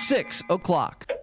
6 o'clock.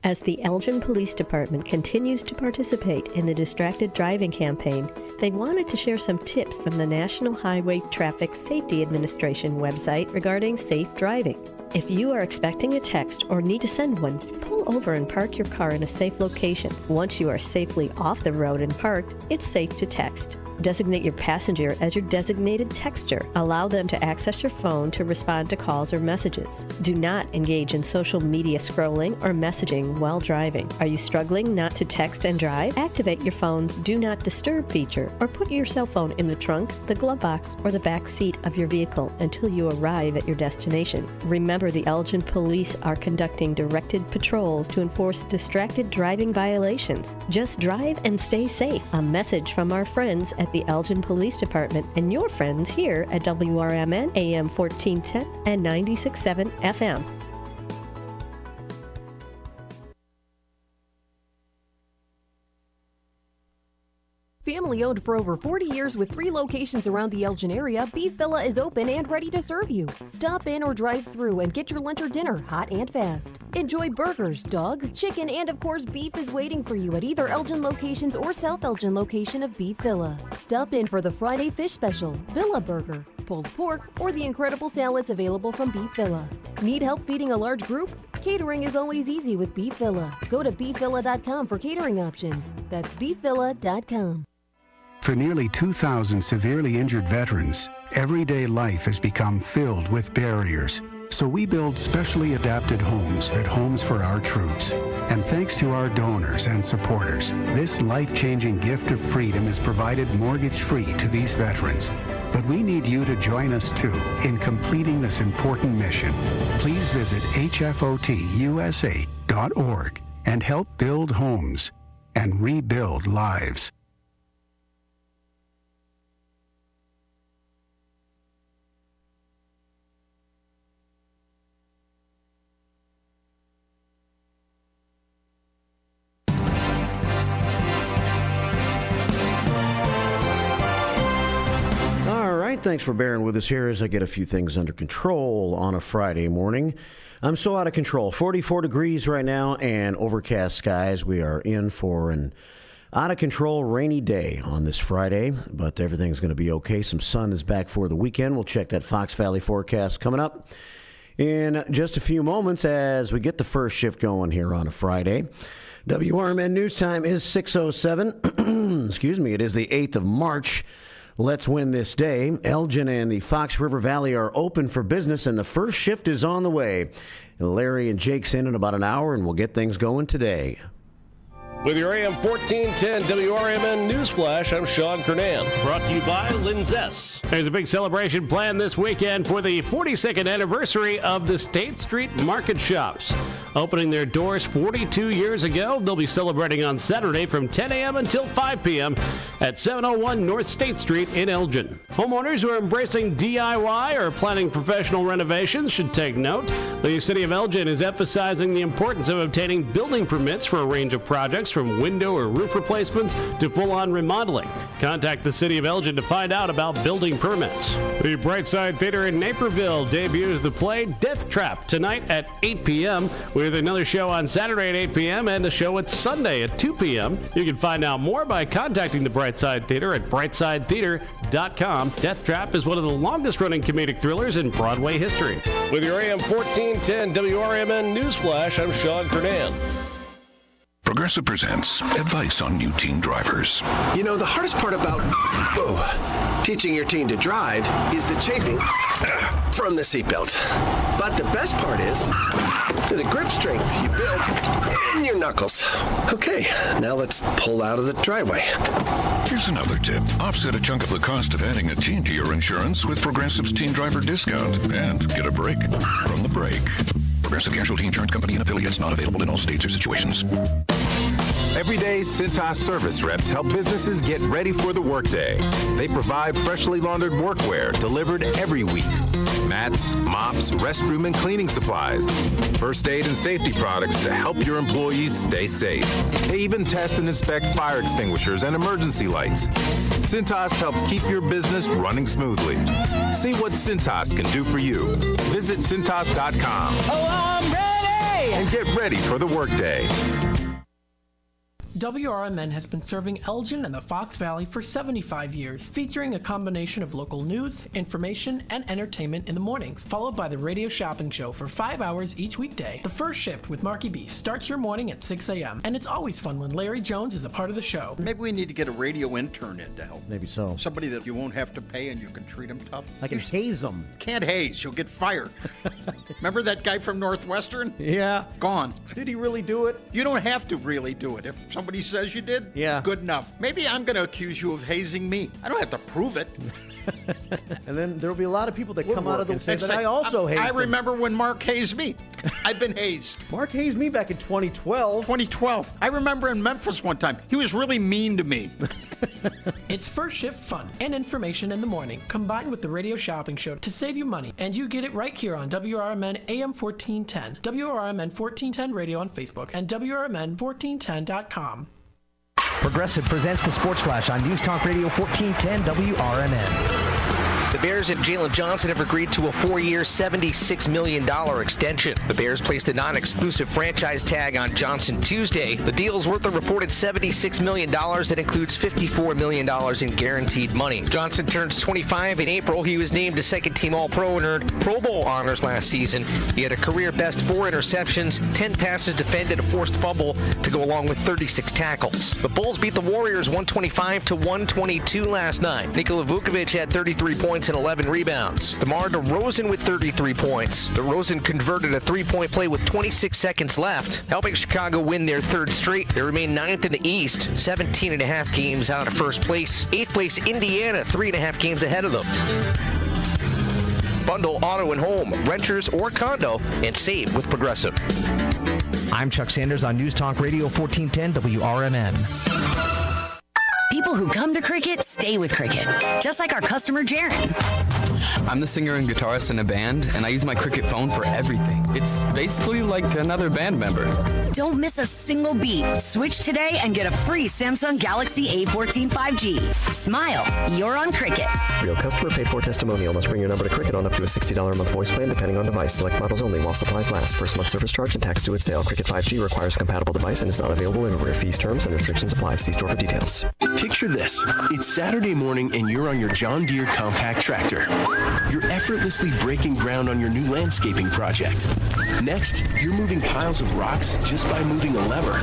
As the Elgin Police Department continues to participate in the Distracted Driving campaign, they wanted to share some tips from the National Highway Traffic Safety Administration website regarding safe driving. If you are expecting a text or need to send one, pull over and park your car in a safe location. Once you are safely off the road and parked, it's safe to text. Designate your passenger as your designated texter. Allow them to access your phone to respond to calls or messages. Do not engage in social media scrolling or messaging while driving. Are you struggling not to text and drive? Activate your phone's Do Not Disturb feature or put your cell phone in the trunk, the glove box, or the back seat of your vehicle until you arrive at your destination. Remember, the Elgin Police are conducting directed patrols to enforce distracted driving violations. Just drive and stay safe. A message from our friends at the Elgin Police Department and your friends here at WRMN AM 1410 and 96.7 FM. Family owned for over 40 years with 3 locations around the Elgin area, Beef Villa is open and ready to serve you. Stop in or drive through and get your lunch or dinner hot and fast. Enjoy burgers, dogs, chicken, and of course beef is waiting for you at either Elgin locations or South Elgin location of Beef Villa. Stop in for the Friday fish special, Villa Burger, pulled pork, or the incredible salads available from Beef Villa. Need help feeding a large group? Catering is always easy with Beef Villa. Go to beefvilla.com for catering options. That's beefvilla.com. For nearly 2,000 severely injured veterans, everyday life has become filled with barriers. So we build specially adapted homes at Homes for Our Troops. And thanks to our donors and supporters, this life-changing gift of freedom is provided mortgage-free to these veterans. But we need you to join us too in completing this important mission. Please visit hfotusa.org and help build homes and rebuild lives. Thanks for bearing with us here as I get a few things under control on a Friday morning. I'm so out of control. 44 degrees right now and overcast skies. We are in for an out-of-control rainy day on this Friday, but everything's going to be okay. Some sun is back for the weekend. We'll check that Fox Valley forecast coming up in just a few moments as we get the first shift going here on a Friday. WRMN News Time is 6:07. Excuse me. It is the 8th of March. Let's win this day. Elgin and the Fox River Valley are open for business, and the first shift is on the way. Larry and Jake's in about an hour, and we'll get things going today. With your AM 1410 WRMN News Flash, I'm Sean Kernan. Brought to you by Linzess. There's a big celebration planned this weekend for the 42nd anniversary of the State Street Market Shops. Opening their doors 42 years ago, they'll be celebrating on Saturday from 10 a.m. until 5 p.m. at 701 North State Street in Elgin. Homeowners who are embracing DIY or planning professional renovations should take note. The City of Elgin is emphasizing the importance of obtaining building permits for a range of projects from window or roof replacements to full-on remodeling. Contact the City of Elgin to find out about building permits. The Brightside Theater in Naperville debuts the play Death Trap tonight at 8 p.m. with another show on Saturday at 8 p.m. and a show at Sunday at 2 p.m. You can find out more by contacting the Brightside Theater at brightsidetheater.com. Death Trap is one of the longest-running comedic thrillers in Broadway history. With your AM 1410 WRMN News Flash, I'm Sean Kernan. Progressive presents advice on new teen drivers. You know, the hardest part about teaching your teen to drive is the chafing from the seatbelt. But the best part is the grip strength you build in your knuckles. Okay, now let's pull out of the driveway. Here's another tip. Offset a chunk of the cost of adding a teen to your insurance with Progressive's Teen Driver Discount and get a break from the brake. Progressive Casualty Insurance Company and affiliates, not available in all states or situations. Every day, Cintas service reps help businesses get ready for the workday. They provide freshly laundered workwear delivered every week. Mats, mops, restroom and cleaning supplies. First aid and safety products to help your employees stay safe. They even test and inspect fire extinguishers and emergency lights. Cintas helps keep your business running smoothly. See what Cintas can do for you. Visit Cintas.com. Oh, I'm ready! And get ready ready for the workday. WRMN has been serving Elgin and the Fox Valley for 75 years, featuring a combination of local news, information, and entertainment in the mornings, followed by the radio shopping show for 5 hours each weekday. The first shift with Marky B starts your morning at 6 a.m., and it's always fun when Larry Jones is a part of the show. Maybe we need to get a radio intern in to help. Maybe so. Somebody that you won't have to pay and you can treat them tough. I can haze them. Can't haze. You'll get fired. Remember that guy from Northwestern? Yeah. Gone. Did he really do it? You don't have to really do it. If somebody says you did, yeah, good enough. Maybe I'm going to accuse you of hazing me. I don't have to prove it. And then there'll be a lot of people that come out of the and say that I also hazed I him. remember when Mark hazed me. I've been hazed. Mark hazed me back in 2012. 2012. I remember in Memphis one time. He was really mean to me. It's first shift fun and information in the morning, combined with the radio shopping show to save you money. And you get it right here on WRMN AM 1410, WRMN 1410 Radio on Facebook, and WRMN1410.com. Progressive presents the Sports Flash on News Talk Radio 1410 WRMN. The Bears and Jalen Johnson have agreed to a 4-year, $76 million extension. The Bears placed a non-exclusive franchise tag on Johnson Tuesday. The deal is worth a reported $76 million that includes $54 million in guaranteed money. Johnson turns 25 in April. He was named a second-team All-Pro and earned Pro Bowl honors last season. He had a career-best 4 interceptions, 10 passes defended, a forced fumble to go along with 36 tackles. The Bulls beat the Warriors 125-122 last night. Nikola Vukovic had 33 points and 11 rebounds. DeMar DeRozan with 33 points. DeRozan converted a 3-point play with 26 seconds left, helping Chicago win their 3rd straight. They remain 9th in the East, 17.5 games out of first place. 8th place Indiana, 3.5 games ahead of them. Bundle auto and home, renters or condo, and save with Progressive. I'm Chuck Sanders on News Talk Radio 1410 WRMN. People who come to Cricket stay with Cricket, just like our customer Jaron. I'm the singer and guitarist in a band, and I use my Cricket phone for everything. It's basically like another band member. Don't miss a single beat. Switch today and get a free Samsung Galaxy A14 5G. Smile, you're on Cricket. Real customer paid for testimonial. Must bring your number to Cricket on up to a $60 a month voice plan, depending on device. Select models only while supplies last. First month service charge and tax due at sale. Cricket 5G requires a compatible device and is not available everywhere. Fees, terms, and restrictions apply. See store for details. Picture this. It's Saturday morning and you're on your John Deere compact tractor. You're effortlessly breaking ground on your new landscaping project. Next, you're moving piles of rocks just by moving a lever.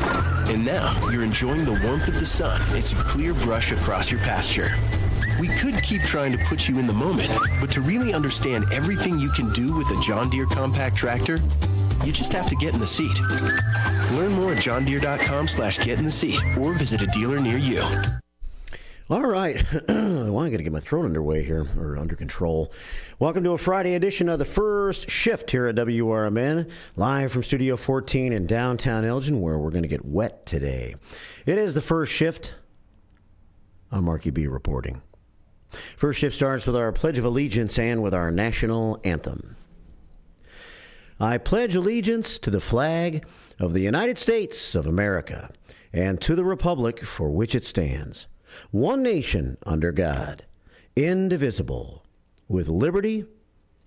And now, you're enjoying the warmth of the sun as you clear brush across your pasture. We could keep trying to put you in the moment, but to really understand everything you can do with a John Deere compact tractor, you just have to get in the seat. Learn more at johndeere.com/get-in-the-seat or visit a dealer near you. All right. Well, I got to get my throat underway here, or under control. Welcome to a Friday edition of the First Shift here at WRMN, live from Studio 14 in downtown Elgin, where we're going to get wet today. It is the First Shift. I'm Marky B reporting. First Shift starts with our Pledge of Allegiance and with our national anthem. I pledge allegiance to the flag of the United States of America and to the republic for which it stands, one nation under God, indivisible, with liberty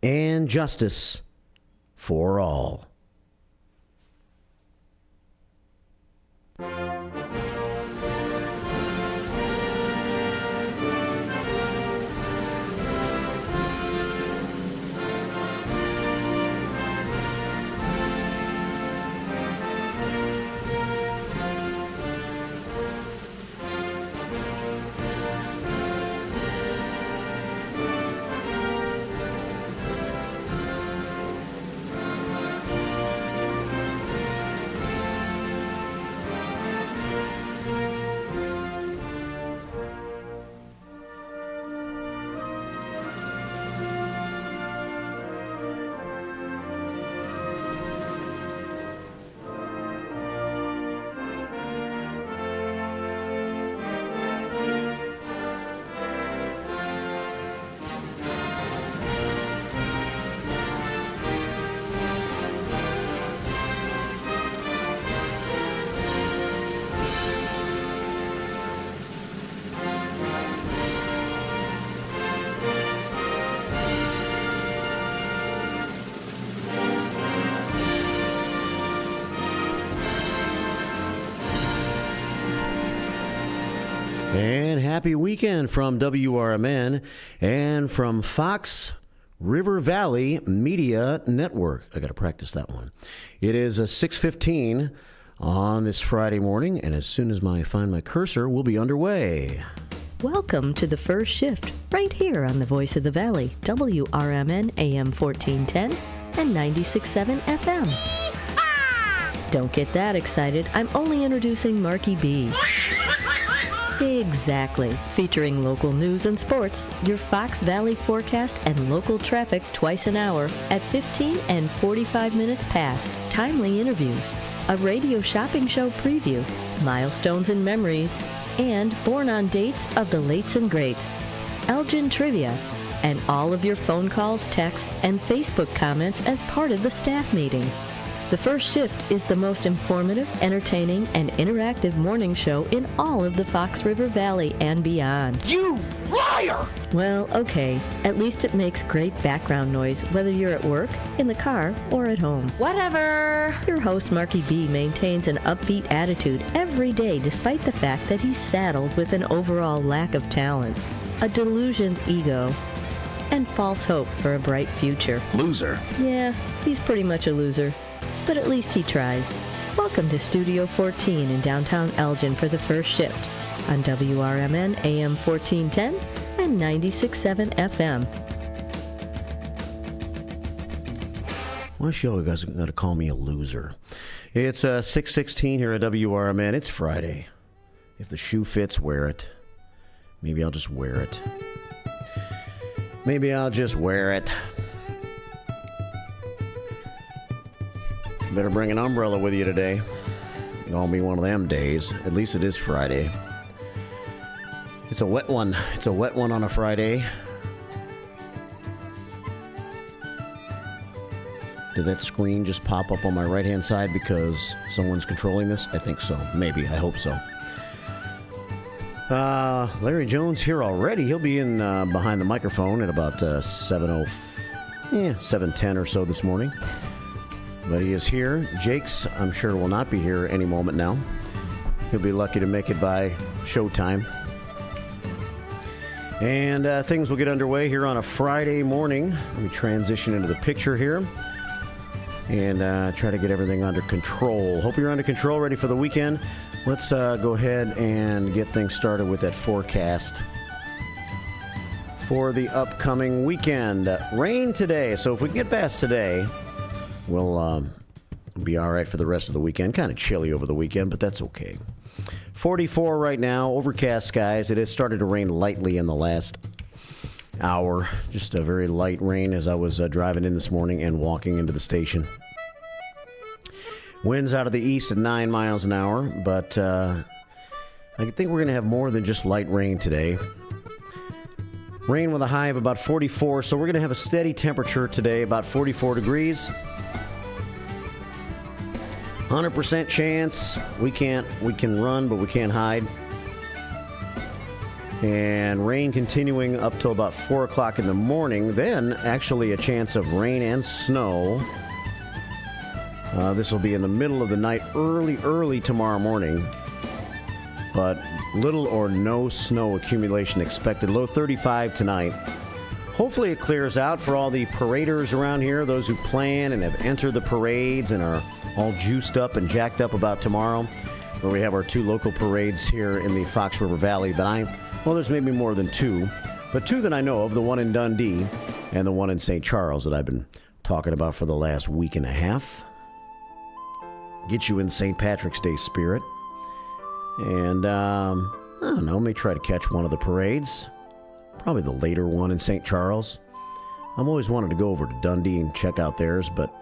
and justice for all. And happy weekend from WRMN and from Fox River Valley Media Network. I got to practice that one. It is 6:15 on this Friday morning, and as soon as I find my cursor, we'll be underway. Welcome to the first shift, right here on the Voice of the Valley, WRMN AM 1410 and 96.7 FM. Don't get that excited. I'm only introducing Marky B. Exactly. Featuring local news and sports, your Fox Valley forecast, and local traffic twice an hour at 15 and 45 minutes past. Timely interviews, a radio shopping show preview, milestones and memories, and born on dates of the lates and greats. Elgin Trivia, and all of your phone calls, texts, and Facebook comments as part of the staff meeting. The First Shift is the most informative, entertaining, and interactive morning show in all of the Fox River Valley and beyond. You liar! Well, okay. At least it makes great background noise, whether you're at work, in the car, or at home. Whatever. Your host, Marky B, maintains an upbeat attitude every day despite the fact that he's saddled with an overall lack of talent, a delusioned ego, and false hope for a bright future. Loser. Yeah, he's pretty much a loser. But at least he tries. Welcome to Studio 14 in downtown Elgin for the First Shift on WRMN AM 1410 and 96.7 FM. Why you guys got to call me a loser? It's 6:16 here at WRMN. It's Friday. If the shoe fits, wear it. Maybe I'll just wear it. Better bring an umbrella with you today. It'll be one of them days. At least it is Friday. It's a wet one. It's a wet one on a Friday. Did that screen just pop up on my right-hand side because someone's controlling this? I think so. Maybe. I hope so. Larry Jones here already. He'll be in behind the microphone at about 7:10 or so this morning. But he is here. Jake's, I'm sure, will not be here any moment now. He'll be lucky to make it by showtime. And things will get underway here on a Friday morning. Let me transition into the picture here and try to get everything under control. Hope you're under control, ready for the weekend. Let's go ahead and get things started with that forecast for the upcoming weekend. Rain today, so if we can get past today, we'll be all right for the rest of the weekend. Kind of chilly over the weekend, but that's okay. 44 right now, overcast skies. It has started to rain lightly in the last hour. Just a very light rain as I was driving in this morning and walking into the station. Winds out of the east at 9 miles an hour, but I think we're going to have more than just light rain today. Rain with a high of about 44, so we're going to have a steady temperature today, about 44 degrees. 100% chance we can run, but we can't hide. And rain continuing up till about 4 o'clock in the morning. Then actually a chance of rain and snow. This will be in the middle of the night, early tomorrow morning. But little or no snow accumulation expected. Low 35 tonight. Hopefully it clears out for all the paraders around here, those who plan and have entered the parades and are all juiced up and jacked up about tomorrow, where we have our two local parades here in the Fox River Valley there's maybe more than two, but two that I know of, the one in Dundee and the one in St. Charles that I've been talking about for the last week and a half. Get you in St. Patrick's Day spirit. And, I don't know, may try to catch one of the parades. Probably the later one in St. Charles. I've always wanted to go over to Dundee and check out theirs, but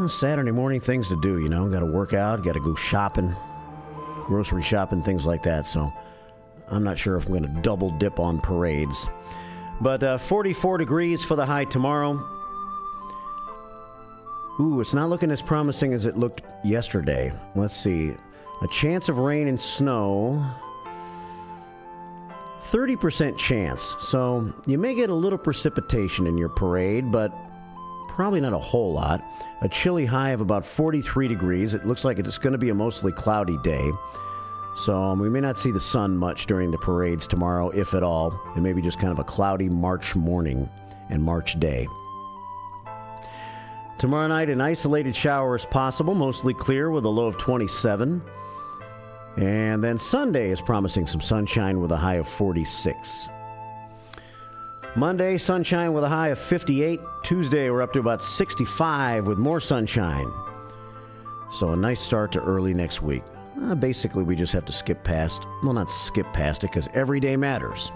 Saturday morning things to do, got to work out, got to go shopping, grocery shopping, things like that. So I'm not sure if I'm going to double dip on parades. But 44 degrees for the high tomorrow. Ooh, it's not looking as promising as it looked yesterday. Let's see. A chance of rain and snow. 30% chance. So you may get a little precipitation in your parade, but probably not a whole lot. A chilly high of about 43 degrees. It looks like it's going to be a mostly cloudy day. So we may not see the sun much during the parades tomorrow, if at all. It may be just kind of a cloudy March morning and March day. Tomorrow night, an isolated shower is possible, mostly clear with a low of 27. And then Sunday is promising some sunshine with a high of 46. Monday, sunshine with a high of 58. Tuesday, we're up to about 65 with more sunshine. So a nice start to early next week. Basically, we just have to skip past, well, not skip past it, because every day matters.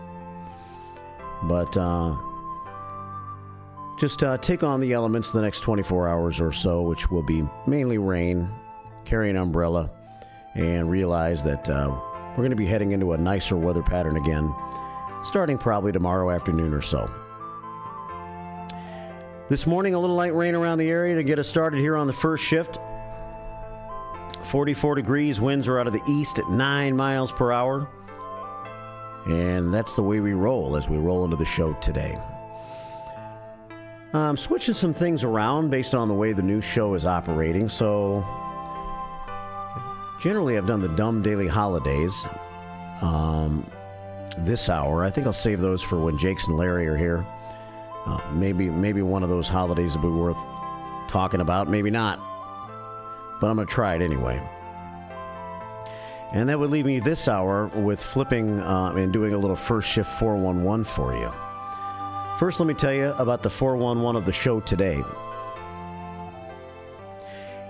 But just take on the elements the next 24 hours or so, which will be mainly rain, carry an umbrella, and realize that we're going to be heading into a nicer weather pattern again, starting probably tomorrow afternoon or so. This morning, a little light rain around the area to get us started here on the first shift. 44 degrees, winds are out of the east at 9 miles per hour. And that's the way we roll as we roll into the show today. I'm switching some things around based on the way the new show is operating. So, generally I've done the dumb daily holidays this hour. I think I'll save those for when Jakes and Larry are here. Maybe one of those holidays will be worth talking about, maybe not. But I'm going to try it anyway. And that would leave me this hour with flipping and doing a little first shift 411 for you. First, let me tell you about the 411 of the show today.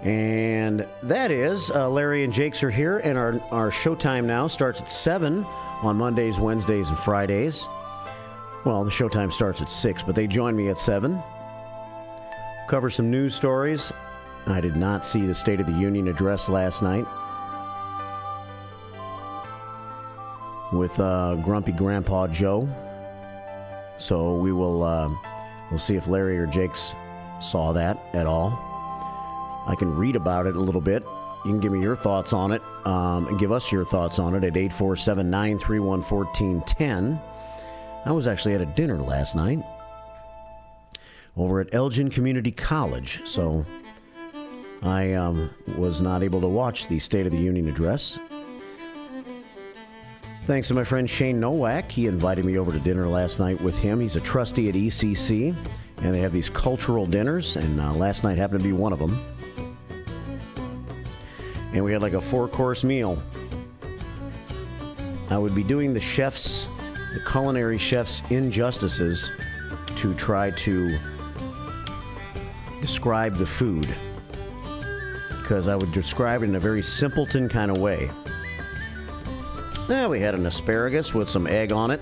And that is, Larry and Jakes are here, and our showtime now starts at 7 on Mondays, Wednesdays, and Fridays. Well, the showtime starts at 6, but they join me at 7. Cover some news stories. I did not see the State of the Union address last night with Grumpy Grandpa Joe. So we'll see if Larry or Jakes saw that at all. I can read about it a little bit. You can give me your thoughts on it and give us your thoughts on it at 847-931-1410. I was actually at a dinner last night over at Elgin Community College, so I was not able to watch the State of the Union address. Thanks to my friend Shane Nowak. He invited me over to dinner last night with him. He's a trustee at ECC, and they have these cultural dinners, and last night happened to be one of them. And we had like a 4-course meal. I would be doing the culinary chefs injustices to try to describe the food, because I would describe it in a very simpleton kind of way. We had an asparagus with some egg on it.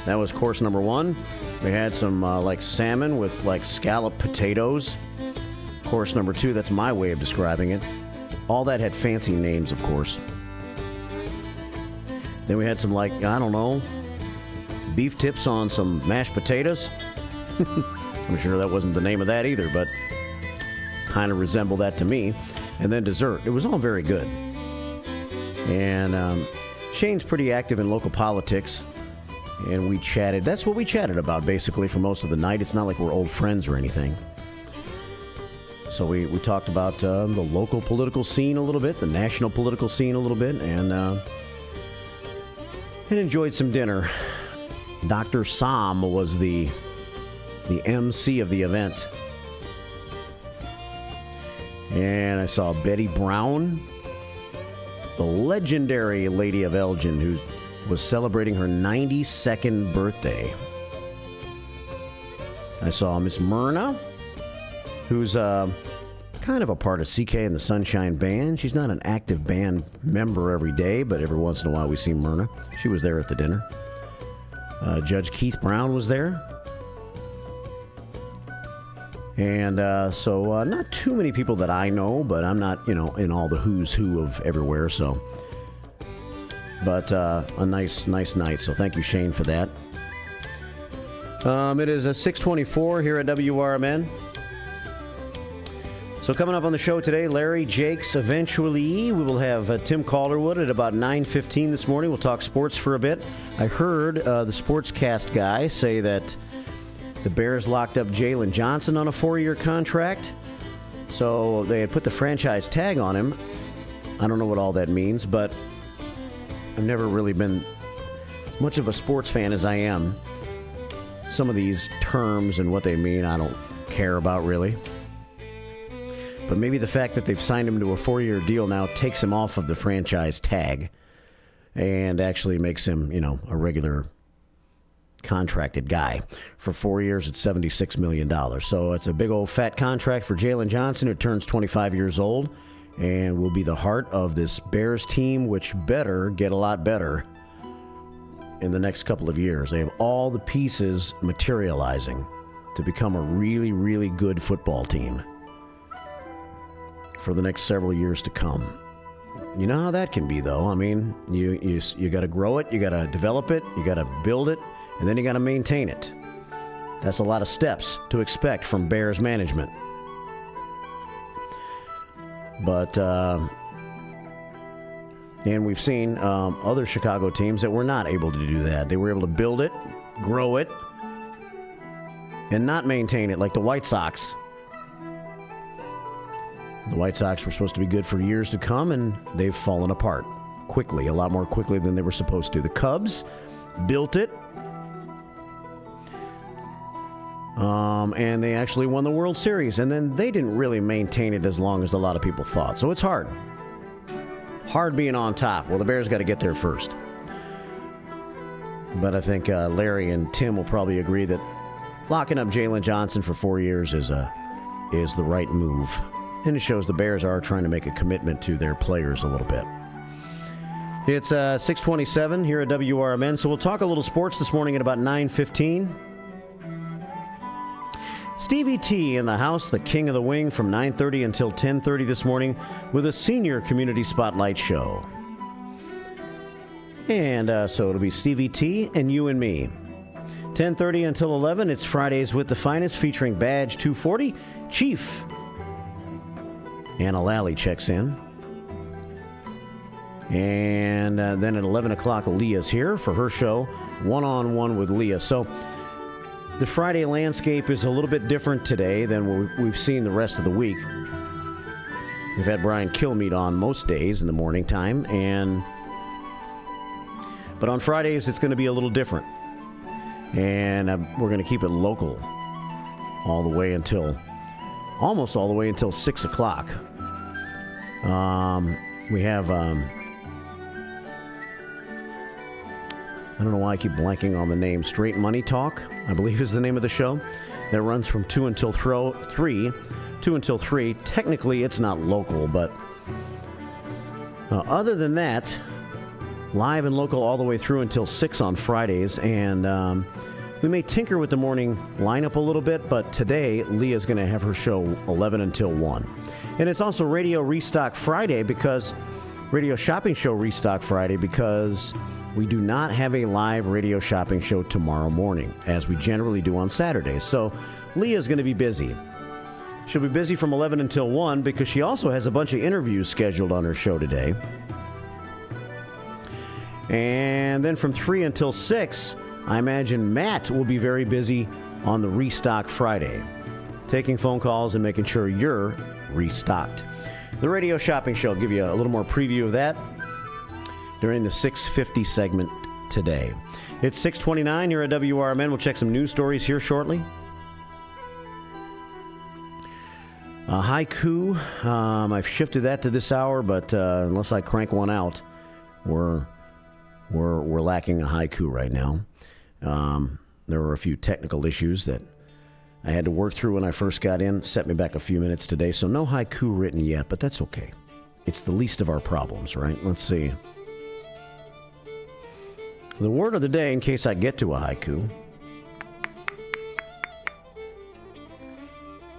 That was course number 1. We had some like salmon with like scalloped potatoes. Course number 2, that's my way of describing it. All that had fancy names, of course. Then we had some, like, I don't know, beef tips on some mashed potatoes. I'm sure that wasn't the name of that either, but kind of resembled that to me. And then dessert. It was all very good. And Shane's pretty active in local politics, and we chatted. That's what we chatted about, basically, for most of the night. It's not like we're old friends or anything. So we talked about the local political scene a little bit, the national political scene a little bit, and enjoyed some dinner. Dr. Sam was the MC of the event. And I saw Betty Brown, the legendary Lady of Elgin, who was celebrating her 92nd birthday. I saw Miss Myrna, who's kind of a part of CK and the Sunshine Band. She's not an active band member every day, but every once in a while we see Myrna. She was there at the dinner. Judge Keith Brown was there. And so not too many people that I know, but I'm not, in all the who's who of everywhere, so. But a nice night, so thank you, Shane, for that. It is 6:24 here at WRMN. So coming up on the show today, Larry, Jakes, eventually we will have Tim Calderwood at about 9:15 this morning. We'll talk sports for a bit. I heard the Sportscast guy say that the Bears locked up Jalen Johnson on a 4-year contract. So they had put the franchise tag on him. I don't know what all that means, but I've never really been much of a sports fan as I am. Some of these terms and what they mean, I don't care about really. But maybe the fact that they've signed him to a 4-year deal now takes him off of the franchise tag and actually makes him, a regular contracted guy. For 4 years, it's $76 million. So it's a big old fat contract for Jalen Johnson, who turns 25 years old and will be the heart of this Bears team, which better get a lot better in the next couple of years. They have all the pieces materializing to become a really, really good football team for the next several years to come. You know how that can be, though. I mean, you got to grow it, you got to develop it, you got to build it, and then you got to maintain it. That's a lot of steps to expect from Bears management. But, and we've seen other Chicago teams that were not able to do that. They were able to build it, grow it, and not maintain it, like the White Sox. The White Sox were supposed to be good for years to come, and they've fallen apart quickly, a lot more quickly than they were supposed to. The Cubs built it, and they actually won the World Series, and then they didn't really maintain it as long as a lot of people thought. So it's hard. Hard being on top. Well, the Bears got to get there first. But I think Larry and Tim will probably agree that locking up Jalen Johnson for 4 years is the right move. And it shows the Bears are trying to make a commitment to their players a little bit. It's 6:27 here at WRMN, so we'll talk a little sports this morning at about 9:15. Stevie T in the house, the king of the wing, from 9:30 until 10:30 this morning with a senior community spotlight show. And so it'll be Stevie T and you and me. 10:30 until 11, it's Fridays with the Finest, featuring Badge 240. Chief Anna Lally checks in. And then at 11 o'clock, Leah's here for her show, One-on-One with Leah. So the Friday landscape is a little bit different today than we've seen the rest of the week. We've had Brian Kilmeade on most days in the morning time, but on Fridays it's going to be a little different. And we're going to keep it local almost all the way until 6 o'clock. We have, I don't know why I keep blanking on the name, Straight Money Talk, I believe is the name of the show. That runs from 2 until 3. Technically, it's not local, but other than that, live and local all the way through until 6 on Fridays. And we may tinker with the morning lineup a little bit, but today Leah's going to have her show 11 until 1. And it's also Radio Shopping Show Restock Friday, because we do not have a live radio shopping show tomorrow morning, as we generally do on Saturdays. So Leah's going to be busy. She'll be busy from 11 until 1 because she also has a bunch of interviews scheduled on her show today. And then from 3 until 6, I imagine Matt will be very busy on the Restock Friday, taking phone calls and making sure you're restocked. The Radio Shopping Show will give you a little more preview of that during the 6:50 segment today. It's 6:29 here at WRMN. We'll check some news stories here shortly. Haiku, I've shifted that to this hour, but unless I crank one out, we're lacking a haiku right now. There were a few technical issues that I had to work through when I first got in. Set me back a few minutes today, so no haiku written yet, but that's okay. It's the least of our problems, right? Let's see. The word of the day, in case I get to a haiku.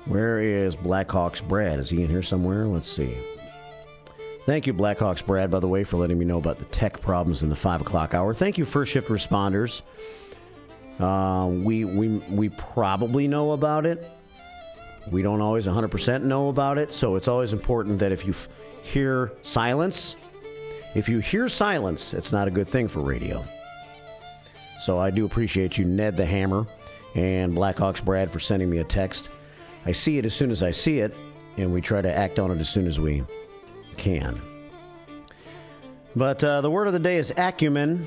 Where is Blackhawks Brad? Is he in here somewhere? Let's see. Thank you, Blackhawks Brad, by the way, for letting me know about the tech problems in the 5 o'clock hour. Thank you, first shift responders. We probably know about it. We don't always 100% know about it, so it's always important that if you hear silence, it's not a good thing for radio. So I do appreciate you, Ned the Hammer, and Blackhawks Brad, for sending me a text. I see it as soon as I see it, and we try to act on it as soon as we can. But the word of the day is acumen.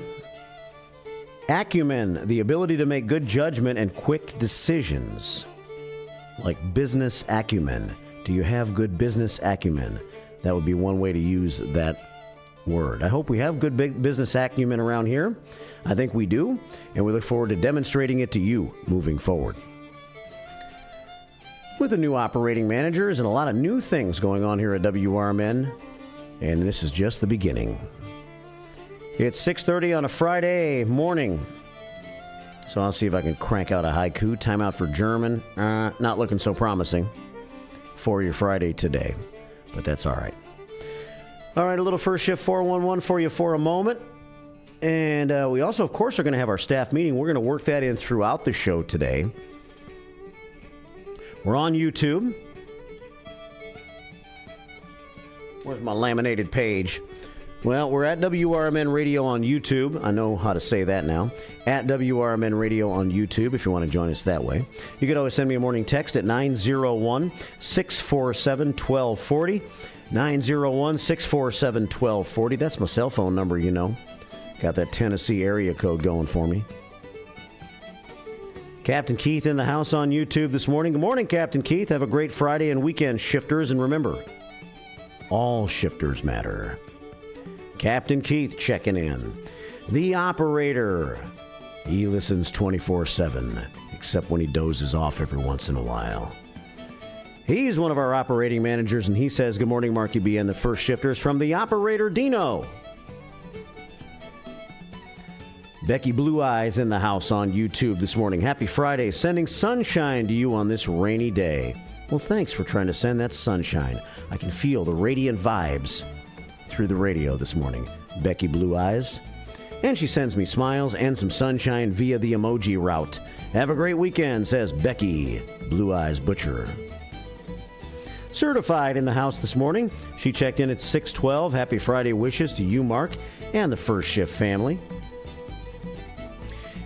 Acumen, the ability to make good judgment and quick decisions. Like business acumen. Do you have good business acumen? That would be one way to use that word. I hope we have good business acumen around here. I think we do, and we look forward to demonstrating it to you moving forward. With the new operating managers and a lot of new things going on here at WRMN, and this is just the beginning. It's 6:30 on a Friday morning, so I'll see if I can crank out a haiku. Time out for German. Not looking so promising for your Friday today, but that's all right. All right, a little first shift 411 for you for a moment. And we also, of course, are going to have our staff meeting. We're going to work that in throughout the show today. We're on YouTube. Where's my laminated page? Well, we're at WRMN Radio on YouTube. I know how to say that now. At WRMN Radio on YouTube, if you want to join us that way. You can always send me a morning text at 901-647-1240. 901-647-1240. That's my cell phone number, you know. Got that Tennessee area code going for me. Captain Keith in the house on YouTube this morning. Good morning, Captain Keith. Have a great Friday and weekend, shifters. And remember, all shifters matter. Captain Keith checking in. The operator. He listens 24/7, except when he dozes off every once in a while. He's one of our operating managers, and he says, good morning, Marky B and the first shifters from the operator, Dino. Becky Blue Eyes in the house on YouTube this morning. Happy Friday, sending sunshine to you on this rainy day. Well, thanks for trying to send that sunshine. I can feel the radiant vibes through the radio this morning. Becky Blue Eyes. And she sends me smiles and some sunshine via the emoji route. Have a great weekend, says Becky Blue Eyes Butcher. Certified in the house this morning. She checked in at 6:12. Happy Friday wishes to you, Mark, and the First Shift family.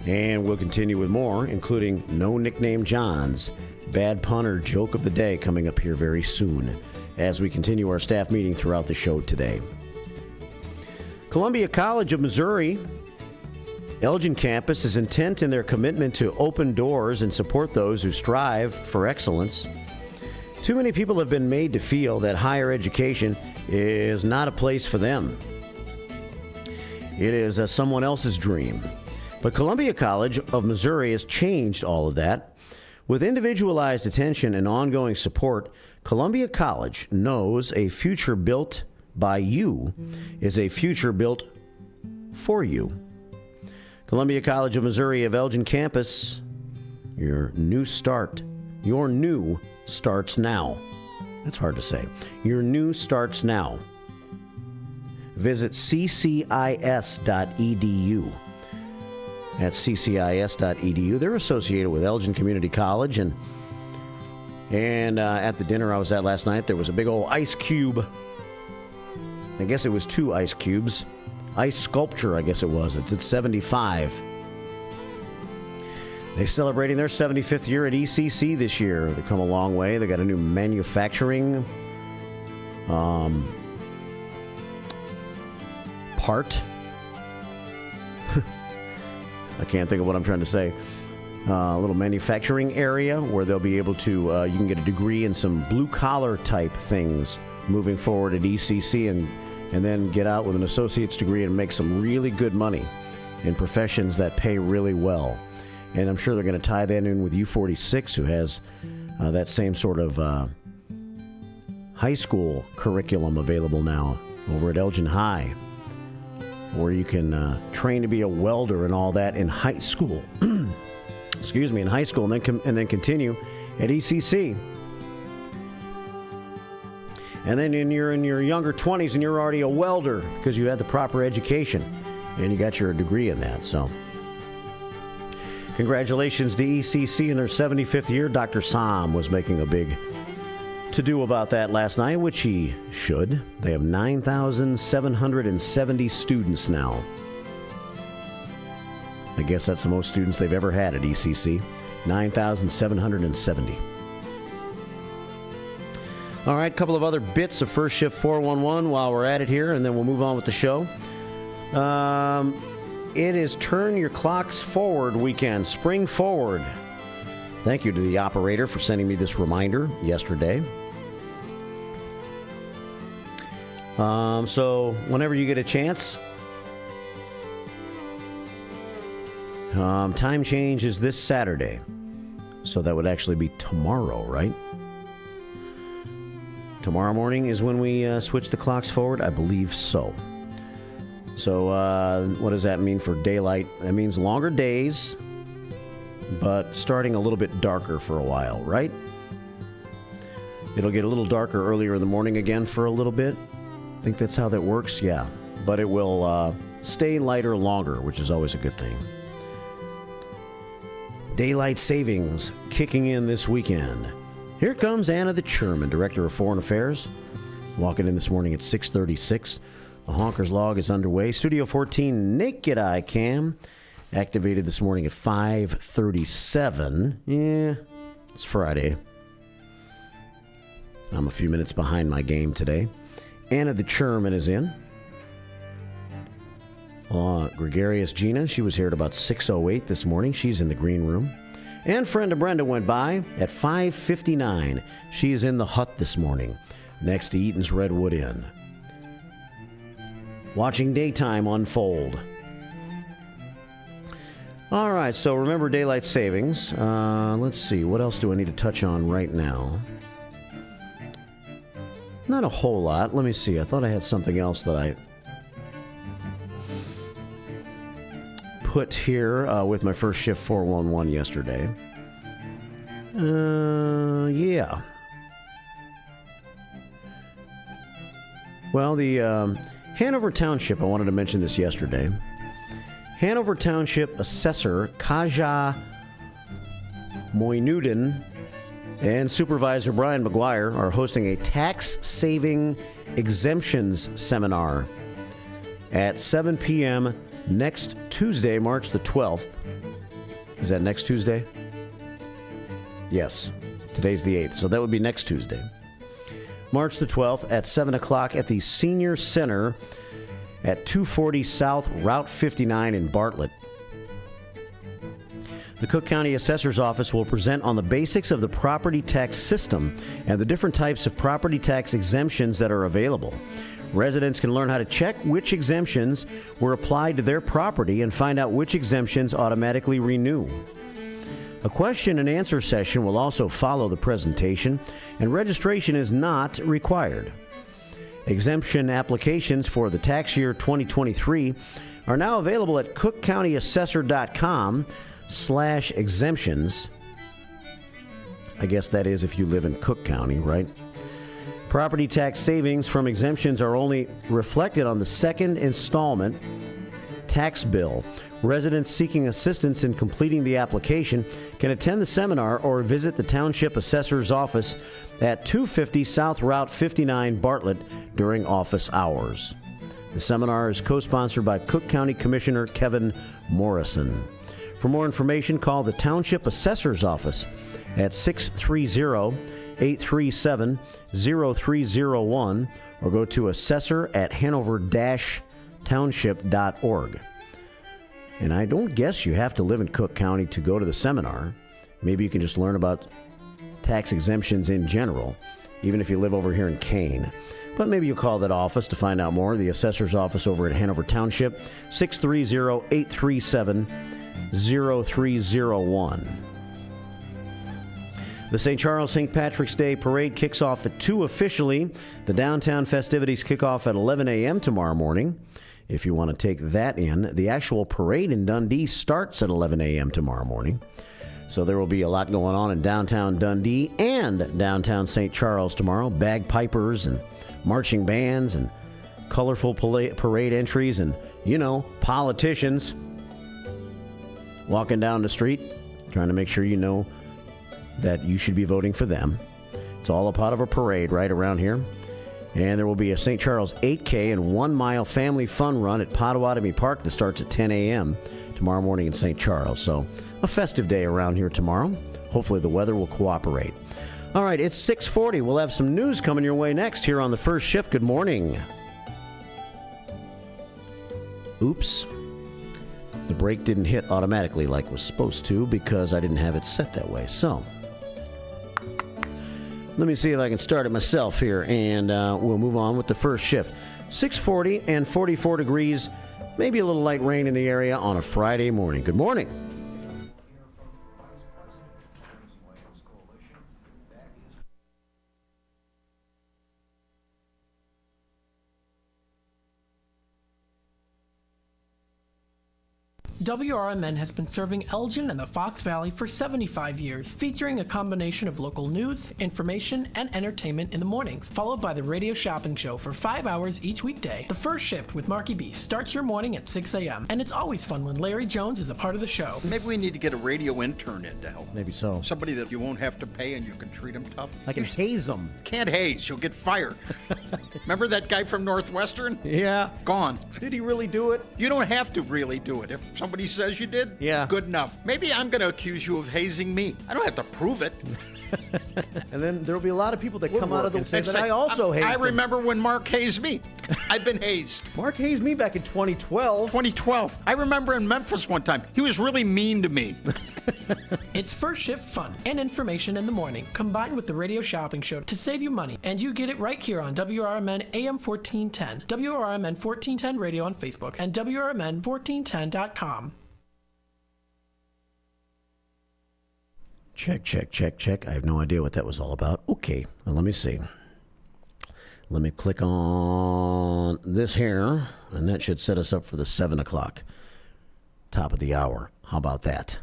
And we'll continue with more, including No Nickname Johns, Bad Punter Joke of the Day coming up here very soon as we continue our staff meeting throughout the show today. Columbia College of Missouri, Elgin campus is intent in their commitment to open doors and support those who strive for excellence. Too many people have been made to feel that higher education is not a place for them. It is someone else's dream. But Columbia College of Missouri has changed all of that. With individualized attention and ongoing support, Columbia College knows a future built by you is a future built for you. Columbia College of Missouri of Elgin campus, your new starts now. That's hard to say. Your new starts now. Visit ccis.edu. At ccis.edu. They're associated with Elgin Community College, and at the dinner I was at last night, there was a big old ice cube. I guess it was 2 ice cubes. Ice sculpture, I guess it was. It's at 75. They're celebrating their 75th year at ECC this year. They've come a long way. They got a new manufacturing part. I can't think of what I'm trying to say. A little manufacturing area where they'll be able to, you can get a degree in some blue-collar type things moving forward at ECC and then get out with an associate's degree and make some really good money in professions that pay really well. And I'm sure they're going to tie that in with U46, who has that same sort of high school curriculum available now over at Elgin High, where you can train to be a welder and all that in high school. Excuse me, in high school, and then continue at ECC. And then you're in your younger 20s and you're already a welder because you had the proper education and you got your degree in that. So congratulations to ECC in their 75th year. Dr. Sam was making a big to-do about that last night, which he should. They have 9,770 students now. I guess that's the most students they've ever had at ECC. 9,770. All right, a couple of other bits of First Shift 411 while we're at it here, and then we'll move on with the show. It is Turn Your Clocks Forward weekend, Spring Forward. Thank you to the operator for sending me this reminder yesterday. So whenever you get a chance, time change is this Saturday. So that would actually be tomorrow, right? Tomorrow morning is when we switch the clocks forward? I believe so. So what does that mean for daylight? That means longer days, but starting a little bit darker for a while, right? It'll get a little darker earlier in the morning again for a little bit. I think that's how that works, yeah. But it will stay lighter longer, which is always a good thing. Daylight savings kicking in this weekend. Here comes Anna the Chairman, Director of Foreign Affairs, walking in this morning at 6:36. The Honker's Log is underway. Studio 14 Naked Eye Cam activated this morning at 5:37. Yeah, it's Friday. I'm a few minutes behind my game today. Anna the Chairman is in. Gregarious Gina, she was here at about 6:08 this morning. She's in the green room. And friend of Brenda went by at 5:59. She is in the hut this morning, next to Eaton's Redwood Inn, watching daytime unfold. All right, so remember daylight savings. Let's see, what else do I need to touch on right now? Not a whole lot. Let me see. I thought I had something else that I put here with my First Shift 411 yesterday. Yeah. Well, the Hanover Township, I wanted to mention this yesterday. Hanover Township Assessor Kaja Moynudin and Supervisor Brian McGuire are hosting a tax-saving exemptions seminar at 7 p.m. next Tuesday, March the 12th. Is that next Tuesday? Yes. Today's the 8th, so that would be next Tuesday. March the 12th at 7 o'clock at the Senior Center at 240 South Route 59 in Bartlett. The Cook County Assessor's Office will present on the basics of the property tax system and the different types of property tax exemptions that are available. Residents can learn how to check which exemptions were applied to their property and find out which exemptions automatically renew. A question and answer session will also follow the presentation, and registration is not required. Exemption applications for the tax year 2023 are now available at cookcountyassessor.com/exemptions. I guess that is if you live in Cook County, right? Property tax savings from exemptions are only reflected on the second installment tax bill. Residents seeking assistance in completing the application can attend the seminar or visit the Township Assessor's Office at 250 South Route 59 Bartlett during office hours. The seminar is co-sponsored by Cook County Commissioner Kevin Morrison. For more information, call the Township Assessor's Office at 630-837-0301 or go to assessor@hanover-township.org. And I don't guess you have to live in Cook County to go to the seminar. Maybe you can just learn about tax exemptions in general, even if you live over here in Kane. But maybe you'll call that office to find out more. The assessor's office over at Hanover Township, 630-837-0301. The St. Charles St. Patrick's Day Parade kicks off at 2 officially. The downtown festivities kick off at 11 a.m. tomorrow morning. If you want to take that in, the actual parade in Dundee starts at 11 a.m. tomorrow morning. So there will be a lot going on in downtown Dundee and downtown St. Charles tomorrow. Bagpipers and marching bands and colorful parade entries and, politicians walking down the street trying to make sure you know that you should be voting for them. It's all a part of a parade right around here. And there will be a St. Charles 8K and 1 mile family fun run at Potawatomi Park that starts at 10 a.m. tomorrow morning in St. Charles. So a festive day around here tomorrow. Hopefully the weather will cooperate. All right, it's 6:40. We'll have some news coming your way next here on the first shift. Good morning. Oops. The brake didn't hit automatically like it was supposed to because I didn't have it set that way. So, let me see if I can start it myself here, and we'll move on with the first shift. 6:40 and 44 degrees, maybe a little light rain in the area on a Friday morning. Good morning. WRMN has been serving Elgin and the Fox Valley for 75 years, featuring a combination of local news, information, and entertainment in the mornings, followed by the radio shopping show for 5 hours each weekday. The first shift with Marky B starts your morning at 6 a.m., and it's always fun when Larry Jones is a part of the show. Maybe we need to get a radio intern in to help. Maybe so. Somebody that you won't have to pay and you can treat them tough. I can haze them. Can't haze. You'll get fired. Remember that guy from Northwestern? Yeah. Gone. Did he really do it? You don't have to really do it. If somebody says you did, yeah, good enough. Maybe I'm going to accuse you of hazing me. I don't have to prove it. And then there'll be a lot of people that come out of the and say that I also hazed I him. remember when Mark hazed me. I've been hazed. Mark hazed me back in 2012. 2012. I remember in Memphis one time. He was really mean to me. It's first shift fun and information in the morning, combined with the radio shopping show to save you money. And you get it right here on WRMN AM 1410, WRMN 1410 Radio on Facebook, and WRMN1410.com. Check. I have no idea what that was all about. Okay, well, let me see. Let me click on this here, and that should set us up for the 7 o'clock, top of the hour. How about that?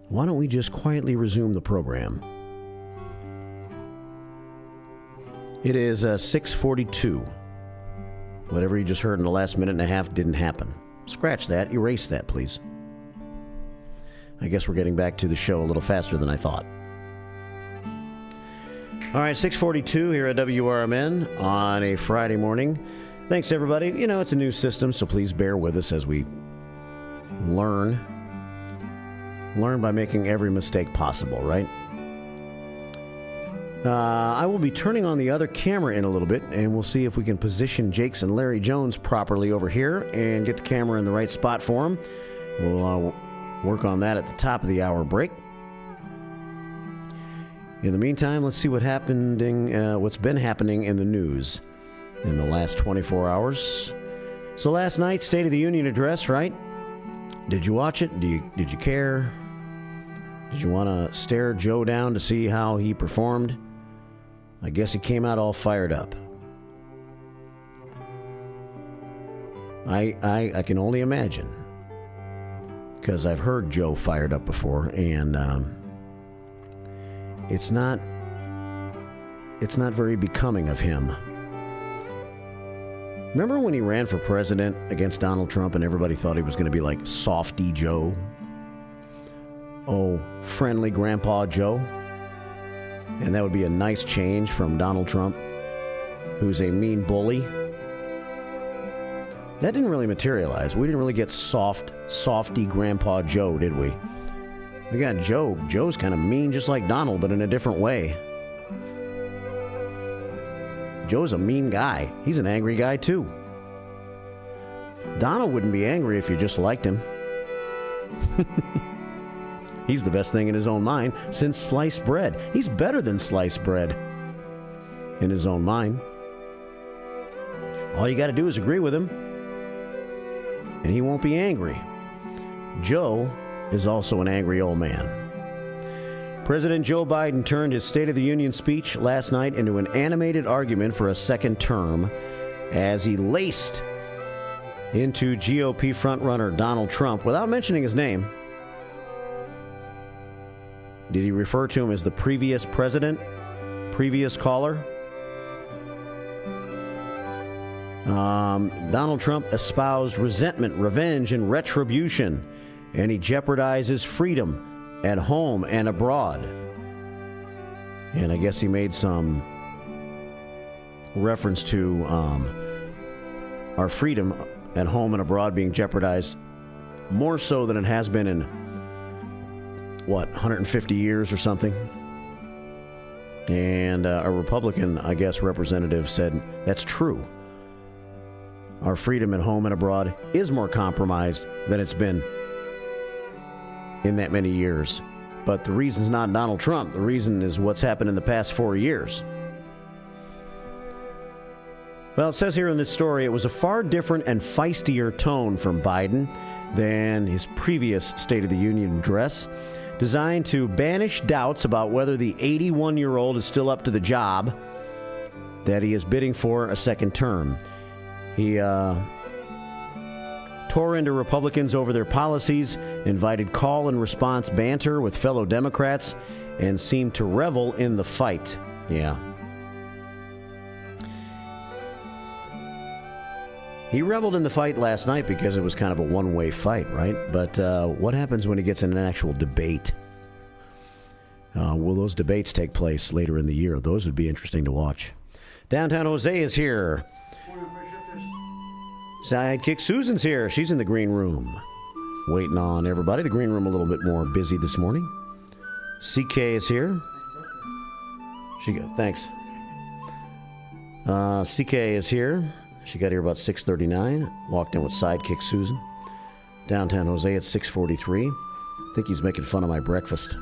Why don't we just quietly resume the program? It is 6:42. Whatever you just heard in the last minute and a half didn't happen. Scratch that. Erase that, please. I guess we're getting back to the show a little faster than I thought. All right, 6:42 here at WRMN on a Friday morning. Thanks, everybody. You know, it's a new system, so please bear with us as we learn. Learn by making every mistake possible, right? I will be turning on the other camera in a little bit, and we'll see if we can position Jakes and Larry Jones properly over here and get the camera in the right spot for them. We'll work on that at the top of the hour break. In the meantime, let's see what's been happening in the news in the last 24 hours. So last night, State of the Union address, right? Did you watch it? Did you care? Did you want to stare Joe down to see how he performed? I guess he came out all fired up. I can only imagine, because I've heard Joe fired up before, and it's not very becoming of him. Remember when he ran for president against Donald Trump and everybody thought he was going to be like Softy Joe? Oh, friendly Grandpa Joe? And that would be a nice change from Donald Trump, who's a mean bully. That didn't really materialize. We didn't really get softy Grandpa Joe, did we? We got Joe. Joe's kind of mean just like Donald, but in a different way. Joe's a mean guy. He's an angry guy, too. Donald wouldn't be angry if you just liked him. He's the best thing in his own mind since sliced bread. He's better than sliced bread in his own mind. All you got to do is agree with him, and he won't be angry. Joe is also an angry old man. President Joe Biden turned his State of the Union speech last night into an animated argument for a second term as he laced into GOP frontrunner Donald Trump without mentioning his name. Did he refer to him as the previous president? Previous caller? Donald Trump espoused resentment, revenge, and retribution, and he jeopardized his freedom at home and abroad. And I guess he made some reference to our freedom at home and abroad being jeopardized more so than it has been in 150 years or something? And a Republican, I guess, representative said, that's true. Our freedom at home and abroad is more compromised than it's been in that many years. But the reason's not Donald Trump. The reason is what's happened in the past 4 years. Well, it says here in this story, it was a far different and feistier tone from Biden than his previous State of the Union address, designed to banish doubts about whether the 81-year-old is still up to the job that he is bidding for a second term. He tore into Republicans over their policies, invited call and response banter with fellow Democrats, and seemed to revel in the fight. Yeah. He reveled in the fight last night because it was kind of a one-way fight, right? But what happens when he gets in an actual debate? Will those debates take place later in the year? Those would be interesting to watch. Downtown Jose is here. Sidekick Susan's here. She's in the green room, waiting on everybody. The green room a little bit more busy this morning. CK is here. Thanks. CK is here. She got here about 6:39. Walked in with Sidekick Susan. Downtown Jose at 6:43. I think he's making fun of my breakfast.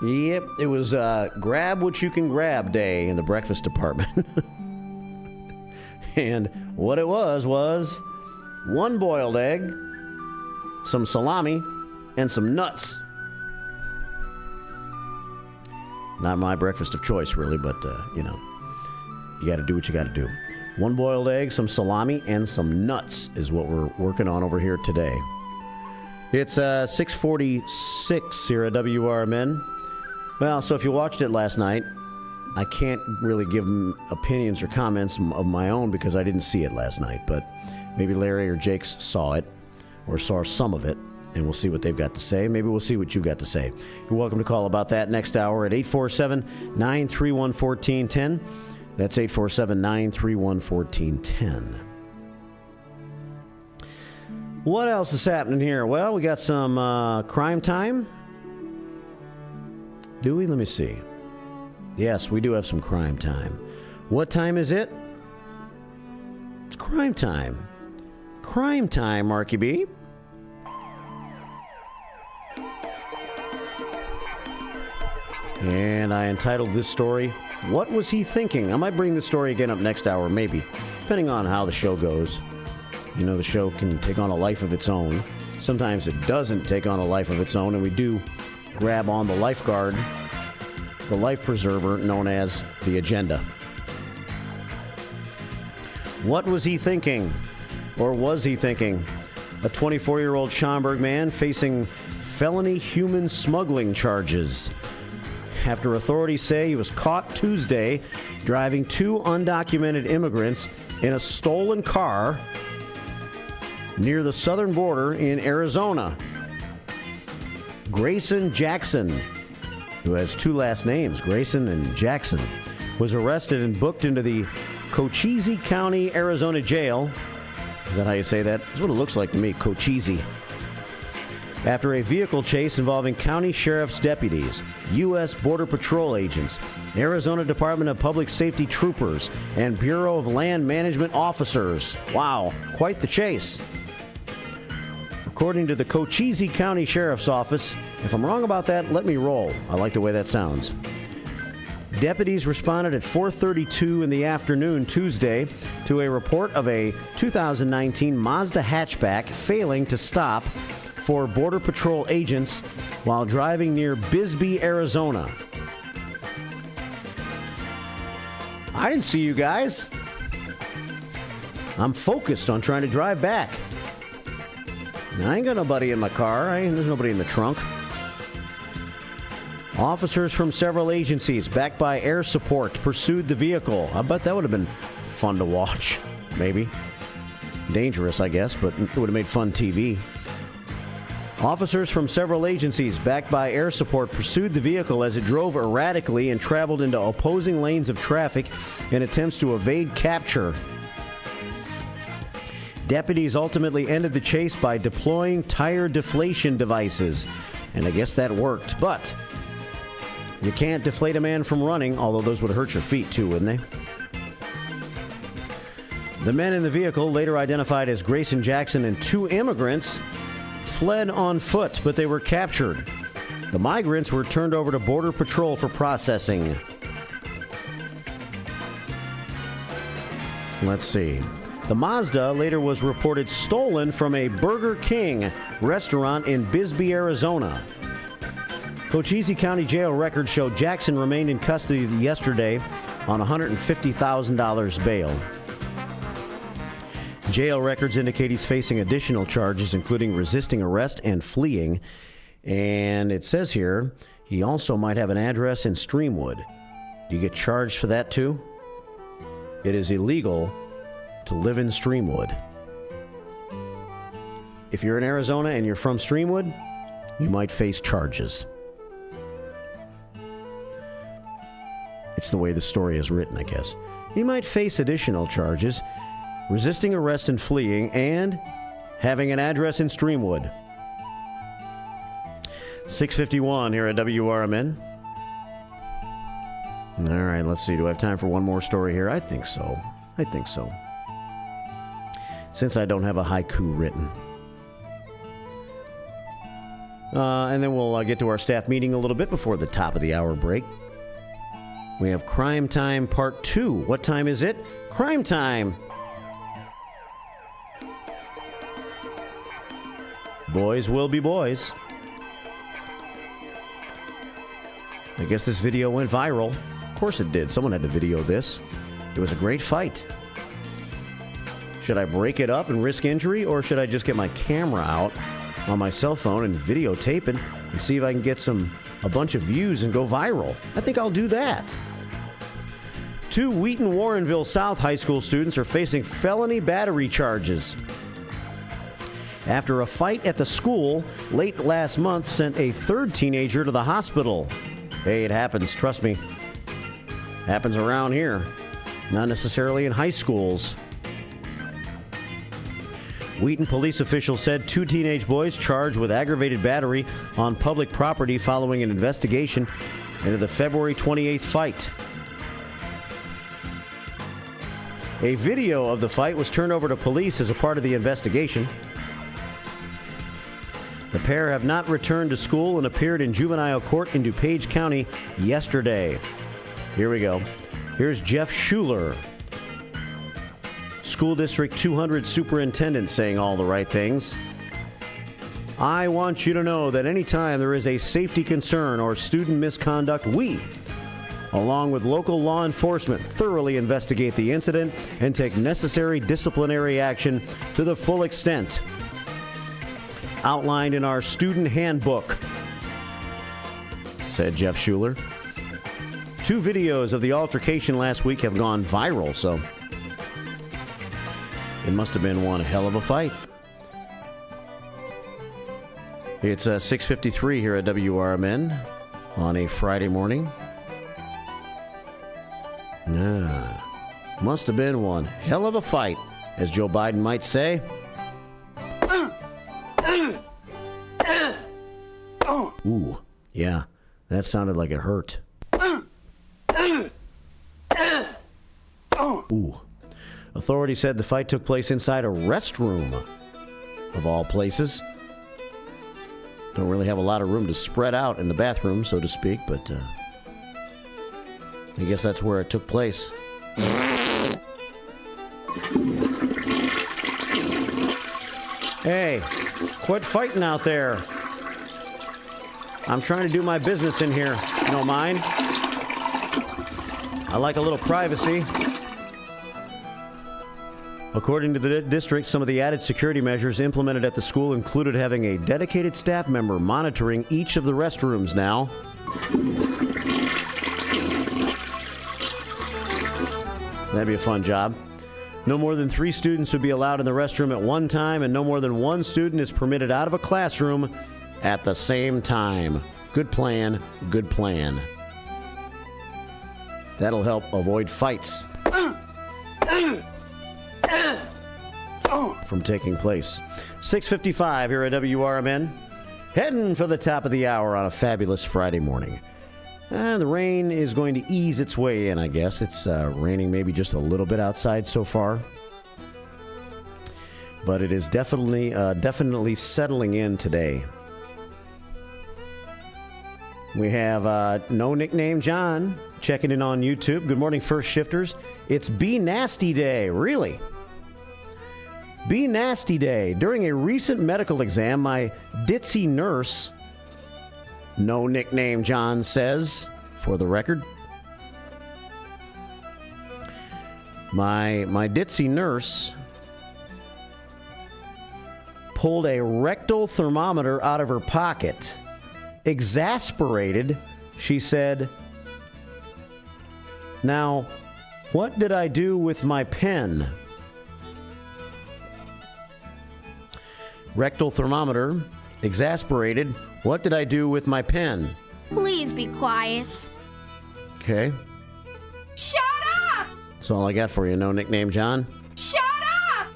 Yep, it was grab what you can grab day in the breakfast department. And what it was one boiled egg, some salami, and some nuts. Not my breakfast of choice, really, but, you got to do what you got to do. One boiled egg, some salami, and some nuts is what we're working on over here today. It's 6:46 here at WRMN. Well, so if you watched it last night, I can't really give opinions or comments of my own because I didn't see it last night, but maybe Larry or Jakes saw it or saw some of it, and we'll see what they've got to say. Maybe we'll see what you've got to say. You're welcome to call about that next hour at 847-931-1410. That's 847-931-1410. What else is happening here? Well, we got some crime time. Do we? Let me see. Yes, we do have some crime time. What time is it? It's crime time. Crime time, Marky B. And I entitled this story, What Was He Thinking? I might bring the story again up next hour, maybe, depending on how the show goes. You know, the show can take on a life of its own. Sometimes it doesn't take on a life of its own, and we do grab on the lifeguard, the life preserver known as the agenda. What was he thinking? Or was he thinking? A 24-year-old Schaumburg man facing felony human smuggling charges after authorities say he was caught Tuesday driving two undocumented immigrants in a stolen car near the southern border in Arizona. Grayson Jackson, who has two last names, Grayson and Jackson, was arrested and booked into the Cochise County, Arizona jail. Is that how you say that? That's what it looks like to me, Cochise. After a vehicle chase involving county sheriff's deputies, U.S. Border Patrol agents, Arizona Department of Public Safety troopers, and Bureau of Land Management officers. Wow, quite the chase. According to the Cochise County Sheriff's Office, if I'm wrong about that, let me roll. I like the way that sounds. Deputies responded at 4:32 in the afternoon Tuesday to a report of a 2019 Mazda hatchback failing to stop for Border Patrol agents while driving near Bisbee, Arizona. I didn't see you guys. I'm focused on trying to drive back. I ain't got nobody in my car. There's nobody in the trunk. Officers from several agencies, backed by air support, pursued the vehicle. I bet that would have been fun to watch. Maybe. Dangerous, I guess, but it would have made fun TV. Officers from several agencies, backed by air support, pursued the vehicle as it drove erratically and traveled into opposing lanes of traffic in attempts to evade capture. Deputies ultimately ended the chase by deploying tire deflation devices, and I guess that worked. But You can't deflate a man from running, although those would hurt your feet too, wouldn't they? The men in the vehicle, later identified as Grayson Jackson and 2 immigrants, fled on foot, but they were captured. The migrants were turned over to Border Patrol for processing. Let's see. The Mazda later was reported stolen from a Burger King restaurant in Bisbee, Arizona. Cochise County Jail records show Jackson remained in custody yesterday on $150,000 bail. Jail records indicate he's facing additional charges, including resisting arrest and fleeing. And it says here he also might have an address in Streamwood. Do you get charged for that too? It is illegal to live in Streamwood. If you're in Arizona and you're from Streamwood, you might face charges. It's the way the story is written, I guess. He might face additional charges, resisting arrest and fleeing, and having an address in Streamwood. 6:51 here at WRMN. All right, let's see. Do I have time for one more story here? I think so. Since I don't have a haiku written. And then we'll get to our staff meeting a little bit before the top of the hour break. We have Crime Time Part 2. What time is it? Crime Time! Boys will be boys. I guess this video went viral. Of course it did. Someone had to video this. It was a great fight. Should I break it up and risk injury, or should I just get my camera out on my cell phone and videotape it and see if I can get a bunch of views and go viral? I think I'll do that. 2 Wheaton Warrenville South high school students are facing felony battery charges after a fight at the school late last month sent a 3rd teenager to the hospital. Hey, it happens, trust me. Happens around here, not necessarily in high schools. Wheaton police officials said 2 teenage boys charged with aggravated battery on public property following an investigation into the February 28th fight. A video of the fight was turned over to police as a part of the investigation. The pair have not returned to school and appeared in juvenile court in DuPage County yesterday. Here we go. Here's Jeff Schuler, School District 200 Superintendent, saying all the right things. I want you to know that anytime there is a safety concern or student misconduct, we, along with local law enforcement, thoroughly investigate the incident and take necessary disciplinary action to the full extent outlined in our student handbook, said Jeff Schuler. 2 videos of the altercation last week have gone viral, so it must have been one hell of a fight. It's 6:53 here at WRMN on a Friday morning. Must have been one hell of a fight, as Joe Biden might say. Ooh, yeah, that sounded like it hurt. Ooh. Authorities said the fight took place inside a restroom, of all places. Don't really have a lot of room to spread out in the bathroom, so to speak, but I guess that's where it took place. Hey, quit fighting out there. I'm trying to do my business in here. You don't mind? I like a little privacy. According to the district, some of the added security measures implemented at the school included having a dedicated staff member monitoring each of the restrooms now. That'd be a fun job. No more than 3 students would be allowed in the restroom at one time, and no more than 1 student is permitted out of a classroom at the same time. Good plan, good plan. That'll help avoid fights from taking place. 6:55 here at WRMN. Heading for the top of the hour on a fabulous Friday morning. The rain is going to ease its way in, I guess. It's raining maybe just a little bit outside so far. But it is definitely settling in today. We have No Nickname John checking in on YouTube. Good morning, First Shifters. It's Be Nasty Day. Really? Be Nasty Day. During a recent medical exam, my ditzy nurse, No Nickname John says, for the record, my ditzy nurse pulled a rectal thermometer out of her pocket. Exasperated, she said, "Now, what did I do with my pen?" Rectal thermometer. Exasperated. What did I do with my pen? Please be quiet. Okay. Shut up! That's all I got for you. No Nickname John. Shut up!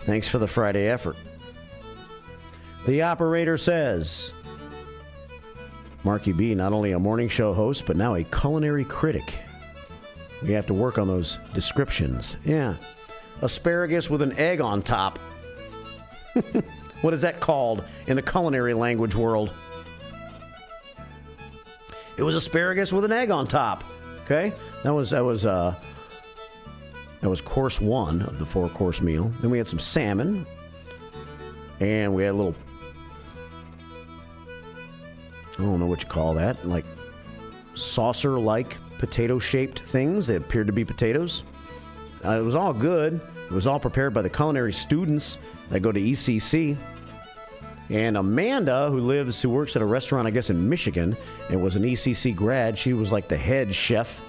Thanks for the Friday effort. The operator says, Marky B, not only a morning show host, but now a culinary critic. We have to work on those descriptions. Yeah. Asparagus with an egg on top. What is that called in the culinary language world? It was asparagus with an egg on top. Okay? That was course one of the 4-course meal. Then we had some salmon. And we had a little, I don't know what you call that, like saucer-like potato-shaped things. They appeared to be potatoes. It was all good. It was all prepared by the culinary students that go to ECC. And Amanda, who works at a restaurant, I guess, in Michigan, and was an ECC grad, she was like the head chef.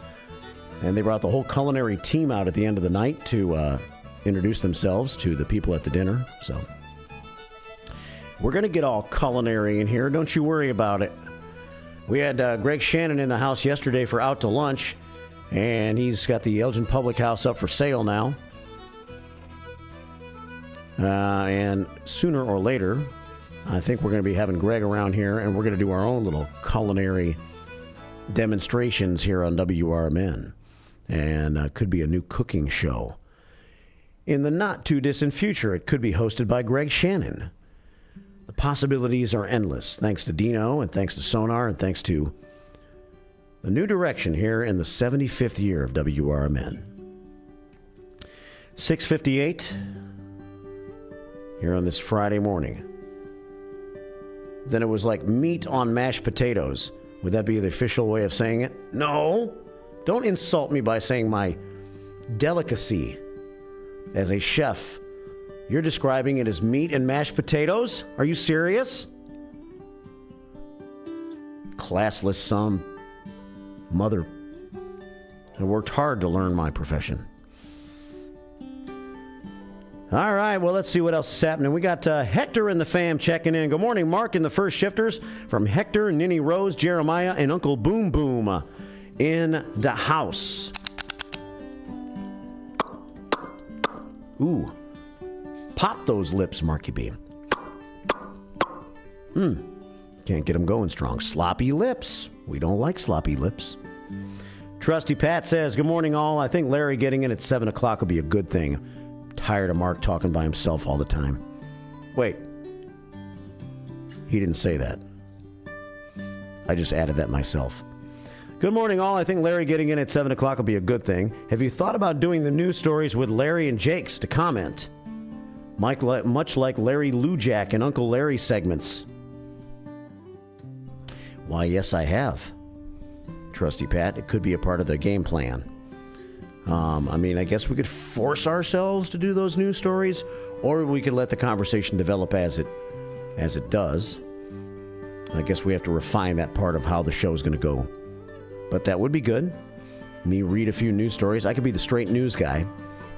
And they brought the whole culinary team out at the end of the night to introduce themselves to the people at the dinner. So we're going to get all culinary in here. Don't you worry about it. We had Greg Shannon in the house yesterday for Out to Lunch, and he's got the Elgin Public House up for sale now. And sooner or later, I think we're going to be having Greg around here, and we're going to do our own little culinary demonstrations here on WRMN. And could be a new cooking show. In the not-too-distant future, it could be hosted by Greg Shannon. The possibilities are endless, thanks to Dino, and thanks to Sonar, and thanks to the new direction here in the 75th year of WRMN. 6:58 here on this Friday morning. Then it was like meat on mashed potatoes. Would that be the official way of saying it? No! Don't insult me by saying my delicacy as a chef. You're describing it as meat and mashed potatoes? Are you serious? Classless son. Mother. I worked hard to learn my profession. All right, well, let's see what else is happening. We got Hector and the fam checking in. Good morning, Mark and the First Shifters from Hector, Ninny Rose, Jeremiah, and Uncle Boom Boom in the house. Ooh. Pop those lips, Marky B. Can't get them going strong. Sloppy lips. We don't like sloppy lips. Trusty Pat says, good morning, all. I think Larry getting in at 7 o'clock will be a good thing. Tired of Mark talking by himself all the time. Wait. He didn't say that. I just added that myself. Good morning, all. I think Larry getting in at 7 o'clock will be a good thing. Have you thought about doing the news stories with Larry and Jakes to comment? Much like Larry Lujack and Uncle Larry segments. Why, yes, I have. Trusty Pat, it could be a part of the game plan. I guess we could force ourselves to do those news stories, or we could let the conversation develop as it does. I guess we have to refine that part of how the show is going to go. But that would be good. Me read a few news stories. I could be the straight news guy,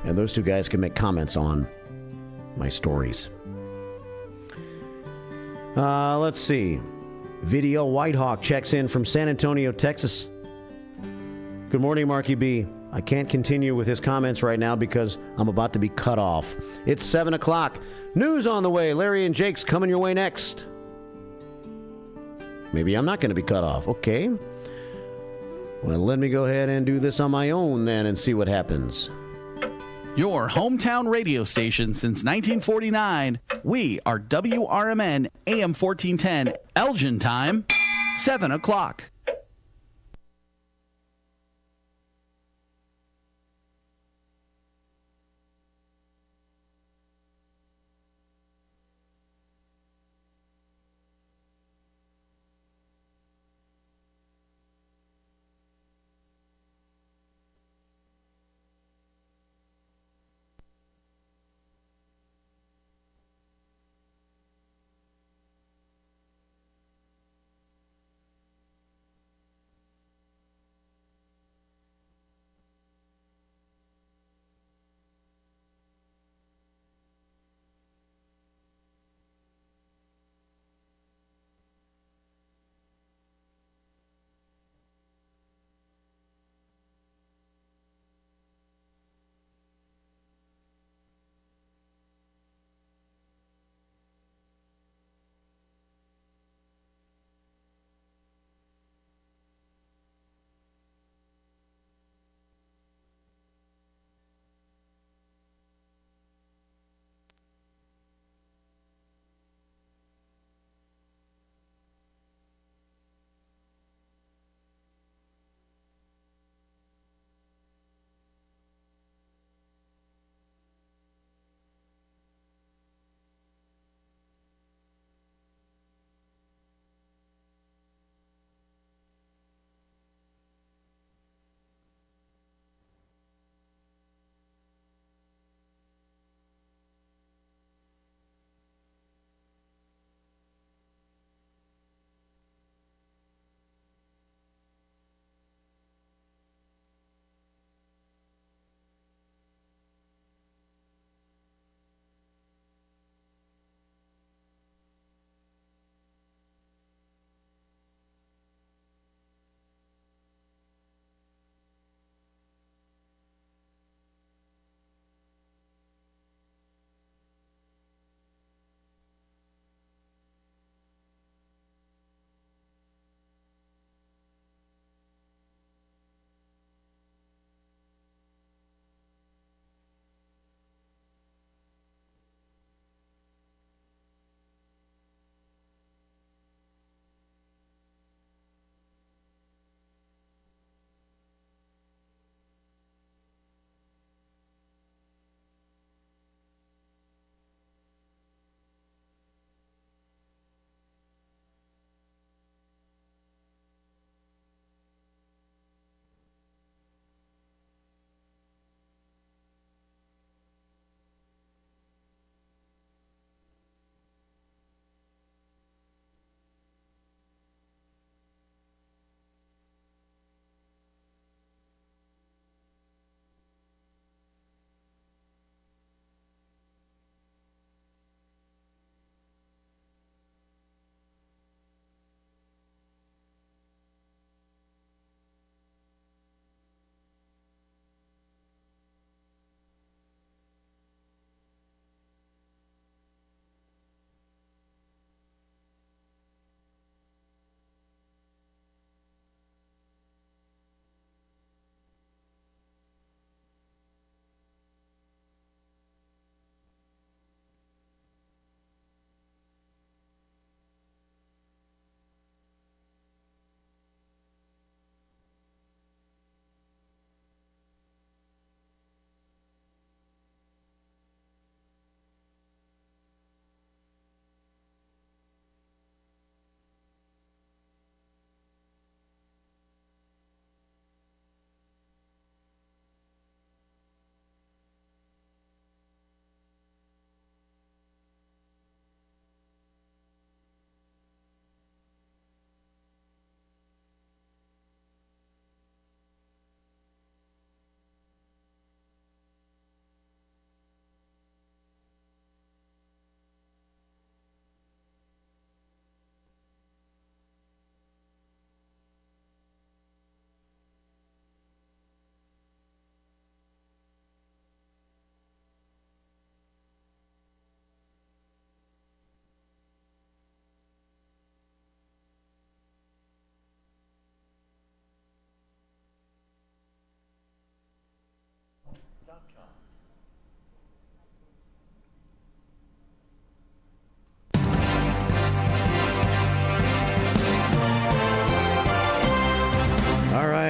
and those two guys can make comments on my stories. Let's see. Video Whitehawk checks in from San Antonio, Texas. Good morning, Marky B. I can't continue with his comments right now because I'm about to be cut off. It's 7 o'clock. News on the way. Larry and Jake's coming your way next. Maybe I'm not going to be cut off. Okay. Well, let me go ahead and do this on my own then and see what happens. Your hometown radio station since 1949. We are WRMN AM 1410, Elgin time, 7 o'clock.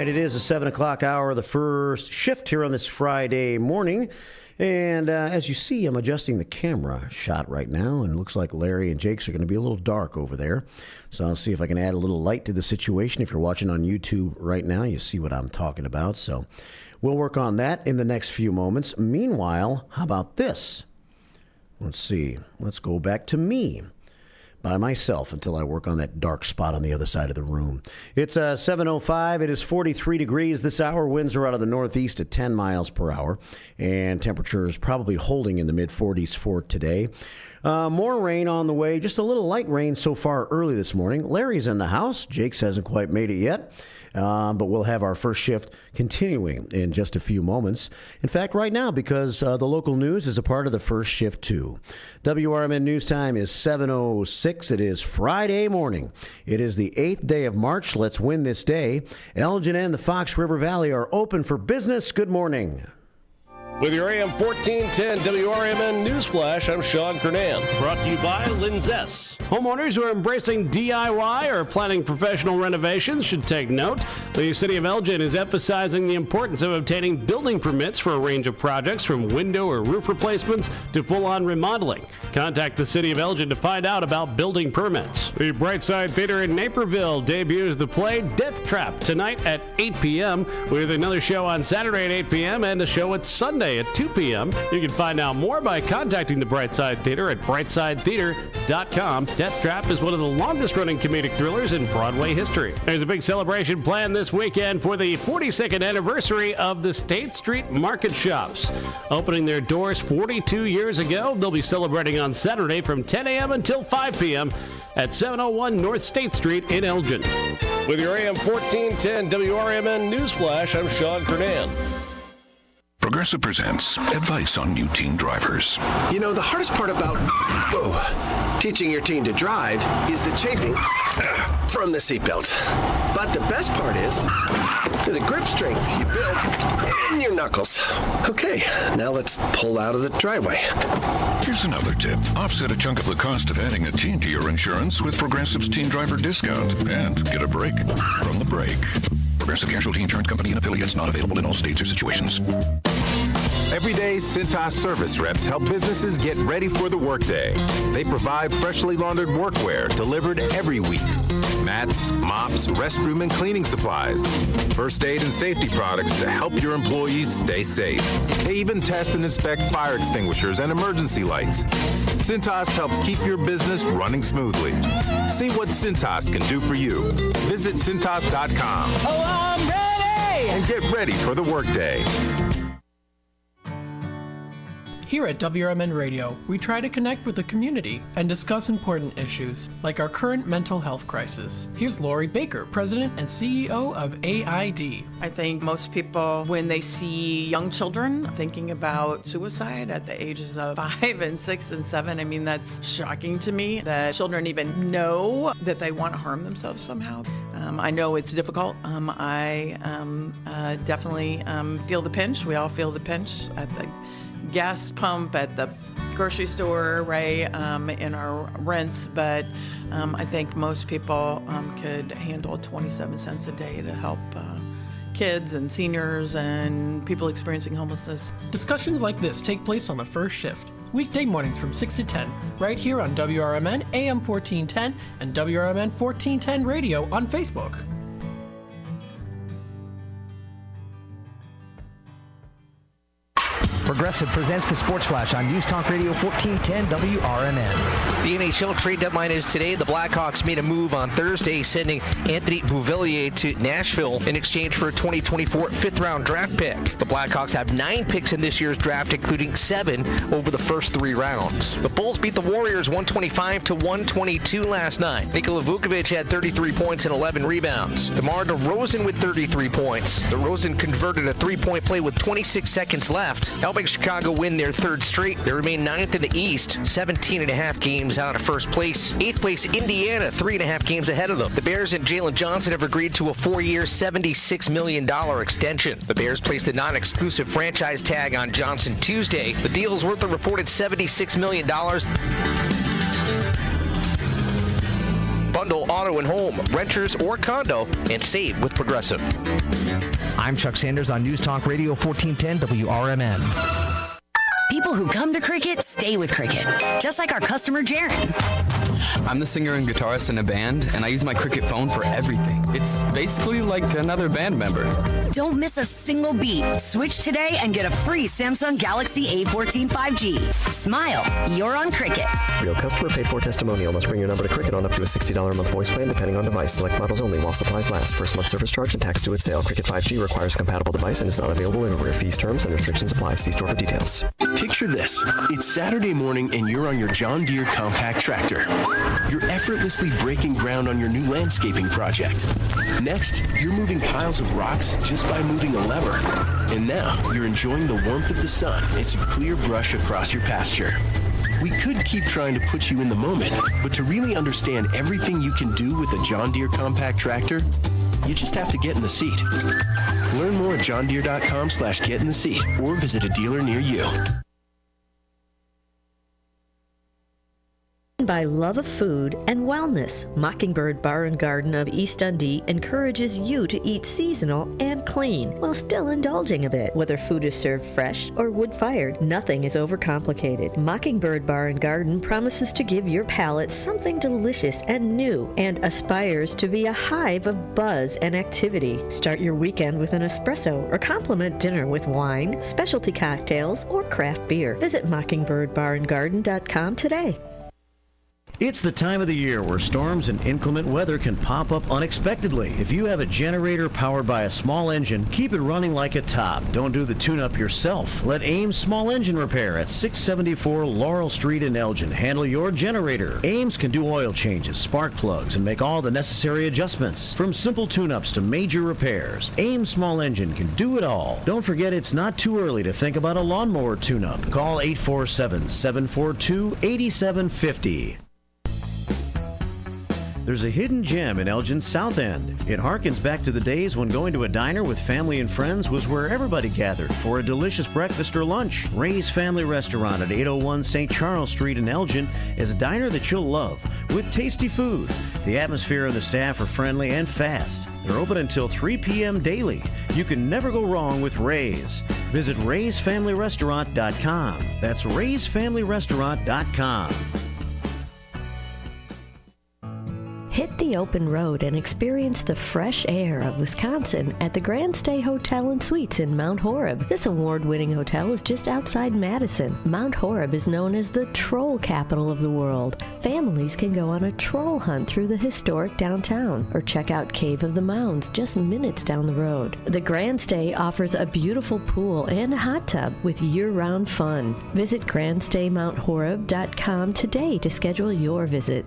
right, it is the 7 o'clock hour, the first shift here on this Friday morning. And as you see, I'm adjusting the camera shot right now, and it looks like Larry and Jake's are going to be a little dark over there. So I'll see if I can add a little light to the situation. If you're watching on YouTube right now, you see what I'm talking about. So we'll work on that in the next few moments. Meanwhile, how about this? Let's see. Let's go back to me by myself until I work on that dark spot on the other side of the room. It's 7:05. It is 43 degrees this hour. Winds are out of the northeast at 10 miles per hour, and temperatures probably holding in the mid-40s for today. More rain on the way, just a little light rain so far early this morning. Larry's in the house. Jake's hasn't quite made it yet. But we'll have our first shift continuing in just a few moments. In fact, right now, because the local news is a part of the first shift, too. WRMN News Time is 7:06. It is Friday morning. It is the 8th day of March. Let's win this day. Elgin and the Fox River Valley are open for business. Good morning. With your AM 1410 WRMN Newsflash, I'm Sean Kernan. Brought to you by Linzess. Homeowners who are embracing DIY or planning professional renovations should take note. The City of Elgin is emphasizing the importance of obtaining building permits for a range of projects, from window or roof replacements to full-on remodeling. Contact the City of Elgin to find out about building permits. The Brightside Theater in Naperville debuts the play Death Trap tonight at 8 p.m. with another show on Saturday at 8 p.m. and a show at Sunday at 2 p.m. You can find out more by contacting the Brightside Theater at brightsidetheater.com. Death Trap is one of the longest-running comedic thrillers in Broadway history. There's a big celebration planned this weekend for the 42nd anniversary of the State Street Market Shops. Opening their doors 42 years ago, they'll be celebrating on Saturday from 10 a.m. until 5 p.m. at 701 North State Street in Elgin. With your AM 1410 WRMN Newsflash, I'm Sean Kernan. Progressive presents advice on new teen drivers. You know, the hardest part about teaching your teen to drive is the chafing from the seatbelt. But the best part is the grip strength you build in your knuckles. Okay, now let's pull out of the driveway. Here's another tip. Offset a chunk of the cost of adding a teen to your insurance with Progressive's teen driver discount and get a break from the brake. Progressive Casualty Insurance Company and affiliates, not available in all states or situations. Every day, Cintas service reps help businesses get ready for the workday. They provide freshly laundered workwear delivered every week. Mats, mops, restroom and cleaning supplies. First aid and safety products to help your employees stay safe. They even test and inspect fire extinguishers and emergency lights. Cintas helps keep your business running smoothly. See what Cintas can do for you. Visit Cintas.com. Oh, I'm ready! And get ready for the workday. Here at WRMN Radio, we try to connect with the community and discuss important issues, like our current mental health crisis. Here's Lori Baker, President and CEO of AID. I think most people, when they see young children thinking about suicide at the ages of 5 and 6 and 7, I mean, that's shocking to me that children even know that they want to harm themselves somehow. I know it's difficult. I definitely feel the pinch. We all feel the pinch at the gas pump, at the grocery store, right, in our rents, but I think most people could handle 27 cents a day to help kids and seniors and people experiencing homelessness. Discussions like this take place on the first shift, weekday mornings from 6 to 10, right here on WRMN AM 1410 and WRMN 1410 Radio on Facebook. Progressive presents the Sports Flash on News Talk Radio 1410 WRMN. The NHL trade deadline is today. The Blackhawks made a move on Thursday, sending Anthony Beauvillier to Nashville in exchange for a 2024 fifth-round draft pick. The Blackhawks have 9 picks in this year's draft, including 7 over the first 3 rounds. The Bulls beat the Warriors 125-122 last night. Nikola Vukovic had 33 points and 11 rebounds. DeMar DeRozan with 33 points. DeRozan converted a 3-point play with 26 seconds left, helping Chicago win their 3rd straight. They remain 9th in the East, 17.5 games out of first place. 8th place, Indiana, 3.5 games ahead of them. The Bears and Jalen Johnson have agreed to a 4-year, $76 million extension. The Bears placed a non-exclusive franchise tag on Johnson Tuesday. The deal is worth a reported $76 million. Bundle auto and home, renters or condo, and save with Progressive. I'm Chuck Sanders on News Talk Radio 1410 WRMN. People who come to Cricket stay with Cricket, just like our customer Jaron. I'm the singer and guitarist in a band, and I use my Cricket phone for everything. It's basically like another band member. Don't miss a single beat. Switch today and get a free Samsung Galaxy A14 5G. Smile, you're on Cricket. Real customer paid for testimonial. Must bring your number to Cricket on up to a $60 a month voice plan depending on device. Select models only while supplies last. First month service charge and tax due at sale. Cricket 5G requires a compatible device and is not available in rare fees, terms, and restrictions apply. See store for details. Picture this. It's Saturday morning and you're on your John Deere compact tractor. You're effortlessly breaking ground on your new landscaping project. Next, you're moving piles of rocks just by moving a lever. And now, you're enjoying the warmth of the sun as you clear brush across your pasture. We could keep trying to put you in the moment, but to really understand everything you can do with a John Deere compact tractor, you just have to get in the seat. Learn more at johndeere.com/get-in-the-seat or visit a dealer near you. By love of food and wellness, Mockingbird Bar and Garden of East Dundee encourages you to eat seasonal and clean while still indulging a bit. Whether food is served fresh or wood-fired, nothing is overcomplicated. Mockingbird Bar and Garden promises to give your palate something delicious and new and aspires to be a hive of buzz and activity. Start your weekend with an espresso or complement dinner with wine, specialty cocktails, or craft beer. Visit mockingbirdbarandgarden.com today. It's the time of the year where storms and inclement weather can pop up unexpectedly. If you have a generator powered by a small engine, keep it running like a top. Don't do the tune-up yourself. Let Ames Small Engine Repair at 674 Laurel Street in Elgin handle your generator. Ames can do oil changes, spark plugs, and make all the necessary adjustments. From simple tune-ups to major repairs, Ames Small Engine can do it all. Don't forget it's not too early to think about a lawnmower tune-up. Call 847-742-8750. There's a hidden gem in Elgin's South End. It harkens back to the days when going to a diner with family and friends was where everybody gathered for a delicious breakfast or lunch. Ray's Family Restaurant at 801 St. Charles Street in Elgin is a diner that you'll love with tasty food. The atmosphere and the staff are friendly and fast. They're open until 3 p.m. daily. You can never go wrong with Ray's. Visit raysfamilyrestaurant.com. That's raysfamilyrestaurant.com. Hit the open road and experience the fresh air of Wisconsin at the Grand Stay Hotel and Suites in Mount Horeb. This award-winning hotel is just outside Madison. Mount Horeb is known as the troll capital of the world. Families can go on a troll hunt through the historic downtown or check out Cave of the Mounds just minutes down the road. The Grand Stay offers a beautiful pool and a hot tub with year-round fun. Visit grandstaymounthoreb.com today to schedule your visit.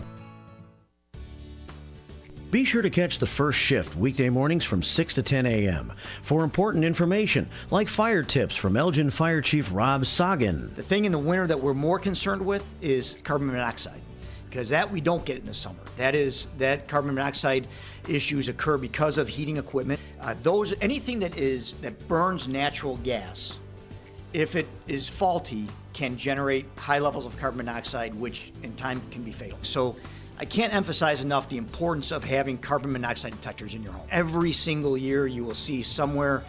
Be sure to catch the first shift weekday mornings from 6 to 10 a.m. for important information like fire tips from Elgin Fire Chief Rob Sagan. The thing in the winter that we're more concerned with is carbon monoxide, because that we don't get in the summer. That carbon monoxide issues occur because of heating equipment. Anything that burns natural gas, if it is faulty, can generate high levels of carbon monoxide, which in time can be fatal. So I can't emphasize enough the importance of having carbon monoxide detectors in your home. Every single year you will see somewhere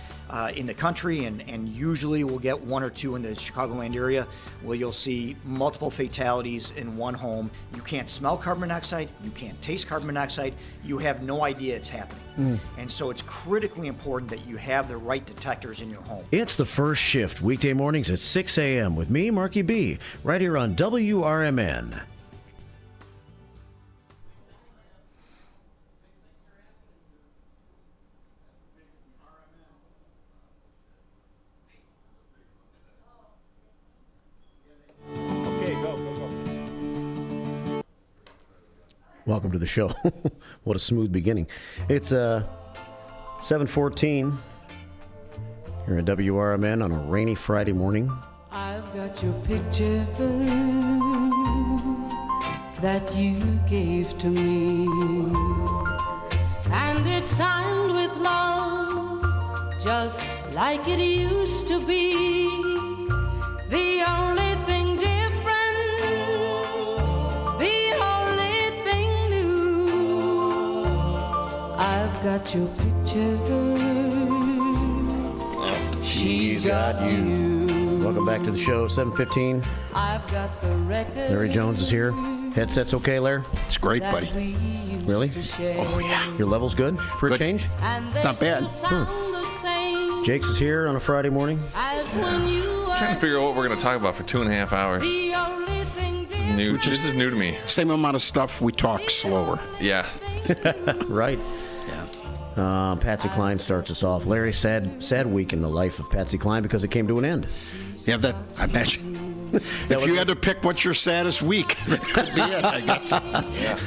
in the country, and usually we'll get one or two in the Chicagoland area, where you'll see multiple fatalities in one home. You can't smell carbon monoxide, you can't taste carbon monoxide, you have no idea it's happening. And so it's critically important that you have the right detectors in your home. It's the first shift weekday mornings at 6 a.m. with me, Marky B, right here on WRMN. Welcome to the show. What a smooth beginning. It's 7:14 here at WRMN on a rainy Friday morning. I've got your picture that you gave to me, and it's signed with love, just like it used to be. The only thing different, the only thing new, got your picture. She's got you. Welcome back to the show, 7:15. I've got the record. Larry Jones is here. Headset's okay, Larry? It's great, buddy. Really? Oh, yeah. Your level's good for a change? Not bad. Jake's is here on a Friday morning. I'm trying to figure out what we're going to talk about for 2.5 hours. This is new. This is new to me. Same amount of stuff, we talk slower. Yeah. Right. Patsy Cline starts us off. Larry, sad week in the life of Patsy Cline because it came to an end. Yeah, that I imagine. If you had to pick what's your saddest week, that could be it, I guess. Yeah.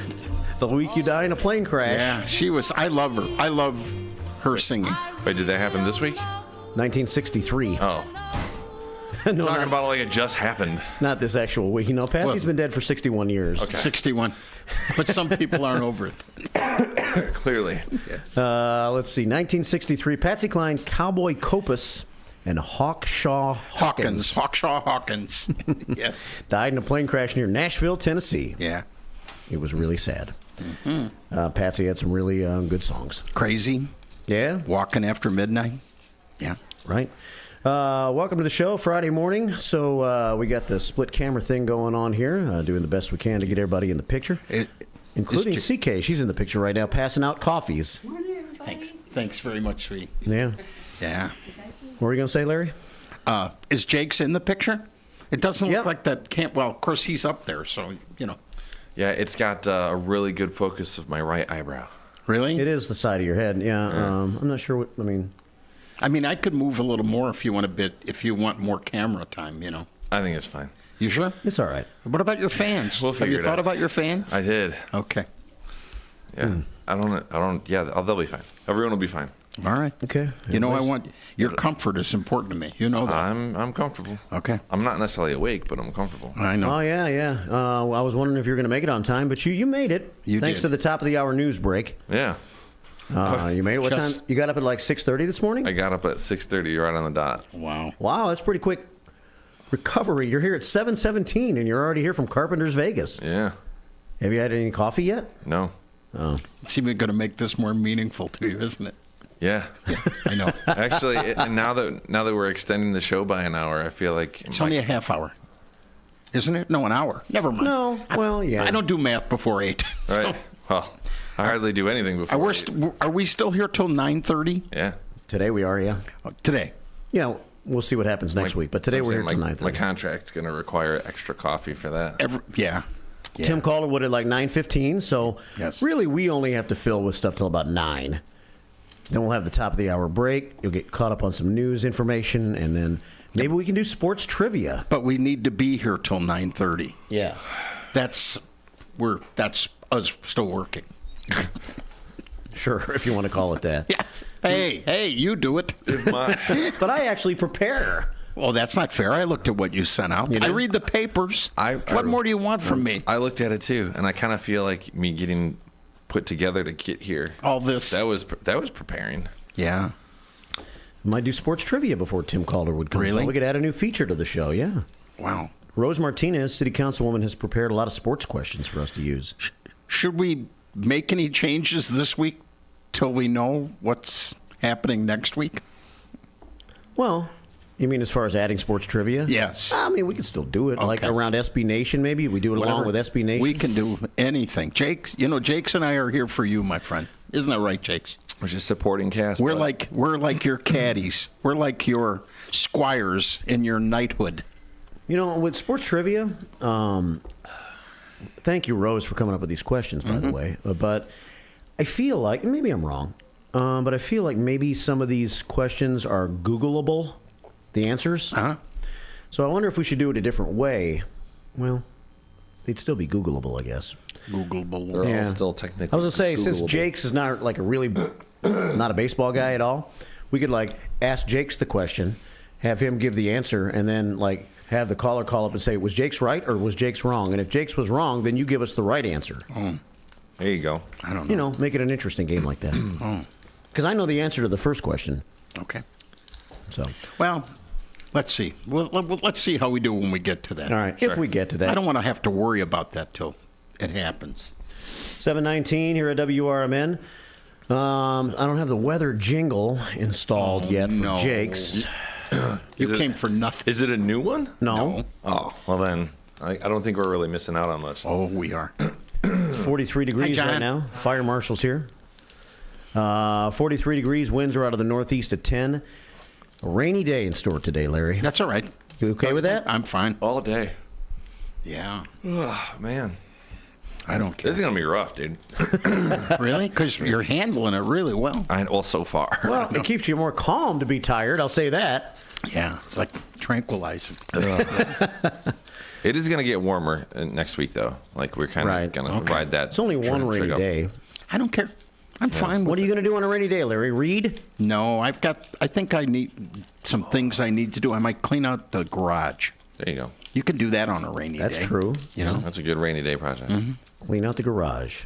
The week you die in a plane crash. Yeah, she was. I love her. I love her singing. Wait, did that happen this week? 1963. Oh. No, talking about it like it just happened. Not this actual week. You know, Patsy's been dead for 61 years. Okay. 61. But some people aren't over it. Clearly. Yes. Let's see. 1963. Patsy Cline, Cowboy Copus, and Hawkshaw Hawkins. Hawkshaw Hawkins. Yes. Died in a plane crash near Nashville, Tennessee. Yeah. It was really sad. Patsy had some really good songs. Crazy. Yeah. Walking After Midnight. Yeah. Right. Welcome to the show, Friday morning. So we got the split camera thing going on here, doing the best we can to get everybody in the picture, including CK. She's in the picture right now, passing out coffees. Thanks very much, sweetie. Yeah. Yeah. What were you going to say, Larry? Is Jake's in the picture? It doesn't look like that. Well, of course, he's up there, so, you know. Yeah, it's got a really good focus of my right eyebrow. Really? It is the side of your head, yeah. I'm not sure what, I mean, I could move a little more if you want more camera time, you know. I think it's fine. You sure? It's all right. What about your fans? We'll figure Have you thought about your fans? I did. Okay. Yeah. They'll be fine. Everyone will be fine. All right. Okay. You know, your comfort is important to me. You know that. I'm comfortable. Okay. I'm not necessarily awake, but I'm comfortable. I know. Oh, yeah. I was wondering if you were going to make it on time, but you made it. Thanks did. to the top of the hour news break. Yeah. You made it. What time? You got up at like 6:30 this morning? I got up at 6:30, right on the dot. Wow. Wow, that's pretty quick recovery. You're here at 7:17, and you're already here from Carpenter's Vegas. Yeah. Have you had any coffee yet? No. Oh. It's even going to make this more meaningful to you, isn't it? Yeah. I know. Actually, and now that we're extending the show by an hour, I feel like it's only a half hour, isn't it? No, an hour. Never mind. No. Well, yeah. I don't do math before 8. So. Right. Well, I hardly do anything before. Are we still here till 9:30? Yeah. Today we are. Yeah. Today. Yeah. We'll see what happens next week, but today we're here till 9:30. My contract's going to require extra coffee for that. Yeah. Tim called it would at like 9:15, so yes. Really we only have to fill with stuff till about 9. Then we'll have the top of the hour break. You'll get caught up on some news information, and then maybe we can do sports trivia. But we need to be here till 9:30. Yeah. That's us still working. Sure, if you want to call it that. Yes. Hey, you do it. But I actually prepare. Well, that's not fair. I looked at what you sent out. I read the papers. What more do you want from me? I looked at it too, and I kind of feel like me getting put together to get here. All this. That was preparing. Yeah. Might do sports trivia before Tim Calder would come. Really? So we could add a new feature to the show, yeah. Wow. Rose Martinez, city councilwoman, has prepared a lot of sports questions for us to use. Should we make any changes this week till we know what's happening next week? Well, you mean as far as adding sports trivia? Yes. I mean, we can still do it. Okay. Like around SB Nation, maybe? We do it along with SB Nation? We can do anything. Jakes and I are here for you, my friend. Isn't that right, Jakes? We're just supporting cast. We're like your caddies. We're like your squires in your knighthood. You know, with sports trivia, thank you, Rose, for coming up with these questions, by the way. But I feel like, maybe I'm wrong, but I feel like maybe some of these questions are Googleable, the answers. Uh-huh. So I wonder if we should do it a different way. Well, they'd still be Googleable, I guess. Googleable. They're all still technically I was going to say, since Googleable. Jake's is not like not a baseball guy at all, we could like ask Jake's the question, have him give the answer, and then like have the caller call up and say, was Jake's right or was Jake's wrong? And if Jake's was wrong, then you give us the right answer. Oh. There you go. I don't know. You know, make it an interesting game like that. Because I know the answer to the first question. Okay. So. Well, let's see. Let's see how we do when we get to that. All right, if we get to that. I don't want to have to worry about that till it happens. 7:19 here at WRMN. I don't have the weather jingle installed yet for Jake's. You came for nothing. Is it a new one? No. Oh, well then, I don't think we're really missing out on much. Oh, we are. It's 43 degrees right now. Fire marshal's here. 43 degrees. Winds are out of the northeast at 10. A rainy day in store today, Larry. That's all right. You okay with that? I'm fine. All day. Yeah. Oh, man. I don't care. This is going to be rough, dude. Really? Because you're handling it really well. Well, so far. Well, it keeps you more calm to be tired. I'll say that. Yeah. It's like tranquilizing. It is going to get warmer next week, though. Like, we're kind of going to ride that. It's only one rainy day. I don't care. I'm fine with What are you going to do on a rainy day, Larry? Read? No, I think I need some things I need to do. I might clean out the garage. There you go. You can do that on a rainy day. That's true. You know? That's a good rainy day project. Mm-hmm. Clean out the garage.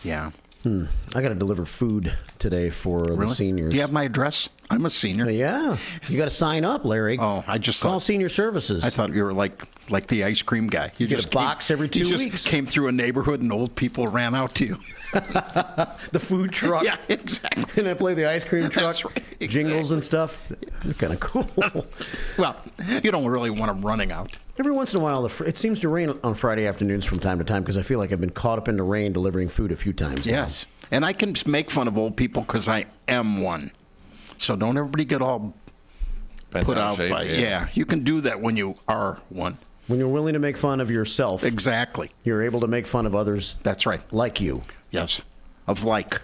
Yeah. I got to deliver food today for the seniors. Do you have my address? I'm a senior. Yeah. You got to sign up, Larry. Oh, I just call Senior Services. I thought you were like the ice cream guy. You get a box every 2 weeks. You just came through a neighborhood and old people ran out to you. The food truck. Yeah, exactly. And I play the ice cream truck, That's right, exactly. jingles and stuff. They're kind of cool. Well, you don't really want them running out. Every once in a while, it seems to rain on Friday afternoons from time to time because I feel like I've been caught up in the rain delivering food a few times. Yes. And I can make fun of old people because I am one. So don't everybody get all put out shape, by... Yeah, you can do that when you are one. When you're willing to make fun of yourself. Exactly. You're able to make fun of others. That's right. Like you. Yes. Of like.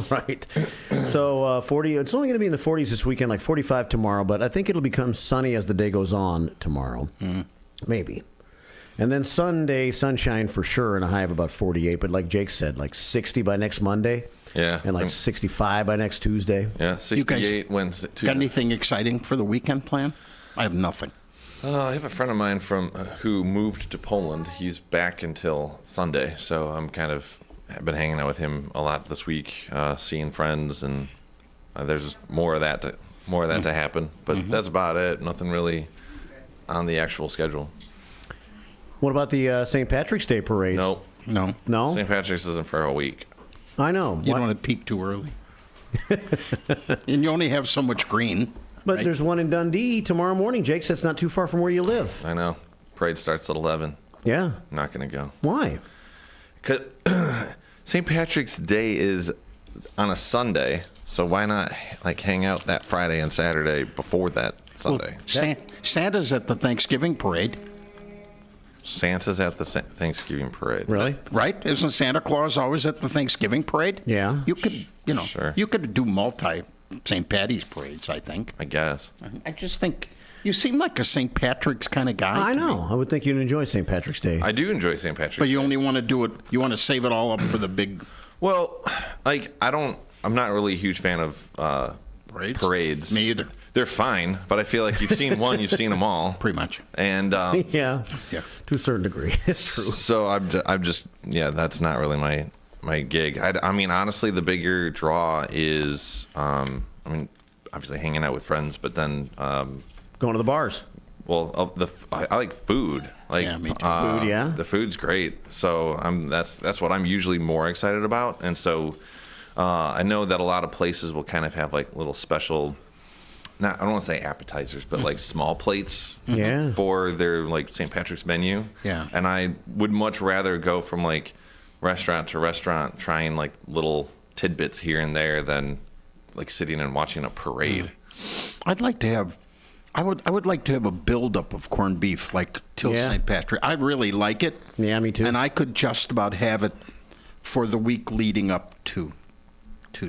Right. So 40. It's only going to be in the 40s this weekend, like 45 tomorrow, but I think it'll become sunny as the day goes on tomorrow. Maybe. And then Sunday, sunshine for sure, and a high of about 48. But like Jake said, like 60 by next Monday. Yeah. And like 65 by next Tuesday. Yeah, 68 Wednesday. Got anything exciting for the weekend plan? I have nothing. I have a friend of mine who moved to Poland. He's back until Sunday, so I've been hanging out with him a lot this week, seeing friends, and there's more of that to happen. But that's about it. Nothing really on the actual schedule. What about the St. Patrick's Day parades? No. No? St. Patrick's isn't for a week. I know. You don't want to peak too early. And you only have so much green. But right? there's one in Dundee tomorrow morning. Jake said it's not too far from where you live. I know. Parade starts at 11. Yeah. I'm not going to go. Why? Because St. Patrick's Day is on a Sunday, so why not hang out that Friday and Saturday before that Sunday? Well, Santa's at the Thanksgiving parade. Santa's at the Thanksgiving parade. Really? Right? Isn't Santa Claus always at the Thanksgiving parade? Yeah. You could, Sure. You could do multi St. Patty's parades, I think. I guess. I just think you seem like a St. Patrick's kind of guy. I know. I would think you'd enjoy St. Patrick's Day. I do enjoy St. Patrick's But you Day. only want to do it, you want to save it all up for the big... Well, I'm not really a huge fan of parades. Me either. They're fine, but I feel like you've seen one, you've seen them all. Pretty much. And yeah, to a certain degree. It's true. So I'm just that's not really my gig. I mean, honestly, the bigger draw is, obviously hanging out with friends, but then going to the bars. Well, I like food. Yeah, me too. Food, yeah. The food's great. So that's what I'm usually more excited about. And so I know that a lot of places will kind of have like little special. I don't want to say appetizers, but like small plates for their like St. Patrick's menu. Yeah. And I would much rather go from like restaurant to restaurant trying like little tidbits here and there than like sitting and watching a parade. I'd like to have, I would like to have a buildup of corned beef like till St. Patrick. I really like it. Yeah, me too. And I could just about have it for the week leading up to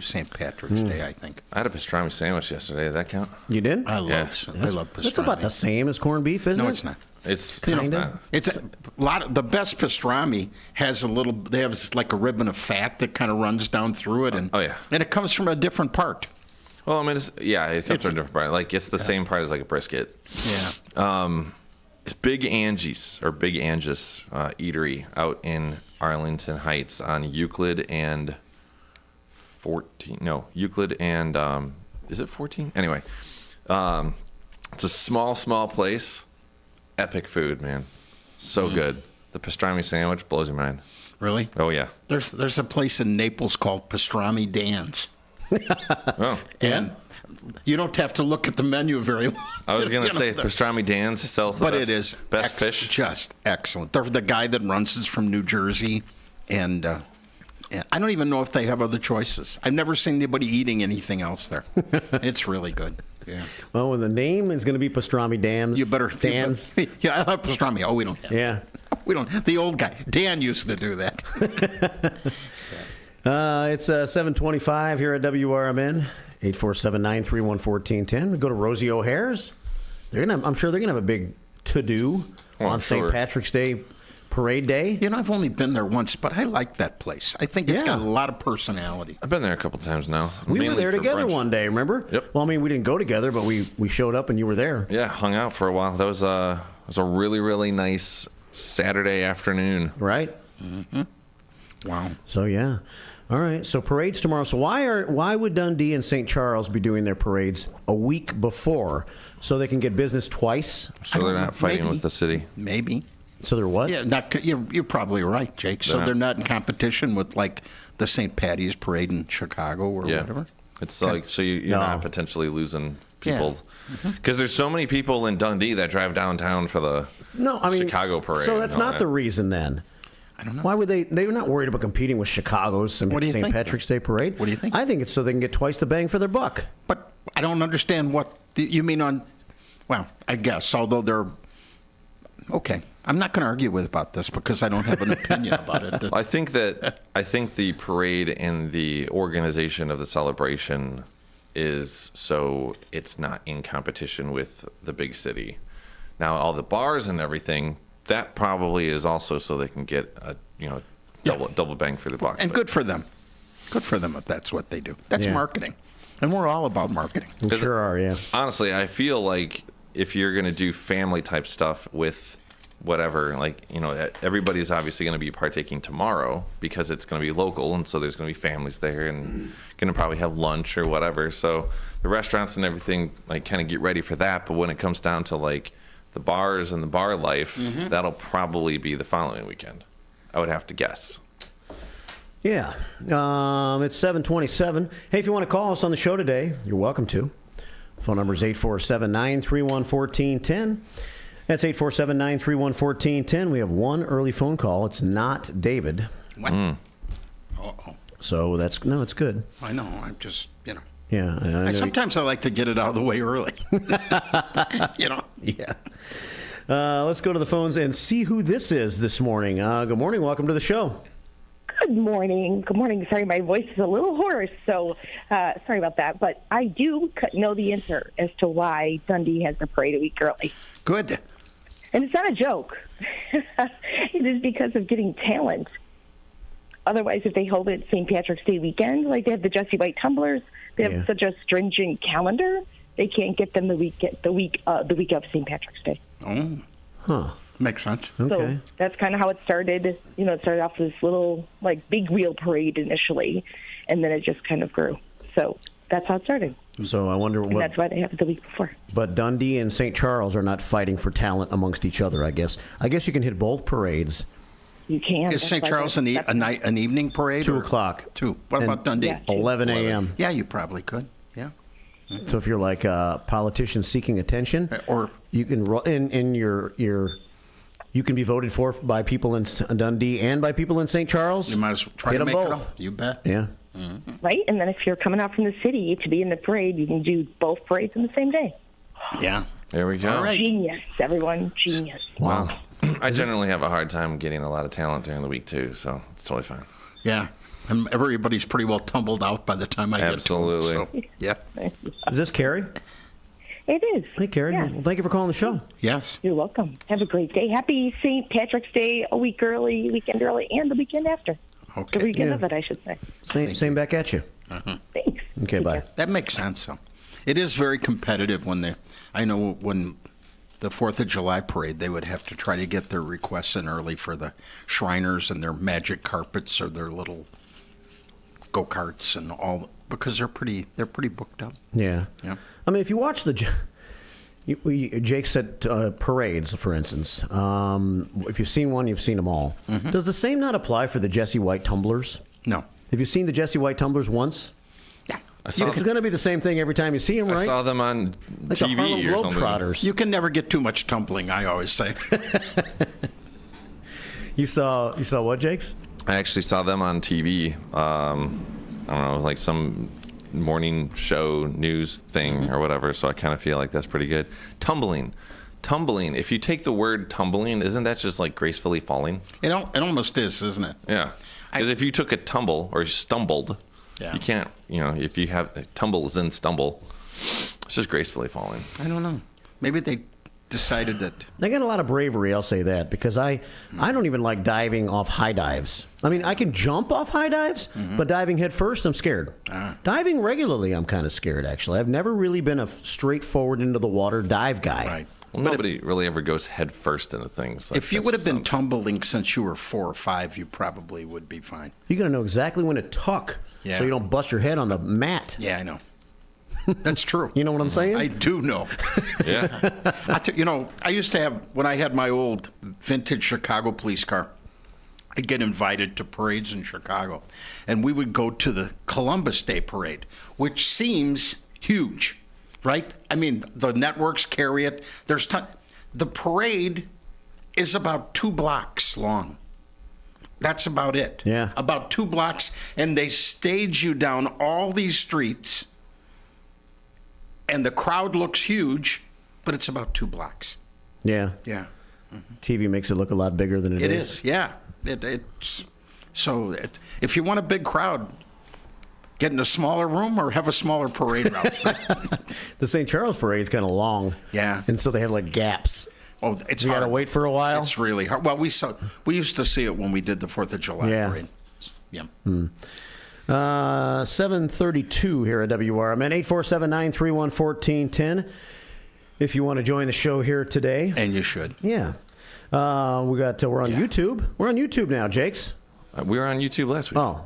St. Patrick's Day, I think. I had a pastrami sandwich yesterday. Does that count? You did? I love pastrami. That's about the same as corned beef, isn't it? No, it's not. It's kinda. It's a lot of the best pastrami has a little. They have like a ribbon of fat that kind of runs down through it, and and it comes from a different part. Well, I mean, it comes from a different part. Like it's the same part as like a brisket. Yeah. It's Big Angie's Eatery out in Arlington Heights on Euclid and 14. No, Euclid and is it 14? Anyway, it's a small place. Epic food, man. So good. The pastrami sandwich blows your mind. Really? Oh, yeah. There's a place in Naples called Pastrami Dan's. Oh. And you don't have to look at the menu very long. I was going to say Pastrami Dan's sells the best fish. Just excellent. The guy that runs is from New Jersey, and I don't even know if they have other choices. I've never seen anybody eating anything else there. It's really good. Yeah. Well, when the name is going to be Pastrami Dan's. You better. Dan's. Yeah, I love pastrami. Oh, we don't have Yeah. We don't. The old guy. Dan used to do that. It's 7:25 here at WRMN. 847-931-1410. We go to Rosie O'Hare's. I'm sure they're going to have a big to-do on St. Patrick's Day Parade Day. You know, I've only been there once, but I like that place. I think it's got a lot of personality. I've been there a couple times now. We were there together one day, remember? Yep. Well, I mean, we didn't go together, but we showed up and you were there. Yeah, hung out for a while. That was a really, really nice Saturday afternoon. Right? Mm-hmm. Wow. So, yeah. All right, so parades tomorrow. So why would Dundee and St. Charles be doing their parades a week before so they can get business twice? So they're not fighting with the city? Maybe. So they're what? Yeah, you're probably right, Jake. So they're not in competition with like the St. Patty's Parade in Chicago or whatever? It's like, so you're not potentially losing people. Because there's so many people in Dundee that drive downtown for the Chicago Parade. So that's not the reason then. I don't know. Why would they were not worried about competing with Chicago's St. Patrick's Day Parade. What do you think? I think it's so they can get twice the bang for their buck. But I don't understand what you mean on, well, I guess, although they're, okay. I'm not going to argue about this because I don't have an opinion about it. I think the parade and the organization of the celebration is so it's not in competition with the big city. Now, all the bars and everything, that probably is also so they can get a double bang for the buck. And good for them. Good for them if that's what they do. That's marketing. And we're all about marketing. We sure are, yeah. Honestly, I feel like if you're going to do family type stuff with whatever, like, everybody's obviously going to be partaking tomorrow because it's going to be local, and so there's going to be families there and going to probably have lunch or whatever. So the restaurants and everything, like, kind of get ready for that. But when it comes down to, like, the bars and the bar life, that'll probably be the following weekend, I would have to guess. Yeah. It's 7:27. Hey, if you want to call us on the show today, you're welcome to. Phone number is 847-931-1410. That's 847-931-1410. We have one early phone call. It's not David. What? Uh-oh. So it's good. I know. I'm just, Yeah. Sometimes I like to get it out of the way early. Yeah. Let's go to the phones and see who this is this morning. Good morning. Welcome to the show. Good morning. Good morning. Sorry, my voice is a little hoarse, so sorry about that. But I do know the answer as to why Dundee has the parade a week early. Good. And it's not a joke. It is because of getting talent. Otherwise, if they hold it St. Patrick's Day weekend, like they have the Jesse White Tumblers, they have such a stringent calendar, they can't get them the week of St. Patrick's Day. Oh, huh. Makes sense. Okay. So that's kind of how it started. It started off this little big wheel parade initially, and then it just kind of grew. So that's how it started. So I wonder and that's why they have it the week before. But Dundee and St. Charles are not fighting for talent amongst each other, I guess. I guess you can hit both parades. You can. Is St. Charles an evening parade? 2 o'clock. 2. What about Dundee? Yeah, 11 a.m. Yeah, you probably could. Yeah. So if you're like a politician seeking attention, or you can in your you can be voted for by people in Dundee and by people in St. Charles. You might as well try hit to them make both. it up. You bet. Yeah. Mm-hmm. Right, and then if you're coming out from the city to be in the parade, you can do both parades in the same day. Yeah. There we go. All right. Genius, everyone. Genius. Wow. I generally have a hard time getting a lot of talent during the week, too, so it's totally fine. Yeah. And everybody's pretty well tumbled out by the time I get to them. So, yeah. Is this Carrie? It is. Hey, Carrie. Yeah. Well, thank you for calling the show. Yes. You're welcome. Have a great day. Happy St. Patrick's Day a week early, weekend early, and the weekend after. Okay. The weekend of it, I should say. Same back at you. Thanks. Okay, bye. That makes sense. So, it is very competitive I know when the 4th of July parade, they would have to try to get their requests in early for the Shriners and their magic carpets or their little go-karts and all, because they're pretty booked up. Yeah. Yeah. I mean, if you watch Jake said parades, for instance. If you've seen one, you've seen them all. Mm-hmm. Does the same not apply for the Jesse White tumblers? No. Have you seen the Jesse White tumblers once? Yeah. It's going to be the same thing every time you see them, right? I saw them on like TV the or something. Globetrotters. You can never get too much tumbling, I always say. You saw what, Jakes? I actually saw them on TV. I don't know, like some morning show news thing or whatever, so I kind of feel like that's pretty good. Tumbling. If you take the word tumbling, isn't that just like gracefully falling? It almost is, isn't it? Yeah. Because if you took a tumble or stumbled, you can't, if you have tumble is in stumble, it's just gracefully falling. I don't know. Maybe they decided that. They got a lot of bravery, I'll say that, because I don't even like diving off high dives. I mean, I can jump off high dives, but diving head first, I'm scared. Diving regularly, I'm kind of scared, actually. I've never really been a straightforward into the water dive guy. Right. Well, nobody really ever goes head first into things. If you would have been tumbling since you were 4 or 5, you probably would be fine. You got to know exactly when to tuck so you don't bust your head on the mat. Yeah, I know. That's true. You know what I'm saying? I do know. Yeah. I used to have, when I had my old vintage Chicago police car, I'd get invited to parades in Chicago. And we would go to the Columbus Day Parade, which seems huge, right? I mean, the networks carry it. The parade is about 2 blocks long. That's about it. Yeah. About 2 blocks. And they stage you down all these streets. And the crowd looks huge, but it's about 2 blocks. Yeah. Yeah. TV makes it look a lot bigger than it is. It is, yeah. If you want a big crowd, get in a smaller room or have a smaller parade route. The St. Charles Parade is kind of long. Yeah. And so they have like gaps. Oh, it's you hard. got to wait for a while? It's really hard. Well, we used to see it when we did the 4th of July parade. Yeah. 7:32 here at WRMN, 847-931-1410. If you want to join the show here today. And you should. Yeah. We're on YouTube. We're on YouTube now, Jakes. We were on YouTube last week. Oh.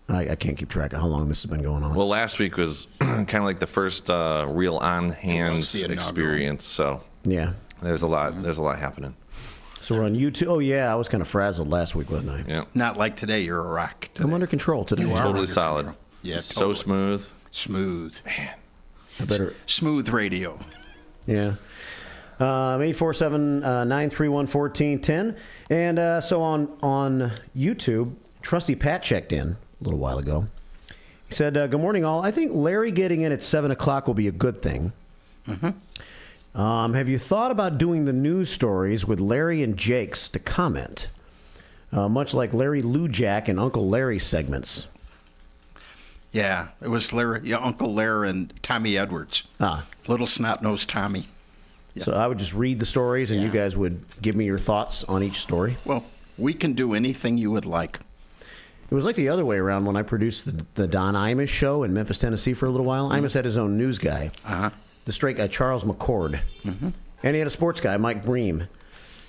I can't keep track of how long this has been going on. Well, last week was kind of like the first real on-hands experience. So yeah, there's a lot happening. So we're on YouTube. Oh yeah, I was kind of frazzled last week, wasn't I? Yeah. Not like today. You're a rock. Today. I'm under control today. You are totally solid. Control. Yeah, so totally. smooth. Man. I better smooth radio. Yeah. 847-931-1410. And so on YouTube, Trusty Pat checked in a little while ago. He said, good morning, all. I think Larry getting in at 7 o'clock will be a good thing. Mm-hmm. Have you thought about doing the news stories with Larry and Jakes to comment? Much like Larry Lujack and Uncle Larry segments. Yeah, it was Larry, Uncle Larry and Tommy Edwards. Little snot-nosed Tommy. Yeah. So I would just read the stories, and you guys would give me your thoughts on each story? Well, we can do anything you would like. It was like the other way around when I produced the Don Imus show in Memphis, Tennessee for a little while. Imus had his own news guy, the straight guy, Charles McCord. Mm-hmm. And he had a sports guy, Mike Bream.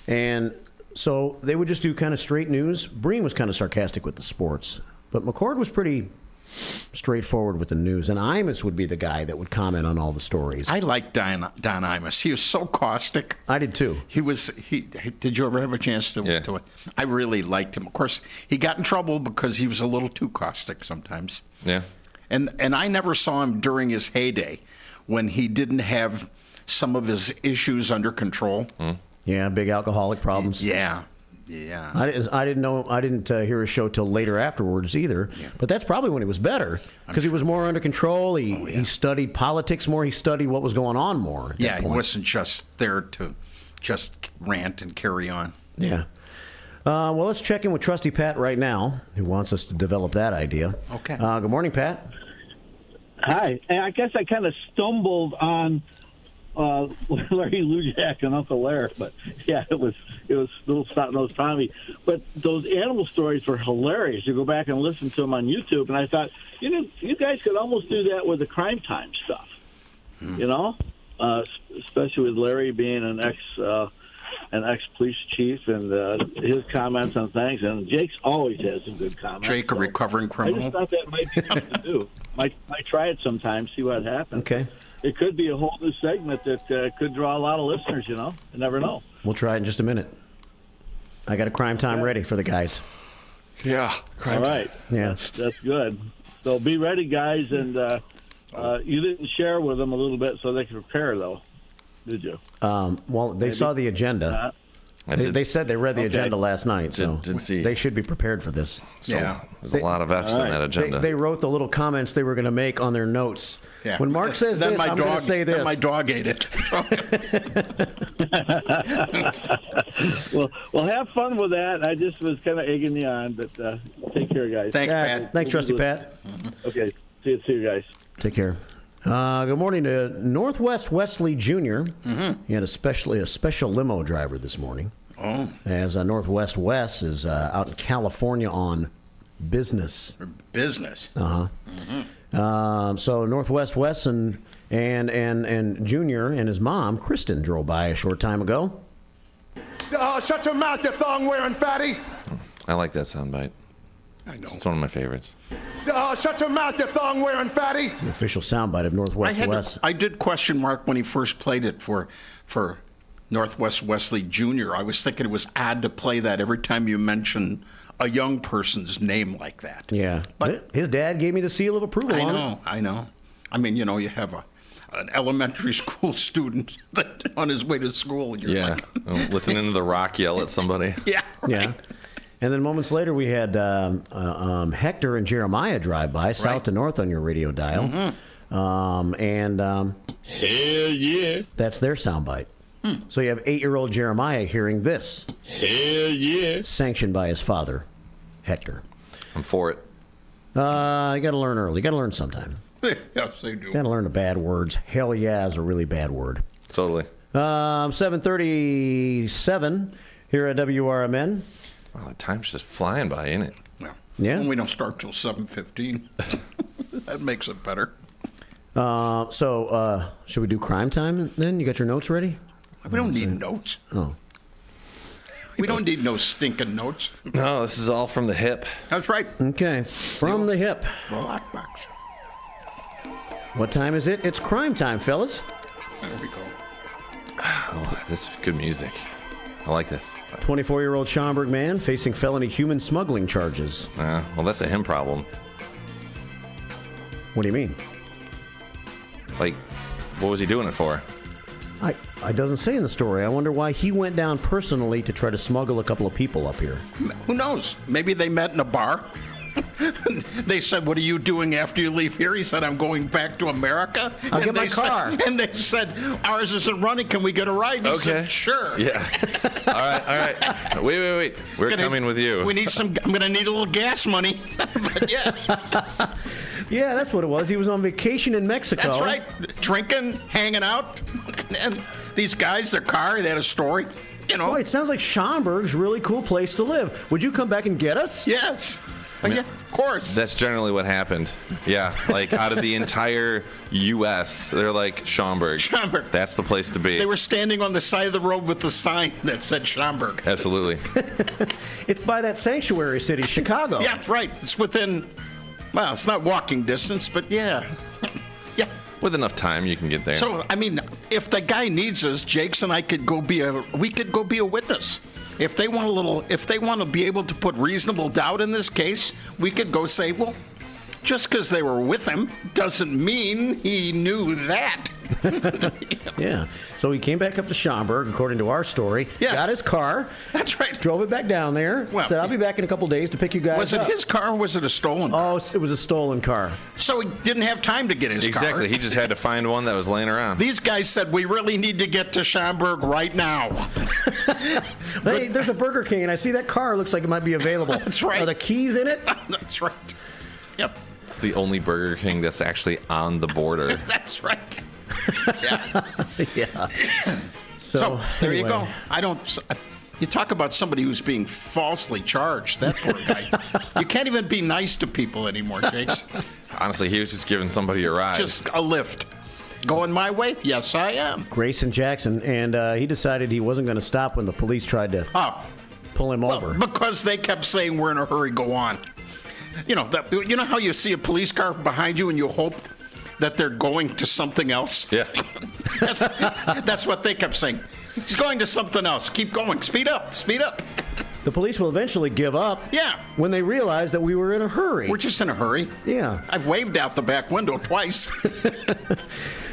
And so they would just do kind of straight news. Bream was kind of sarcastic with the sports, but McCord was pretty straightforward with the news. And Imus would be the guy that would comment on all the stories. I liked Don Imus. He was so caustic. I did too. Did you ever have a chance to it? I really liked him. Of course, he got in trouble because he was a little too caustic sometimes. Yeah. And I never saw him during his heyday when he didn't have some of his issues under control. Yeah, big alcoholic problems. Yeah. I didn't hear his show till later afterwards either. Yeah. But that's probably when he was better because he was more under control. He studied politics more. He studied what was going on more. Yeah, he wasn't just there to just rant and carry on. Yeah. Well, let's check in with Trusty Pat right now, who wants us to develop that idea. Okay. Good morning, Pat. Hi. I guess I kind of stumbled on Larry Lujack and Uncle Larry, but yeah, it was little snot-nosed Tommy. But those animal stories were hilarious. You go back and listen to them on YouTube, and I thought, you guys could almost do that with the crime time stuff. Especially with Larry being an ex-police chief and his comments on things. And Jake's always has some good comments. Jake, a recovering criminal. I just thought that might be something to do. Might try it sometime, see what happens. Okay. it could be a whole new segment that could draw a lot of listeners. You never know. We'll try it in just a minute. I got a crime time ready for the guys. Yeah, all right. Yeah, that's good. So be ready, guys, and you didn't share with them a little bit so they could prepare, though, did you? Well, they saw the agenda. They said they read the agenda last night, so they should be prepared for this. So there's a lot of F's in that agenda. They wrote the little comments they were going to make on their notes. Yeah. When Mark says Then this, my I'm going dog- to say this. then my dog ate it. Well, have fun with that. I just was kind of egging you on, but take care, guys. Thanks, Pat. Thanks, Trusty Pat. Okay, see you guys. Take care. Good morning to Northwest Wesley Jr. He had a special limo driver this morning. Oh. As Northwest West is out in California on business. Business. So Northwest West and Junior and his mom Kristen drove by a short time ago. Shut your mouth, you thong-wearing fatty. I like that soundbite. I know. It's one of my favorites. Shut your mouth, you thong-wearing fatty. The official soundbite of Northwest West. I did question Mark when he first played it for Northwest Wesley Jr. I was thinking it was odd to play that every time you mention a young person's name like that. Yeah. But his dad gave me the seal of approval on it. I know. I mean, you have an elementary school student that on his way to school. And you're like, listening to The Rock yell at somebody. Yeah. Yeah. And then moments later, we had Hector and Jeremiah drive by, south to north on your radio dial. Hell yeah. That's their soundbite. So you have 8-year-old Jeremiah hearing this. Hell yeah. Sanctioned by his father, Hector. I'm for it. You got to learn early. You got to learn sometime. Yes, they do. You got to learn the bad words. Hell yeah is a really bad word. Totally. 7:37 here at WRMN. Wow, the time's just flying by, ain't it? Yeah. And we don't start till 7:15. That makes it better. So should we do crime time then? You got your notes ready? We don't need notes. Oh. We don't need no stinking notes. No, this is all from the hip. That's right. Okay, from the hip. Lockbox. What time is it? It's crime time, fellas. There we go. Oh, this is good music. I like this. 24-year-old Schaumburg man facing felony human smuggling charges. Well, that's a him problem. What do you mean? Like, what was he doing it for? I doesn't say in the story. I wonder why he went down personally to try to smuggle a couple of people up here. Who knows? Maybe they met in a bar. They said, "What are you doing after you leave here?" He said, "I'm going back to America." I'll get my car. And they said, "Ours isn't running. Can we get a ride?" And he said, "Sure." Yeah. All right. Wait. We're coming with you. We need some. I'm going to need a little gas money. But yes. Yeah, that's what it was. He was on vacation in Mexico. That's right. Drinking, hanging out. And these guys, their car, they had a story. Boy, it sounds like Schaumburg's a really cool place to live. Would you come back and get us? Yes. Yeah, of course. That's generally what happened. Yeah, like out of the entire U.S., they're like Schaumburg. Schaumburg. That's the place to be. They were standing on the side of the road with the sign that said Schaumburg. Absolutely. It's by that sanctuary city, Chicago. Yeah, right. It's within, well, it's not walking distance, but yeah. Yeah. With enough time, you can get there. So, I mean, if the guy needs us, Jakes and I could go be a witness. If they want to be able to put reasonable doubt in this case, we could go say, well, just because they were with him doesn't mean he knew that. Yeah. So he came back up to Schaumburg, according to our story. Yes. Got his car. That's right. Drove it back down there. Well, said, I'll be back in a couple days to pick you guys up. Was it his car or was it a stolen car? Oh, it was a stolen car. So he didn't have time to get his car. Exactly. He just had to find one that was laying around. These guys said, we really need to get to Schaumburg right now. Hey, there's a Burger King, and I see that car looks like it might be available. That's right. Are the keys in it? That's right. Yep. It's the only Burger King that's actually on the border. That's right. Yeah. Yeah. So there you anyway. go. You talk about somebody who's being falsely charged. That poor guy. You can't even be nice to people anymore, Jakes. Honestly, he was just giving somebody a ride. Just a lift. Going my way? Yes, I am. Grayson Jackson, and he decided he wasn't going to stop when the police tried to pull him over. Because they kept saying, we're in a hurry, go on. You know how you see a police car behind you and you hope that they're going to something else? Yeah. That's what they kept saying. He's going to something else. Keep going. Speed up. Speed up. The police will eventually give up. Yeah. When they realize that we were in a hurry. We're just in a hurry. Yeah. I've waved out the back window twice.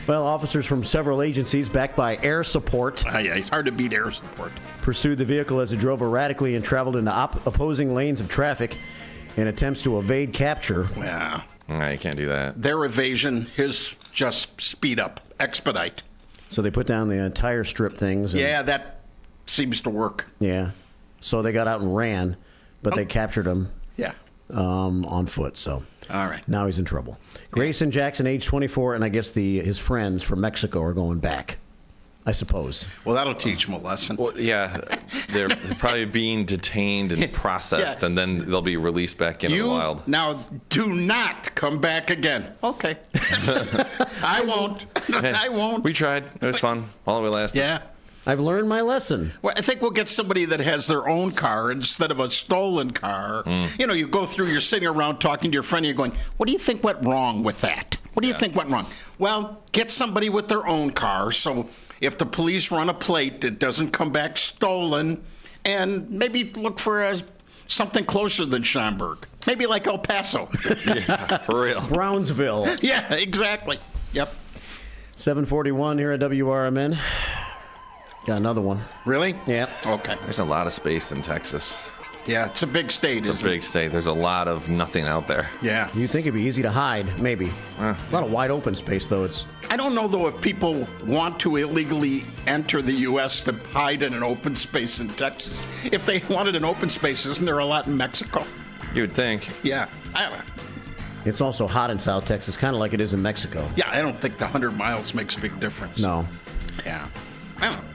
Well, officers from several agencies, backed by air support, Yeah, it's hard to beat air support. pursued the vehicle as it drove erratically and traveled into opposing lanes of traffic in attempts to evade capture. Yeah. No, you can't do that. Their evasion, his just speed up, expedite. So they put down the tire strip things. And, Yeah, that seems to work. Yeah. So they got out and ran, but they captured him. Yeah. On foot. So. All right. Now he's in trouble. Grayson Jackson, age 24, and I guess his friends from Mexico are going back, I suppose. Well, that'll teach them a lesson. Well, yeah, they're probably being detained and processed, and then they'll be released back into the wild. Now, do not come back again. Okay. I won't. I won't. We tried. It was fun while it lasted. Yeah. I've learned my lesson. Well, I think we'll get somebody that has their own car instead of a stolen car. You know, you go through, you're sitting around talking to your friend, and you're going, what do you think went wrong with that? What do you think went wrong? Well, get somebody with their own car, so if the police run a plate, it doesn't come back stolen, and maybe look for something closer than Schaumburg. Maybe like El Paso. Yeah, for real. Brownsville. Yeah, exactly. Yep. 741 here at WRMN. Got another one. Really? Yeah. Okay. There's a lot of space in Texas. Yeah, it's a big state, It's a big state. There's a lot of nothing out there. Yeah. You'd think it'd be easy to hide, maybe. A lot of wide open space, though. I don't know, though, if people want to illegally enter the U.S. to hide in an open space in Texas. If they wanted an open space, isn't there a lot in Mexico? You would think. Yeah. I don't know. It's also hot in South Texas, kind of like it is in Mexico. Yeah, I don't think the 100 miles makes a big difference. No. Yeah. I don't know.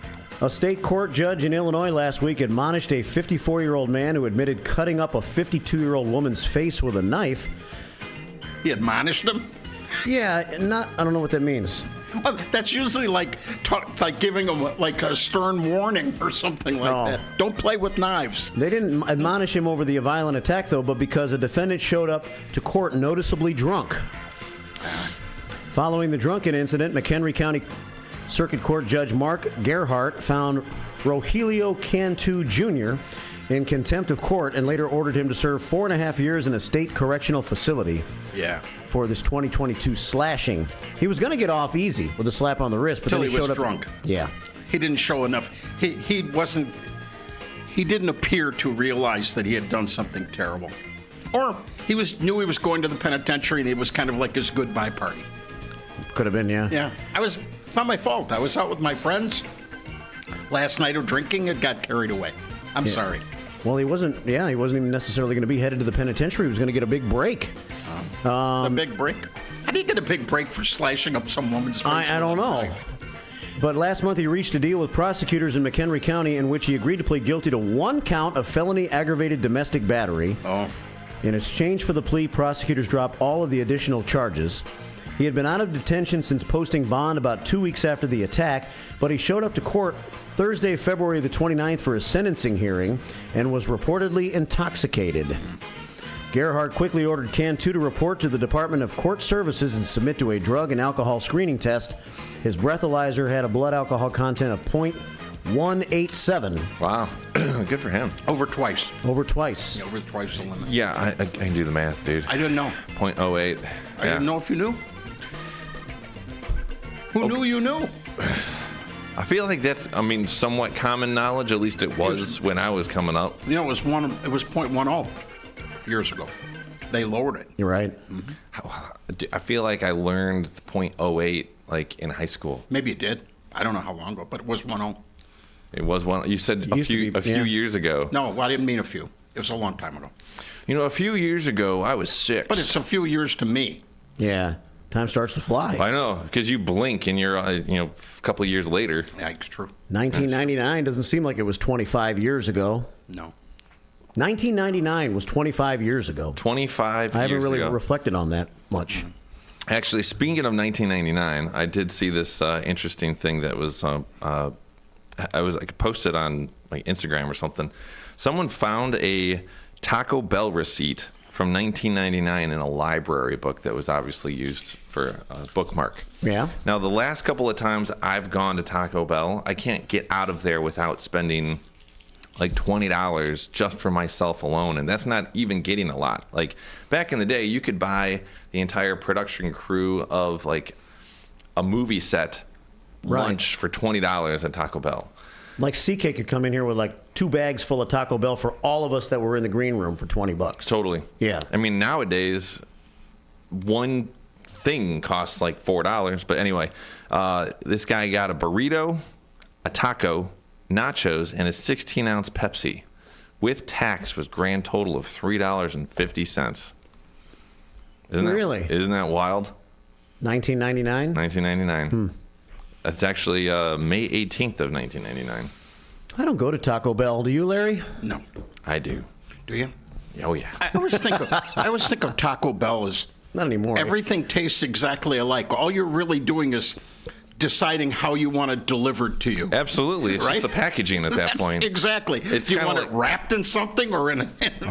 A state court judge in Illinois last week admonished a 54-year-old man who admitted cutting up a 52-year-old woman's face with a knife. He admonished him? Yeah, I don't know what that means. Well, that's usually like giving him like a stern warning or something like that. Don't play with knives. They didn't admonish him over the violent attack, though, but because a defendant showed up to court noticeably drunk. Following the drunken incident, McHenry County Circuit Court Judge Mark Gerhardt found Rogelio Cantu Jr. in contempt of court and later ordered him to serve 4.5 years in a state correctional facility. Yeah. For this 2022 slashing. He was going to get off easy with a slap on the wrist, but Till then he was showed up drunk. Yeah. He didn't show enough. He didn't appear to realize that he had done something terrible. Or knew he was going to the penitentiary and it was kind of like his goodbye party. Could have been, yeah. Yeah. It's not my fault. I was out with my friends last night drinking and got carried away. I'm sorry. Well, he wasn't even necessarily going to be headed to the penitentiary. He was going to get a big break. The big break? How do you get a big break for slashing up some woman's face? I don't know. But last month he reached a deal with prosecutors in McHenry County in which he agreed to plead guilty to 1 count of felony aggravated domestic battery. Oh. In exchange for the plea, prosecutors dropped all of the additional charges. He had been out of detention since posting bond about 2 weeks after the attack, but he showed up to court Thursday, February the 29th for his sentencing hearing and was reportedly intoxicated. Gerhardt quickly ordered Cantu to report to the Department of Court Services and submit to a drug and alcohol screening test. His breathalyzer had a blood alcohol content of .187. Wow. Good for him. Over twice. Yeah, over twice the limit. Yeah, I can do the math, dude. I didn't know. .08. I didn't know if you knew. Who knew you knew? I feel like that's, somewhat common knowledge. At least it was when I was coming up. You know, it was .10 years ago. They lowered it. You're right. Mm-hmm. I feel like I learned .08 like in high school. Maybe you did. I don't know how long ago, but it was 10. It was one. You said a few years ago. No, I didn't mean a few. It was a long time ago. A few years ago I was 6. But it's a few years to me. Yeah. Time starts to fly. I know, because you blink and you're, a couple of years later. Yeah, it's true. 1999 doesn't seem like it was 25 years ago. No. 1999 was 25 years ago. 25 years ago. I haven't really reflected on that much. Mm-hmm. Actually, speaking of 1999, I did see this interesting thing that was, I posted on Instagram or something. Someone found a Taco Bell receipt from 1999 in a library book that was obviously used for a bookmark. Yeah. Now, the last couple of times I've gone to Taco Bell, I can't get out of there without spending like $20 just for myself alone, and that's not even getting a lot. Like back in the day, you could buy the entire production crew of like a movie set lunch for $20 at Taco Bell. Like CK could come in here with like 2 bags full of Taco Bell for all of us that were in the green room for $20. Totally. Yeah. I mean, nowadays, one thing costs like $4. But anyway, this guy got a burrito, a taco, nachos, and a 16-ounce Pepsi. With tax was grand total of $3.50. Isn't that wild? 1999? 1999. That's actually May 18th of 1999. I don't go to Taco Bell. Do you, Larry? No. I do. Do you? Oh, yeah. I always think of Taco Bell as not anymore. Everything tastes exactly alike. All you're really doing is deciding how you want it delivered to you. Absolutely. It's just the packaging at that point. Exactly. It's you want it wrapped in something or in a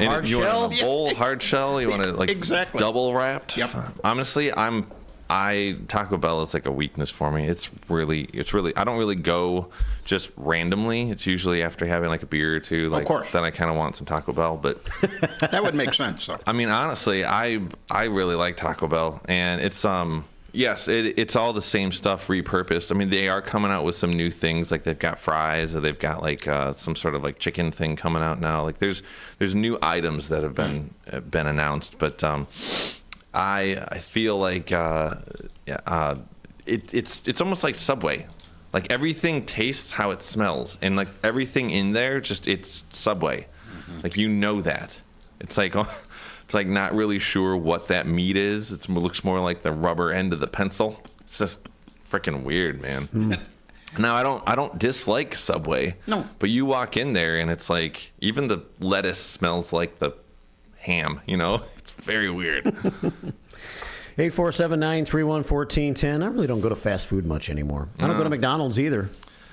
hard you shell? Want it in a bowl, hard shell. You want it like double wrapped. Yep. Honestly, Taco Bell is like a weakness for me. It's really. I don't really go just randomly. It's usually after having like a beer or two. Like, of course. Then I kind of want some Taco Bell. But that would make sense. Though. I mean, honestly, I really like Taco Bell, and it's yes, it's all the same stuff repurposed. I mean, they are coming out with some new things. Like they've got fries, or they've got like some sort of like chicken thing coming out now. Like there's new items that have been announced, but. I feel like it's almost like Subway. Like everything tastes how it smells, and like everything in there, it's Subway. Mm-hmm. Like that. It's like not really sure what that meat is. It looks more like the rubber end of the pencil. It's just freaking weird, man. Mm. Now I don't dislike Subway. No. But you walk in there and it's like even the lettuce smells like the ham. It's very weird. 847-931-1410. I really don't go to fast food much anymore. I don't go to McDonald's either.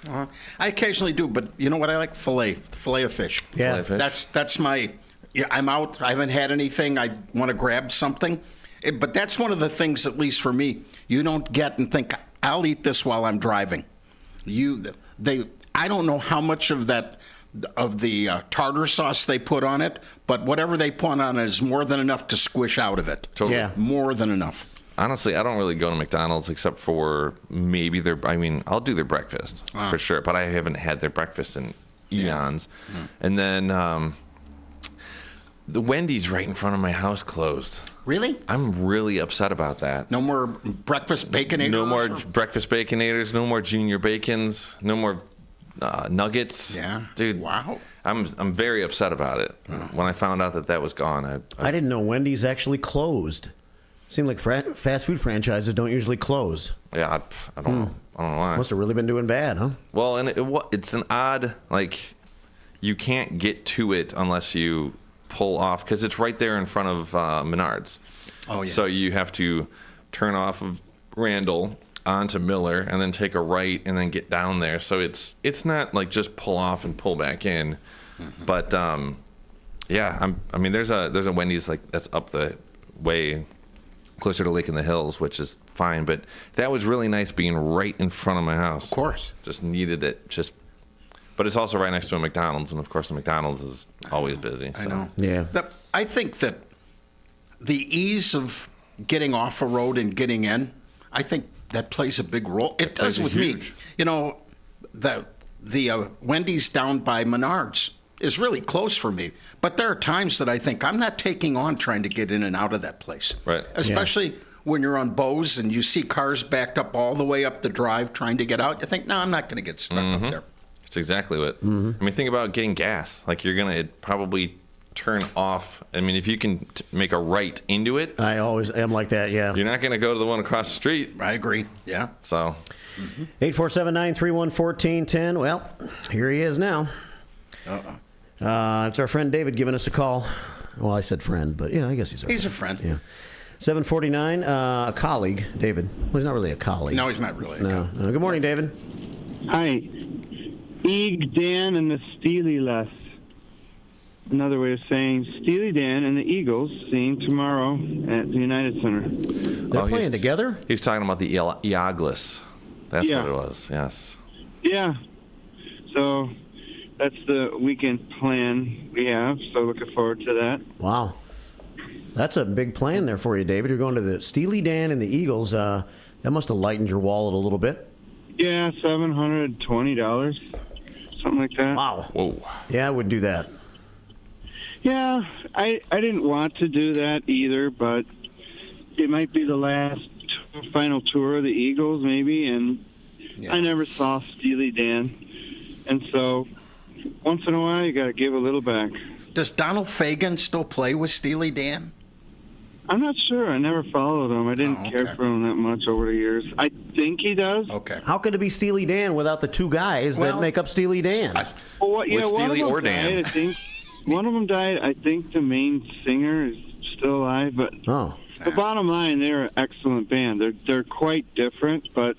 I occasionally do, but you know what I like? Filet of fish. Yeah. Filet of fish. That's my. Yeah, I'm out. I haven't had anything. I want to grab something, but that's one of the things, at least for me, you don't get and think I'll eat this while I'm driving. I don't know how much of that. Of the tartar sauce they put on it, but whatever they put on it is more than enough to squish out of it. Totally. Yeah. More than enough. Honestly, I don't really go to McDonald's except for maybe I'll do their breakfast for sure, but I haven't had their breakfast in eons. Yeah. And then the Wendy's right in front of my house closed. Really? I'm really upset about that. No more breakfast Baconators? No more breakfast Baconators, no more Junior Bacons, no more nuggets. Yeah, dude. Wow. I'm very upset about it. When I found out that was gone, I didn't know Wendy's actually closed. Seemed like fast food franchises don't usually close. Yeah, I don't know. I don't know why. Must have really been doing bad, huh? Well, and it's an odd you can't get to it unless you pull off because it's right there in front of Menards. Oh yeah. So you have to turn off of Randall onto Miller and then take a right and then get down there. So it's not like just pull off and pull back in. Mm-hmm. But yeah, I mean there's a Wendy's that's up the way closer to Lake in the Hills, which is fine, but that was really nice being right in front of my house. Of course. Just needed it but it's also right next to a McDonald's, and of course the McDonald's is always busy. So. I know. Yeah. I think that the ease of getting off a road and getting in, I think that plays a big role. It does with me. The Wendy's down by Menards is really close for me. But there are times that I think I'm not taking on trying to get in and out of that place. Right. Especially when you're on Bose and you see cars backed up all the way up the drive trying to get out. You think, no, I'm not going to get stuck up there. That's exactly what. I mean, think about getting gas. Like you're going to probably turn off. I mean, if you can make a right into it. I always am like that, yeah. You're not going to go to the one across the street. I agree, yeah. So. 847-931-1410. Well, here he is now. It's our friend David giving us a call. Well, I said friend, but yeah, I guess he's a friend. Yeah. 749, a colleague, David. Well, he's not really a colleague. No, he's not really. No. Good morning, David. Hi. Eeg, Dan, and the Steely Les. another way of saying Steely Dan and the Eagles sing tomorrow at the United Center. They're playing together? He was talking about the Eagles. That's Yeah. what it was, yes. Yeah. So that's the weekend plan we have. So looking forward to that. Wow. That's a big plan there for you, David. You're going to the Steely Dan and the Eagles. That must have lightened your wallet a little bit. Yeah, $720, something like that. Wow. Whoa. Yeah, I would do that. Yeah, I didn't want to do that either, but it might be the last final tour of the Eagles, maybe, and I never saw Steely Dan, and so once in a while you got to give a little back. Does Donald Fagen still play with Steely Dan? I'm not sure. I never followed him. I didn't care for him that much over the years. I think he does. Okay. How could it be Steely Dan without the two guys that make up Steely Dan? Well, With Steely or Dan. Died, I think one of them died. I think the main singer is still alive, but the bottom line, they're an excellent band. They're quite different, but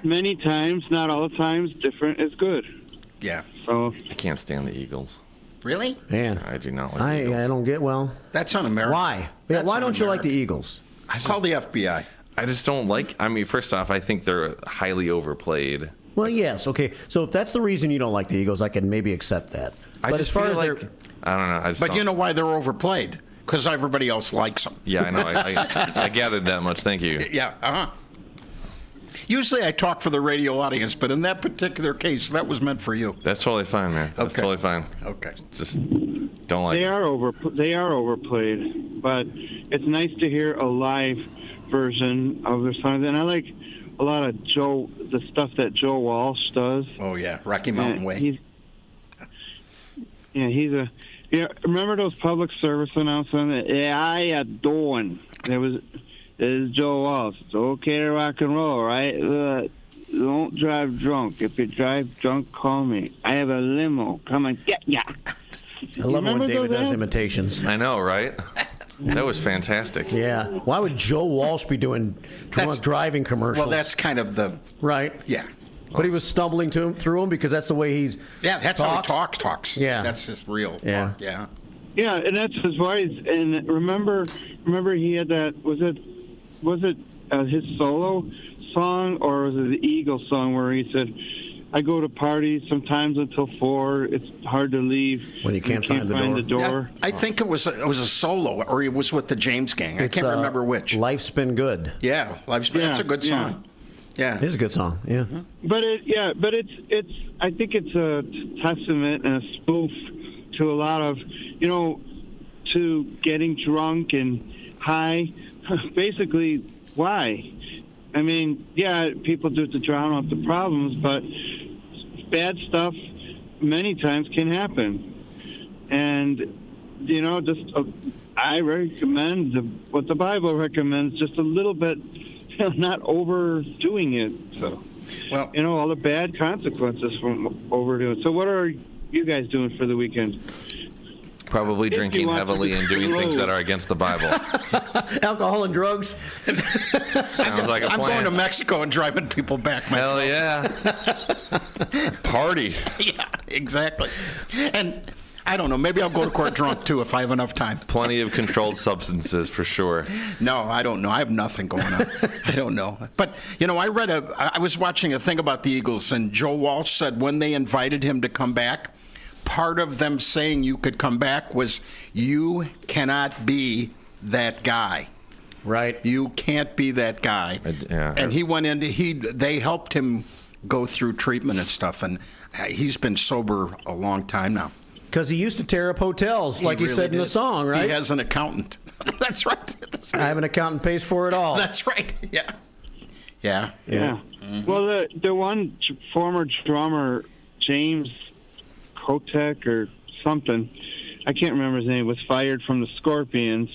many times, not all the times, different is good. Yeah. So I can't stand the Eagles. Really? Man, I do not like the Eagles. I don't get That's un-American. Why? Yeah, why don't you like the Eagles? Call the FBI. I just don't like. I mean, first off, I think they're highly overplayed. Well, yes, okay. So if that's the reason you don't like the Eagles, I can maybe accept that. I But just as far feel as like they're- I don't know. I just But don't. you know why they're overplayed? Because everybody else likes them. Yeah, I know. I gathered that much. Thank you. Yeah. Usually I talk for the radio audience, but in that particular case, that was meant for you. That's totally fine, man. That's totally fine. Okay. Just don't like they it. are overplayed, but it's nice to hear a live version of their songs, and I like a lot of the stuff that Joe Walsh does. Oh yeah, Rocky Mountain Way. Remember those public service announcements? How you doing? This is Joe Walsh. It's okay to rock and roll, right? Don't drive drunk. If you drive drunk, call me. I have a limo. Come and get ya. I love when David does imitations. I know, right? That was fantastic. Yeah. Why would Joe Walsh be doing drunk driving commercials? Well, that's kind of the right. Yeah. But he was stumbling through them because that's the way he's. Yeah, that's how he talks. Yeah. That's his real Yeah. talk. Yeah. Yeah, and that's his voice. And remember he had that. Was it his solo song or was it the Eagles song where he said, "I go to parties sometimes until 4. It's hard to leave when you can't find the door." Yeah, I think it was a solo, or it was with the James Gang. I can't remember which. Life's Been Good. Yeah, Life's Been. That's a good song. Yeah, it is a good song. Yeah. But it's. I think it's a testament and a spoof to a lot of, to getting drunk and high. Basically, why? I mean, yeah, people do it to drown out the problems, but bad stuff many times can happen. And, I recommend what the Bible recommends, just a little bit, not overdoing it. So, well, all the bad consequences from overdoing it. So what are you guys doing for the weekend? Probably If you drinking want heavily to and doing things roll. that are against the Bible. Alcohol and drugs. Sounds like a I'm plan. going to Mexico and driving people back myself. Hell yeah. Party. Yeah, exactly. And I don't know. Maybe I'll go to court drunk, too, if I have enough time. Plenty of controlled substances, for sure. No, I don't know. I have nothing going on. I don't know. But, I was watching a thing about the Eagles, and Joe Walsh said when they invited him to come back, part of them saying you could come back was you cannot be that guy. Right. You can't be that guy. And he went into, they helped him go through treatment and stuff, and he's been sober a long time now. Because he used to tear up hotels, like you really said in the did. song, right? He has an accountant. That's right. I have an accountant pays for it all. That's right. Yeah. Yeah. Yeah. Mm-hmm. Well, the one former drummer, James Kotek or something, I can't remember his name, was fired from the Scorpions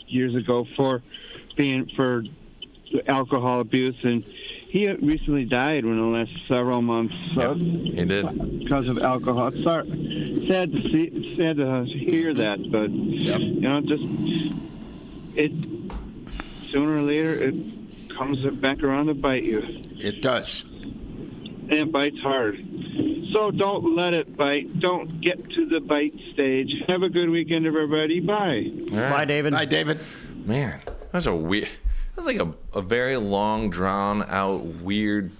years ago for alcohol abuse, and he recently died in the last several months. He did because of alcohol. Sorry, sad to hear that, but it sooner or later it comes back around to bite you. It does. And it bites hard. So don't let it bite. Don't get to the bite stage. Have a good weekend, everybody. Bye. Right. Bye, David. Bye, David. Man, that's like a very long, drawn out, weird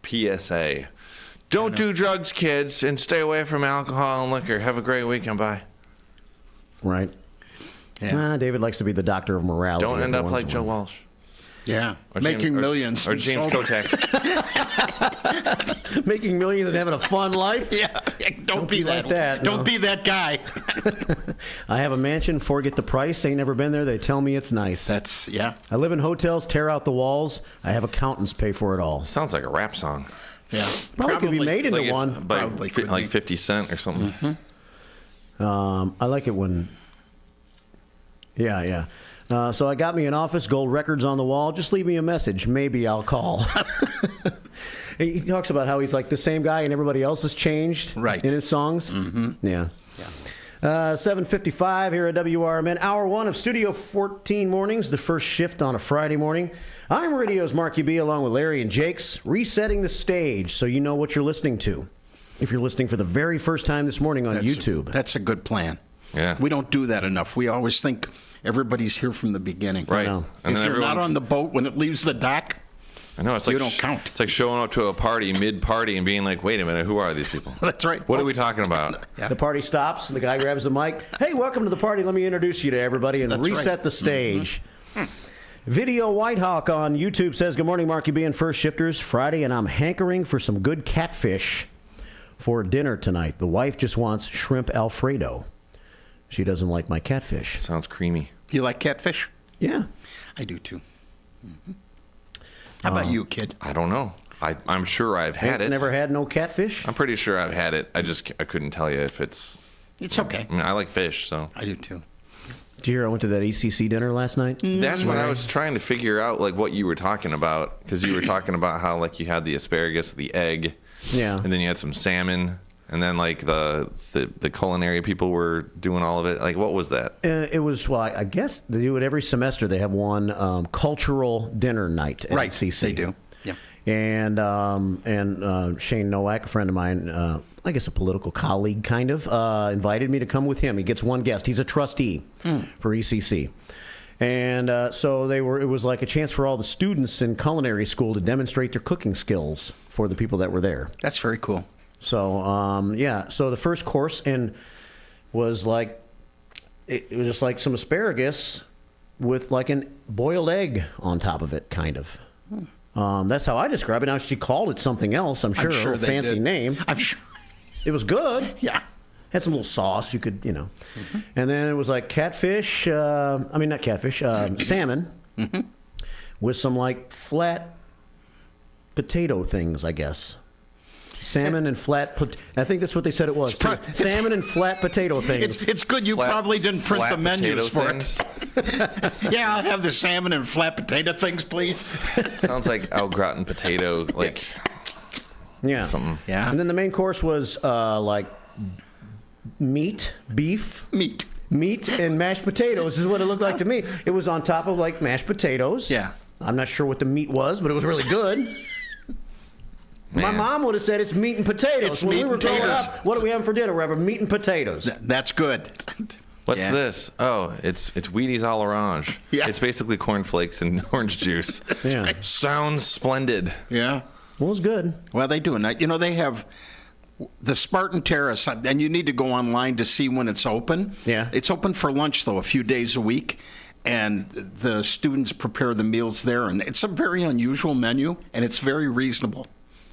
PSA. Don't do drugs, kids, and stay away from alcohol and liquor. Have a great weekend. Bye. Right. Yeah. David likes to be the doctor of morality. Don't end up like Joe Walsh. Yeah. Or Making millions. Or James Kotek. Making millions and having a fun life? Yeah. Don't be like that. Don't be that guy. I have a mansion, forget the price. Ain't never been there. They tell me it's nice. Yeah. I live in hotels, tear out the walls. I have accountants pay for it all. Sounds like a rap song. Yeah. Probably could be made into one. Probably like 50 Cent or something. Mm-hmm. I like it when... Yeah. So I got me an office, gold records on the wall. Just leave me a message. Maybe I'll call. He talks about how he's like the same guy and everybody else has changed in his songs. Mm-hmm. Yeah. 7:55 here at WRMN. Hour 1 of Studio 14 mornings, the first shift on a Friday morning. I'm radio's Marky B along with Larry and Jakes, resetting the stage so you know what you're listening to. If you're listening for the very first time this morning on YouTube. That's a good plan. Yeah. We don't do that enough. We always think everybody's here from the beginning. Right. If you're not on the boat when it leaves the dock, I know, it's you like don't count. It's like showing up to a party mid-party and being like, wait a minute, who are these people? That's right. What are we talking about? The party stops, and the guy grabs the mic. Hey, welcome to the party. Let me introduce you to everybody and reset the stage. Video Whitehawk on YouTube says, good morning, Marky B and First Shifters. Friday, and I'm hankering for some good catfish for dinner tonight. The wife just wants shrimp Alfredo. She doesn't like my catfish. Sounds creamy. You like catfish? Yeah. I do, too. Mm-hmm. How about you, kid? I don't know. I'm sure I've had it. Never had no catfish? I'm pretty sure I've had it. I couldn't tell you if it's... It's okay. I mean, I like fish, so... I do, too. Did you hear I went to that ECC dinner last night? That's what I was trying to figure out, like, what you were talking about. Because you were talking about how, like, you had the asparagus, the egg. Yeah. And then you had some salmon. And then, like, the culinary people were doing all of it. Like, what was that? It was, well, I guess they do it every semester. They have one cultural dinner night at ECC. They do. Yeah. And Shane Nowak, a friend of mine, I guess a political colleague, kind of, invited me to come with him. He gets one guest. He's a trustee for ECC. And so it was like a chance for all the students in culinary school to demonstrate their cooking skills for the people that were there. That's very cool. So, so the first course was like, it was just like some asparagus with like a boiled egg on top of it, kind of. That's how I describe it. Now, she called it something else, I'm sure a fancy name. I'm sure. It was good. Yeah. Had some little sauce, you could, And then it was like catfish, not catfish, salmon with some like flat potato things, I guess. Salmon and flat, I think that's what they said it was. Salmon and flat potato things. It's good you probably didn't print the menus for it. Yeah, I'll have the salmon and flat potato things, please. Sounds like au gratin potato, like something. Yeah. And then the main course was like beef, meat and mashed potatoes is what it looked like to me. It was on top of like mashed potatoes. Yeah. I'm not sure what the meat was, but it was really good. My mom would have said it's meat and potatoes. It's when meat we were and growing potatoes. up, what are we having for dinner? We're having meat and potatoes. That's good. What's this? Oh, it's Wheaties à l'orange. Yeah. It's basically cornflakes and orange juice. Yeah. Right. Sounds splendid. Yeah. Well, it's good. Well, they do. And they have the Spartan Terrace, and you need to go online to see when it's open. Yeah. It's open for lunch, though, a few days a week. And the students prepare the meals there. And it's a very unusual menu, and it's very reasonable.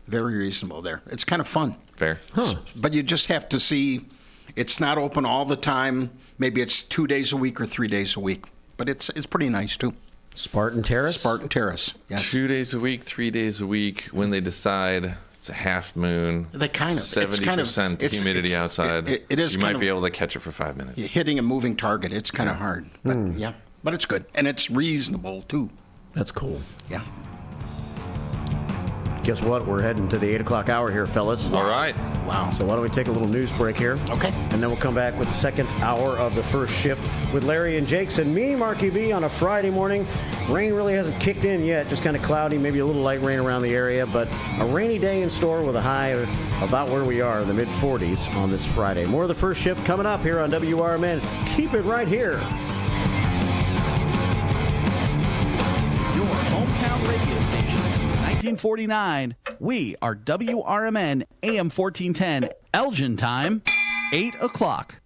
Very reasonable there. It's kind of fun. Fair. Huh. But you just have to see, it's not open all the time. Maybe it's 2 days a week or 3 days a week. But it's pretty nice, too. Spartan Terrace? Spartan Terrace, yes. 2 days a week, 3 days a week, when they decide it's a half moon. They kind of. 70% humidity outside. It is You kind might of, be able to catch it for 5 minutes. hitting a moving target. It's kind of hard. But, yeah. But it's good. And it's reasonable, too. That's cool. Yeah. Guess what? We're heading to the 8 o'clock hour here, fellas. All right. Wow. So why don't we take a little news break here? Okay. And then we'll come back with the second hour of the first shift with Larry and Jakes and me, Marky B, on a Friday morning. Rain really hasn't kicked in yet, just kind of cloudy, maybe a little light rain around the area, but a rainy day in store with a high about where we are in the mid-40s on this Friday. More of the first shift coming up here on WRMN. Keep it right here. Your hometown radio station since 1949. We are WRMN AM 1410. Elgin time, 8 o'clock.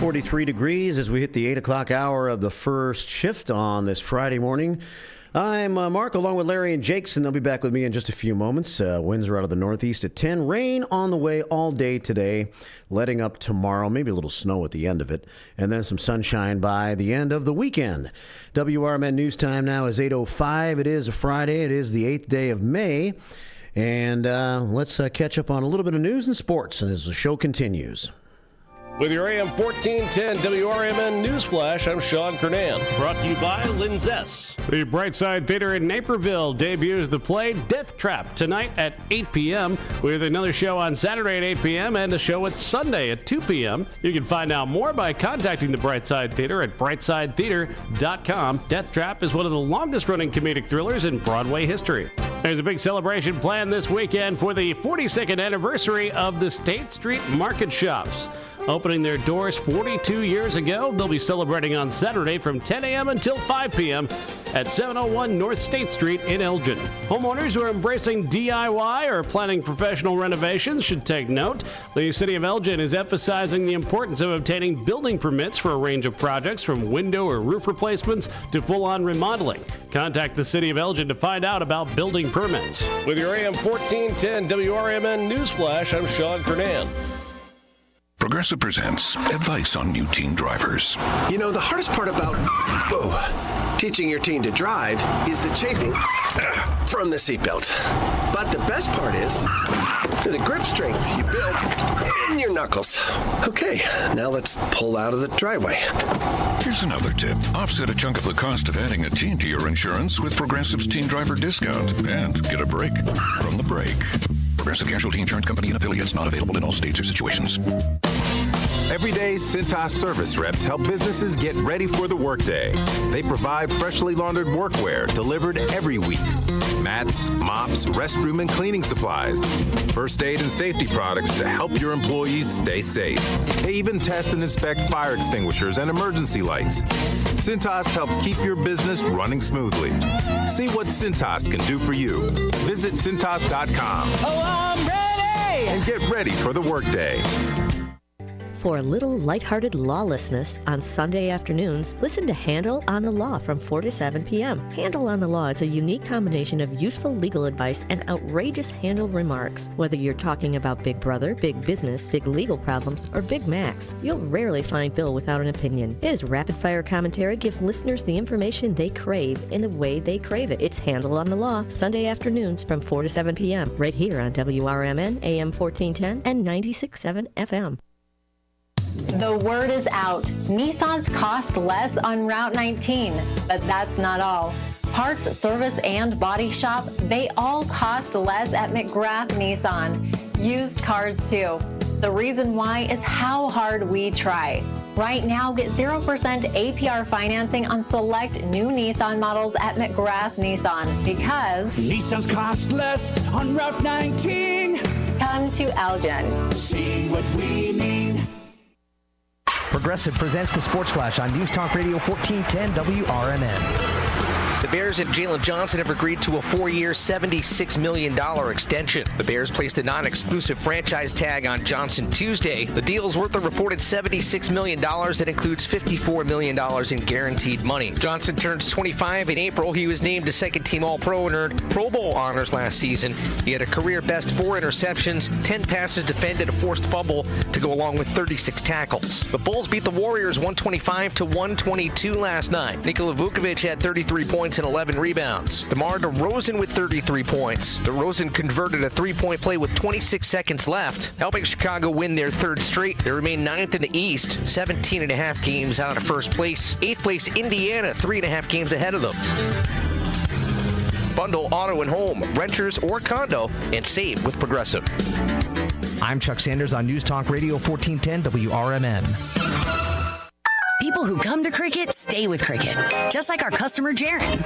43 degrees as we hit the 8 o'clock hour of the first shift on this Friday morning. I'm Mark, along with Larry and Jakes, and they'll be back with me in just a few moments. Winds are out of the northeast at 10. Rain on the way all day today, letting up tomorrow, maybe a little snow at the end of it, and then some sunshine by the end of the weekend. WRMN News Time now is 8:05. It is a Friday. It is the 8th day of May. And let's catch up on a little bit of news and sports as the show continues. With your AM 1410 WRMN Newsflash, I'm Sean Kernan. Brought to you by Linzess. The Brightside Theater in Naperville debuts the play Death Trap tonight at 8 p.m. with another show on Saturday at 8 p.m. and a show at Sunday at 2 p.m. You can find out more by contacting the Brightside Theater at brightsidetheater.com. Death Trap is one of the longest-running comedic thrillers in Broadway history. There's a big celebration planned this weekend for the 42nd anniversary of the State Street Market Shops. Opening their doors 42 years ago, they'll be celebrating on Saturday from 10 a.m. until 5 p.m. at 701 North State Street in Elgin. Homeowners who are embracing DIY or planning professional renovations should take note. The City of Elgin is emphasizing the importance of obtaining building permits for a range of projects, from window or roof replacements to full-on remodeling. Contact the City of Elgin to find out about building permits. With your AM 1410 WRMN Newsflash, I'm Sean Kernan. Progressive presents advice on new teen drivers. You know, the hardest part about teaching your teen to drive is the chafing from the seatbelt. But the best part is the grip strength you build in your knuckles. Okay, now let's pull out of the driveway. Here's another tip. Offset a chunk of the cost of adding a teen to your insurance with Progressive's Teen Driver Discount and get a break from the brake. Progressive Casualty Insurance Company and affiliates, not available in all states or situations. Every day, Cintas service reps help businesses get ready for the workday. They provide freshly laundered workwear delivered every week. Mats, mops, restroom and cleaning supplies. First aid and safety products to help your employees stay safe. They even test and inspect fire extinguishers and emergency lights. Cintas helps keep your business running smoothly. See what Cintas can do for you. Visit Cintas.com. Oh, I'm ready! And get ready for the workday. For a little lighthearted lawlessness on Sunday afternoons, listen to Handle on the Law from 4 to 7 p.m. Handle on the Law is a unique combination of useful legal advice and outrageous handle remarks. Whether you're talking about Big Brother, big business, big legal problems, or Big Macs, you'll rarely find Bill without an opinion. His rapid-fire commentary gives listeners the information they crave in the way they crave it. It's Handle on the Law, Sunday afternoons from 4 to 7 p.m. right here on WRMN, AM 1410 and 96.7 FM. The word is out. Nissans cost less on Route 19, but that's not all. Parts, service, and body shop, they all cost less at McGrath Nissan. Used cars too. The reason why is how hard we try. Right now, get 0% APR financing on select new Nissan models at McGrath Nissan because Nissans cost less on Route 19. Come to Elgin. See what we mean. Progressive presents the Sports Flash on News Talk Radio 1410 WRMN. The Bears and Jalen Johnson have agreed to a 4-year, $76 million extension. The Bears placed a non-exclusive franchise tag on Johnson Tuesday. The deal is worth a reported $76 million that includes $54 million in guaranteed money. Johnson turns 25 in April. He was named a second-team All-Pro and earned Pro Bowl honors last season. He had a career-best 4 interceptions, 10 passes defended, a forced fumble to go along with 36 tackles. The Bulls beat the Warriors 125-122 last night. Nikola Vukovic had 33 points and 11 rebounds. DeMar DeRozan with 33 points. DeRozan converted a 3-point play with 26 seconds left, helping Chicago win their 3rd straight. They remain 9th in the East, 17.5 games out of first place. 8th place Indiana, 3.5 games ahead of them. Bundle auto and home, renters or condo, and save with Progressive. I'm Chuck Sanders on News Talk Radio 1410 WRMN. People who come to Cricket stay with Cricket, just like our customer Jaron.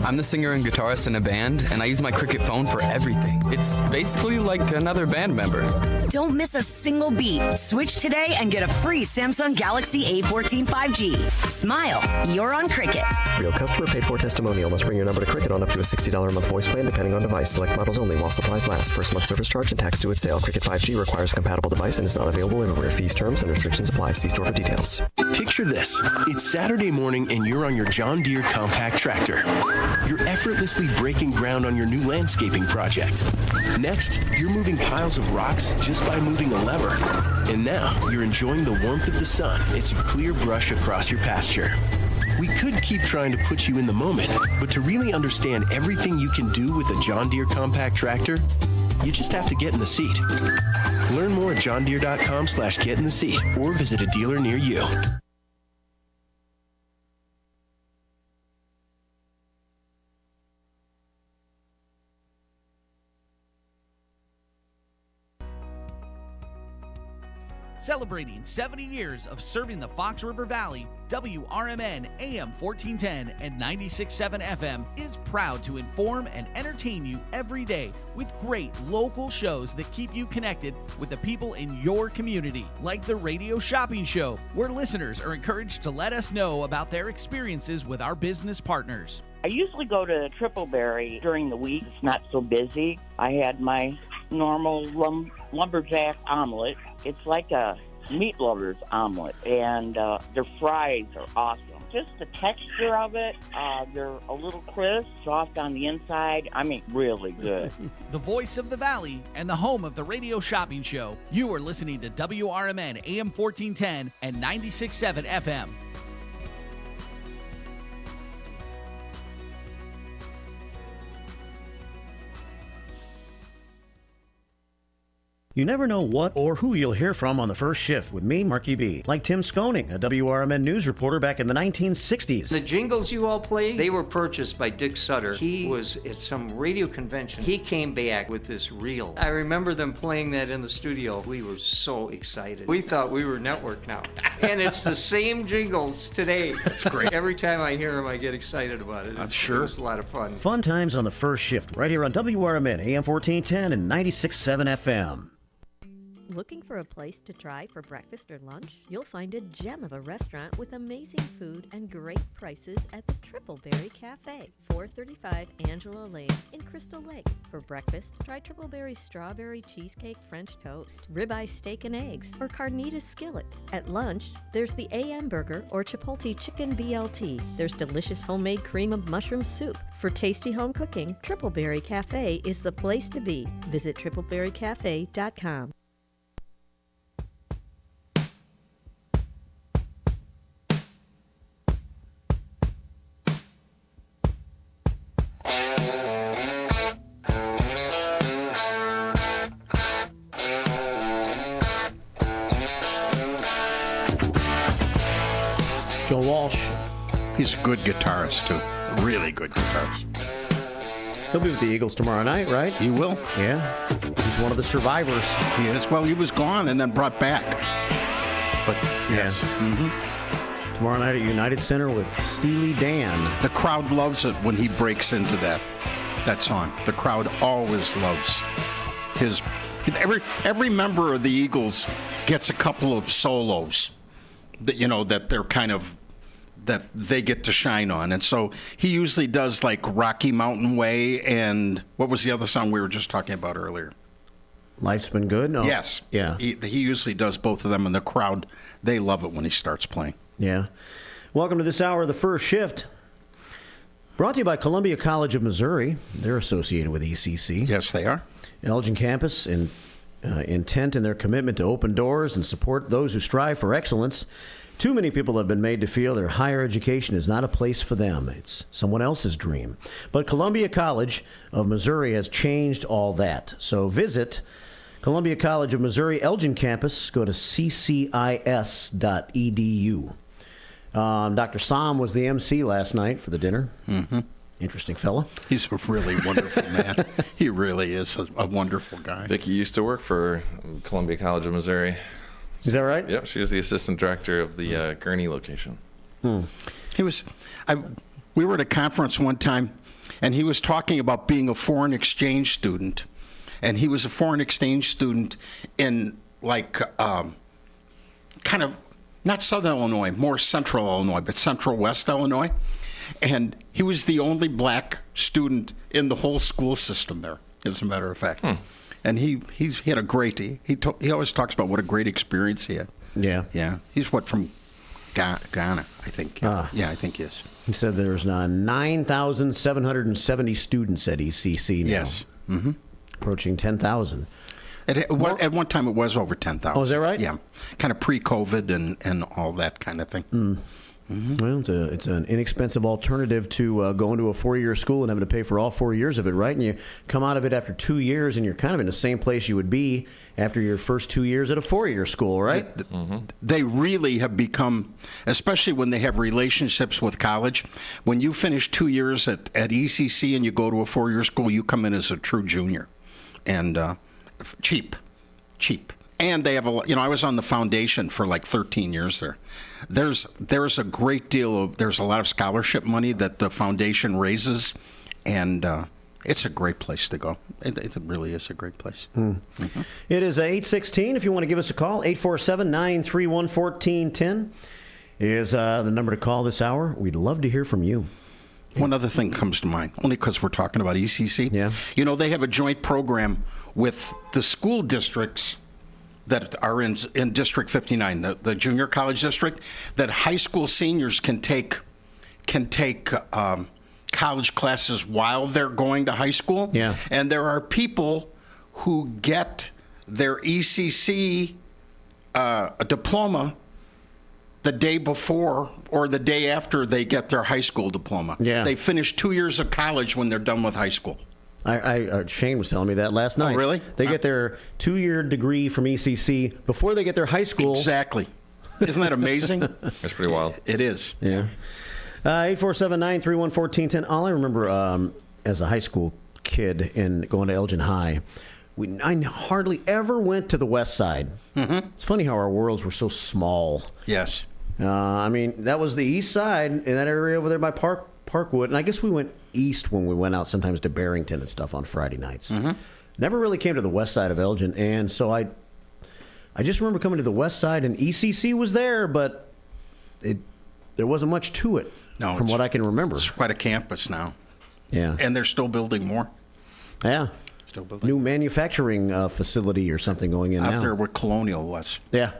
I'm the singer and guitarist in a band, and I use my Cricket phone for everything. It's basically like another band member. Don't miss a single beat. Switch today and get a free Samsung Galaxy A14 5G. Smile, you're on Cricket. Real customer paid for testimonial. Must bring your number to Cricket on up to a $60 a month voice plan, depending on device. Select models only while supplies last. First month service charge and tax due at sale. Cricket 5G requires a compatible device and is not available everywhere. Fees, terms, and restrictions apply. See store for details. Picture this. It's Saturday morning and you're on your John Deere compact tractor. You're effortlessly breaking ground on your new landscaping project. Next, you're moving piles of rocks just by moving a lever. And now, you're enjoying the warmth of the sun as you clear brush across your pasture. We could keep trying to put you in the moment, but to really understand everything you can do with a John Deere compact tractor, you just have to get in the seat. Learn more at johndeere.com/get-in-the-seat or visit a dealer near you. Celebrating 70 years of serving the Fox River Valley, WRMN AM 1410 and 96.7 FM is proud to inform and entertain you every day with great local shows that keep you connected with the people in your community, like the Radio Shopping Show, where listeners are encouraged to let us know about their experiences with our business partners. I usually go to Tripleberry during the week. It's not so busy. I had my normal lumberjack omelet. It's like a meat lover's omelet, and their fries are awesome. Just the texture of it, they're a little crisp, soft on the inside. I mean, really good. The voice of the Valley and the home of the Radio Shopping Show. You are listening to WRMN AM 1410 and 96.7 FM. You never know what or who you'll hear from on the first shift with me, Marky B. Like Tim Skoning, a WRMN news reporter back in the 1960s. The jingles you all play, they were purchased by Dick Sutter. He was at some radio convention. He came back with this reel. I remember them playing that in the studio. We were so excited. We thought we were network now. And it's the same jingles today. That's great. Every time I hear them, I get excited about it. Sure. It's a lot of fun. Fun times on the first shift, right here on WRMN, AM 1410 and 96.7 FM. Looking for a place to try for breakfast or lunch? You'll find a gem of a restaurant with amazing food and great prices at the Tripleberry Cafe, 435 Angela Lane in Crystal Lake. For breakfast, try Tripleberry's strawberry cheesecake French toast, ribeye steak and eggs, or carnitas skillets. At lunch, there's the AM burger or Chipotle chicken BLT. There's delicious homemade cream of mushroom soup. For tasty home cooking, Tripleberry Cafe is the place to be. Visit tripleberrycafe.com. Joe Walsh. He's a good guitarist, too. A really good guitarist. He'll be with the Eagles tomorrow night, right? He will. Yeah. He's one of the survivors. He is. Well, he was gone and then brought back. But, yes. Mm-hmm. Tomorrow night at United Center with Steely Dan. The crowd loves it when he breaks into that song. The crowd always loves his... Every member of the Eagles gets a couple of solos that, that they're kind of... that they get to shine on. And so he usually does like Rocky Mountain Way and what was the other song we were just talking about earlier? Life's Been Good? No. Yes. Yeah. He usually does both of them, and the crowd, they love it when he starts playing. Yeah. Welcome to this hour of the first shift. Brought to you by Columbia College of Missouri. They're associated with ECC. Yes, they are. Elgin campus intent in their commitment to open doors and support those who strive for excellence. Too many people have been made to feel their higher education is not a place for them. It's someone else's dream. But Columbia College of Missouri has changed all that. So visit Columbia College of Missouri Elgin campus. Go to ccis.edu. Dr. Sam was the MC last night for the dinner. Mm-hmm. Interesting fella. He's a really wonderful man. He really is a wonderful guy. Vicki used to work for Columbia College of Missouri. Is that right? Yep, she was the assistant director of the Gurney location. He was. We were at a conference one time, and he was talking about being a foreign exchange student. And he was a foreign exchange student in, like, kind of, not southern Illinois, more central Illinois, but central west Illinois. And he was the only black student in the whole school system there, as a matter of fact. And he had a great, he always talks about what a great experience he had. Yeah. Yeah. He's from Ghana, I think. Yeah, I think he is. He said there's now 9,770 students at ECC now. Yes. Mm-hmm. Approaching 10,000. At one time, it was over 10,000. Oh, is that right? Yeah. Kind of pre-COVID and all that kind of thing. Well, it's an inexpensive alternative to going to a 4-year school and having to pay for all 4 years of it, right? And you come out of it after 2 years, and you're kind of in the same place you would be after your first 2 years at a 4-year school, right? They really have become, especially when they have relationships with college, when you finish 2 years at ECC and you go to a 4-year school, you come in as a true junior. And cheap. And they have I was on the foundation for like 13 years there. There's a great deal there's a lot of scholarship money that the foundation raises, and it's a great place to go. It really is a great place. It is 8:16. If you want to give us a call, 847-931-1410 is the number to call this hour. We'd love to hear from you. One other thing comes to mind, only because we're talking about ECC. Yeah. They have a joint program with the school districts that are in District 59, the junior college district, that high school seniors can take college classes while they're going to high school. Yeah. And there are people who get their ECC diploma the day before or the day after they get their high school diploma. Yeah. They finish 2 years of college when they're done with high school. Shane was telling me that last night. Oh, really? They get their 2-year degree from ECC before they get their high school. Exactly. Isn't that amazing? That's pretty wild. It is. Yeah. 847-931-1410. All I remember as a high school kid and going to Elgin High, I hardly ever went to the west side. It's funny how our worlds were so small. Yes. That was the east side in that area over there by Parkwood. And I guess we went east when we went out sometimes to Barrington and stuff on Friday nights. Never really came to the west side of Elgin. And so I just remember coming to the west side, and ECC was there, but there wasn't much to it from what I can remember. It's quite a campus now. Yeah. And they're still building more. Yeah. Still building. New manufacturing facility or something going in out now. there where Colonial was. Yeah.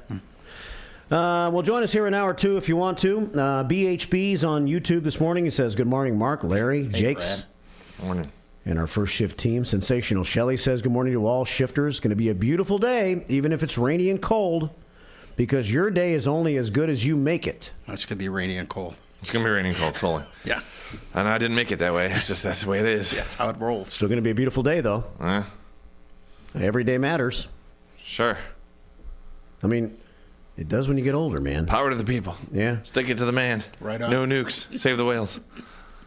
Well, join us here in hour 2 if you want to. BHB's on YouTube this morning. He says, good morning, Mark, Larry, Jakes. Good morning. And our first shift team, Sensational Shelley, says, good morning to all shifters. Going to be a beautiful day, even if it's rainy and cold, because your day is only as good as you make it. It's going to be rainy and cold. It's going to be rainy and cold, totally. Yeah. And I didn't make it that way. It's just that's the way it is. Yeah, that's how it rolls. Still going to be a beautiful day, though. Every day matters. Sure. It does when you get older, man. Power to the people. Yeah. Stick it to the man. Right on. No nukes. Save the whales.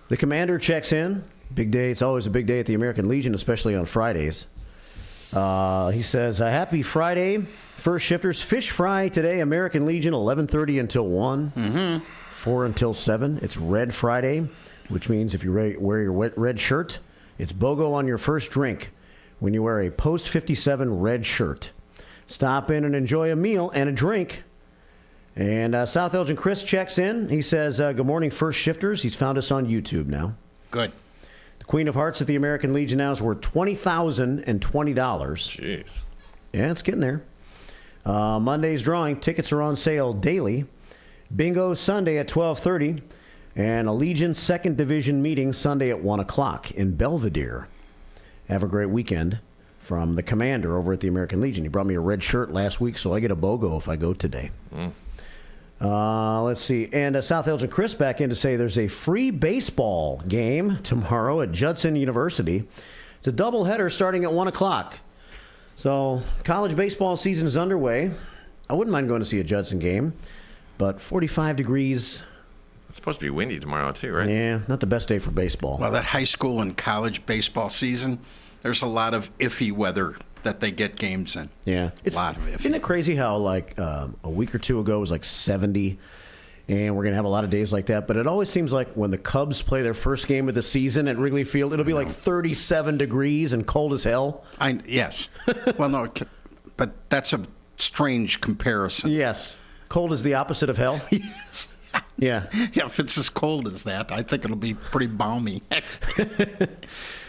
The commander checks in. Big day. It's always a big day at the American Legion, especially on Fridays. He says, happy Friday. First shifters, fish fry today, American Legion, 11:30 until 1. 4 until 7. It's Red Friday, which means if you wear your red shirt, it's BOGO on your first drink when you wear a Post 57 red shirt. Stop in and enjoy a meal and a drink. And South Elgin Chris checks in. He says, good morning, first shifters. He's found us on YouTube now. Good. The Queen of Hearts at the American Legion now is worth $20,020. Jeez. Yeah, it's getting there. Monday's drawing. Tickets are on sale daily. Bingo Sunday at 12:30. And a Legion 2nd Division meeting Sunday at 1 o'clock in Belvedere. Have a great weekend. From the commander over at the American Legion. He brought me a red shirt last week, so I get a BOGO if I go today. Let's see. And South Elgin Chris back in to say there's a free baseball game tomorrow at Judson University. It's a doubleheader starting at 1 o'clock. So college baseball season is underway. I wouldn't mind going to see a Judson game, but 45 degrees. It's supposed to be windy tomorrow, too, right? Yeah, not the best day for baseball. Well, that high school and college baseball season, there's a lot of iffy weather that they get games in. Yeah. A lot of iffy. Isn't it crazy how, a week or two ago it was 70 And we're going to have a lot of days like that. But it always seems like when the Cubs play their first game of the season at Wrigley Field, it'll be like 37 degrees and cold as hell. Yes. Well, no, but that's a strange comparison. Yes. Cold is the opposite of hell? Yes. Yeah. Yeah, if it's as cold as that, I think it'll be pretty balmy.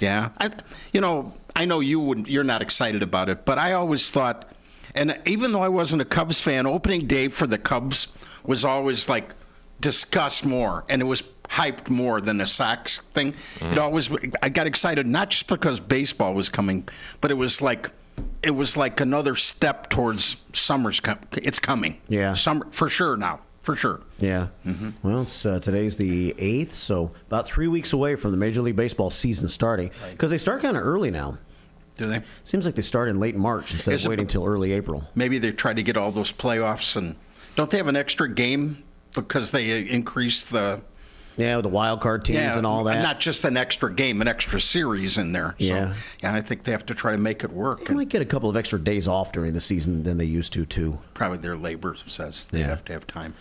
Yeah. I know you're not excited about it, but I always thought, and even though I wasn't a Cubs fan, opening day for the Cubs was always like discussed more, and it was hyped more than the Sox thing. I got excited not just because baseball was coming, but it was like another step towards summer's it's coming. Yeah. Summer for sure now. For sure. Yeah. Mm-hmm. Well, today's the 8th, so about 3 weeks away from the Major League Baseball season starting, because they start kind of early now. Do they? Seems like they start in late March instead of waiting till early April. Maybe they try to get all those playoffs, and don't they have an extra game because they increased the... Yeah, with the wild card teams and all that. Not just an extra game, an extra series in there. Yeah. So, I think they have to try to make it work. They might get a couple of extra days off during the season than they used to, too. Probably their labor says they have to have time.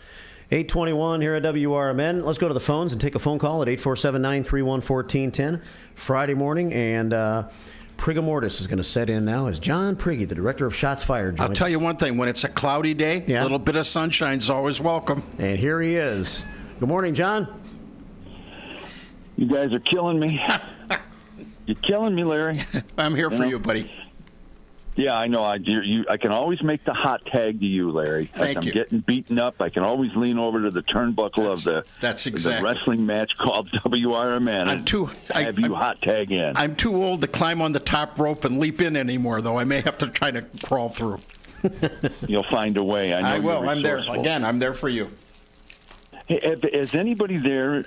8:21 here at WRMN. Let's go to the phones and take a phone call at 847-931-1410. Friday morning, and Prigomortis is going to set in now as John Prigge, the director of Shots Fired. I'll tell you one thing. When it's a cloudy day, a little bit of sunshine is always welcome. And here he is. Good morning, John. You guys are killing me. You're killing me, Larry. I'm here for you, buddy. Yeah, I know. I can always make the hot tag to you, Larry. Thank you. I'm getting beaten up, I can always lean over to the turnbuckle of the wrestling match called WRMN. Have you hot tag in. I'm too old to climb on the top rope and leap in anymore, though. I may have to try to crawl through. You'll find a way. I will. I'm there. Again, I'm there for you. Hey, has anybody there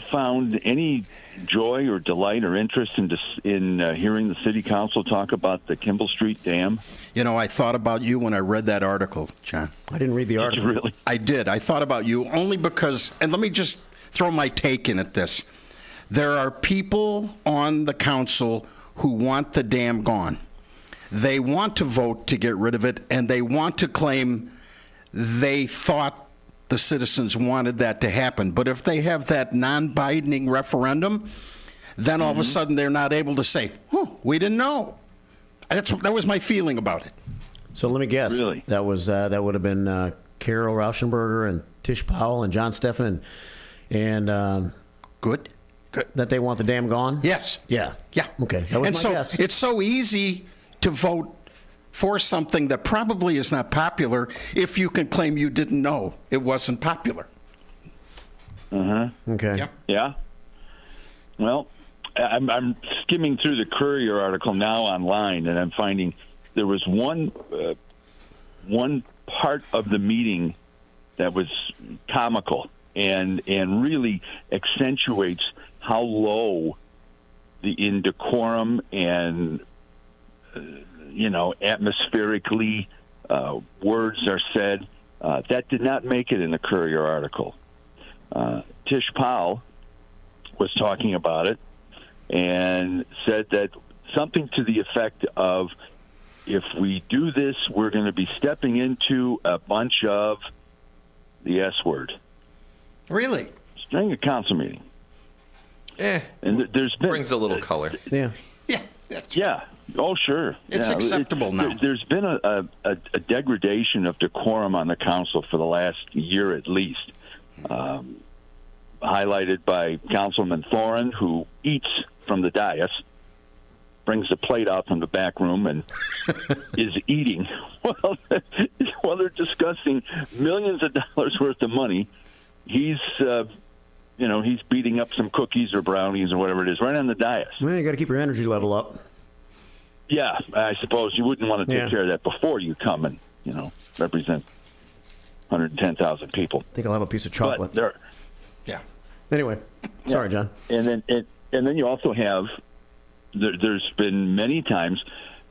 found any joy or delight or interest in hearing the city council talk about the Kimball Street Dam? I thought about you when I read that article, John. I didn't read the article. Did you really? I did. I thought about you only because, and let me just throw my take in at this. There are people on the council who want the dam gone. They want to vote to get rid of it, and they want to claim they thought the citizens wanted that to happen. But if they have that non-binding referendum, then all of a sudden they're not able to say, we didn't know. That was my feeling about it. So let me guess. Really? That would have been Carol Rauschenberger and Tish Powell and John Steffen and Good. That they want the dam gone? Yes. Yeah. Yeah. Okay. That was my guess. It's so easy to vote for something that probably is not popular if you can claim you didn't know it wasn't popular. Okay. Yeah. Well, I'm skimming through the Courier article now online, and I'm finding there was one part of the meeting that was comical and really accentuates how low the indecorum and atmospherically words are said. That did not make it in the Courier article. Tish Powell was talking about it and said that something to the effect of, if we do this, we're going to be stepping into a bunch of the S word. Really? During a council meeting. And there's been... Brings a little color. Yeah. Yeah. Oh, sure. It's acceptable now. There's been a degradation of decorum on the council for the last year at least, highlighted by Councilman Thoren, who eats from the dais, brings the plate out from the back room, and is eating while they're discussing millions of dollars worth of money. He's beating up some cookies or brownies or whatever it is right on the dais. Well, you got to keep your energy level up. Yeah, I suppose you wouldn't want to take care of that before you come and, represent 110,000 people. I think I'll have a piece of chocolate. Yeah. Anyway, sorry, John. And then you also have, there's been many times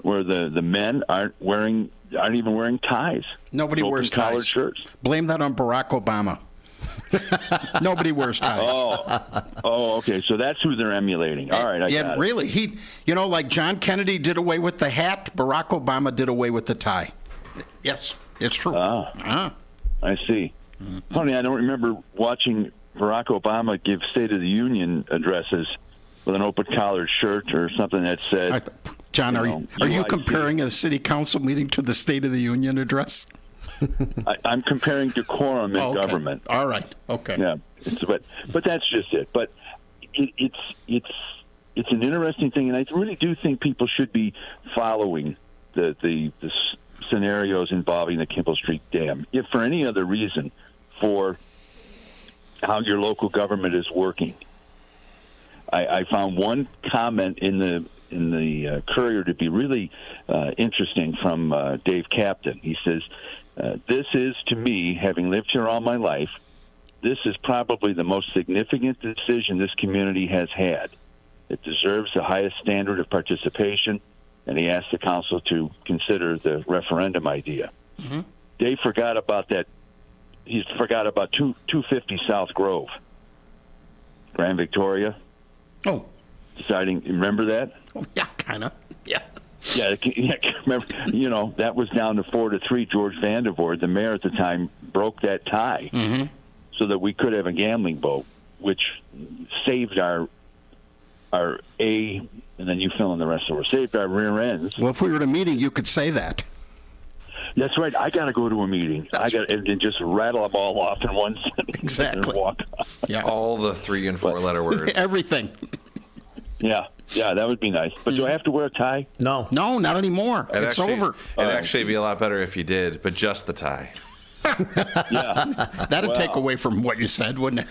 where the men aren't even wearing ties. Nobody wears ties. Collared shirts. Blame that on Barack Obama. Nobody wears ties. Oh, okay. So that's who they're emulating. All right, I got it. Really. He, like John Kennedy did away with the hat, Barack Obama did away with the tie. Yes, it's true. I see. Funny, I don't remember watching Barack Obama give State of the Union addresses with an open collared shirt or something that said, John, are you comparing a city council meeting to the State of the Union address? I'm comparing decorum in government. All right. Okay. Yeah. But that's just it. But it's an interesting thing, and I really do think people should be following the scenarios involving the Kimball Street Dam, if for any other reason, for how your local government is working. I found one comment in the Courier to be really interesting from Dave Captain. He says, "This is, to me, having lived here all my life, this is probably the most significant decision this community has had. It deserves the highest standard of participation," and he asked the council to consider the referendum idea. Mm-hmm. Dave forgot about that. He forgot about 250 South Grove, Grand Victoria. Oh. Remember that? Oh, yeah, kind of. Yeah. Yeah, remember, that was down to 4-3. George Vandervoort, the mayor at the time, broke that tie so that we could have a gambling vote, which saved our and then you fill in the rest of it, saved our rear ends. Well, if we were at a meeting, you could say that. That's right. I got to go to a meeting. And just rattle them all off in one sentence. Exactly. And walk on. Yeah. All the 3 and 4 letter words. Everything. Yeah, that would be nice. But do I have to wear a tie? No, not anymore. It's over. It'd actually be a lot better if you did, but just the tie. Yeah. That'd take away from what you said, wouldn't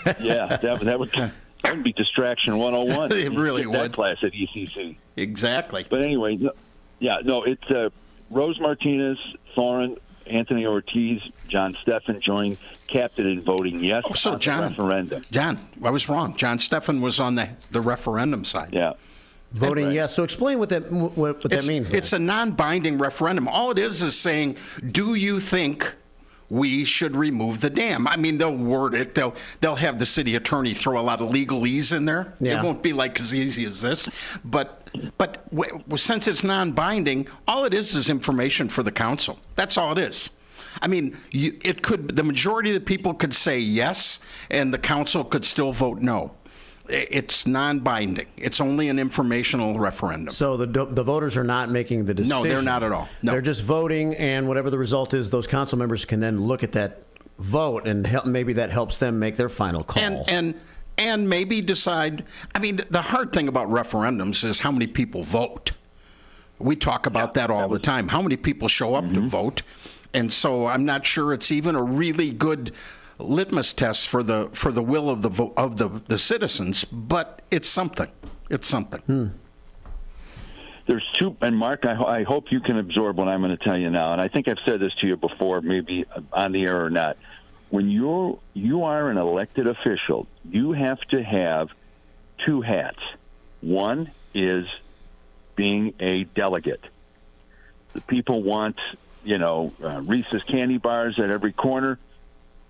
it? Yeah, that would be distraction 101. It really would. That class at ECC. Exactly. But anyway, it's Rose Martinez, Thorin, Anthony Ortiz, John Steffen joined Captain in voting yes on the referendum. John, I was wrong. John Steffen was on the referendum side. Yeah. Voting yes. So explain what that means. Then. It's a non-binding referendum. All it is saying, do you think we should remove the dam? I mean, they'll word it. They'll have the city attorney throw a lot of legalese in there. Yeah. It won't be like as easy as this. But since it's non-binding, all it is information for the council. That's all it is. I mean, the majority of the people could say yes, and the council could still vote no. It's non-binding. It's only an informational referendum. So the voters are not making the decision. No, they're not at all. No. They're just voting, and whatever the result is, those council members can then look at that vote, and maybe that helps them make their final call. And maybe decide. I mean, the hard thing about referendums is how many people vote. We talk about that all the time. How many people show up to vote? And so I'm not sure it's even a really good litmus test for the will of the citizens, but it's something. It's something. There's two, and Mark, I hope you can absorb what I'm going to tell you now. And I think I've said this to you before, maybe on the air or not. When you are an elected official, you have to have 2 hats. One is being a delegate. The people want, Reese's candy bars at every corner.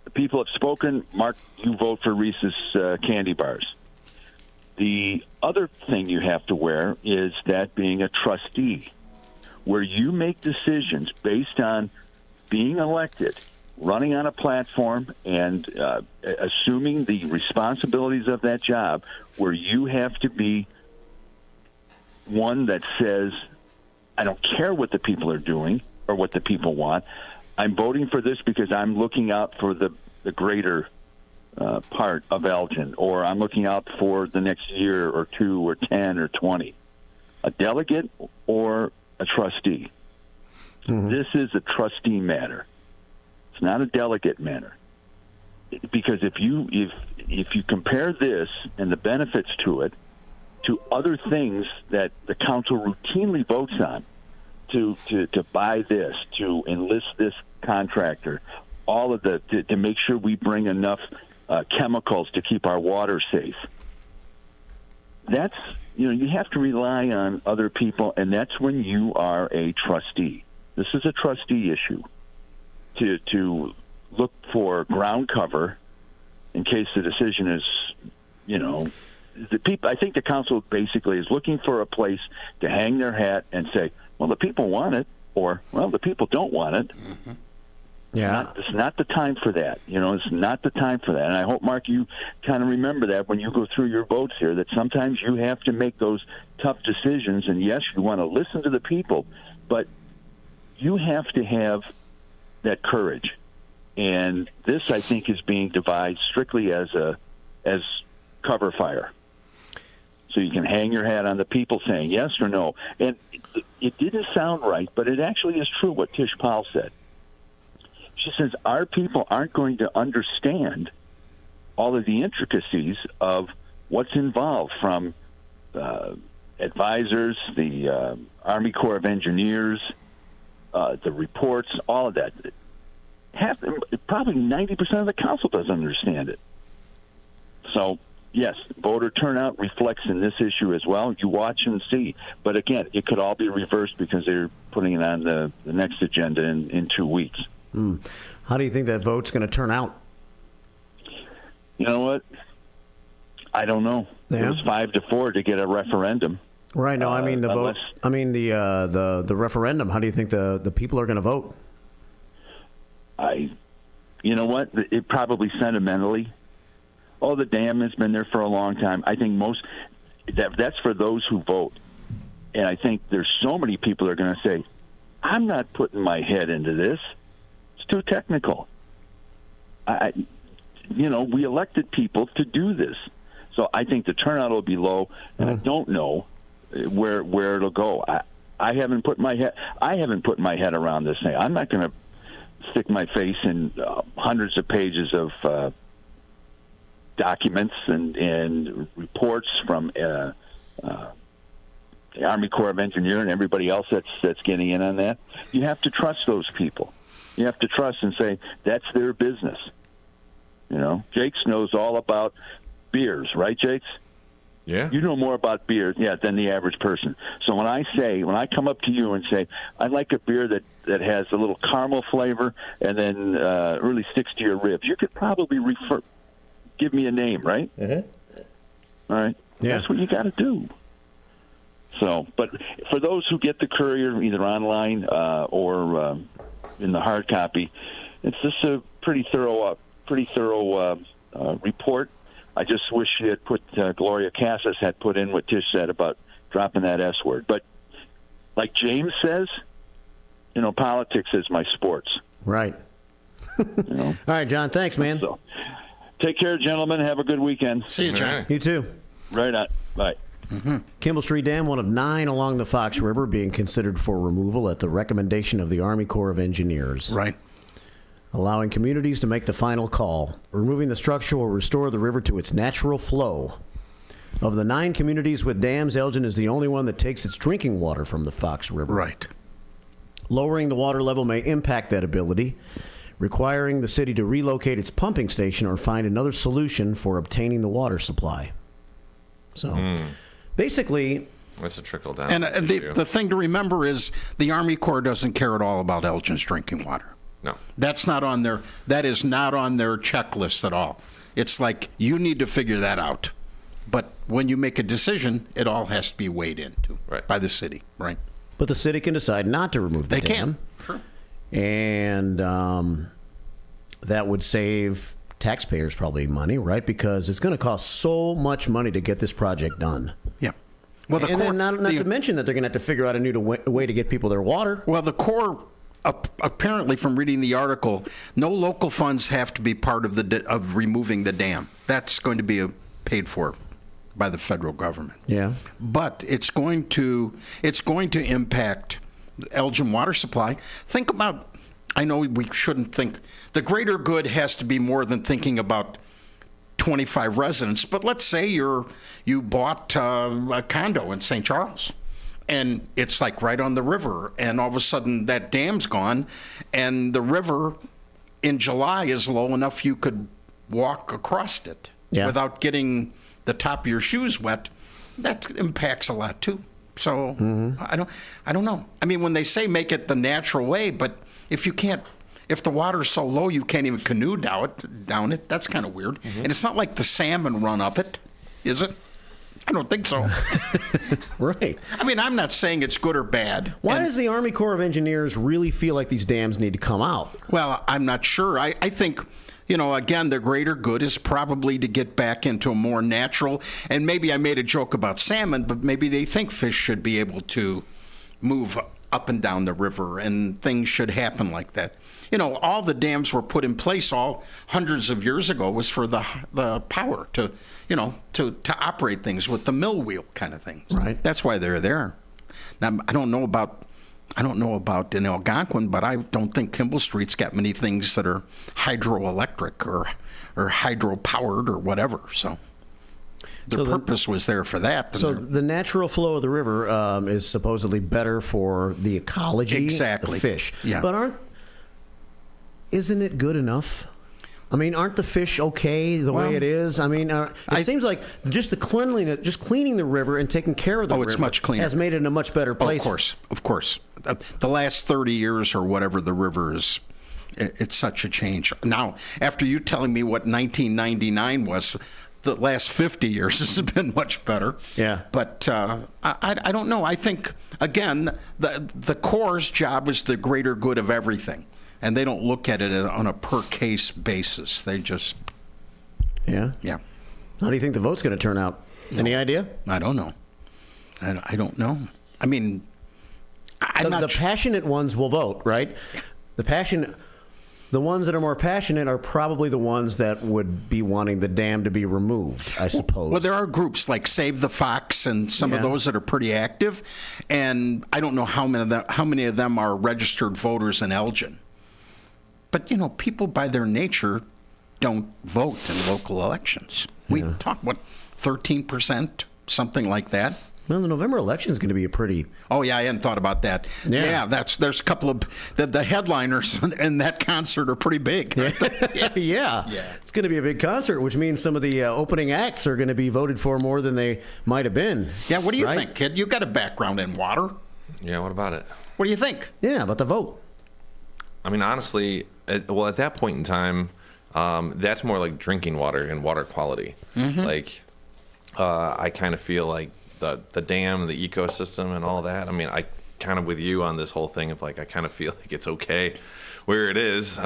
The people have spoken. Mark, you vote for Reese's candy bars. The other thing you have to wear is that being a trustee, where you make decisions based on being elected, running on a platform, and assuming the responsibilities of that job, where you have to be one that says, I don't care what the people are doing or what the people want. I'm voting for this because I'm looking out for the greater part of Elgin, or I'm looking out for the next year or 2 or 10 or 20. A delegate or a trustee. This is a trustee matter. It's not a delegate matter. Because if you compare this and the benefits to it to other things that the council routinely votes on, to buy this, to enlist this contractor, all of to make sure we bring enough chemicals to keep our water safe. That's, you have to rely on other people, and that's when you are a trustee. This is a trustee issue. To look for ground cover in case the decision is, the people. I think the council basically is looking for a place to hang their hat and say, well, the people want it, or, well, the people don't want it. Yeah. It's not the time for that. It's not the time for that. And I hope, Mark, you kind of remember that when you go through your votes here, that sometimes you have to make those tough decisions. And, yes, you want to listen to the people, but you have to have that courage. And this, I think, is being devised strictly as cover fire. So you can hang your hat on the people saying yes or no. And it didn't sound right, but it actually is true what Tish Powell said. She says our people aren't going to understand all of the intricacies of what's involved, from advisors, the Army Corps of Engineers, the reports, all of that. Probably 90% of the council doesn't understand it. So, yes, voter turnout reflects in this issue as well. You watch and see. But again, it could all be reversed because they're putting it on the next agenda in 2 weeks. How do you think that vote's going to turn out? You know what? I don't know. Yeah. It was 5-4 to get a referendum. Right. No, I mean the vote. I mean the referendum. How do you think the people are going to vote? You know what? It probably sentimentally. Oh, the dam has been there for a long time. I think that's for those who vote. And I think there's so many people that are going to say, I'm not putting my head into this. It's too technical. We elected people to do this. So I think the turnout will be low, and I don't know where it'll go. I haven't put my head around this thing. I'm not going to stick my face in hundreds of pages of documents and reports from the Army Corps of Engineers and everybody else that's getting in on that. You have to trust those people. You have to trust and say that's their business. Jakes knows all about beers, right, Jakes? Yeah. You know more about beer, than the average person. So when I come up to you and say, I like a beer that has a little caramel flavor and then really sticks to your ribs, you could probably give me a name, right? Mm-hmm. All right. Yeah. That's what you got to do. So, but for those who get the Courier either online or in the hard copy, it's just a pretty thorough report. I just wish she had put Gloria Cassis had put in what Tish said about dropping that S word. But like James says, politics is my sports. Right. All right, John. Thanks, man. So, take care, gentlemen. Have a good weekend. See you, John. You too. Right on. Bye. Mm-hmm. Kimball Street Dam, one of 9 along the Fox River, being considered for removal at the recommendation of the Army Corps of Engineers. Right. Allowing communities to make the final call. Removing the structure will restore the river to its natural flow. Of the 9 communities with dams, Elgin is the only one that takes its drinking water from the Fox River. Right. Lowering the water level may impact that ability, requiring the city to relocate its pumping station or find another solution for obtaining the water supply. So, basically... That's a trickle down. And the thing to remember is the Army Corps doesn't care at all about Elgin's drinking water. No. That is not on their checklist at all. It's like, you need to figure that out. But when you make a decision, it all has to be weighed into by the city, right? But the city can decide not to remove the dam. They can, sure. And that would save taxpayers probably money, right? Because it's going to cost so much money to get this project done. Yeah. Well, then not to mention that they're going to have to figure out a new way to get people their water. Well, the Corps... apparently, from reading the article, no local funds have to be part of removing the dam. That's going to be paid for by the federal government. Yeah, but it's going to impact the Elgin water supply. Think about. I know we shouldn't think the greater good has to be more than thinking about 25 residents. But let's say you bought a condo in St. Charles. And it's like right on the river, and all of a sudden that dam's gone, and the river in July is low enough you could walk across it without getting the top of your shoes wet. That impacts a lot too. So I don't know. I mean, when they say make it the natural way, but if the water's so low you can't even canoe down it, that's kind of weird. And it's not like the salmon run up it, is it? I don't think so. Right. I mean, I'm not saying it's good or bad. Why does the Army Corps of Engineers really feel like these dams need to come out? Well, I'm not sure. I think, again, the greater good is probably to get back into a more natural, and maybe I made a joke about salmon, but maybe they think fish should be able to move up and down the river, and things should happen like that. All the dams were put in place all hundreds of years ago was for the power to operate things with the mill wheel kind of thing. Right. That's why they're there. Now, I don't know about in Algonquin, but I don't think Kimball Street's got many things that are hydroelectric or hydro-powered or whatever. So the purpose was there for that. So the natural flow of the river is supposedly better for the ecology, exactly. the fish. Yeah. But isn't it good enough? I mean, aren't the fish okay the way it is? I mean, it seems like just the cleanliness, just cleaning the river and taking care of the river it's much cleaner. Has made it a much better place. Of course. The last 30 years or whatever, the river is, it's such a change. Now, after you telling me what 1999 was, the last 50 years has been much better. Yeah. But I don't know. I think, again, the Corps' job is the greater good of everything. And they don't look at it on a per-case basis. They just... Yeah? Yeah. How do you think the vote's going to turn out? Any idea? I don't know. I don't know. I mean, the passionate ones will vote, right? The ones that are more passionate are probably the ones that would be wanting the dam to be removed, I suppose. Well, there are groups like Save the Fox and some of those that are pretty active. And I don't know how many of them are registered voters in Elgin. But, people by their nature don't vote in local elections. We talk, 13%, something like that? Well, the November election is going to be a pretty... Oh, yeah, I hadn't thought about that. Yeah, there's a couple of... The headliners in that concert are pretty big. Yeah. It's going to be a big concert, which means some of the opening acts are going to be voted for more than they might have been. Yeah, what do you think, kid? You got a background in water. Yeah, what about it? What do you think? Yeah, about the vote. I mean, honestly, at that point in time, that's more like drinking water and water quality. Mm-hmm. Like, I kind of feel like the dam, the ecosystem, and all that. I mean, I kind of with you on this whole thing of like, I kind of feel like it's okay where it is.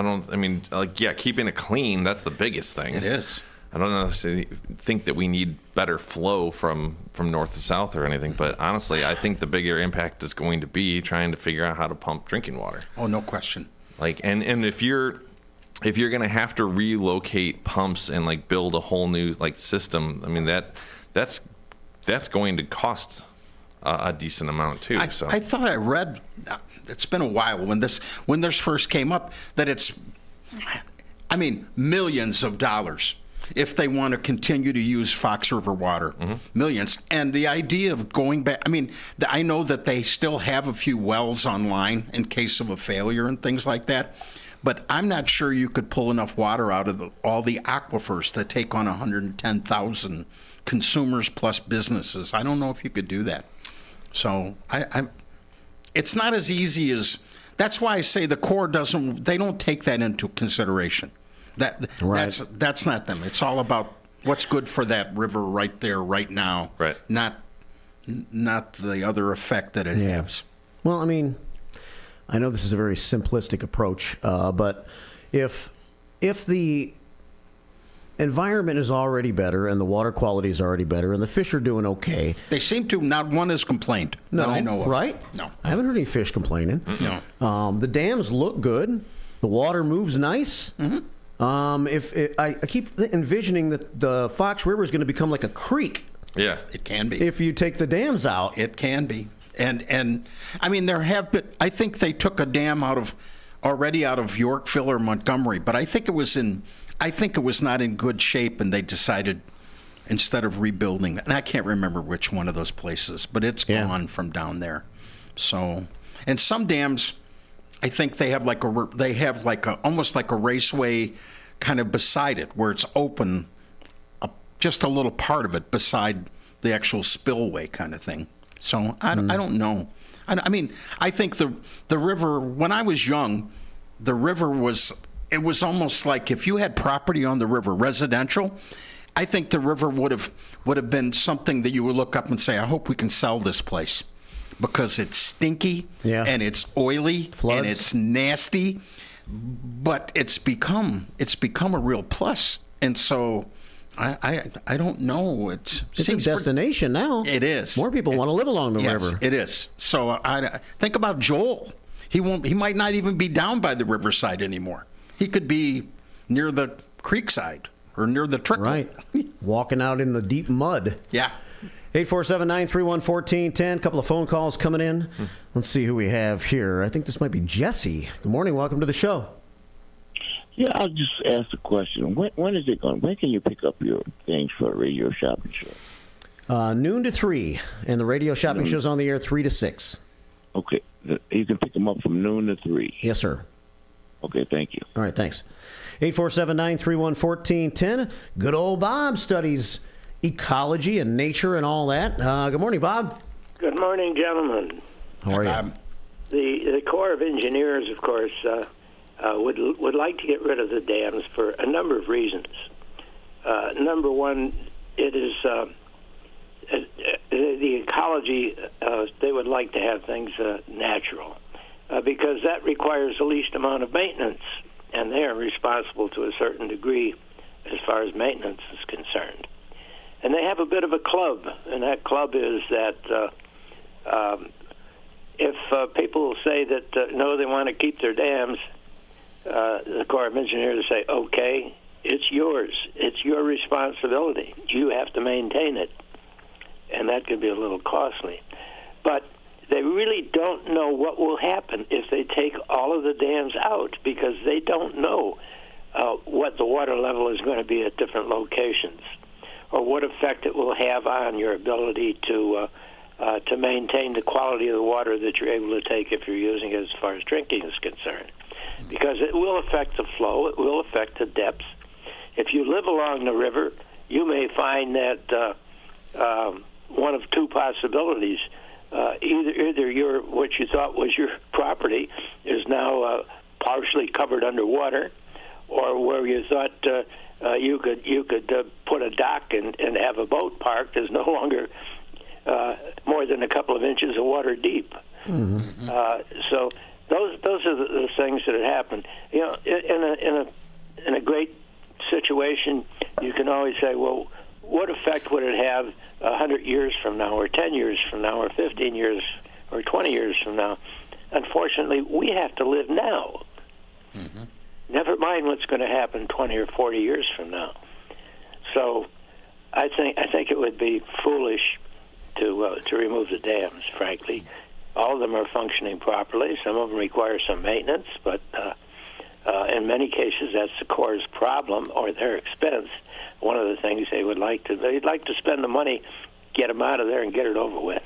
Keeping it clean, that's the biggest thing. It is. I don't necessarily think that we need better flow from north to south or anything, but honestly, I think the bigger impact is going to be trying to figure out how to pump drinking water. Oh, no question. Like, and if you're gonna have to relocate pumps and like build a whole new like system, I mean that's going to cost a decent amount too. I thought I read, it's been a while when this first came up, that it's, I mean, millions of dollars if they want to continue to use Fox River water. Mm-hmm. Millions. And the idea of going back, I mean, I know that they still have a few wells online in case of a failure and things like that, but I'm not sure you could pull enough water out of all the aquifers that take on 110,000 consumers plus businesses. I don't know if you could do that. So it's not as easy as, that's why I say the Corps they don't take that into consideration. That's not them. It's all about what's good for that river right there, right now. Right. Not the other effect that it has. Well, I mean, I know this is a very simplistic approach, but if the environment is already better and the water quality is already better and the fish are doing okay, they seem to. Not one has complained that I know of. Right? No, I haven't heard any fish complaining. No. The dams look good. The water moves nice. Mm-hmm. I keep envisioning that the Fox River is going to become like a creek. Yeah, it can be. If you take the dams out, it can be. And I mean, there have been. I think they took a dam out of Yorkville or Montgomery, but I think it was not in good shape, and they decided instead of rebuilding, and I can't remember which one of those places, but it's gone from down there. So, and some dams, I think they have almost like a raceway kind of beside it, where it's open, just a little part of it beside the actual spillway kind of thing. So I don't know. I mean, I think the river, when I was young, the river was almost like if you had property on the river, residential, I think the river would have been something that you would look up and say, I hope we can sell this place because it's stinky and it's oily and it's nasty, but it's become a real plus. And so I don't know. It's a destination now. It is. More people want to live along the river. It is. So I think about Joel. He might not even be down by the riverside anymore. He could be near the creekside or near the trickle. Right. Walking out in the deep mud. Yeah. 847-931-1410. Couple of phone calls coming in. Let's see who we have here. I think this might be Jesse. Good morning. Welcome to the show. Yeah, I'll just ask the question. When is it going? When can you pick up your things for a radio shopping show? Noon to 3, and the radio shopping show's on the air 3 to 6. Okay. You can pick them up from noon to 3. Yes, sir. Okay, thank you. All right, thanks. 847-931-1410. Good old Bob studies ecology and nature and all that. Good morning, Bob. Good morning, gentlemen. How are you? The Corps of Engineers, of course, would like to get rid of the dams for a number of reasons. Number one, it is the ecology. They would like to have things natural because that requires the least amount of maintenance, and they are responsible to a certain degree as far as maintenance is concerned. And they have a bit of a club, and that club is that if people say that no, they want to keep their dams, the Corps of Engineers say, okay, it's yours. It's your responsibility. You have to maintain it. And that could be a little costly. But they really don't know what will happen if they take all of the dams out because they don't know what the water level is going to be at different locations or what effect it will have on your ability to maintain the quality of the water that you're able to take if you're using it as far as drinking is concerned. Because it will affect the flow, it will affect the depths. If you live along the river, you may find that one of two possibilities: either your what you thought was your property is now partially covered underwater, or where you thought you could put a dock and have a boat parked is no longer more than a couple of inches of water deep. Mm-hmm. So those are the things that happen. You know, in a great situation, you can always say, well, what effect would it have 100 years from now, or 10 years from now, or 15 years, or 20 years from now? Unfortunately, we have to live now. Mm-hmm. Never mind what's going to happen 20 or 40 years from now. So, I think it would be foolish to remove the dams. Frankly, all of them are functioning properly. Some of them require some maintenance, but in many cases, that's the Corps' problem or their expense. One of the things they'd like to spend the money, get them out of there, and get it over with.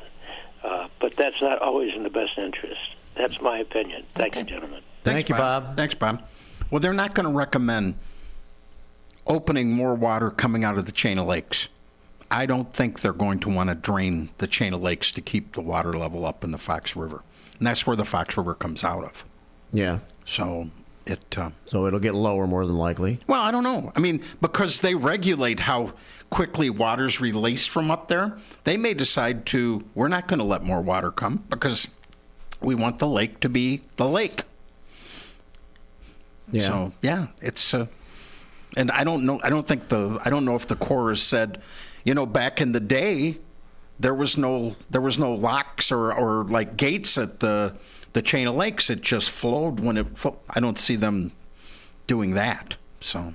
But that's not always in the best interest. That's my opinion. Thank you, gentlemen. Thank you, Bob. Thanks, Bob. Well, they're not going to recommend opening more water coming out of the chain of lakes. I don't think they're going to want to drain the chain of lakes to keep the water level up in the Fox River. And that's where the Fox River comes out of. Yeah. So it'll get lower more than likely. Well, I don't know. I mean, because they regulate how quickly water's released from up there, they may decide we're not going to let more water come because we want the lake to be the lake. Yeah. So, yeah, it's and I don't know. I don't know if the Corps has said, back in the day, there was no locks or like gates at the chain of lakes. It just flowed when it flowed. I don't see them doing that. So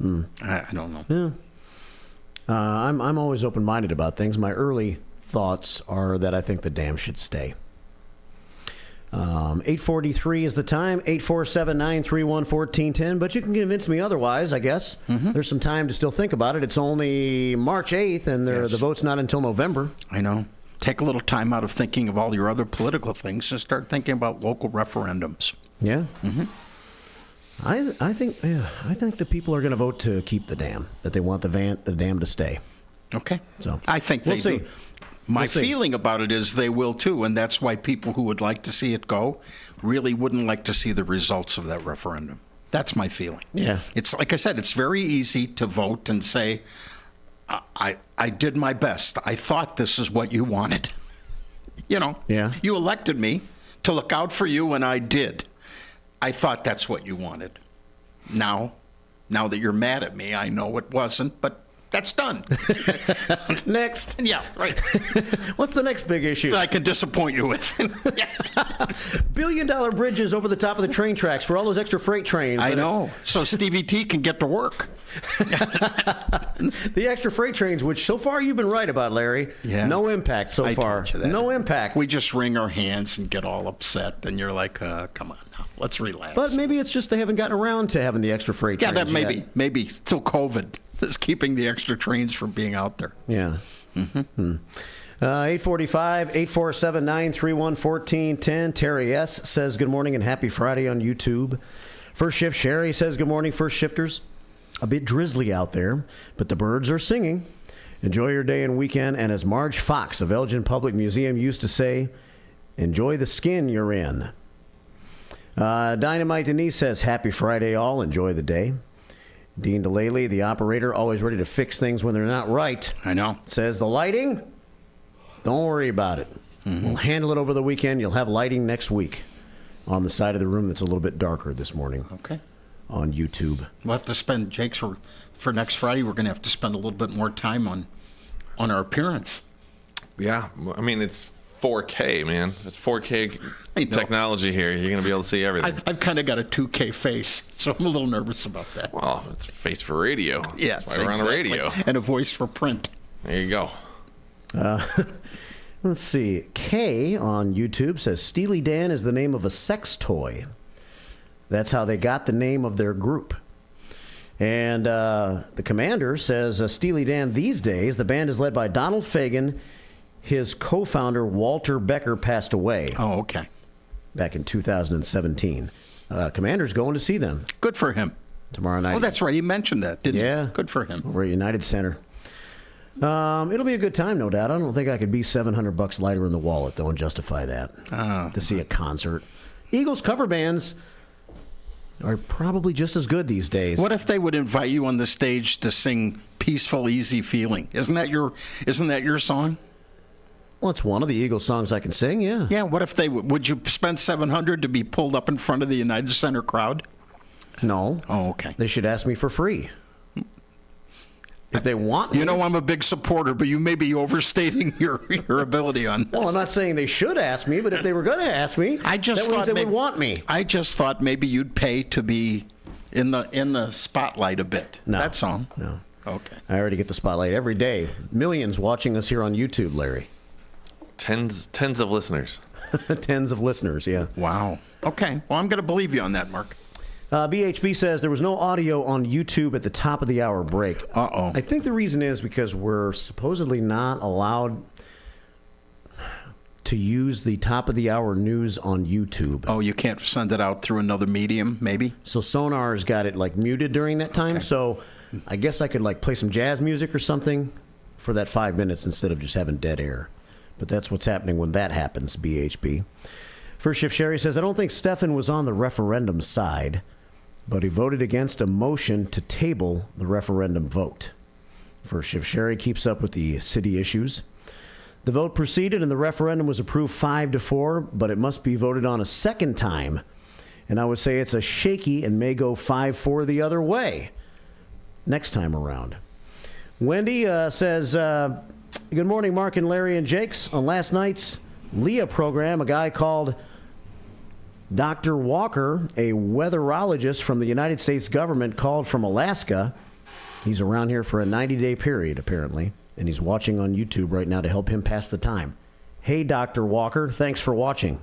I don't know. Yeah. I'm always open-minded about things. My early thoughts are that I think the dam should stay. 8:43 is the time. 847-931-1410. But you can convince me otherwise, I guess. Mm-hmm. There's some time to still think about it. It's only March 8th, and the vote's not until November. I know. Take a little time out of thinking of all your other political things and start thinking about local referendums. Yeah. Mm-hmm. I think the people are going to vote to keep the dam. That they want the dam to stay. Okay. So I think we'll they see. do. My feeling about it is they will too, and that's why people who would like to see it go really wouldn't like to see the results of that referendum. That's my feeling. Yeah. It's like I said, it's very easy to vote and say, I did my best. I thought this is what you wanted. Yeah. You elected me to look out for you, and I did. I thought that's what you wanted. Now that you're mad at me, I know it wasn't, but that's done. Next. Yeah, right. What's the next big issue? I can disappoint you with. $1 billion bridges over the top of the train tracks for all those extra freight trains. I know. So Stevie T can get to work. The extra freight trains, which so far you've been right about, Larry. Yeah. No impact so far. Told you that. No impact. We just wring our hands and get all upset, and you're like, come on now, let's relax. But maybe it's just they haven't gotten around to having the extra freight trains. Yeah, that yet. maybe still COVID is keeping the extra trains from being out there. Yeah. 845, 847, 931, 1410. Terry S. says good morning and happy Friday on YouTube. First Shift Sherry says good morning, First Shifters. A bit drizzly out there, but the birds are singing. Enjoy your day and weekend. And as Marge Fox of Elgin Public Museum used to say, enjoy the skin you're in. Dynamite Denise says happy Friday all. Enjoy the day. Dean DeLaley, the operator, always ready to fix things when they're not right. I know. Says the lighting, don't worry about it. We'll handle it over the weekend. You'll have lighting next week on the side of the room that's a little bit darker this morning. Okay. On YouTube. We'll have to spend, Jake's, for next Friday, we're going to have to spend a little bit more time on our appearance. Yeah. I mean, it's 4K, man. It's 4K technology here. You're going to be able to see everything. I've kind of got a 2K face, so I'm a little nervous about that. Well, it's a face for radio. Yeah, that's why we're on the radio. And a voice for print. There you go. Let's see. Kay on YouTube says Steely Dan is the name of a sex toy. That's how they got the name of their group. And the commander says Steely Dan these days, the band is led by Donald Fagen. His co-founder, Walter Becker, passed away. Oh, okay. Back in 2017. Commander's going to see them. Good for him. Tomorrow night. Oh, that's right. He mentioned that, didn't he? Yeah. Good for him. Over at United Center. It'll be a good time, no doubt. I don't think I could be $700 lighter in the wallet, though, and justify that. To see a concert. Eagles cover bands are probably just as good these days. What if they would invite you on the stage to sing "Peaceful, Easy Feeling"? Isn't that your song? Well, it's one of the Eagles songs I can sing, yeah. Yeah, what if they would you spend $700 to be pulled up in front of the United Center crowd? No. Oh, okay. They should ask me for free. If they want me. You know I'm a big supporter, but you may be overstating your ability on this. Well, I'm not saying they should ask me, but if they were going to ask me, that means they would want me. I just thought maybe you'd pay to be in the spotlight a bit. No. That's all. No. Okay. I already get the spotlight every day. Millions watching us here on YouTube, Larry. Tens of listeners. Tens of listeners, yeah. Wow. Okay. Well, I'm going to believe you on that, Mark. BHB says there was no audio on YouTube at the top of the hour break. Uh-oh. I think the reason is because we're supposedly not allowed to use the top of the hour news on YouTube. Oh, you can't send it out through another medium, maybe? So Sonar's got it muted during that time. Okay. So I guess I could play some jazz music or something for that 5 minutes instead of just having dead air. But that's what's happening when that happens, BHB. First Shift Sherry says, I don't think Stephan was on the referendum side, but he voted against a motion to table the referendum vote. First Shift Sherry keeps up with the city issues. The vote proceeded and the referendum was approved 5-4, but it must be voted on a second time. And I would say it's a shaky and may go 5-4 the other way next time around. Wendy says, good morning, Mark and Larry and Jakes. On last night's Leah program, a guy called Dr. Walker, a weatherologist from the United States government, called from Alaska. He's around here for a 90-day period, apparently, and he's watching on YouTube right now to help him pass the time. Hey, Dr. Walker, thanks for watching.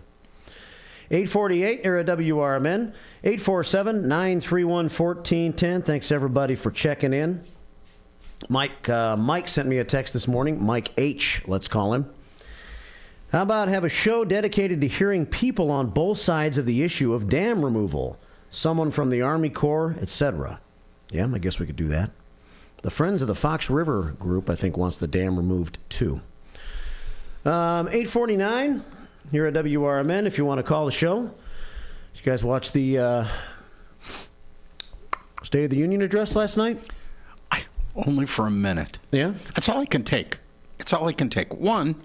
848 here at WRMN, 847-931-1410. Thanks, everybody, for checking in. Mike sent me a text this morning. Mike H., let's call him. How about have a show dedicated to hearing people on both sides of the issue of dam removal? Someone from the Army Corps, etc. Yeah, I guess we could do that. The Friends of the Fox River group, I think, wants the dam removed, too. 849 here at WRMN, if you want to call the show. Did you guys watch the State of the Union address last night? Only for a minute. Yeah? That's all I can take. It's all I can take. One,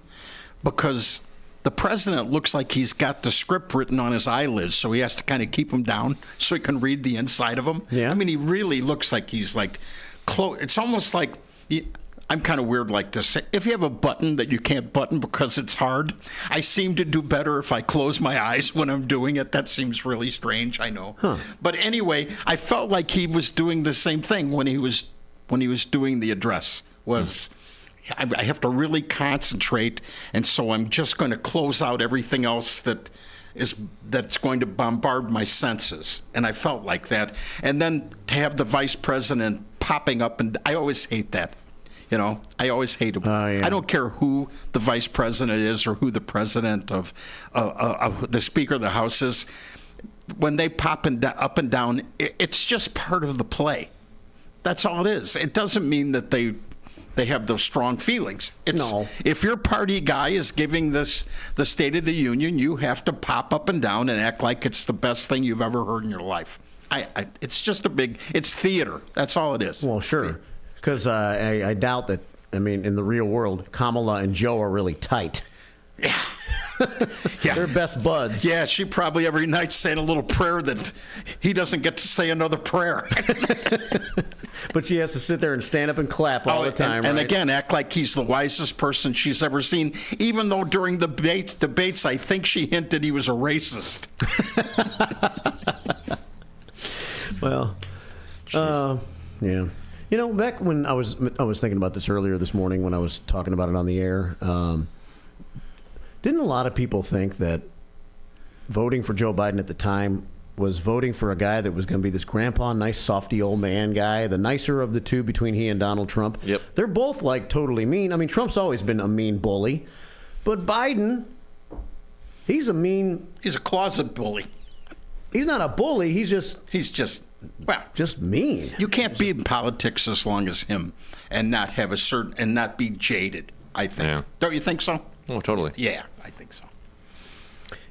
because the president looks like he's got the script written on his eyelids, so he has to kind of keep them down so he can read the inside of them. Yeah. I mean, he really looks like he's like close. It's almost like I'm kind of weird like this. If you have a button that you can't button because it's hard, I seem to do better if I close my eyes when I'm doing it. That seems really strange, I know. Huh. But anyway, I felt like he was doing the same thing when he was doing the address. I have to really concentrate, and so I'm just going to close out everything else that's going to bombard my senses. And I felt like that. And then to have the vice president popping up, and I always hate that. You know, I always hate it. I don't care who the vice president is or who the president of the Speaker of the House is. When they pop up and down, it's just part of the play. That's all it is. It doesn't mean that they have those strong feelings. No. If your party guy is giving the State of the Union, you have to pop up and down and act like it's the best thing you've ever heard in your life. It's just it's theater. That's all it is. Well, sure. Because I doubt that, I mean, in the real world, Kamala and Joe are really tight. Yeah. They're best buds. Yeah, she probably every night saying a little prayer that he doesn't get to say another prayer. But she has to sit there and stand up and clap all the time, and right? again, act like he's the wisest person she's ever seen, even though during the debates, I think she hinted he was a racist. Well, yeah. You know, back when I was thinking about this earlier this morning when I was talking about it on the air, didn't a lot of people think that voting for Joe Biden at the time was voting for a guy that was going to be this grandpa, nice, softy old man guy, the nicer of the two between he and Donald Trump? Yep. They're both, like, totally mean. I mean, Trump's always been a mean bully, but Biden, he's a closet bully. He's not a bully. He's just mean. You can't be in politics as long as him and not have and not be jaded, I think. Yeah. Don't you think so? Oh, totally. Yeah, I think so.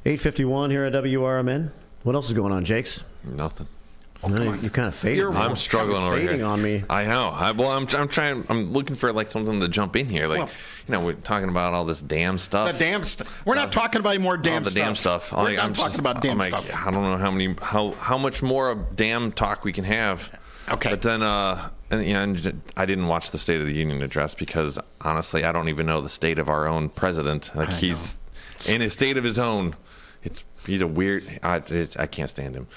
8:51 here at WRMN. What else is going on, Jakes? Nothing. You kind of fading. I'm struggling over here. Fading on me. I know. I'm trying. I'm looking for like something to jump in here. Like, we're talking about all this damn stuff. The damn stuff. We're not talking about any more damn stuff. The damn stuff. We're not talking about damn stuff. I don't know how much more of damn talk we can have. Okay. But then, I didn't watch the State of the Union address because honestly, I don't even know the state of our own president. Like he's in a state of his own. He's a weird. I can't stand him.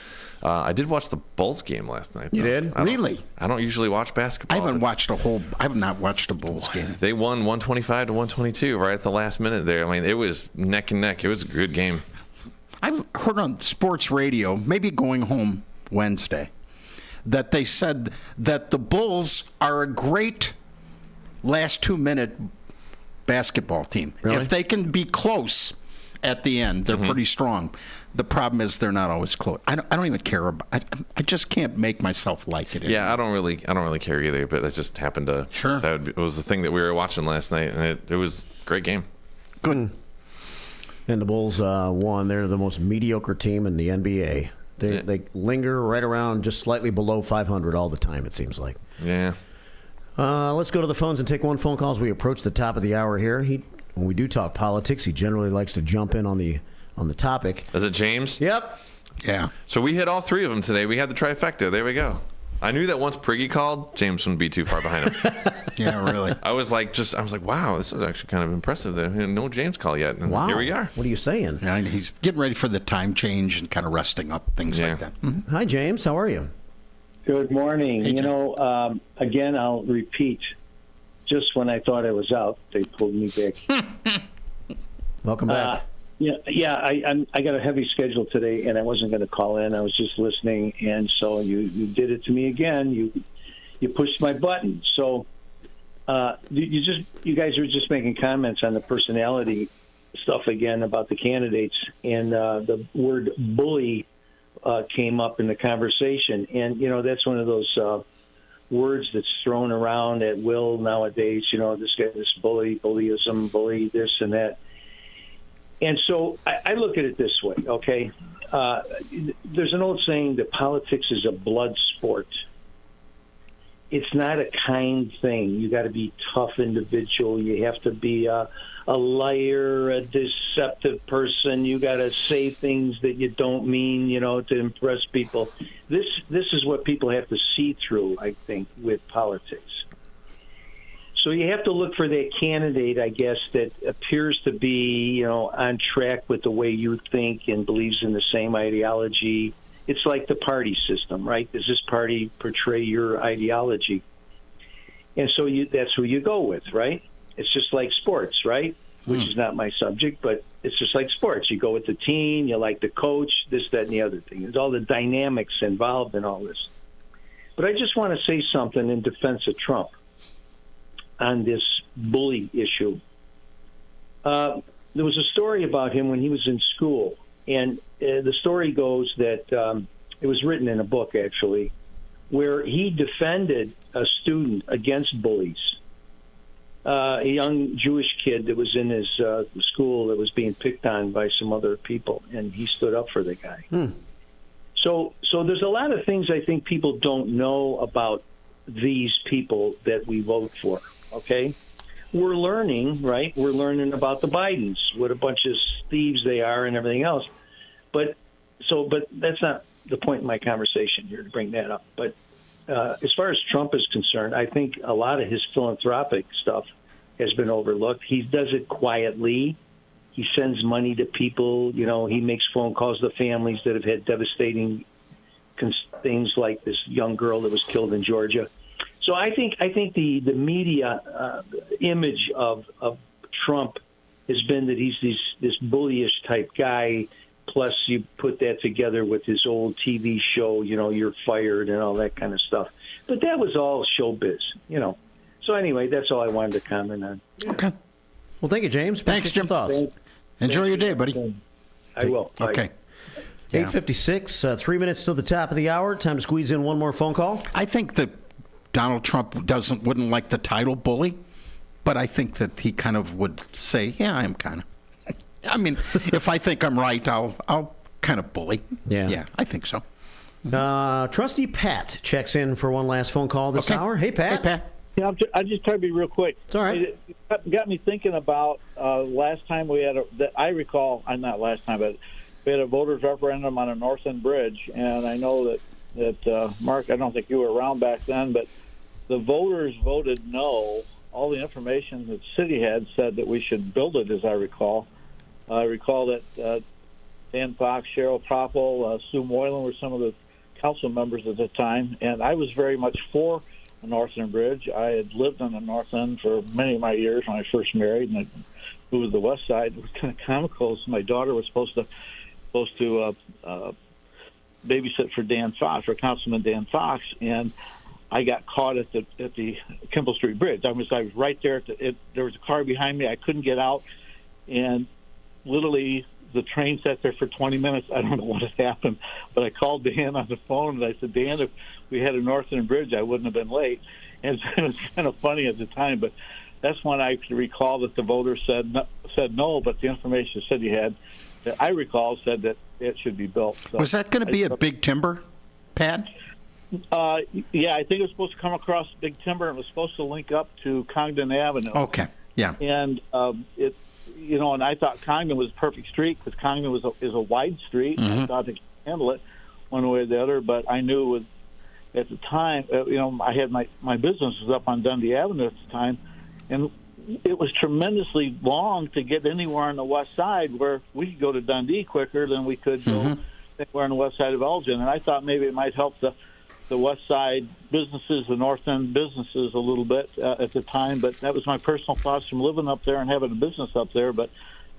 I did watch the Bulls game last night. You did? Really? I don't usually watch basketball. I have not watched a Bulls game. They won 125 to 122 right at the last minute there. I mean, it was neck and neck. It was a good game. I heard on sports radio, maybe going home Wednesday, that they said that the Bulls are a great last 2-minute basketball team. Really? If they can be close at the end, they're pretty strong. The problem is they're not always close. I don't even care about. I just can't make myself like it anymore. Yeah, I don't really care either. But it just happened to. Sure. It was the thing that we were watching last night, and it was a great game. Good. And the Bulls won. They're the most mediocre team in the NBA. They linger right around just slightly below 500 all the time, it seems like. Yeah. Let's go to the phones and take one phone call as we approach the top of the hour here. When we do talk politics, he generally likes to jump in on the topic. Is it James? Yep. Yeah. So we hit all three of them today. We had the trifecta. There we go. I knew that once Priggy called, James wouldn't be too far behind him. Yeah, really. I was like, wow, this is actually kind of impressive. There, no James call yet. And wow. Here we are. What are you saying? Yeah, he's getting ready for the time change and kind of resting up, things like that. Mm-hmm. Hi, James. How are you? Good morning. Hey, Again, I'll repeat. Just when I thought I was out, they pulled me back. Welcome back. I got a heavy schedule today, and I wasn't going to call in. I was just listening, and so you did it to me again. You pushed my button. So you guys are just making comments on the personality stuff again about the candidates, and the word bully came up in the conversation, and that's one of those words that's thrown around at will nowadays. This guy, this bullyism, bully this and that. And so I look at it this way, okay? There's an old saying that politics is a blood sport. it's not a kind thing. You got to be a tough individual. You have to be a liar, a deceptive person. You got to say things that you don't mean, to impress people. This is what people have to see through, I think, with politics. So you have to look for that candidate, I guess, that appears to be, on track with the way you think and believes in the same ideology. It's like the party system, right? Does this party portray your ideology? And so that's who you go with, right? It's just like sports, right? Which is not my subject, but it's just like sports. You go with the team, you like the coach, this, that, and the other thing. There's all the dynamics involved in all this. But I just want to say something in defense of Trump on this bully issue. There was a story about him when he was in school, and the story goes that it was written in a book, actually, where he defended a student against bullies. A young Jewish kid that was in his school that was being picked on by some other people, and he stood up for the guy. So there's a lot of things I think people don't know about these people that we vote for, okay? We're learning, right? We're learning about the Bidens, what a bunch of thieves they are and everything else. But that's not the point in my conversation here to bring that up. But as far as Trump is concerned, I think a lot of his philanthropic stuff has been overlooked. He does it quietly. He sends money to people. He makes phone calls to families that have had devastating things like this young girl that was killed in Georgia. So I think the media image of Trump has been that he's this bullyish type guy. Plus, you put that together with his old TV show, you're fired and all that kind of stuff. But that was all showbiz, So anyway, that's all I wanted to comment on. Okay. Well, thank you, James. Thanks, Jim. Thoughts. Enjoy your day, buddy. I will. Okay. 8:56, 3 minutes till the top of the hour. Time to squeeze in one more phone call. I think that Donald Trump wouldn't like the title bully, but I think that he kind of would say, yeah, I am kind of. I mean, if I think I'm right, I'll kind of bully. Yeah, I think so. Trusty Pat checks in for one last phone call this hour. Hey, Pat. Hey, Pat. Yeah, I just try to be real quick. It's all right. It got me thinking about last time we had I recall, not last time, but we had a voters referendum on a North End Bridge, and I know that Mark, I don't think you were around back then, but the voters voted no. All the information that the city had said that we should build it, as I recall. I recall that Dan Fox, Cheryl Proppel, Sue Moylan were some of the council members at the time, and I was very much for the North End Bridge. I had lived on the North End for many of my years when I first married, and I moved to the West Side. It was kind of comical. So my daughter was supposed to babysit for Dan Fox, for Councilman Dan Fox, and I got caught at the Kimball Street Bridge. I was right there. There was a car behind me. I couldn't get out, and literally the train sat there for 20 minutes. I don't know what had happened, but I called Dan on the phone, and I said, Dan, if we had a North End Bridge, I wouldn't have been late. And it was kind of funny at the time, but that's when I recall that the voters said no, but the information the city had, that I recall, said that it should be built. So was that going to be a Big Timber, Pat? Yeah, I think it was supposed to come across Big Timber, and it was supposed to link up to Congdon Avenue. Okay, yeah. And and I thought Congdon was a perfect street because Congdon is a wide street. Mm-hmm. I thought they could handle it one way or the other, but I knew at the time, I had my business was up on Dundee Avenue at the time, and it was tremendously long to get anywhere on the west side where we could go to Dundee quicker than we could go anywhere on the west side of Elgin. And I thought maybe it might help the west side businesses, the north end businesses a little bit at the time, but that was my personal thoughts from living up there and having a business up there. But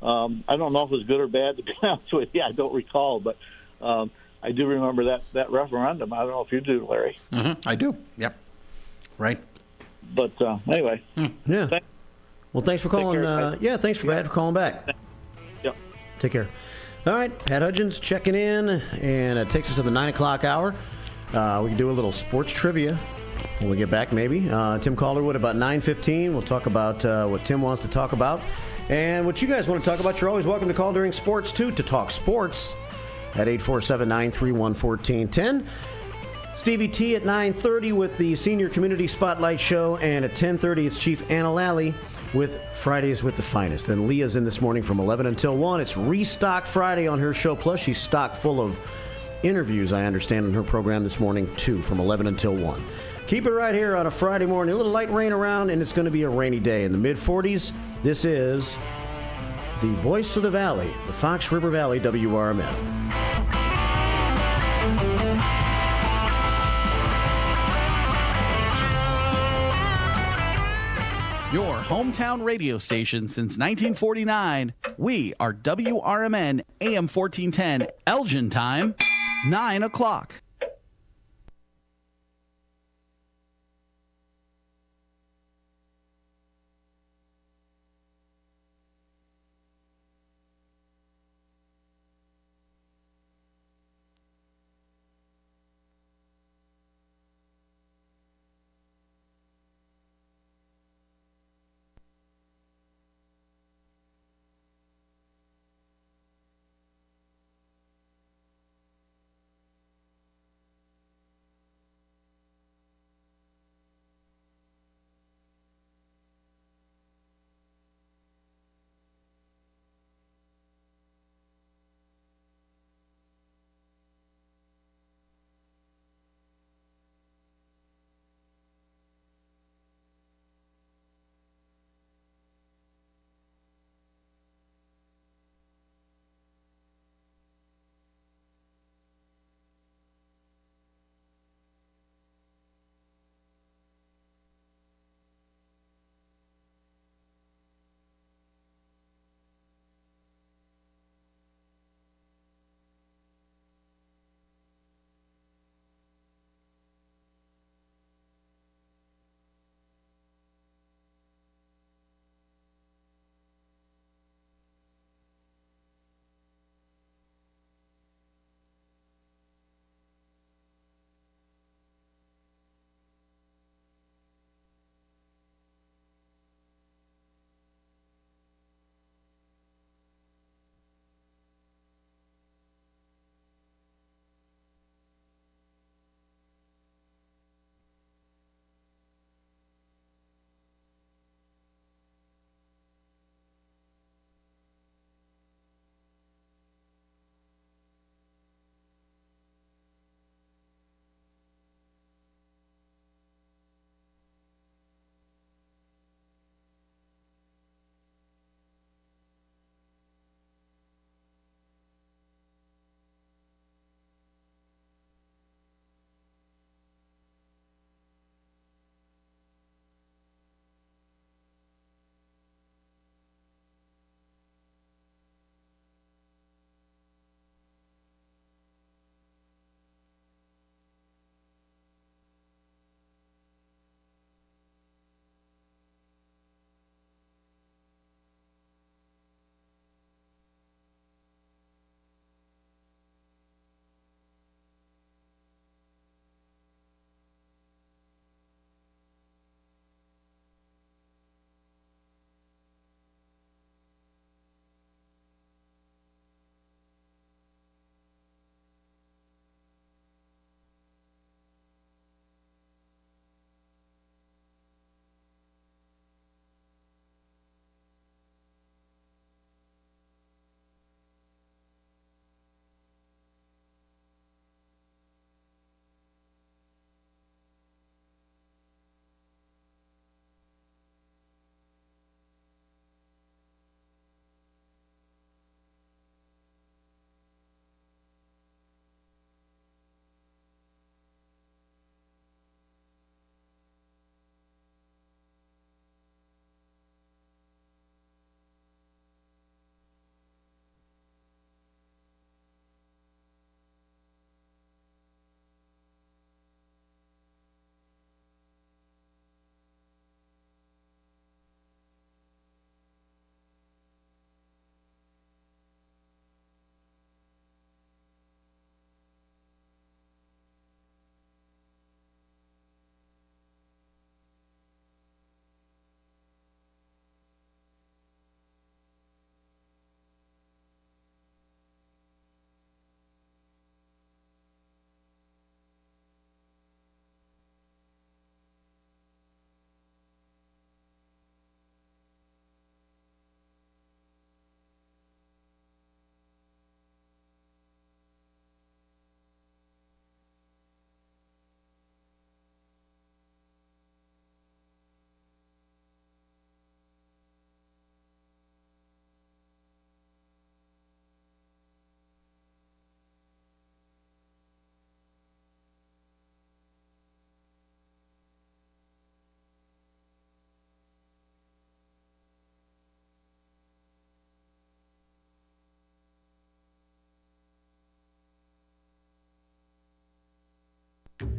I don't know if it was good or bad, to be honest with you. I don't recall, but I do remember that referendum. I don't know if you do, Larry. Mm-hmm. I do. Yep. Right. But anyway. Yeah. Well, thanks for calling. Thanks for Pat for calling back. Yep. Take care. All right, Pat Hudgens checking in, and it takes us to the 9 o'clock hour. We can do a little sports trivia when we get back, maybe. Tim Calderwood about 9:15. We'll talk about what Tim wants to talk about. And what you guys want to talk about, you're always welcome to call during sports, too, to talk sports at 847-931-1410. Stevie T at 9:30 with the Senior Community Spotlight Show, and at 10:30 it's Chief Anna Lally with Fridays with the Finest. Then Leah's in this morning from 11 until 1. It's Restock Friday on her show, plus she's stocked full of interviews, I understand, in her program this morning, too, from 11 until 1. Keep it right here on a Friday morning. A little light rain around, and it's going to be a rainy day. In the mid-40s, this is the voice of the valley, the Fox River Valley WRMN. Your hometown radio station since 1949. We are WRMN AM 1410, Elgin time, 9 o'clock.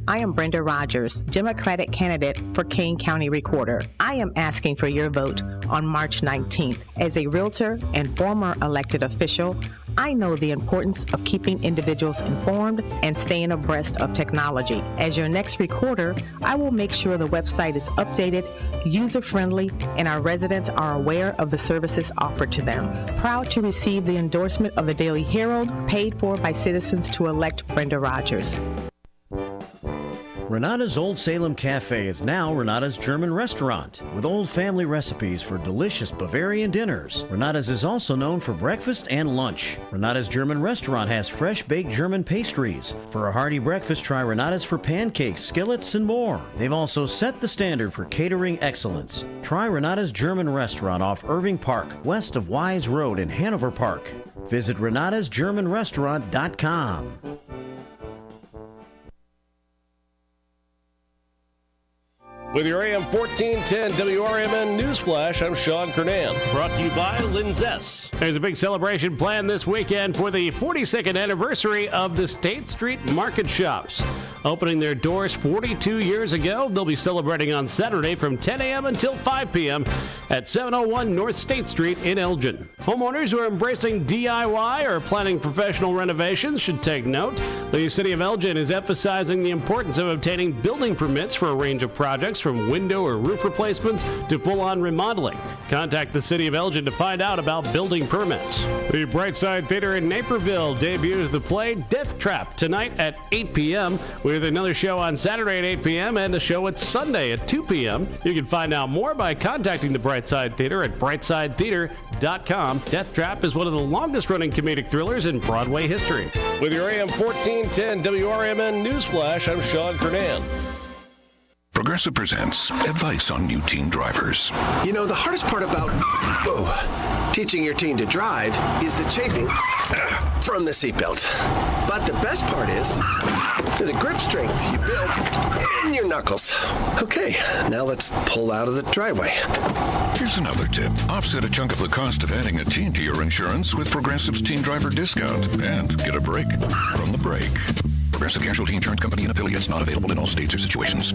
I am Brenda Rogers, Democratic candidate for Kane County Recorder. I am asking for your vote on March 19th. As a realtor and former elected official, I know the importance of keeping individuals informed and staying abreast of technology. As your next recorder, I will make sure the website is updated, user-friendly, and our residents are aware of the services offered to them. Proud to receive the endorsement of the Daily Herald, paid for by citizens to elect Brenda Rogers. Renata's Old Salem Cafe is now Renata's German restaurant, with old family recipes for delicious Bavarian dinners. Renata's is also known for breakfast and lunch. Renata's German restaurant has fresh baked German pastries. For a hearty breakfast, try Renata's for pancakes, skillets, and more. They've also set the standard for catering excellence. Try Renata's German restaurant off Irving Park, west of Wise Road in Hanover Park. Visit renatasgermanrestaurant.com. With your AM 1410 WRMN Newsflash, I'm Sean Kernan. Brought to you by Linzess. There's a big celebration planned this weekend for the 42nd anniversary of the State Street Market Shops. Opening their doors 42 years ago, they'll be celebrating on Saturday from 10 a.m. until 5 p.m. at 701 North State Street in Elgin. Homeowners who are embracing DIY or planning professional renovations should take note. The City of Elgin is emphasizing the importance of obtaining building permits for a range of projects, from window or roof replacements to full-on remodeling. Contact the City of Elgin to find out about building permits. The Brightside Theater in Naperville debuts the play Death Trap tonight at 8 p.m. with another show on Saturday at 8 p.m. and a show at Sunday at 2 p.m. You can find out more by contacting the Brightside Theater at brightsidetheater.com. Death Trap is one of the longest-running comedic thrillers in Broadway history. With your AM 1410 WRMN Newsflash, I'm Sean Kernan. Progressive presents advice on new teen drivers. You know, the hardest part about teaching your teen to drive is the chafing from the seatbelt. But the best part is the grip strength you build in your knuckles. Okay, now let's pull out of the driveway. Here's another tip. Offset a chunk of the cost of adding a teen to your insurance with Progressive's Teen Driver Discount and get a break from the brake. Progressive Casualty Insurance Company and affiliates, not available in all states or situations.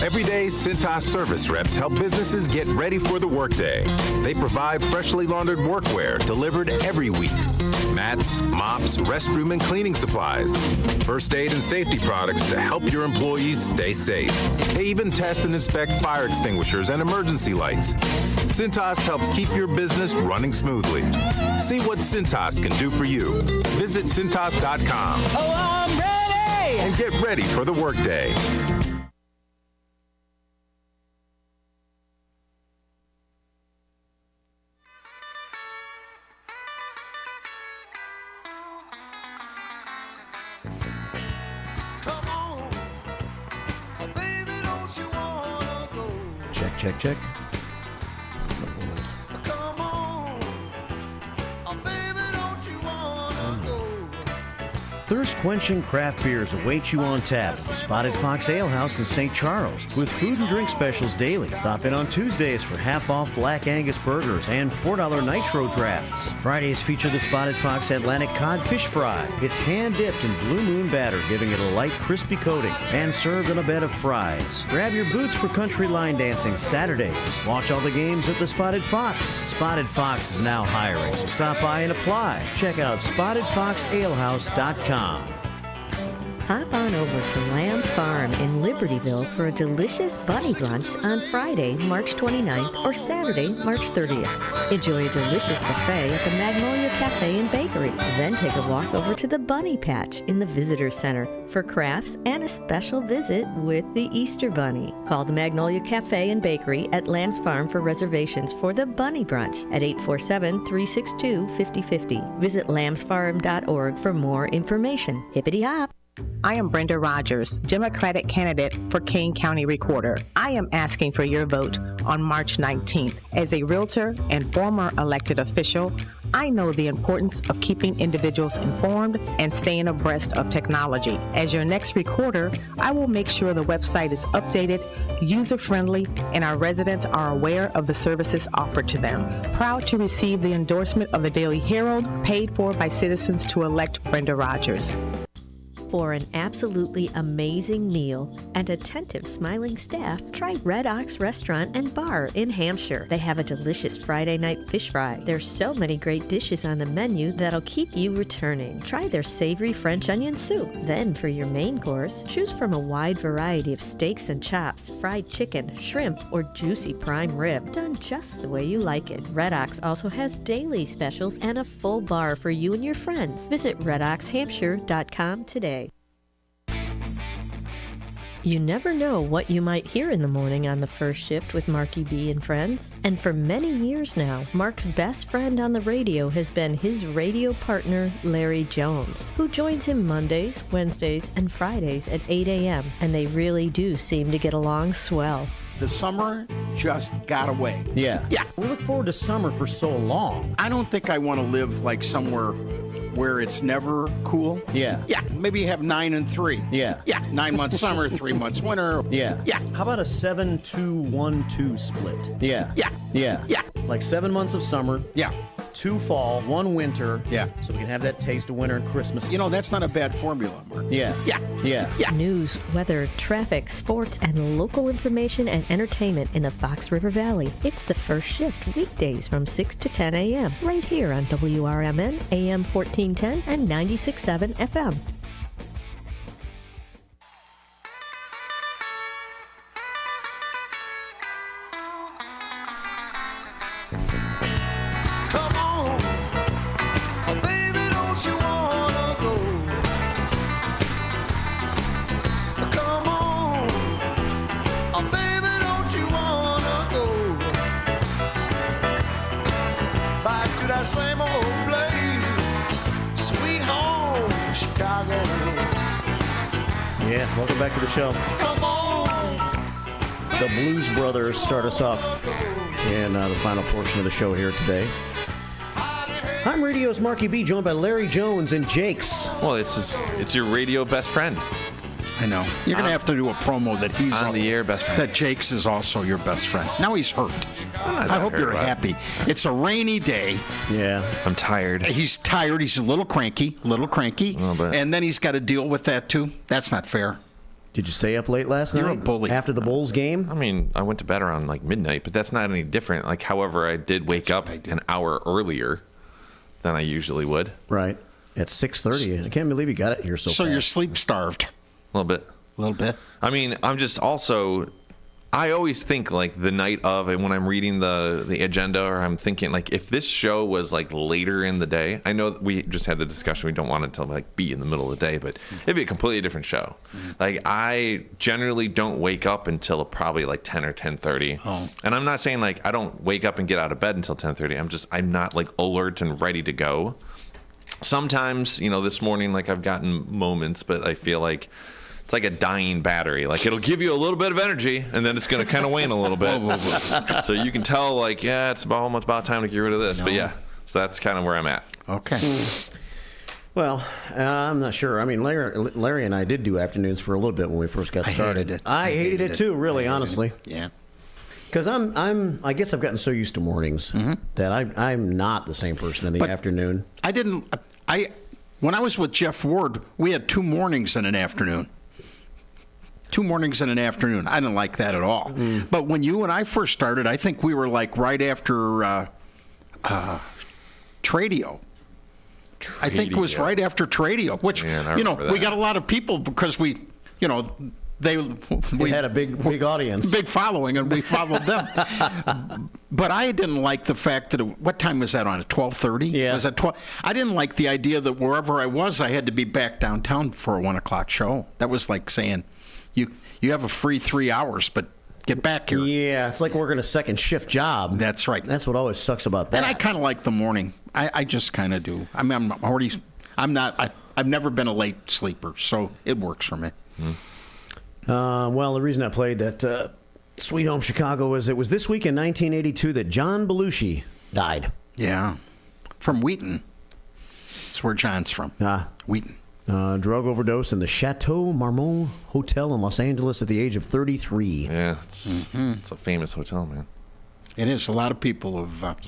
Every day, Cintas service reps help businesses get ready for the workday. They provide freshly laundered workwear delivered every week. Mats, mops, restroom and cleaning supplies. First aid and safety products to help your employees stay safe. They even test and inspect fire extinguishers and emergency lights. Cintas helps keep your business running smoothly. See what Cintas can do for you. Visit Cintas.com. Oh, I'm ready! And get ready for the workday. Check, check. Thirst-quenching craft beers await you on tap at the Spotted Fox Ale House in St. Charles with food and drink specials daily. Stop in on Tuesdays for half-off Black Angus burgers and $4 nitro drafts. Fridays feature the Spotted Fox Atlantic Cod Fish Fry. It's hand-dipped in Blue Moon batter, giving it a light, crispy coating, and served on a bed of fries. Grab your boots for country line dancing Saturdays. Watch all the games at the Spotted Fox. Spotted Fox is now hiring, so stop by and apply. Check out SpottedFoxAlehouse.com. Hop on over to Lamb's Farm in Libertyville for a delicious bunny brunch on Friday, March 29th or Saturday, March 30th. Enjoy a delicious buffet at the Magnolia Cafe and Bakery. Then take a walk over to the Bunny Patch in the Visitor Center for crafts and a special visit with the Easter Bunny. Call the Magnolia Cafe and Bakery at Lamb's Farm for reservations for the Bunny Brunch at 847-362-5050. Visit lambsfarm.org for more information. Hippity hop! I am Brenda Rogers, Democratic candidate for Kane County Recorder. I am asking for your vote on March 19th. As a realtor and former elected official, I know the importance of keeping individuals informed and staying abreast of technology. As your next recorder, I will make sure the website is updated, user-friendly, and our residents are aware of the services offered to them. Proud to receive the endorsement of the Daily Herald, paid for by citizens to elect Brenda Rogers. For an absolutely amazing meal and attentive smiling staff, try Red Ox Restaurant and Bar in Hampshire. They have a delicious Friday night fish fry. There's so many great dishes on the menu that'll keep you returning. Try their savory French onion soup. Then for your main course, choose from a wide variety of steaks and chops, fried chicken, shrimp, or juicy prime rib, done just the way you like it. Red Ox also has daily specials and a full bar for you and your friends. Visit redoxhampshire.com today. You never know what you might hear in the morning on the first shift with Marky B and friends. And for many years now, Mark's best friend on the radio has been his radio partner, Larry Jones, who joins him Mondays, Wednesdays, and Fridays at 8 a.m. And they really do seem to get along swell. The summer just got away. Yeah. Yeah. We look forward to summer for so long. I don't think I want to live like somewhere where it's never cool. Yeah. Yeah. Maybe have 9 and 3. Yeah. Yeah. 9 months summer, 3 months winter. Yeah. Yeah. How about a 7-2-1-2 split? Yeah. Yeah. Yeah. Yeah. Like 7 months of summer. Yeah. 2 fall, 1 winter. Yeah. So we can have that taste of winter and Christmas. You know, that's not a bad formula, Mark. Yeah. Yeah. Yeah. Yeah. News, weather, traffic, sports, and local information and entertainment in the Fox River Valley. It's the first shift, weekdays from 6 to 10 a.m. right here on WRMN, AM 1410 and 96.7 FM. Come on, baby, don't you wanna go? Come on, baby, don't you wanna go back to that same old place, sweet home, Chicago? Yeah, welcome back to the show. Come on, The Blues Brothers start us off in the final portion of the show here today. I'm Radio's Marky B, joined by Larry Jones and Jakes. Well, it's your radio best friend. I know. You're going to have to do a promo that he's on the air best friend. That Jakes is also your best friend. Now he's hurt. I hope you're happy. It's a rainy day. Yeah. I'm tired. He's tired. He's a little cranky. And then he's got to deal with that, too. That's not fair. Did you stay up late last night? You're a bully. After the Bulls game? I mean, I went to bed around like midnight, but that's not any different. Like, however, I did wake up an hour earlier than I usually would. Right. At 6:30. I can't believe you got it here so fast. So you're sleep starved. A little bit. A little bit. I mean, I'm just also, I always think like the night of, and when I'm reading the agenda, or I'm thinking like if this show was like later in the day, I know we just had the discussion, we don't want it to like be in the middle of the day, but it'd be a completely different show. Like I generally don't wake up until probably like 10 or 10:30. Oh. And I'm not saying like I don't wake up and get out of bed until 10:30. I'm not like alert and ready to go. Sometimes, you know, this morning, like I've gotten moments, but I feel like it's like a dying battery. Like it'll give you a little bit of energy, and then it's going to kind of wane a little bit. So you can tell, like, yeah, it's almost about time to get rid of this. But yeah, so that's kind of where I'm at. Okay. Well, I'm not sure. I mean, Larry and I did do afternoons for a little bit when we first got started. I hated it too, really, honestly. Yeah. Because I guess I've gotten so used to mornings that I'm not the same person in the afternoon. When I was with Jeff Ward, we had 2 mornings and an afternoon. 2 mornings and an afternoon. I didn't like that at all. But when you and I first started, I think we were like right after Tradio. I think it was right after Tradio, which, we got a lot of people because we had a big audience, big following, and we followed them. But I didn't like the fact that what time was that on? At 12:30? Yeah. Was at 12? I didn't like the idea that wherever I was, I had to be back downtown for a 1:00 show. That was like saying, you have a free 3 hours, but get back here. Yeah, it's like working a second shift job. That's right. That's what always sucks about that. And I kind of like the morning. I just kind of do. I mean, I've never been a late sleeper, so it works for me. Well, the reason I played that Sweet Home Chicago is it was this week in 1982 that John Belushi died. Yeah. From Wheaton. That's where John's from. Wheaton. Drug overdose in the Chateau Marmont Hotel in Los Angeles at the age of 33. Yeah, it's a famous hotel, man. It is. A lot of people have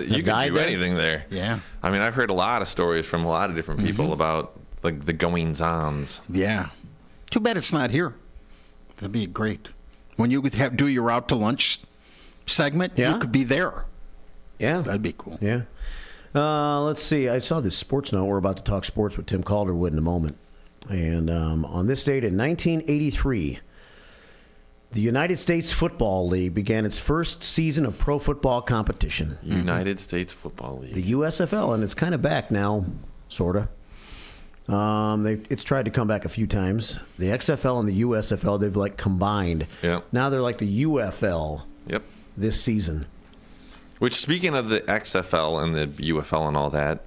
you can do anything there. Yeah. I mean, I've heard a lot of stories from a lot of different people about like the goings-ons. Yeah. Too bad it's not here. That'd be great. When you would do your out to lunch segment, you could be there. Yeah. That'd be cool. Yeah. Let's see. I saw this sports note. We're about to talk sports with Tim Calderwood in a moment. And on this date in 1983, the United States Football League began its first season of pro football competition. United States Football League. The USFL, and it's kind of back now, sort of. It's tried to come back a few times. The XFL and the USFL, they've like combined. Yeah. Now they're like the UFL. Yep. This season. Which, speaking of the XFL and the UFL and all that,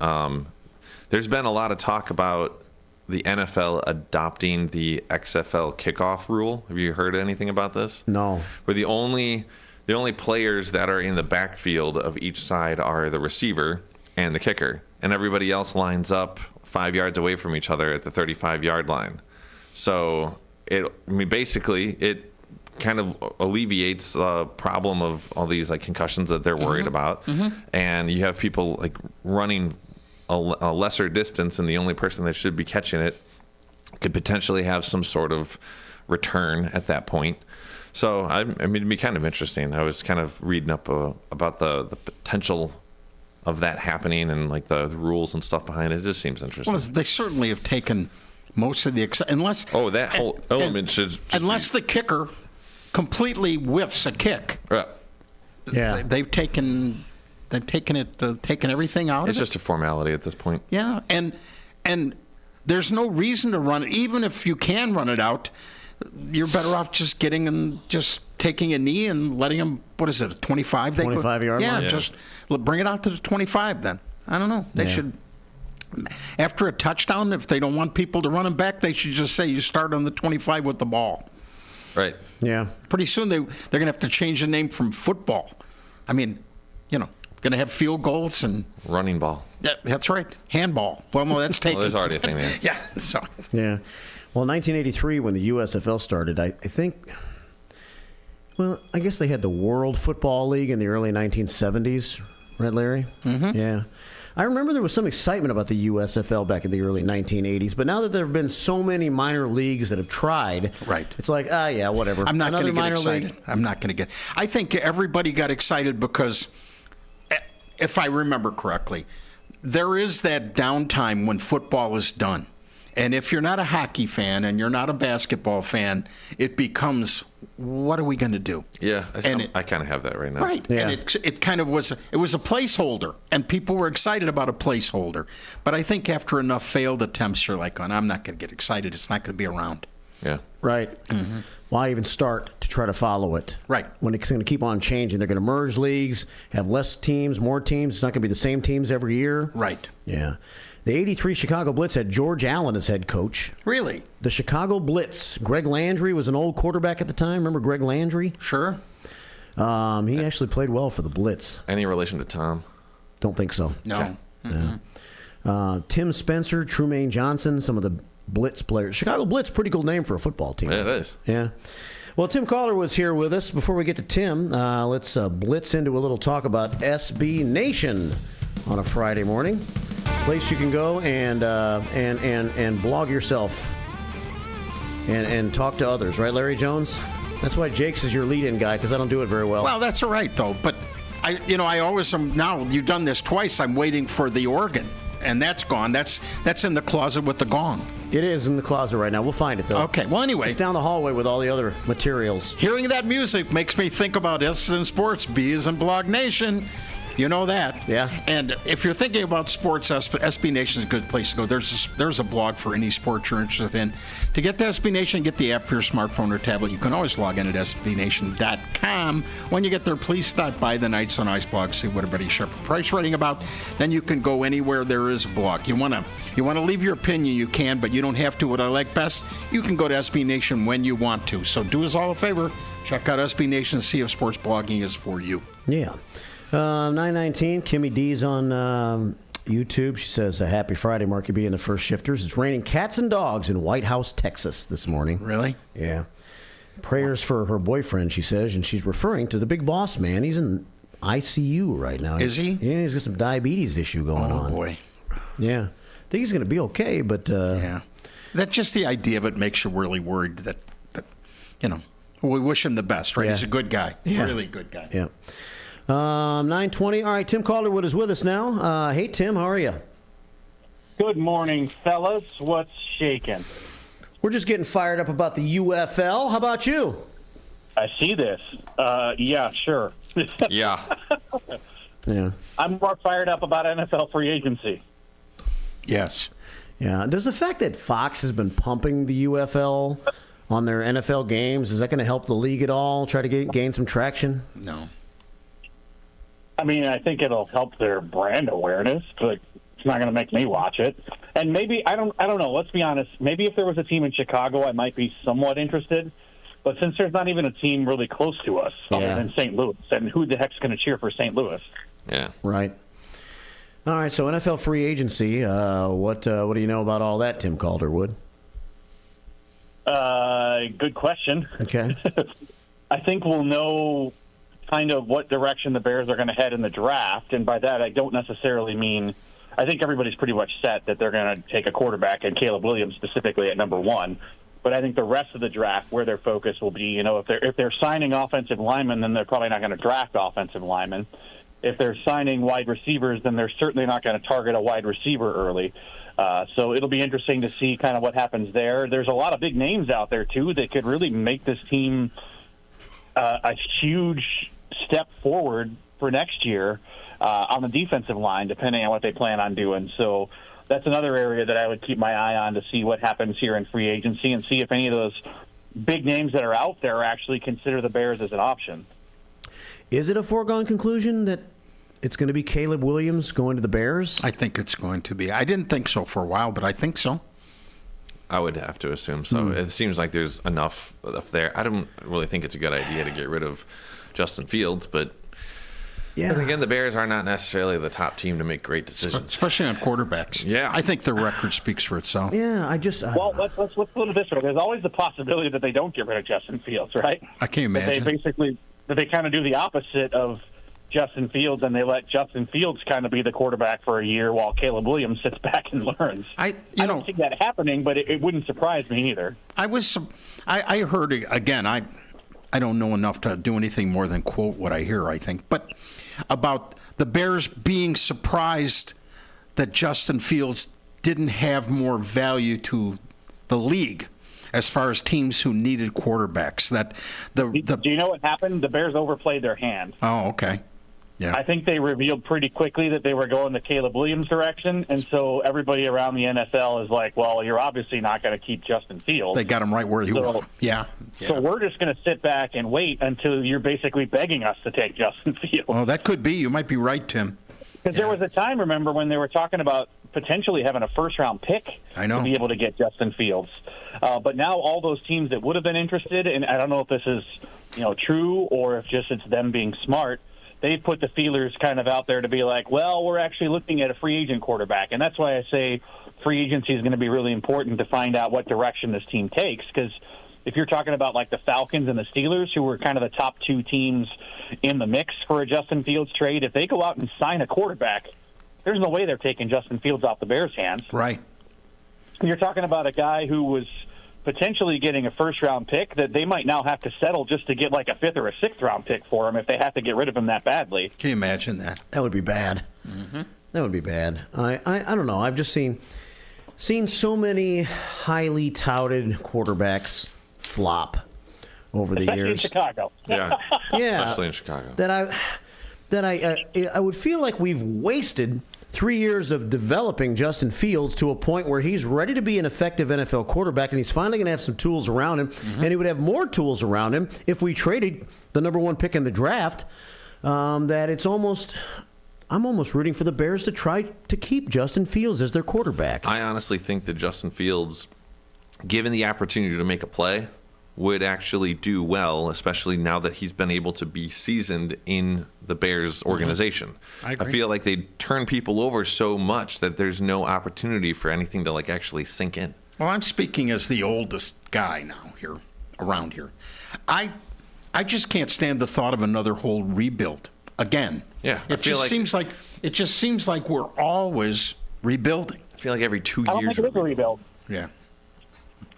there's been a lot of talk about the NFL adopting the XFL kickoff rule. Have you heard anything about this? No. Where the only players that are in the backfield of each side are the receiver and the kicker, and everybody else lines up 5 yards away from each other at the 35-yard line. So basically it kind of alleviates the problem of all these like concussions that they're worried about, and you have people like running a lesser distance, and the only person that should be catching it could potentially have some sort of return at that point. So I mean, it'd be kind of interesting. I was kind of reading up about the potential of that happening and like the rules and stuff behind it. It just seems interesting. Well, they certainly have taken most of the unless that whole element should unless the kicker completely whiffs a kick. Yeah, they've taken everything out of it. It's just a formality at this point. Yeah, and there's no reason to run it. Even if you can run it out, you're better off just taking a knee and letting them. What is it? A 25? 25-yard line. Yeah, just bring it out to the 25. Then I don't know. They should. After a touchdown, if they don't want people to run them back, they should just say you start on the 25 with the ball. Right. Yeah. Pretty soon they're going to have to change the name from football. I mean, going to have field goals and running ball. That's right. Handball. Well, no, that's taken. Well, there's already a thing there. Yeah. So. Yeah. Well, 1983, when the USFL started, I think. Well, I guess they had the World Football League in the early 1970s, right, Larry? Mm-hmm. Yeah. I remember there was some excitement about the USFL back in the early 1980s, but now that there have been so many minor leagues that have tried, it's like, yeah, whatever. I'm not going to get minor excited. League. I'm not going to get. I think everybody got excited because, if I remember correctly, there is that downtime when football is done. And if you're not a hockey fan and you're not a basketball fan, it becomes, what are we going to do? Yeah, I kind of have that right now. Right, yeah. And it kind of was, it was a placeholder, and people were excited about a placeholder. But I think after enough failed attempts, you're like, I'm not going to get excited. It's not going to be around. Yeah. Right. Mm-hmm. Why even start to try to follow it? Right. When it's going to keep on changing. They're going to merge leagues, have less teams, more teams. It's not going to be the same teams every year. Right. Yeah. The 83 Chicago Blitz had George Allen as head coach. Really? The Chicago Blitz. Greg Landry was an old quarterback at the time. Remember Greg Landry? Sure. He actually played well for the Blitz. Any relation to Tom? Don't think so. No. Okay. Mm-hmm. Tim Spencer, Trumaine Johnson, some of the Blitz players. Chicago Blitz, pretty cool name for a football team. Yeah, it is. Yeah. Well, Tim Caller was here with us. Before we get to Tim, let's blitz into a little talk about SB Nation on a Friday morning. Place you can go and blog yourself and talk to others, right, Larry Jones? That's why Jake's is your lead-in guy, because I don't do it very well. Well, that's all right though. But I always am. Now you've done this twice. I'm waiting for the organ, and that's gone. That's in the closet with the gong. It is in the closet right now. We'll find it though. Okay. Well, anyway, it's down the hallway with all the other materials. Hearing that music makes me think about S and Sports, B is in Blog Nation. You know that. Yeah. And if you're thinking about sports, SB Nation is a good place to go. There's a blog for any sport you're interested in. To get to SB Nation, get the app for your smartphone or tablet. You can always log in at sbnation.com. When you get there, please stop by the Knights on Ice blog, see what everybody's sharp price writing about. Then you can go anywhere there is a blog. You want to leave your opinion, you can, but you don't have to. What I like best, you can go to SB Nation when you want to. So do us all a favor. Check out SB Nation and see if sports blogging is for you. Yeah. 919, Kimmy D's on YouTube. She says, happy Friday, Marky B and the First Shifters. It's raining cats and dogs in White House, Texas this morning. Really? Yeah. Prayers for her boyfriend, she says, and she's referring to the big boss man. He's in ICU right now. Is he? Yeah, he's got some diabetes issue going on. Oh, boy. Yeah. think he's going to be okay, but yeah, that's just the idea of it makes you really worried that we wish him the best, right? Yeah. He's a good guy, Yeah. really good guy. Yeah. 9:20. All right, Tim Calderwood is with us now. Hey, Tim, how are you? Good morning, fellas. What's shaking? We're just getting fired up about the UFL. How about you? I see this. Yeah, sure. Yeah. Yeah. I'm more fired up about NFL free agency. Yes. Yeah. Does the fact that Fox has been pumping the UFL on their NFL games, is that going to help the league at all? Try to gain some traction? No. I mean, I think it'll help their brand awareness, but it's not going to make me watch it. And maybe I don't know. Let's be honest. Maybe if there was a team in Chicago, I might be somewhat interested. But since there's not even a team really close to us other than St. Louis, and who the heck's going to cheer for St. Louis? Yeah. Right. All right. So NFL free agency. What do you know about all that, Tim Calderwood? Good question. Okay. I think we'll know kind of what direction the Bears are going to head in the draft, and by that I don't necessarily mean. I think everybody's pretty much set that they're going to take a quarterback, and Caleb Williams specifically at number 1. But I think the rest of the draft, where their focus will be, if they're signing offensive linemen, then they're probably not going to draft offensive linemen. If they're signing wide receivers, then they're certainly not going to target a wide receiver early. So it'll be interesting to see kind of what happens there. There's a lot of big names out there, too, that could really make this team a huge step forward for next year on the defensive line, depending on what they plan on doing. So that's another area that I would keep my eye on to see what happens here in free agency and see if any of those big names that are out there actually consider the Bears as an option. Is it a foregone conclusion that it's going to be Caleb Williams going to the Bears? I think it's going to be. I didn't think so for a while, but I think so. I would have to assume so. It seems like there's enough there. I don't really think it's a good idea to get rid of Justin Fields, but then again, the Bears are not necessarily the top team to make great decisions, especially on quarterbacks. Yeah, I think the record speaks for itself. Yeah, well, let's put it this way: there's always the possibility that they don't get rid of Justin Fields, right? I can't imagine. That they kind of do the opposite of Justin Fields, and they let Justin Fields kind of be the quarterback for a year while Caleb Williams sits back and learns. I don't see that happening, but it wouldn't surprise me either. I heard again. I don't know enough to do anything more than quote what I hear. I think, but about the Bears being surprised that Justin Fields didn't have more value to the league as far as teams who needed quarterbacks. Do you know what happened? The Bears overplayed their hand. Oh, okay. Yeah. I think they revealed pretty quickly that they were going the Caleb Williams direction, and so everybody around the NFL is like, well, you're obviously not going to keep Justin Fields. They got him right where you were. Yeah. So we're just going to sit back and wait until you're basically begging us to take Justin Fields. Well, that could be. You might be right, Tim. Because there was a time, remember, when they were talking about potentially having a first-round pick to be able to get Justin Fields. But now all those teams that would have been interested, and I don't know if this is true or if just it's them being smart, they put the feelers kind of out there to be like, well, we're actually looking at a free agent quarterback. And that's why I say free agency is going to be really important to find out what direction this team takes. Because if you're talking about like the Falcons and the Steelers, who were kind of the top two teams in the mix for a Justin Fields trade, if they go out and sign a quarterback, there's no way they're taking Justin Fields off the Bears' hands. Right. You're talking about a guy who was potentially getting a first-round pick that they might now have to settle just to get like a fifth or a sixth-round pick for him if they have to get rid of him that badly. Can you imagine that? That would be bad. Mm-hmm. That would be bad. I don't know. I've just seen so many highly touted quarterbacks flop over the Especially years. in Chicago. Yeah. Yeah. Especially in Chicago. That I would feel like we've wasted 3 years of developing Justin Fields to a point where he's ready to be an effective NFL quarterback, and he's finally going to have some tools around him, and he would have more tools around him if we traded the number one pick in the draft. That it's almost, I'm almost rooting for the Bears to try to keep Justin Fields as their quarterback. I honestly think that Justin Fields, given the opportunity to make a play, would actually do well, especially now that he's been able to be seasoned in the Bears organization. I agree. I feel like they turn people over so much that there's no opportunity for anything to like actually sink in. Well, I'm speaking as the oldest guy now here, around here. I just can't stand the thought of another whole rebuild again. Yeah, it just seems like we're always rebuilding. feel like every 2 years. I don't think it is a rebuild. Yeah.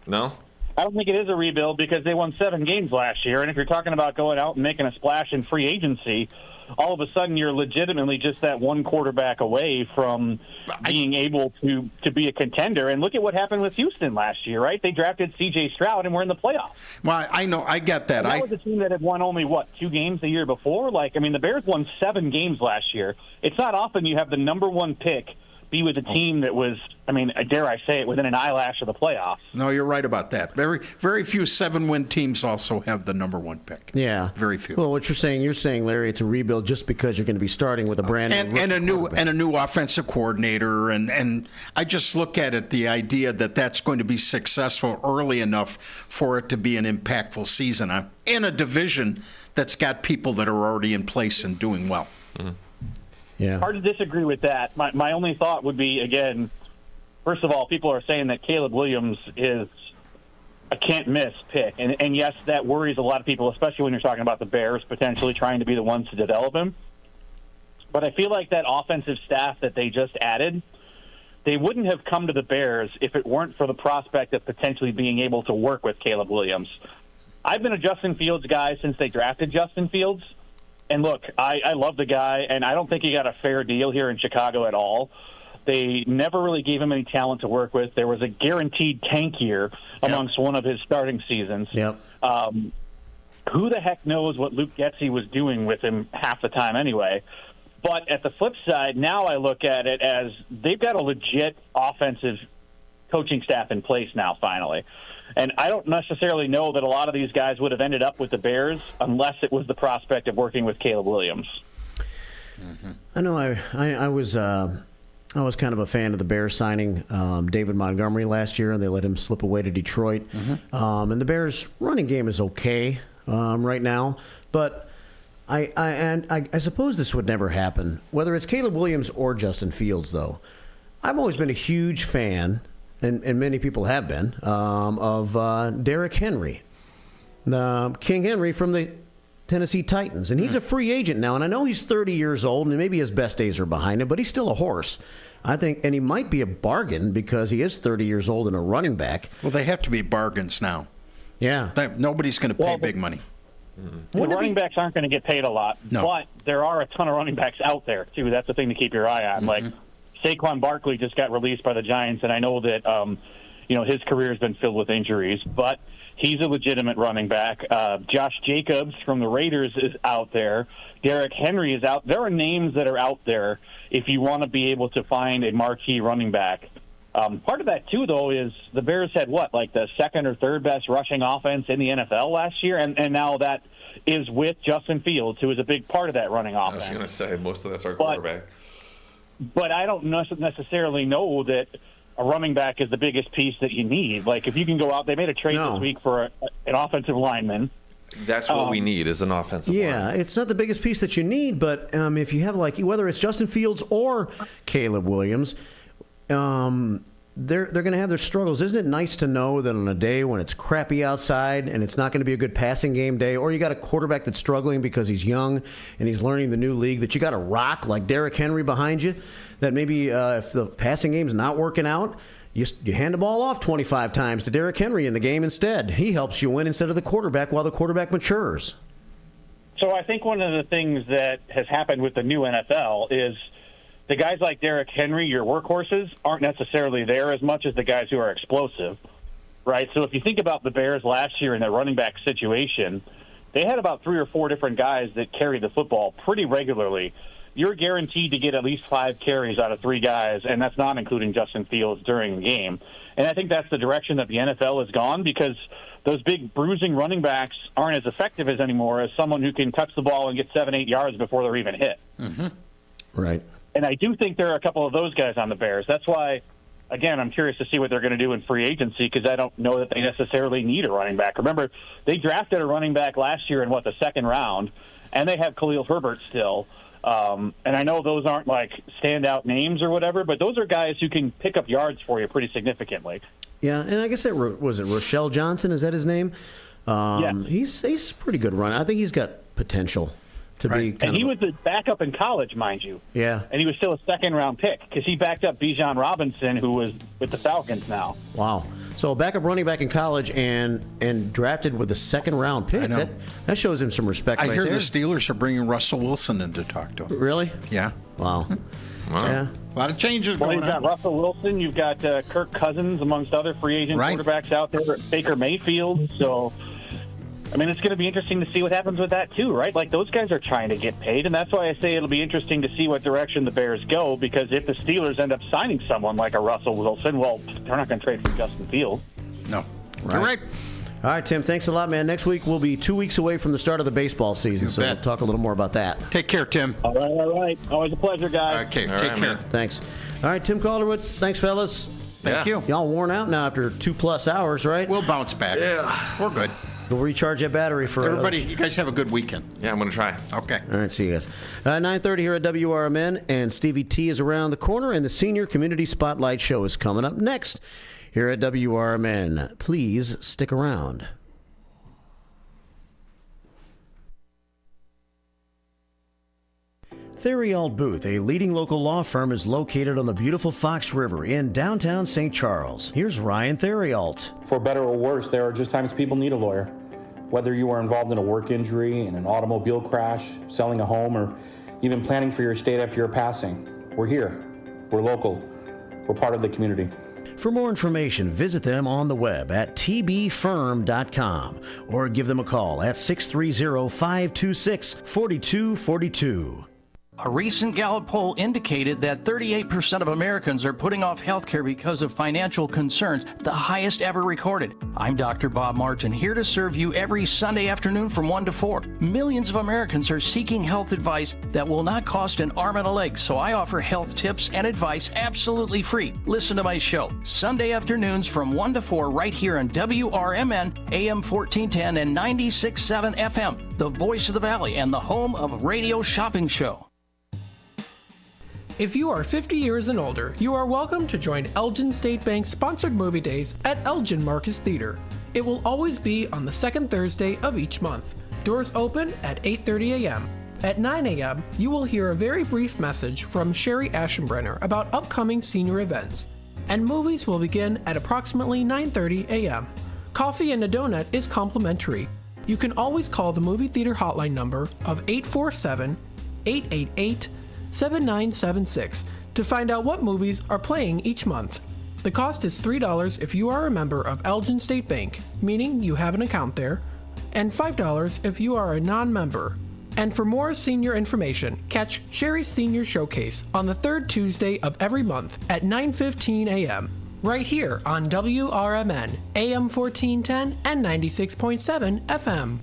No? I don't think it is a rebuild because they won 7 games last year. And if you're talking about going out and making a splash in free agency, all of a sudden you're legitimately just that one quarterback away from being able to be a contender. And look at what happened with Houston last year, right? They drafted C.J. Stroud and we're in the playoffs. Well, I know. I get that. And that was a team that had won only, 2 games the year before? The Bears won 7 games last year. It's not often you have the number 1 pick be with a team that was, dare I say it, within an eyelash of the playoffs. No, you're right about that. Very, very few 7-win teams also have the number 1 pick. Yeah, very few. Well, what you're saying, Larry, it's a rebuild just because you're going to be starting with a brand new and a new offensive coordinator, and I just look at it, the idea that that's going to be successful early enough for it to be an impactful season in a division that's got people that are already in place and doing well. Mm-hmm. Yeah. Hard to disagree with that. My only thought would be, again, first of all, people are saying that Caleb Williams is a can't-miss pick. And yes, that worries a lot of people, especially when you're talking about the Bears potentially trying to be the ones to develop him. But I feel like that offensive staff that they just added, they wouldn't have come to the Bears if it weren't for the prospect of potentially being able to work with Caleb Williams. I've been a Justin Fields guy since they drafted Justin Fields. And look, I love the guy, and I don't think he got a fair deal here in Chicago at all. They never really gave him any talent to work with. There was a guaranteed tank year amongst one of his starting seasons. Yep. Who the heck knows what Luke Getsy was doing with him half the time anyway? But at the flip side, now I look at it as they've got a legit offensive coaching staff in place now, finally. And I don't necessarily know that a lot of these guys would have ended up with the Bears unless it was the prospect of working with Caleb Williams. Mm-hmm. I know I was kind of a fan of the Bears signing David Montgomery last year, and they let him slip away to Detroit. Mm-hmm. And the Bears' running game is okay right now, but I suppose this would never happen, whether it's Caleb Williams or Justin Fields, though. I've always been a huge fan, and many people have been, of Derrick Henry, King Henry from the Tennessee Titans. And he's a free agent now, and I know he's 30 years old, and maybe his best days are behind him, but he's still a horse. I think, and he might be a bargain because he is 30 years old and a running back. Well, they have to be bargains now. Yeah. Nobody's going to pay big money. The running backs aren't going to get paid a lot, but there are a ton of running backs out there, too. That's the thing to keep your eye on. Like, Saquon Barkley just got released by the Giants, and I know that his career has been filled with injuries, but he's a legitimate running back. Josh Jacobs from the Raiders is out there. Derrick Henry is out. There are names that are out there if you want to be able to find a marquee running back. Part of that, too, though, is the Bears had the second or third best rushing offense in the NFL last year, and now that is with Justin Fields, who is a big part of that running offense. I was going to say, most of that's our quarterback. But I don't necessarily know that a running back is the biggest piece that you need. Like, if you can go out, they made a trade this week for an offensive lineman. That's what we need is an offensive line. Yeah, it's not the biggest piece that you need, but if you have, whether it's Justin Fields or Caleb Williams, they're going to have their struggles. Isn't it nice to know that on a day when it's crappy outside and it's not going to be a good passing game day, or you got a quarterback that's struggling because he's young and he's learning the new league, that you got a rock like Derrick Henry behind you, that maybe if the passing game's not working out, you hand the ball off 25 times to Derrick Henry in the game instead. He helps you win instead of the quarterback while the quarterback matures. So I think one of the things that has happened with the new NFL is the guys like Derrick Henry, your workhorses, aren't necessarily there as much as the guys who are explosive, right? So if you think about the Bears last year in their running back situation, they had about 3 or 4 different guys that carried the football pretty regularly. You're guaranteed to get at least 5 carries out of 3 guys, and that's not including Justin Fields during the game. And I think that's the direction that the NFL has gone, because those big bruising running backs aren't as effective as anymore as someone who can touch the ball and get 7-8 yards before they're even hit. Mm-hmm. Right. And I do think there are a couple of those guys on the Bears. That's why, again, I'm curious to see what they're going to do in free agency, because I don't know that they necessarily need a running back. Remember, they drafted a running back last year in, the second round, and they have Khalil Herbert still. And I know those aren't standout names or whatever, but those are guys who can pick up yards for you pretty significantly. Yeah, and I guess was it Rochelle Johnson? Is that his name? Yeah. He's a pretty good runner. I think he's got potential. to be. And he was the backup in college, mind you. Yeah. And he was still a second-round pick because he backed up Bijan Robinson, who was with the Falcons now. Wow. So a backup running back in college and drafted with a second-round pick. I know. That shows him some respect. I right hear there. the Steelers are bringing Russell Wilson in to talk to him. Really? Yeah. Wow. Yeah. A lot of changes Well, going you've got on. Russell Wilson. You've got Kirk Cousins, amongst other free agent quarterbacks out there. Baker Mayfield. So, I mean, it's going to be interesting to see what happens with that, too, right? Like, those guys are trying to get paid, and that's why I say it'll be interesting to see what direction the Bears go, because if the Steelers end up signing someone like a Russell Wilson, well, they're not going to trade for Justin Fields. No. Right. You're right. All right, Tim, thanks a lot, man. Next week we'll be 2 weeks away from the start of the baseball season, so we'll talk a little more about that. Take care, Tim. All right. Always a pleasure, guys. Okay, take care. Thanks. All right, Tim Calderwood, thanks, fellas. Thank you. Y'all worn out now after 2+ hours, right? We'll bounce back. Yeah. We're good. We'll recharge that battery for Everybody, you guys have a good weekend. Yeah, I'm going to try. Okay. All right, see you guys. 9:30 here at WRMN, and Stevie T is around the corner, and the Senior Community Spotlight Show is coming up next here at WRMN. Please stick around. Theriault Booth, a leading local law firm, is located on the beautiful Fox River in downtown St. Charles. Here's Ryan Theriault. For better or worse, there are just times people need a lawyer. Whether you are involved in a work injury, in an automobile crash, selling a home, or even planning for your estate after your passing, we're here. We're local. We're part of the community. For more information, visit them on the web at tbfirm.com or give them a call at 630-526-4242. A recent Gallup poll indicated that 38% of Americans are putting off health care because of financial concerns, the highest ever recorded. I'm Dr. Bob Martin, here to serve you every Sunday afternoon from 1 to 4. Millions of Americans are seeking health advice that will not cost an arm and a leg, so I offer health tips and advice absolutely free. Listen to my show, Sunday afternoons from 1 to 4 right here on WRMN, AM 1410 and 96.7 FM, the voice of the Valley and the home of Radio Shopping Show. If you are 50 years and older, you are welcome to join Elgin State Bank's sponsored movie days at Elgin Marcus Theater. It will always be on the second Thursday of each month. Doors open at 8:30 a.m. At 9 a.m., you will hear a very brief message from Sherry Aschenbrenner about upcoming senior events, and movies will begin at approximately 9:30 a.m. Coffee and a donut is complimentary. You can always call the movie theater hotline number of 847-888-7976 to find out what movies are playing each month. The cost is $3 if you are a member of Elgin State Bank, meaning you have an account there, and $5 if you are a non-member. And for more senior information, catch Sherry's Senior Showcase on the third Tuesday of every month at 9:15 a.m. right here on WRMN, AM 1410 and 96.7 FM.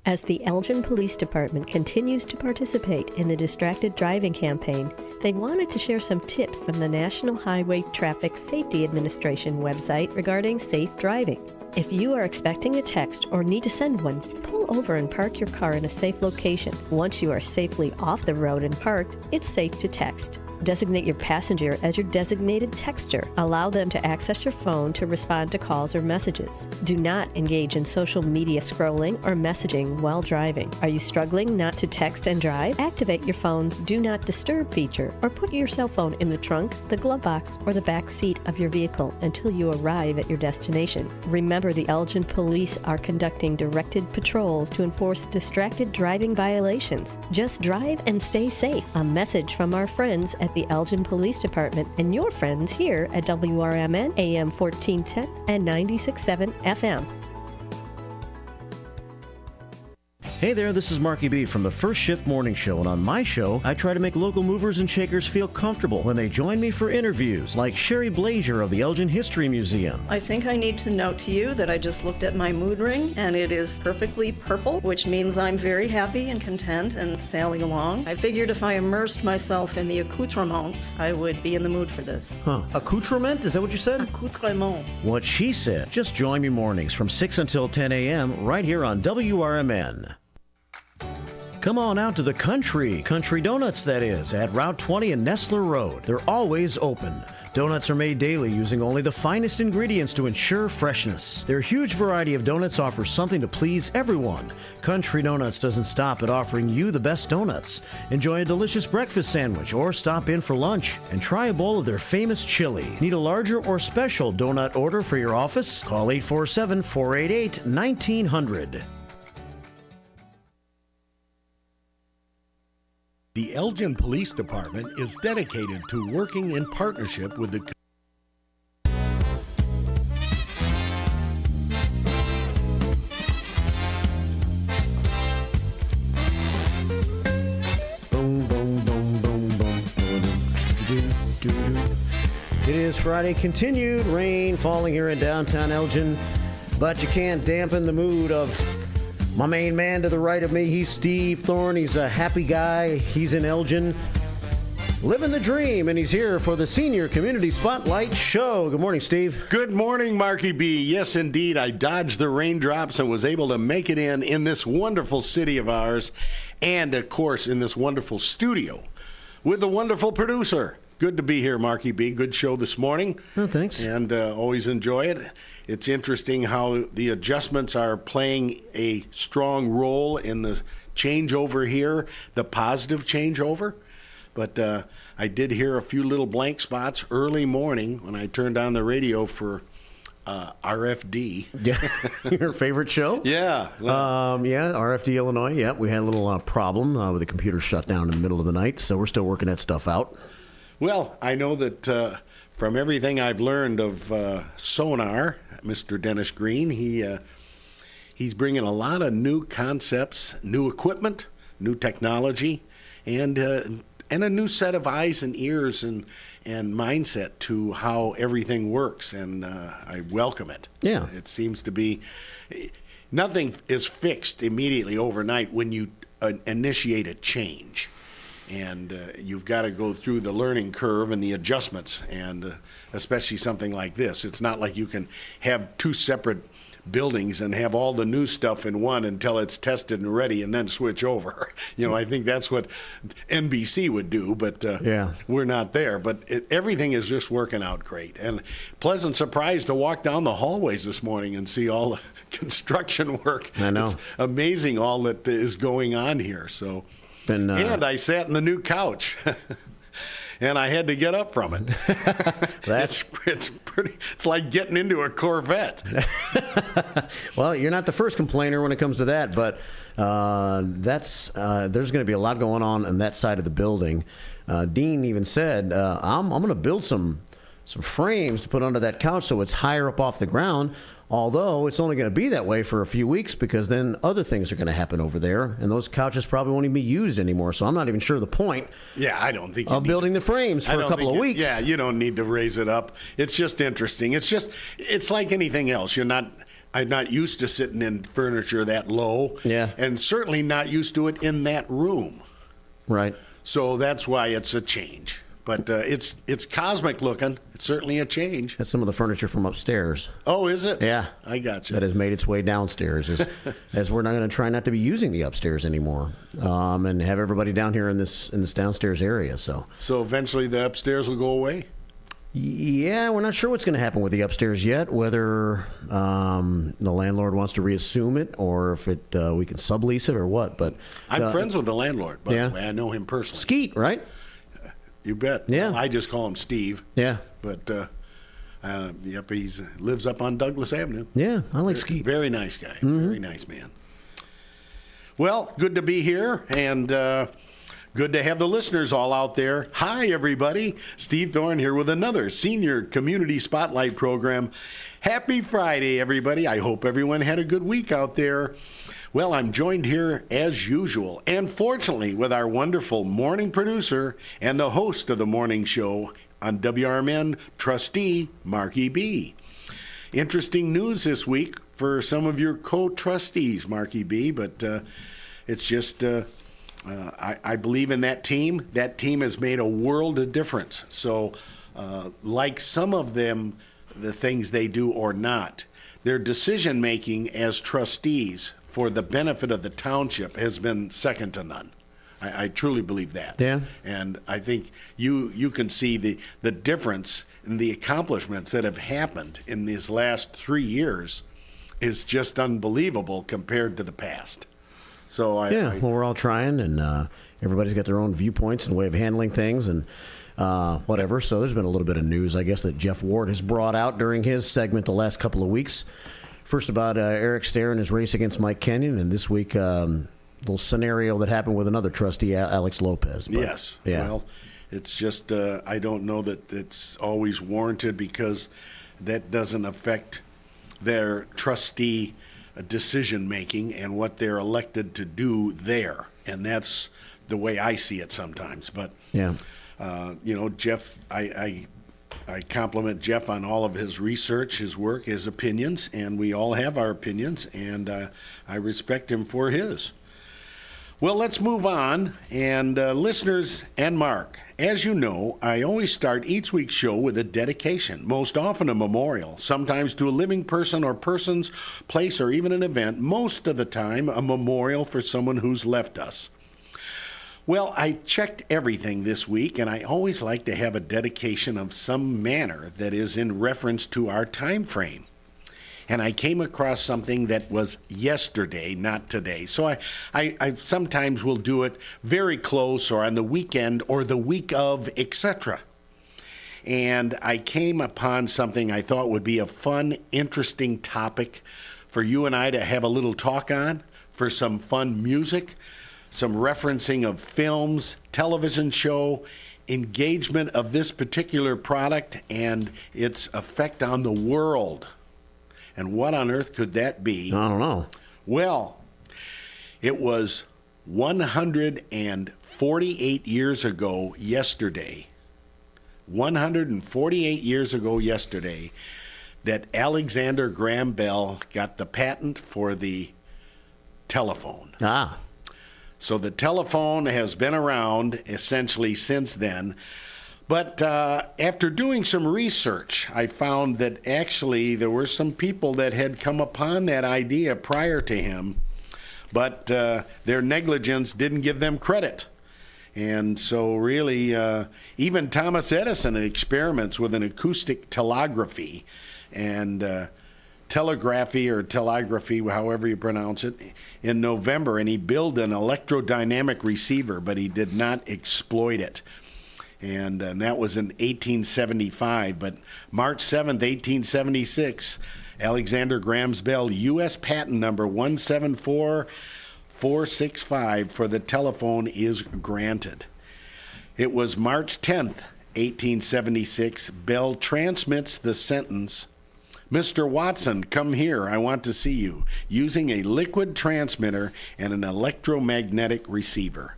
As the Elgin Police Department continues to participate in the distracted driving campaign, they wanted to share some tips from the National Highway Traffic Safety Administration website regarding safe driving. If you are expecting a text or need to send one, pull over and park your car in a safe location. Once you are safely off the road and parked, it's safe to text. Designate your passenger as your designated texter. Allow them to access your phone to respond to calls or messages. Do not engage in social media scrolling or messaging while driving. Are you struggling not to text and drive? Activate your phone's Do Not Disturb feature or put your cell phone in the trunk, the glove box, or the back seat of your vehicle until you arrive at your destination. Remember, the Elgin Police are conducting directed patrols to enforce distracted driving violations. Just drive and stay safe. A message from our friends at the Elgin Police Department and your friends here at WRMN, AM 1410 and 96.7 FM. Hey there, this is Marky B from the First Shift Morning Show, and on my show, I try to make local movers and shakers feel comfortable when they join me for interviews, like Sherry Blazier of the Elgin History Museum. I think I need to note to you that I just looked at my mood ring, and it is perfectly purple, which means I'm very happy and content and sailing along. I figured if I immersed myself in the accoutrements, I would be in the mood for this. Huh. Accoutrement? Is that what you said? Accoutrement. What she said. Just join me mornings from 6 until 10 a.m. right here on WRMN. Come on out to the Country Donuts, that is, at Route 20 and Nestler Road. They're always open. Donuts are made daily using only the finest ingredients to ensure freshness. Their huge variety of donuts offers something to please everyone. Country Donuts doesn't stop at offering you the best donuts. Enjoy a delicious breakfast sandwich or stop in for lunch and try a bowl of their famous chili. Need a larger or special donut order for your office? Call 847-488-1900. The Elgin Police Department is dedicated to working in partnership with the Boom, boom, boom, boom, boom. It is Friday. Continued rain falling here in downtown Elgin, but you can't dampen the mood of my main man to the right of me. He's Steve Thorne. He's a happy guy. He's in Elgin, living the dream, and he's here for the Senior Community Spotlight Show. Good morning, Steve. Good morning, Marky B. Yes, indeed, I dodged the raindrops and was able to make it in this wonderful city of ours, and, of course, in this wonderful studio with the wonderful producer. Good to be here, Marky B. Good show this morning. Oh, thanks. And always enjoy it. It's interesting how the adjustments are playing a strong role in the changeover here, the positive changeover. But I did hear a few little blank spots early morning when I turned on the radio for RFD. Yeah, your favorite show? Yeah. RFD Illinois. Yeah, we had a little problem with the computer shut down in the middle of the night, so we're still working that stuff out. Well, I know that from everything I've learned of sonar, Mr. Dennis Green, he's bringing a lot of new concepts, new equipment, new technology, and a new set of eyes and ears and mindset to how everything works, and I welcome it. Yeah. It seems to be nothing is fixed immediately overnight when you initiate a change. And you've got to go through the learning curve and the adjustments, and especially something like this. It's not like you can have two separate buildings and have all the new stuff in one until it's tested and ready and then switch over. I think that's what NBC would do, but we're not there. But everything is just working out great. And pleasant surprise to walk down the hallways this morning and see all the construction work. I know. It's amazing all that is going on here. So. And I sat in the new couch, and I had to get up from it. It's like getting into a Corvette. Well, you're not the first complainer when it comes to that, but there's going to be a lot going on that side of the building. Dean even said, I'm going to build some frames to put under that couch so it's higher up off the ground. Although it's only going to be that way for a few weeks, because then other things are going to happen over there, and those couches probably won't even be used anymore. So I'm not even sure the point. Yeah, I don't think of building the frames for a couple of weeks. Yeah, you don't need to raise it up. It's just interesting. It's like anything else. I'm not used to sitting in furniture that low. Yeah, and certainly not used to it in that room. Right. So that's why it's a change. But it's cosmic looking. It's certainly a change. That's some of the furniture from upstairs. Oh, is it? Yeah. I got you. That has made its way downstairs as we're not going to try not to be using the upstairs anymore, and have everybody down here in this downstairs area. So eventually the upstairs will go away? Yeah, we're not sure what's going to happen with the upstairs yet, whether the landlord wants to reassume it or if we can sublease it or what. But I'm friends with the landlord, by the way. I know him personally. Skeet, right? You bet. Yeah. Well, I just call him Steve. Yeah. But, he lives up on Douglas Avenue. Yeah, I like Skeet. Very nice guy. Mm-hmm. Very nice man. Well, good to be here, and good to have the listeners all out there. Hi, everybody. Steve Thorne here with another Senior Community Spotlight program. Happy Friday, everybody. I hope everyone had a good week out there. Well, I'm joined here as usual, and fortunately with our wonderful morning producer and the host of the morning show on WRMN, Trustee Marky B. Interesting news this week for some of your co-trustees, Marky B, but it's just I believe in that team. That team has made a world of difference. So like some of them, the things they do or not, their decision-making as trustees for the benefit of the township has been second to none. I truly believe that. Yeah. And I think you can see the difference and the accomplishments that have happened in these last 3 years is just unbelievable compared to the past. So well, we're all trying, and everybody's got their own viewpoints and way of handling things, and whatever. So there's been a little bit of news, I guess, that Jeff Ward has brought out during his segment the last couple of weeks. First about Eric Stair and his race against Mike Kenyon, and this week little scenario that happened with another trustee, Alex Lopez. But, yes. Yeah. Well, it's just I don't know that it's always warranted, because that doesn't affect their trustee decision making and what they're elected to do there, and that's the way I see it sometimes. But yeah, Jeff, I compliment Jeff on all of his research, his work, his opinions, and we all have our opinions, and I respect him for his. Well, let's move on. And listeners and Mark, as you know, I always start each week's show with a dedication, most often a memorial, sometimes to a living person or persons, place, or even an event, most of the time a memorial for someone who's left us. Well, I checked everything this week, and I always like to have a dedication of some manner that is in reference to our time frame. And I came across something that was yesterday, not today. So I sometimes will do it very close or on the weekend or the week of, etc. And I came upon something I thought would be a fun, interesting topic for you and I to have a little talk on, for some fun music, some referencing of films, television show, engagement of this particular product and its effect on the world. And what on earth could that be? I don't know. Well, it was 148 years ago yesterday. 148 years ago yesterday that Alexander Graham Bell got the patent for the telephone. Ah. So the telephone has been around essentially since then. But after doing some research, I found that actually there were some people that had come upon that idea prior to him, but their negligence didn't give them credit. And so really, even Thomas Edison had experiments with an acoustic telegraphy and telegraphy or telegraphy, however you pronounce it, in November, and he built an electrodynamic receiver, but he did not exploit it. And that was in 1875. But March 7th, 1876, Alexander Graham Bell, U.S. patent number 174465 for the telephone is granted. It was March 10th, 1876, Bell transmits the sentence, "Mr. Watson, come here, I want to see you," using a liquid transmitter and an electromagnetic receiver.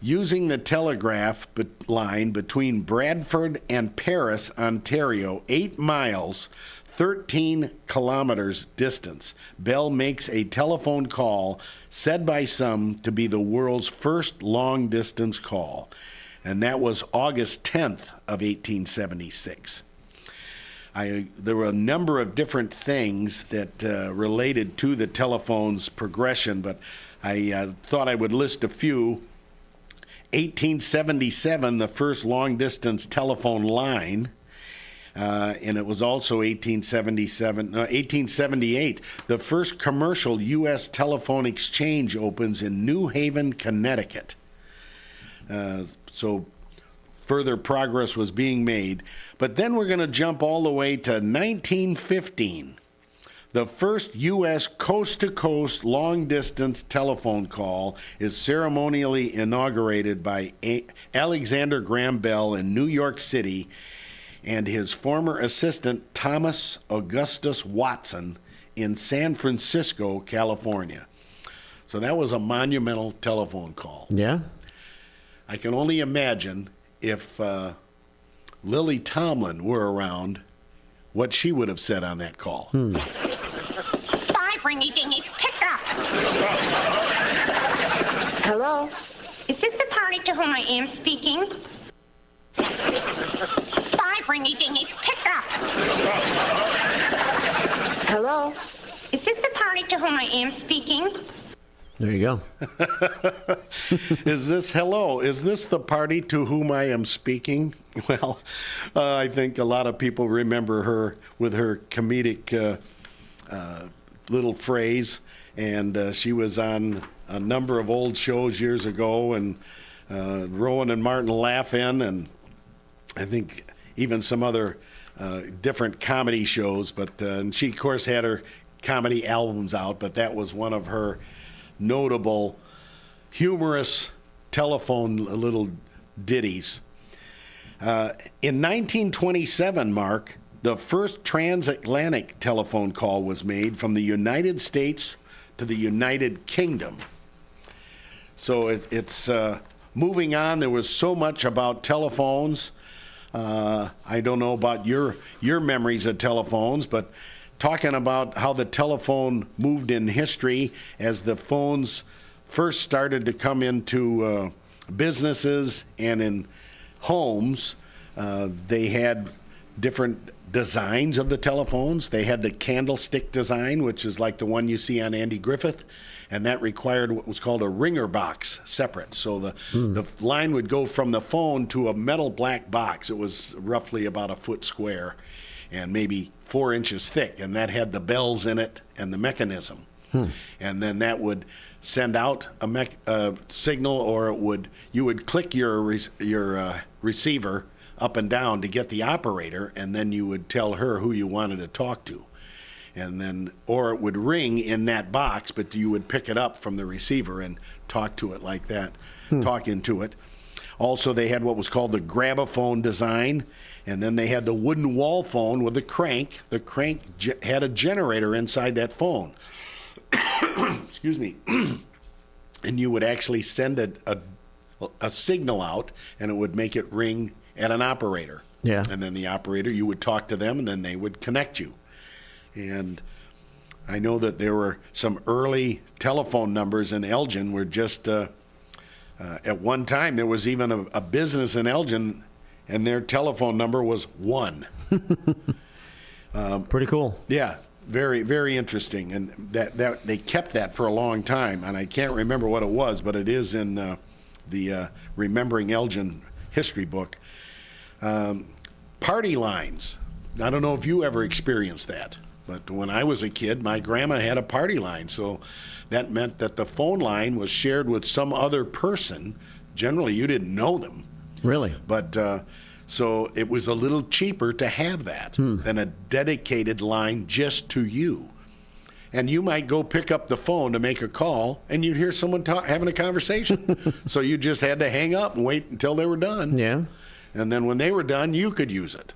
Using the telegraph line between Bradford and Paris, Ontario, 8 miles, 13 kilometers distance, Bell makes a telephone call said by some to be the world's first long-distance call. And that was August 10th of 1876. There were a number of different things that related to the telephone's progression, but I thought I would list a few. 1877, the first long-distance telephone line, and it was also 1878, the first commercial U.S. telephone exchange opens in New Haven, Connecticut. So further progress was being made. But then we're going to jump all the way to 1915. The first U.S. coast-to-coast long-distance telephone call is ceremonially inaugurated by Alexander Graham Bell in New York City and his former assistant Thomas Augustus Watson in San Francisco, California. So that was a monumental telephone call. Yeah. I can only imagine if Lily Tomlin were around, what she would have said on that call. Bye, Ringy Dingy. Pick up. Hello? Is this the party to whom I am speaking? Bye, Ringy Dingy. Pick up. Hello? Is this the party to whom I am speaking? There you go. Is this the party to whom I am speaking? Well, I think a lot of people remember her with her comedic little phrase, and she was on a number of old shows years ago, and Rowan and Martin Laugh-In, and I think even some other different comedy shows. But and she, of course, had her comedy albums out, but that was one of her notable, humorous telephone little ditties. In 1927, Mark, the first transatlantic telephone call was made from the United States to the United Kingdom. So it's moving on. There was so much about telephones. I don't know about your memories of telephones, but talking about how the telephone moved in history as the phones first started to come into businesses and in homes. They had different designs of the telephones. They had the candlestick design, which is like the one you see on Andy Griffith, and that required what was called a ringer box separate. So the line would go from the phone to a metal black box. It was roughly about a foot square and maybe 4 inches thick, and that had the bells in it and the mechanism. And then that would send out a signal, or you would click your receiver up and down to get the operator, and then you would tell her who you wanted to talk to. And then, or it would ring in that box, but you would pick it up from the receiver and talk to it like that, talk into it. Also, they had what was called the grab-a-phone design, and then they had the wooden wall phone with a crank. The crank had a generator inside that phone. Excuse me. And you would actually send a signal out, and it would make it ring at an operator. Yeah. And then the operator, you would talk to them, and then they would connect you. And I know that there were some early telephone numbers in Elgin were just, at one time, there was even a business in Elgin, and their telephone number was 1. Pretty cool. Yeah, very, very interesting. And that they kept that for a long time, and I can't remember what it was, but it is in the Remembering Elgin history book. Party lines. I don't know if you ever experienced that, but when I was a kid, my grandma had a party line, so that meant that the phone line was shared with some other person. Generally, you didn't know them. Really? But so it was a little cheaper to have that than a dedicated line just to you. And you might go pick up the phone to make a call, and you'd hear someone having a conversation. So you just had to hang up and wait until they were done. Yeah. And then when they were done, you could use it.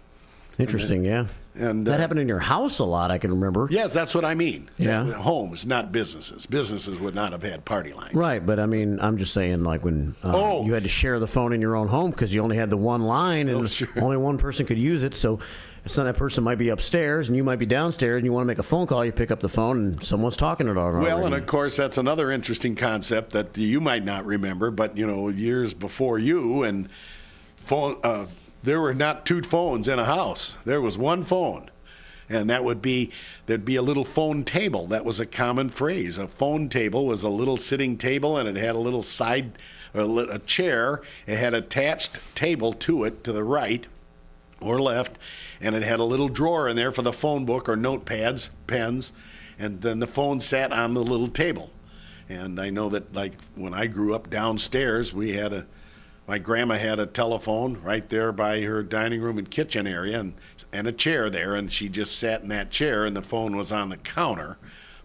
Interesting, yeah. And that happened in your house a lot, I can remember. Yeah, that's what I mean. Yeah. Homes, not businesses. Businesses would not have had party lines. Right, but I mean, I'm just saying, like when you had to share the phone in your own home because you only had the one line and only one person could use it. So some that person might be upstairs and you might be downstairs and you want to make a phone call, you pick up the phone and someone's talking it already. Well, and of course, that's another interesting concept that you might not remember, but, years before you and phone, there were not 2 phones in a house. There was one phone. And there'd be a little phone table. That was a common phrase. A phone table was a little sitting table, and it had a little a chair. It had attached table to it to the right or left, and it had a little drawer in there for the phone book or notepads, pens, and then the phone sat on the little table. And I know that, like, when I grew up downstairs, my grandma had a telephone right there by her dining room and kitchen area, and a chair there, and she just sat in that chair, and the phone was on the counter,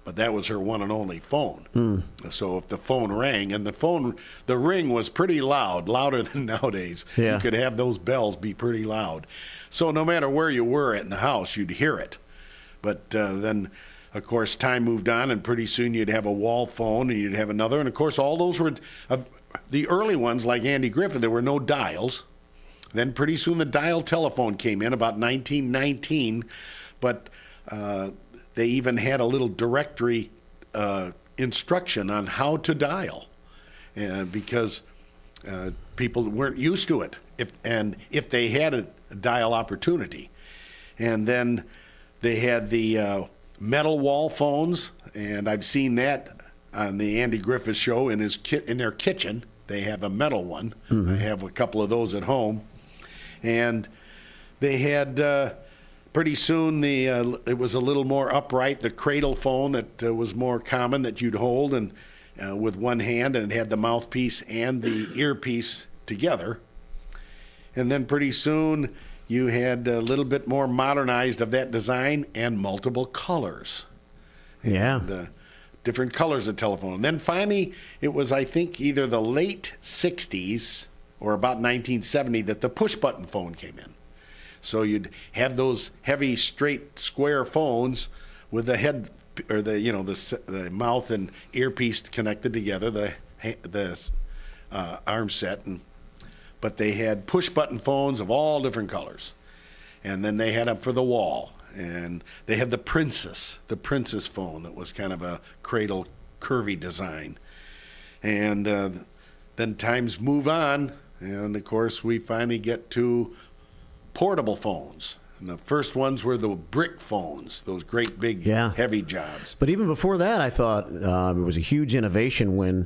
but that was her one and only phone. So if the phone rang, and the ring was pretty loud, louder than nowadays. Yeah. You could have those bells be pretty loud. So no matter where you were in the house, you'd hear it. But then, of course, time moved on, and pretty soon you'd have a wall phone, and you'd have another, and of course all those were the early ones, like Andy Griffith. There were no dials. Then pretty soon the dial telephone came in, about 1919, but they even had a little directory instruction on how to dial, because people weren't used to it, if they had a dial opportunity. And then they had the metal wall phones, and I've seen that on the Andy Griffith Show in their kitchen. They have a metal one. I have a couple of those at home, and they had pretty soon it was a little more upright. The cradle phone that was more common that you'd hold and with one hand, and it had the mouthpiece and the earpiece together. And then pretty soon you had a little bit more modernized of that design and multiple colors. Yeah. And, different colors of telephone. And then finally, it was, I think, either the late 60s or about 1970 that the push-button phone came in. So you'd have those heavy, straight, square phones with the head, or the mouth and earpiece connected together, the arm set, but they had push-button phones of all different colors. And then they had them for the wall. And they had the Princess phone that was kind of a cradle, curvy design. And then times move on, and of course we finally get to portable phones. And the first ones were the brick phones, those great big heavy jobs. But even before that, I thought it was a huge innovation when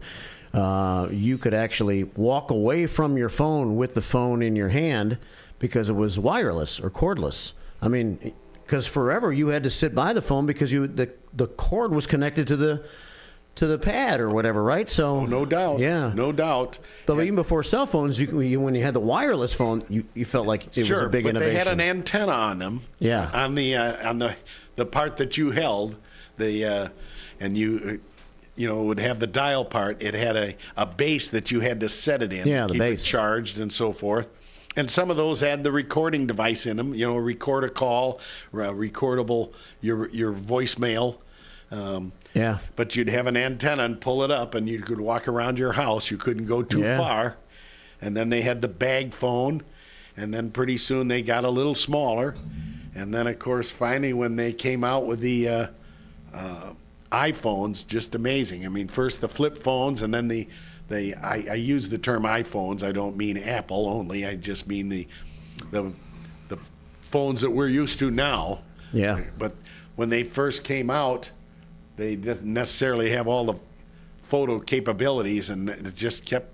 you could actually walk away from your phone with the phone in your hand because it was wireless or cordless. I mean, because forever you had to sit by the phone because the cord was connected to the pad or whatever, right? So no doubt, no doubt. But even before cell phones, when you had the wireless phone, you felt like it was a big innovation. They had an antenna on them. Yeah, on the part that you held, and you would have the dial part. It had a base that you had to set it in, the keep base it charged and so forth. And some of those had the recording device in them, record a call, recordable, your voicemail. But you'd have an antenna and pull it up, and you could walk around your house. You couldn't go too far. And then they had the bag phone, and then pretty soon they got a little smaller. And then, of course, finally when they came out with the iPhones, just amazing. I mean, first the flip phones, and then I use the term iPhones. I don't mean Apple only. I just mean the phones that we're used to now. Yeah. But when they first came out, they didn't necessarily have all the photo capabilities, and it just kept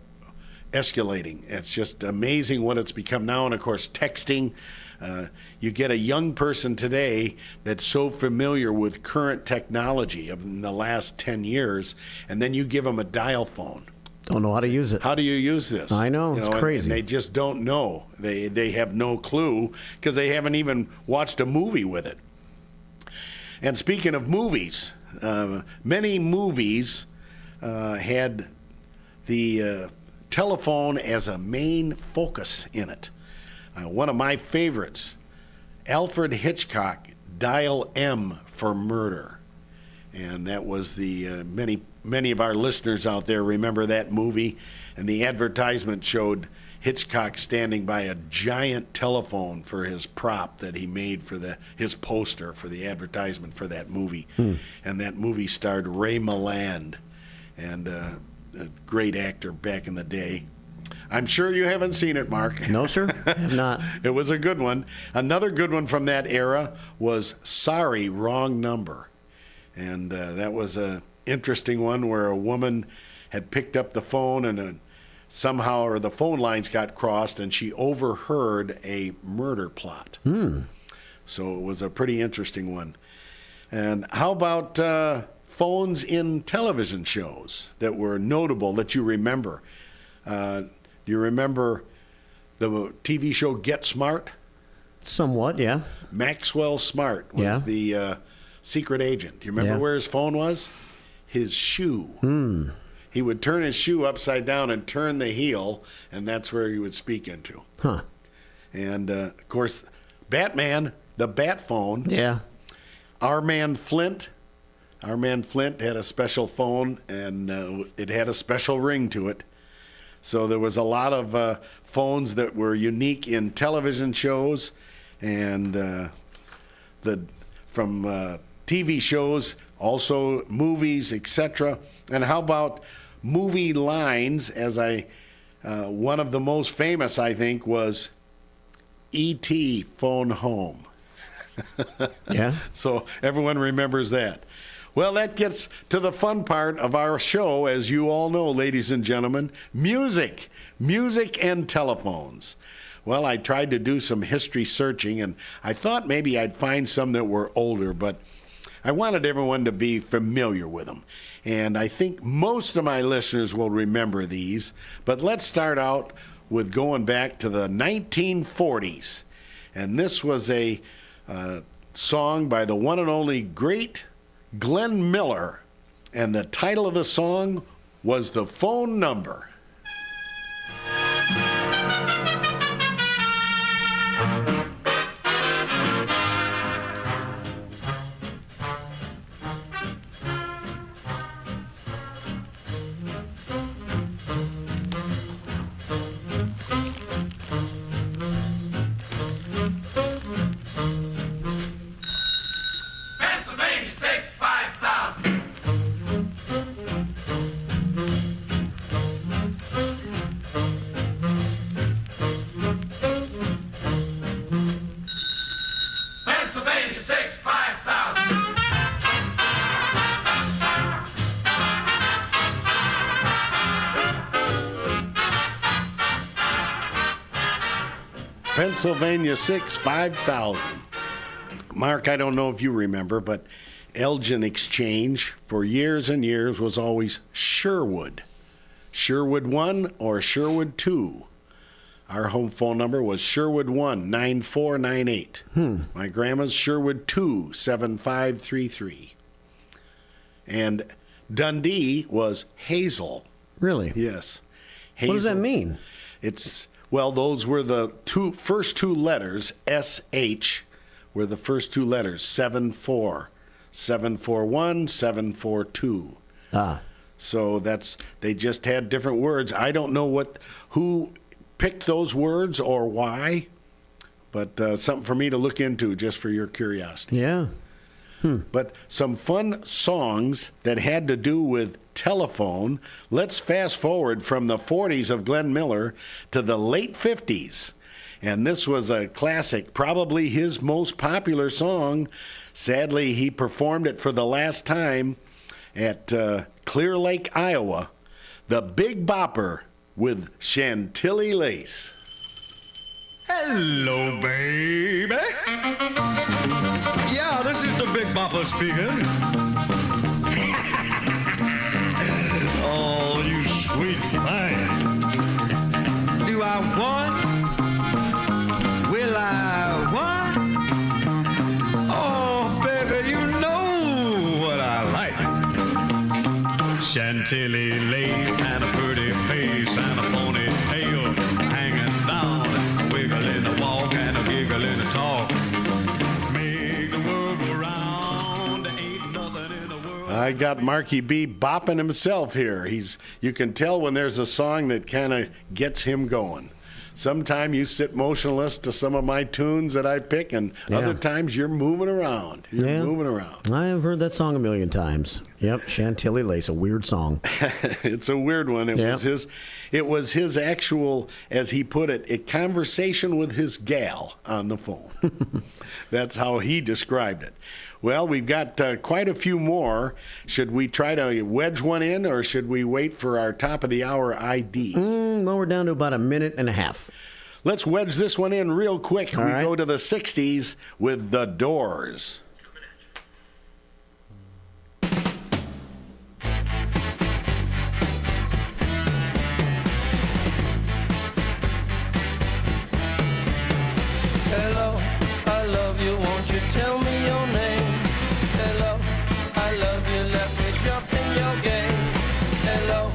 escalating. It's just amazing what it's become now. And of course, texting. You get a young person today that's so familiar with current technology in the last 10 years, and then you give them a dial phone. Don't know how to use it. How do you use this? I know, it's crazy. And they just don't know. They have no clue because they haven't even watched a movie with it. And speaking of movies, many movies had the telephone as a main focus in it. One of my favorites, Alfred Hitchcock, Dial M for Murder. And that was the many of our listeners out there remember that movie, and the advertisement showed Hitchcock standing by a giant telephone for his prop that he made for his poster for the advertisement for that movie. And that movie starred Ray Milland, and a great actor back in the day. I'm sure you haven't seen it, Mark. No, sir, I have not. It was a good one. Another good one from that era was Sorry, Wrong Number. And that was a interesting one where a woman had picked up the phone and somehow the phone lines got crossed, and she overheard a murder plot. So it was a pretty interesting one. And how about phones in television shows that were notable that you remember? Do you remember the TV show Get Smart? Somewhat, yeah. Maxwell Smart was the secret agent. Do you remember where his phone was? His shoe. He would turn his shoe upside down and turn the heel, and that's where he would speak into. And, of course, Batman, the Bat phone. Yeah. Our Man Flint had a special phone, and it had a special ring to it. So there was a lot of phones that were unique in television shows, and from TV shows, also movies, etc. And how about movie lines? One of the most famous, I think, was E.T. Phone Home. Yeah. So everyone remembers that. Well, that gets to the fun part of our show, as you all know, ladies and gentlemen. Music and telephones. Well, I tried to do some history searching, and I thought maybe I'd find some that were older, but I wanted everyone to be familiar with them. And I think most of my listeners will remember these. But let's start out with going back to the 1940s. And this was a song by the one and only great Glenn Miller. And the title of the song was The Phone Number. Pennsylvania 6, 5,000. Mark, I don't know if you remember, but Elgin Exchange for years and years was always Sherwood. Sherwood 1 or Sherwood 2. Our home phone number was Sherwood 1, 9498. My grandma's Sherwood 2, 7533. And Dundee was Hazel. Really? Yes. Hazel. What does that mean? Well, those were the first two letters, SH, were the first two letters, 74. 741, 742. So they just had different words. I don't know who picked those words or why, but something for me to look into just for your curiosity. Yeah. But some fun songs that had to do with telephone. Let's fast forward from the 40s of Glenn Miller to the late 50s. And this was a classic, probably his most popular song. Sadly, he performed it for the last time at Clear Lake, Iowa. The Big Bopper with Chantilly Lace. Hello, baby. Yeah, this is the Big Bopper speaking. Oh, you sweet thing. Do I want? Will I want? Oh, baby, you know what I like. Chantilly lace and a pretty face and a ponytail hanging down, wiggling a walk and a giggle in a talk. Make the world go round. Ain't nothing in the world. I got Marky B bopping himself here. You can tell when there's a song that kind of gets him going. Sometime you sit motionless to some of my tunes that I pick, and other times you're moving around. Moving around. I have heard that song a million times. Yep, Chantilly Lace, a weird song. It's a weird one. It was his actual, as he put it, a conversation with his gal on the phone. That's how he described it. Well, we've got quite a few more. Should we try to wedge one in, or should we wait for our top of the hour ID? Well, we're down to about a minute and a half. Let's wedge this one in real quick. We go to the 60s with The Doors. Hello, I love you, won't you tell me your name? Hello, I love you, let me jump in your game. Hello,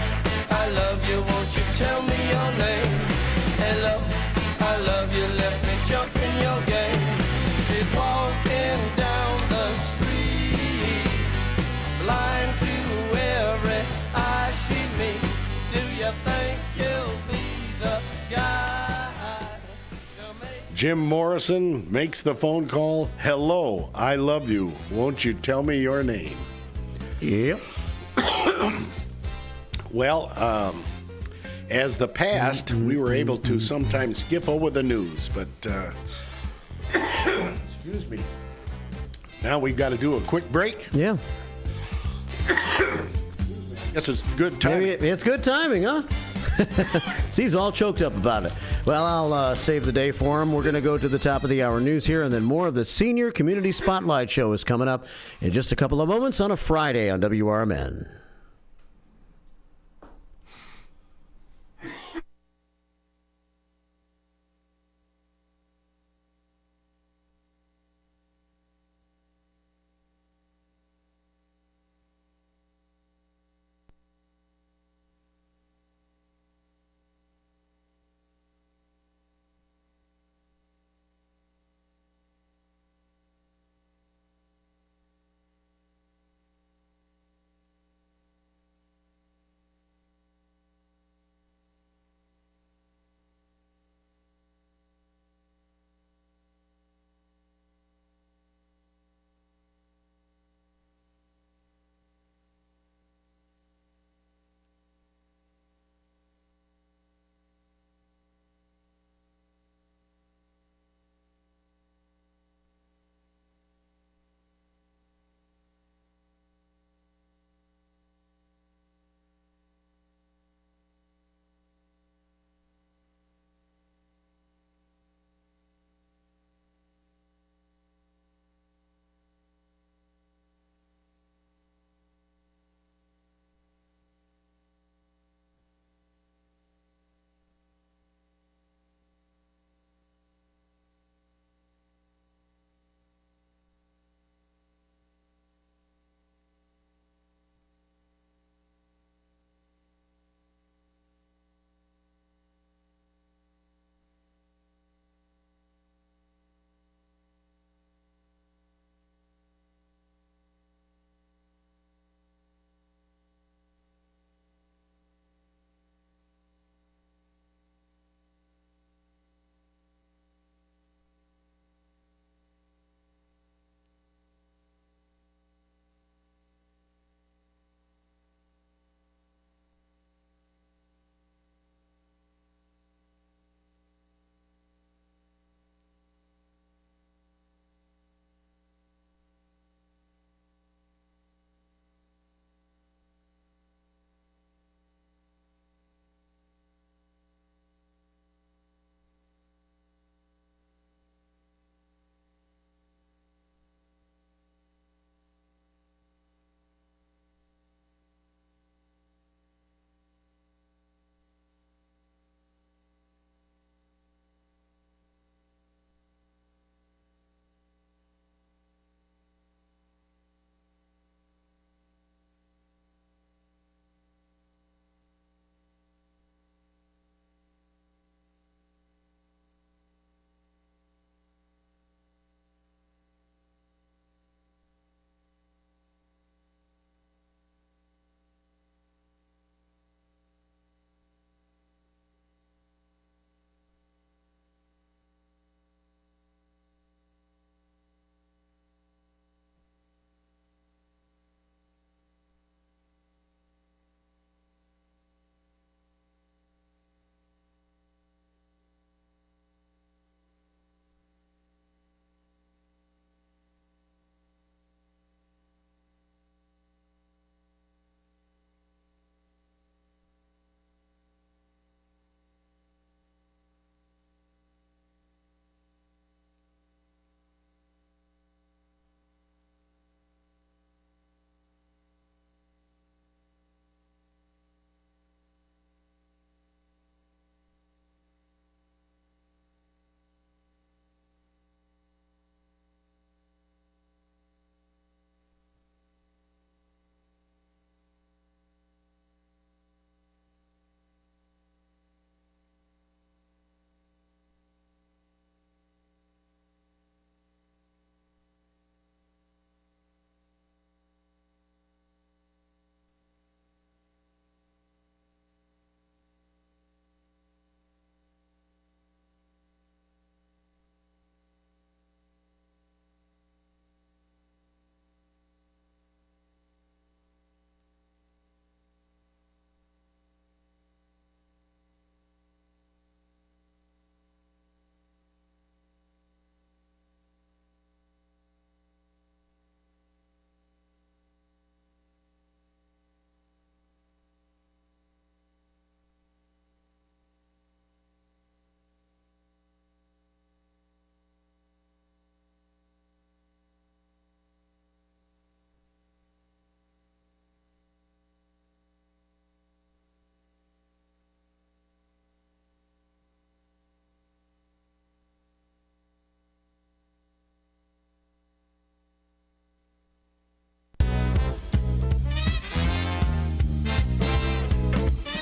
I love you, won't you tell me your name? Hello, I love you, let me jump in your game. She's walking down the street, blind to every eye she meets. Do you think you'll be the guy? Jim Morrison makes the phone call. Hello, I love you. Won't you tell me your name? Yep. Well, as the past, we were able to sometimes skip over the news, but excuse me. Now we've got to do a quick break. Yeah. Yes, it's good timing. Maybe it's good timing, huh? Steve's all choked up about it. Well, I'll save the day for him. We're going to go to the top of the hour news here, and then more of the Senior Community Spotlight Show is coming up in just a couple of moments on a Friday on WRMN.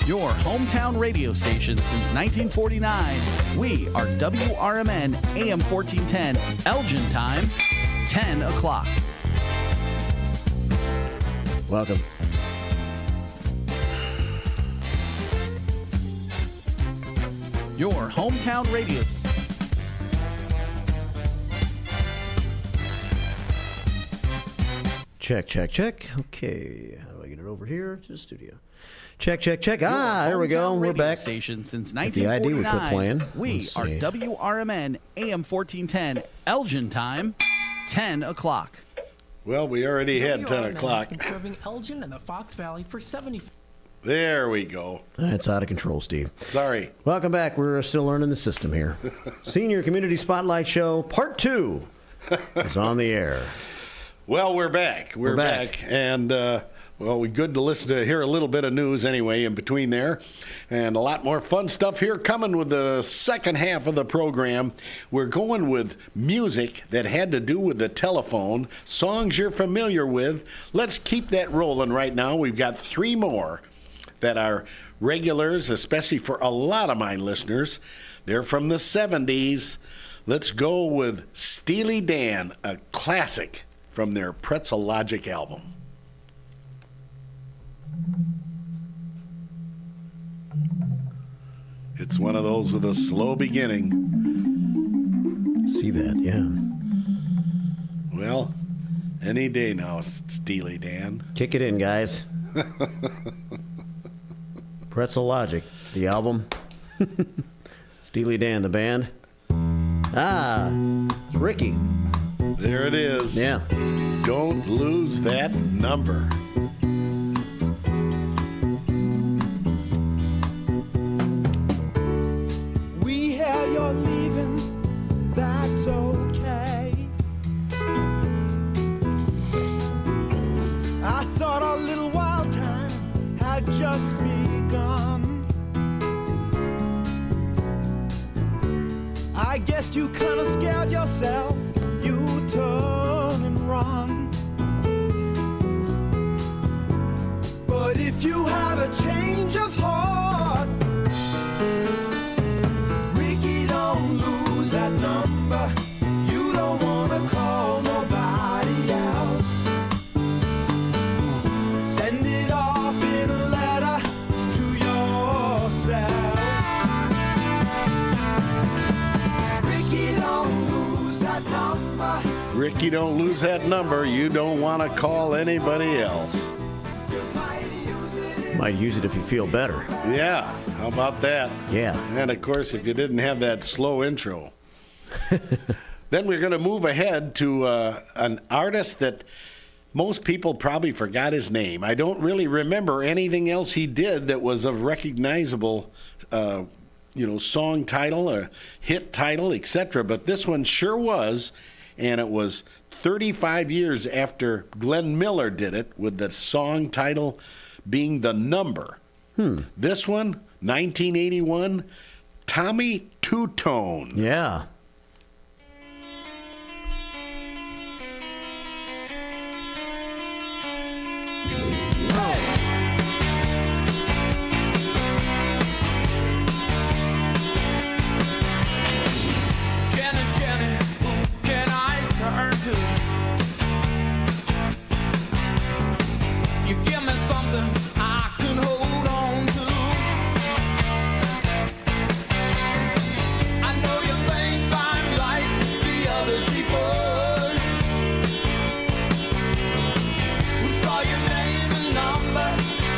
Your hometown radio station since 1949. We are WRMN AM 1410, Elgin time, 10 o'clock. Welcome. Your hometown radio. Check, check, check. Okay, how do I get it over here to the studio? Check, check, check. There we go. We're back. Station since If the ID would quit 1949. playing. We Let's are see. WRMN AM 1410, Elgin time, 10 o'clock. Well, we already had 10 WRMN o'clock. has been serving Elgin and the Fox Valley for 70. There we go. That's out of control, Steve. Sorry. Welcome back. We're still learning the system here. Senior Community Spotlight Show, Part 2 is on the air. Well, we're back. We're back. And, well, we're good to listen to hear a little bit of news anyway in between there. And a lot more fun stuff here coming with the second half of the program. We're going with music that had to do with the telephone, songs you're familiar with. Let's keep that rolling right now. We've got 3 more that are regulars, especially for a lot of my listeners. They're from the 70s. Let's go with Steely Dan, a classic from their Pretzel Logic album. It's one of those with a slow beginning. See that, yeah. Well, any day now, Steely Dan. Kick it in, guys. Pretzel Logic, the album. Steely Dan, the band. It's Ricky. There it is. Yeah. Don't lose that number. We hear you're leaving, that's okay. I thought our little wild time had just begun. I guess you kinda scared yourself, you turn and run. But if you have a change of heart, Ricky, don't lose that number. You don't wanna call nobody else. Send it off in a letter to yourself. Ricky, don't lose that number. Ricky, don't lose that number. You don't want to call anybody else. Might use it if you feel better. Yeah, how about that? Yeah. And of course, if you didn't have that slow intro. Then we're going to move ahead to an artist that most people probably forgot his name. I don't really remember anything else he did that was of recognizable, song title or hit title, etc. But this one sure was, and it was 35 years after Glenn Miller did it, with the song title being The Number. This one, 1981, Tommy Two-Tone. Yeah. Jenny, Jenny, who can I turn to? You give me something I can hold on to. I know you think I'm like the others before, who saw your name and number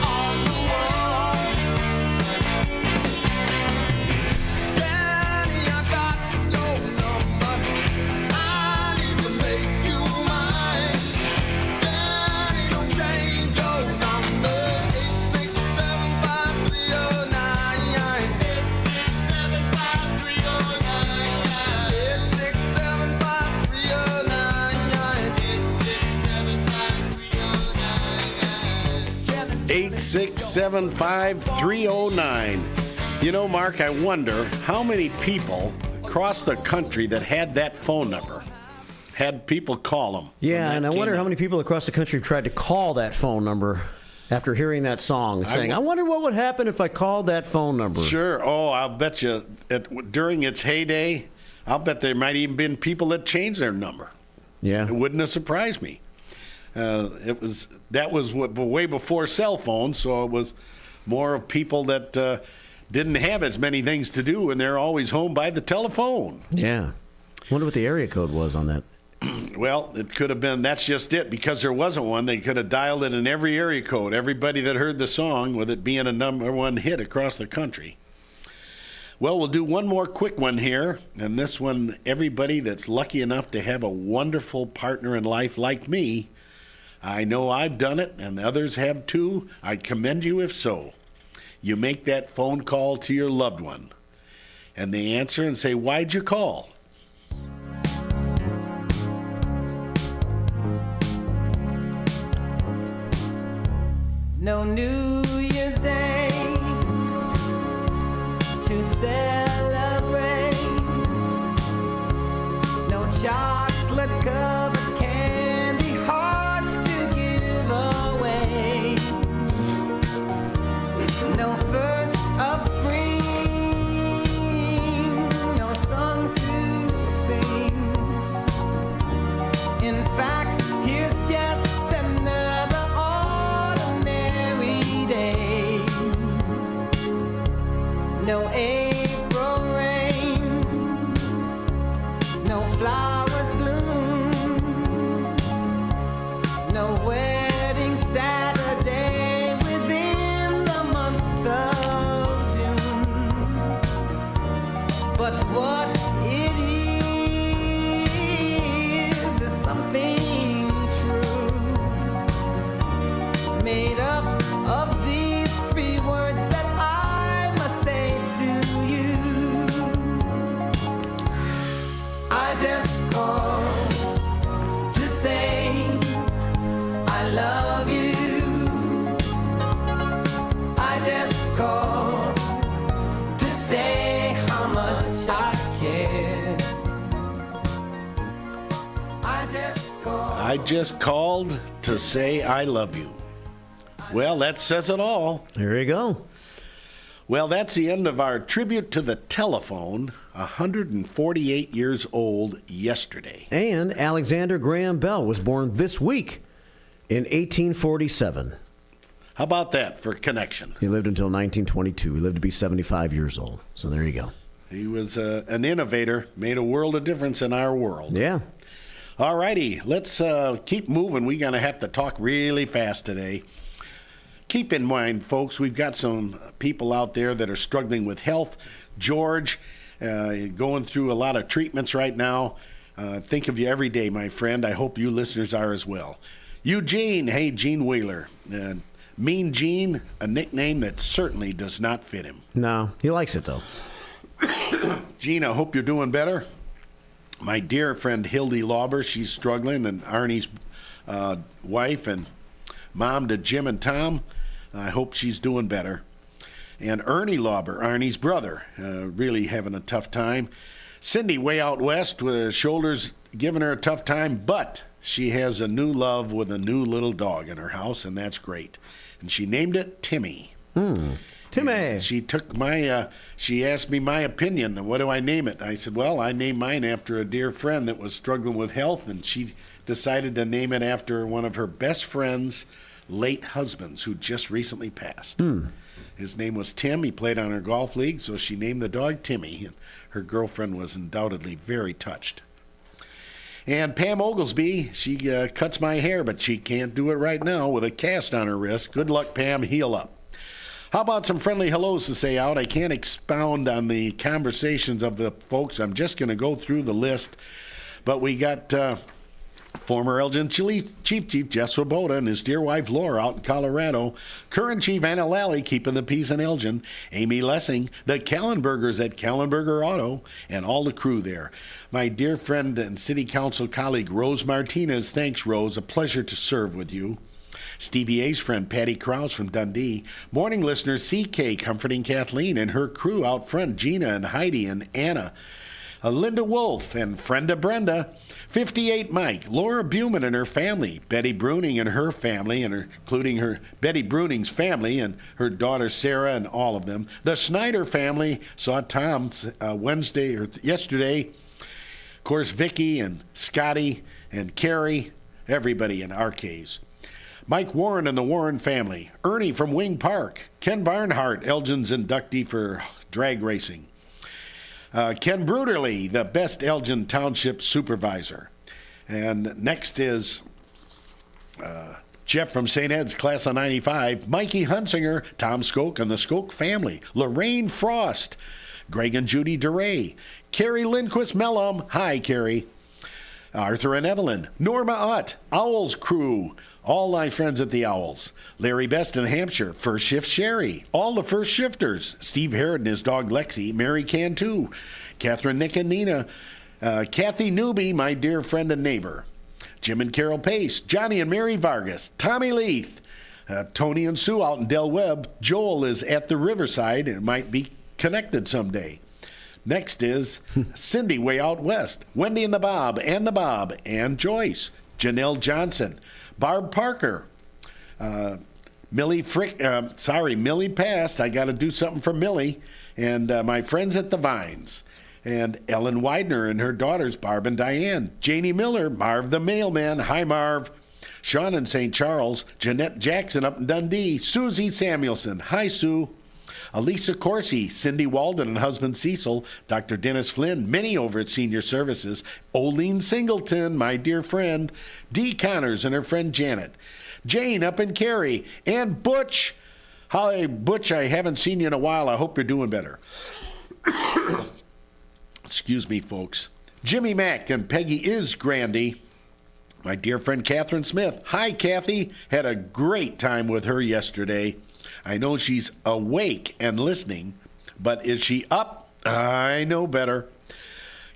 on the wall. Danny, I got your number. I need to make you mine. Danny, don't change your number. 8675309. 8675309. 8675309. You know, Mark, I wonder how many people across the country that had that phone number had people call them. Yeah, and I wonder how many people across the country have tried to call that phone number After hearing that song, saying, I wonder what would happen if I called that phone number. Sure. Oh, I'll bet you during its heyday, I'll bet there might even been people that changed their number. Yeah. It wouldn't have surprised me. That was way before cell phones, so it was more of people that didn't have as many things to do, and they're always home by the telephone. Yeah. Wonder what the area code was on that. Well, it could have been, that's just it. Because there wasn't one, they could have dialed it in every area code. Everybody that heard the song, with it being a #1 hit across the country. Well, we'll do one more quick one here. And this one, everybody that's lucky enough to have a wonderful partner in life like me, I know I've done it, and others have too. I commend you if so. You make that phone call to your loved one, and they answer and say, "Why'd you call?" No New Year's Day to celebrate. No chocolate covered candy hearts to give away. No first of spring, no song to sing. In fact, here's just another day. No April rain, no flowers bloom, no wedding Saturday within the month of June. But what it is something true, made up of these 3 words that I must say to you. I just called to say I love you. I just called to say how much I care. I just called to say I love you. Well, that says it all. There you go. Well, that's the end of our tribute to the telephone, 148 years old yesterday. And Alexander Graham Bell was born this week in 1847. How about that for connection? He lived until 1922. He lived to be 75 years old. So there you go. He was an innovator, made a world of difference in our world. Yeah. All righty, let's keep moving. We're going to have to talk really fast today. Keep in mind, folks, we've got some people out there that are struggling with health. George, going through a lot of treatments right now. Think of you every day, my friend. I hope you listeners are as well. Eugene, hey, Gene Wheeler. Mean Gene, a nickname that certainly does not fit him. No, he likes it, though. Gene, I hope you're doing better. My dear friend Hildy Lauber, she's struggling, and Arnie's wife and mom to Jim and Tom. I hope she's doing better. And Ernie Lauber, Arnie's brother, really having a tough time. Cindy, way out west, with shoulders giving her a tough time, but she has a new love with a new little dog in her house, and that's great. And she named it Timmy. Timmy. And she took she asked me my opinion, what do I name it? I said, well, I named mine after a dear friend that was struggling with health, and she decided to name it after one of her best friend's late husbands who just recently passed. His name was Tim. He played on her golf league, so she named the dog Timmy. And her girlfriend was undoubtedly very touched. And Pam Oglesby, she cuts my hair, but she can't do it right now with a cast on her wrist. Good luck, Pam. Heal up. How about some friendly hellos to say out? I can't expound on the conversations of the folks. I'm just going to go through the list. But we got former Elgin Chief Jeff Swoboda and his dear wife Laura out in Colorado. Current Chief Anna Lally keeping the peace in Elgin. Amy Lessing, the Kallenbergers at Kallenberger Auto, and all the crew there. My dear friend and City Council colleague Rose Martinez. Thanks, Rose. A pleasure to serve with you. Stevie A's friend Patty Krause from Dundee. Morning listener CK comforting Kathleen and her crew out front, Gina and Heidi and Anna. Linda Wolf and Frenda Brenda, 58 Mike, Laura Buman and her family, Betty Bruning and her family, including her Betty Bruning's family and her daughter Sarah and all of them. The Schneider family saw Tom yesterday. Of course, Vicky and Scotty and Carrie, everybody in Arcades. Mike Warren and the Warren family, Ernie from Wing Park, Ken Barnhart, Elgin's inductee for drag racing. Ken Bruderly, the best Elgin Township supervisor. And next is Jeff from St. Ed's, class of 95, Mikey Hunsinger, Tom Skoke and the Skoke family, Lorraine Frost, Greg and Judy DeRay, Carrie Lindquist Mellum, hi Carrie, Arthur and Evelyn, Norma Ott, Owls crew, all my friends at the Owls, Larry Best in Hampshire, First Shift Sherry, all the First Shifters, Steve Harrod and his dog Lexi, Mary Cantu, Catherine, Nick and Nina, Kathy Newby, my dear friend and neighbor, Jim and Carol Pace, Johnny and Mary Vargas, Tommy Leith, Tony and Sue out in Del Webb, Joel is at the Riverside and might be connected someday. Next is Cindy way out west, Wendy and the Bob, and Joyce, Janelle Johnson, Barb Parker, Millie passed. I got to do something for Millie. And my friends at the Vines. And Ellen Widener and her daughters, Barb and Diane. Janie Miller, Marv the Mailman. Hi, Marv. Sean in St. Charles. Jeanette Jackson up in Dundee. Susie Samuelson. Hi, Sue. Elisa Corsi, Cindy Walden and husband Cecil, Dr. Dennis Flynn, Minnie over at Senior Services, Oline Singleton, my dear friend, Dee Connors and her friend Janet, Jane up in Cary, and Butch. Hi, Butch, I haven't seen you in a while. I hope you're doing better. Excuse me, folks. Jimmy Mack and Peggy is Grandy. My dear friend Catherine Smith. Hi, Kathy. Had a great time with her yesterday. I know she's awake and listening, but is she up? I know better.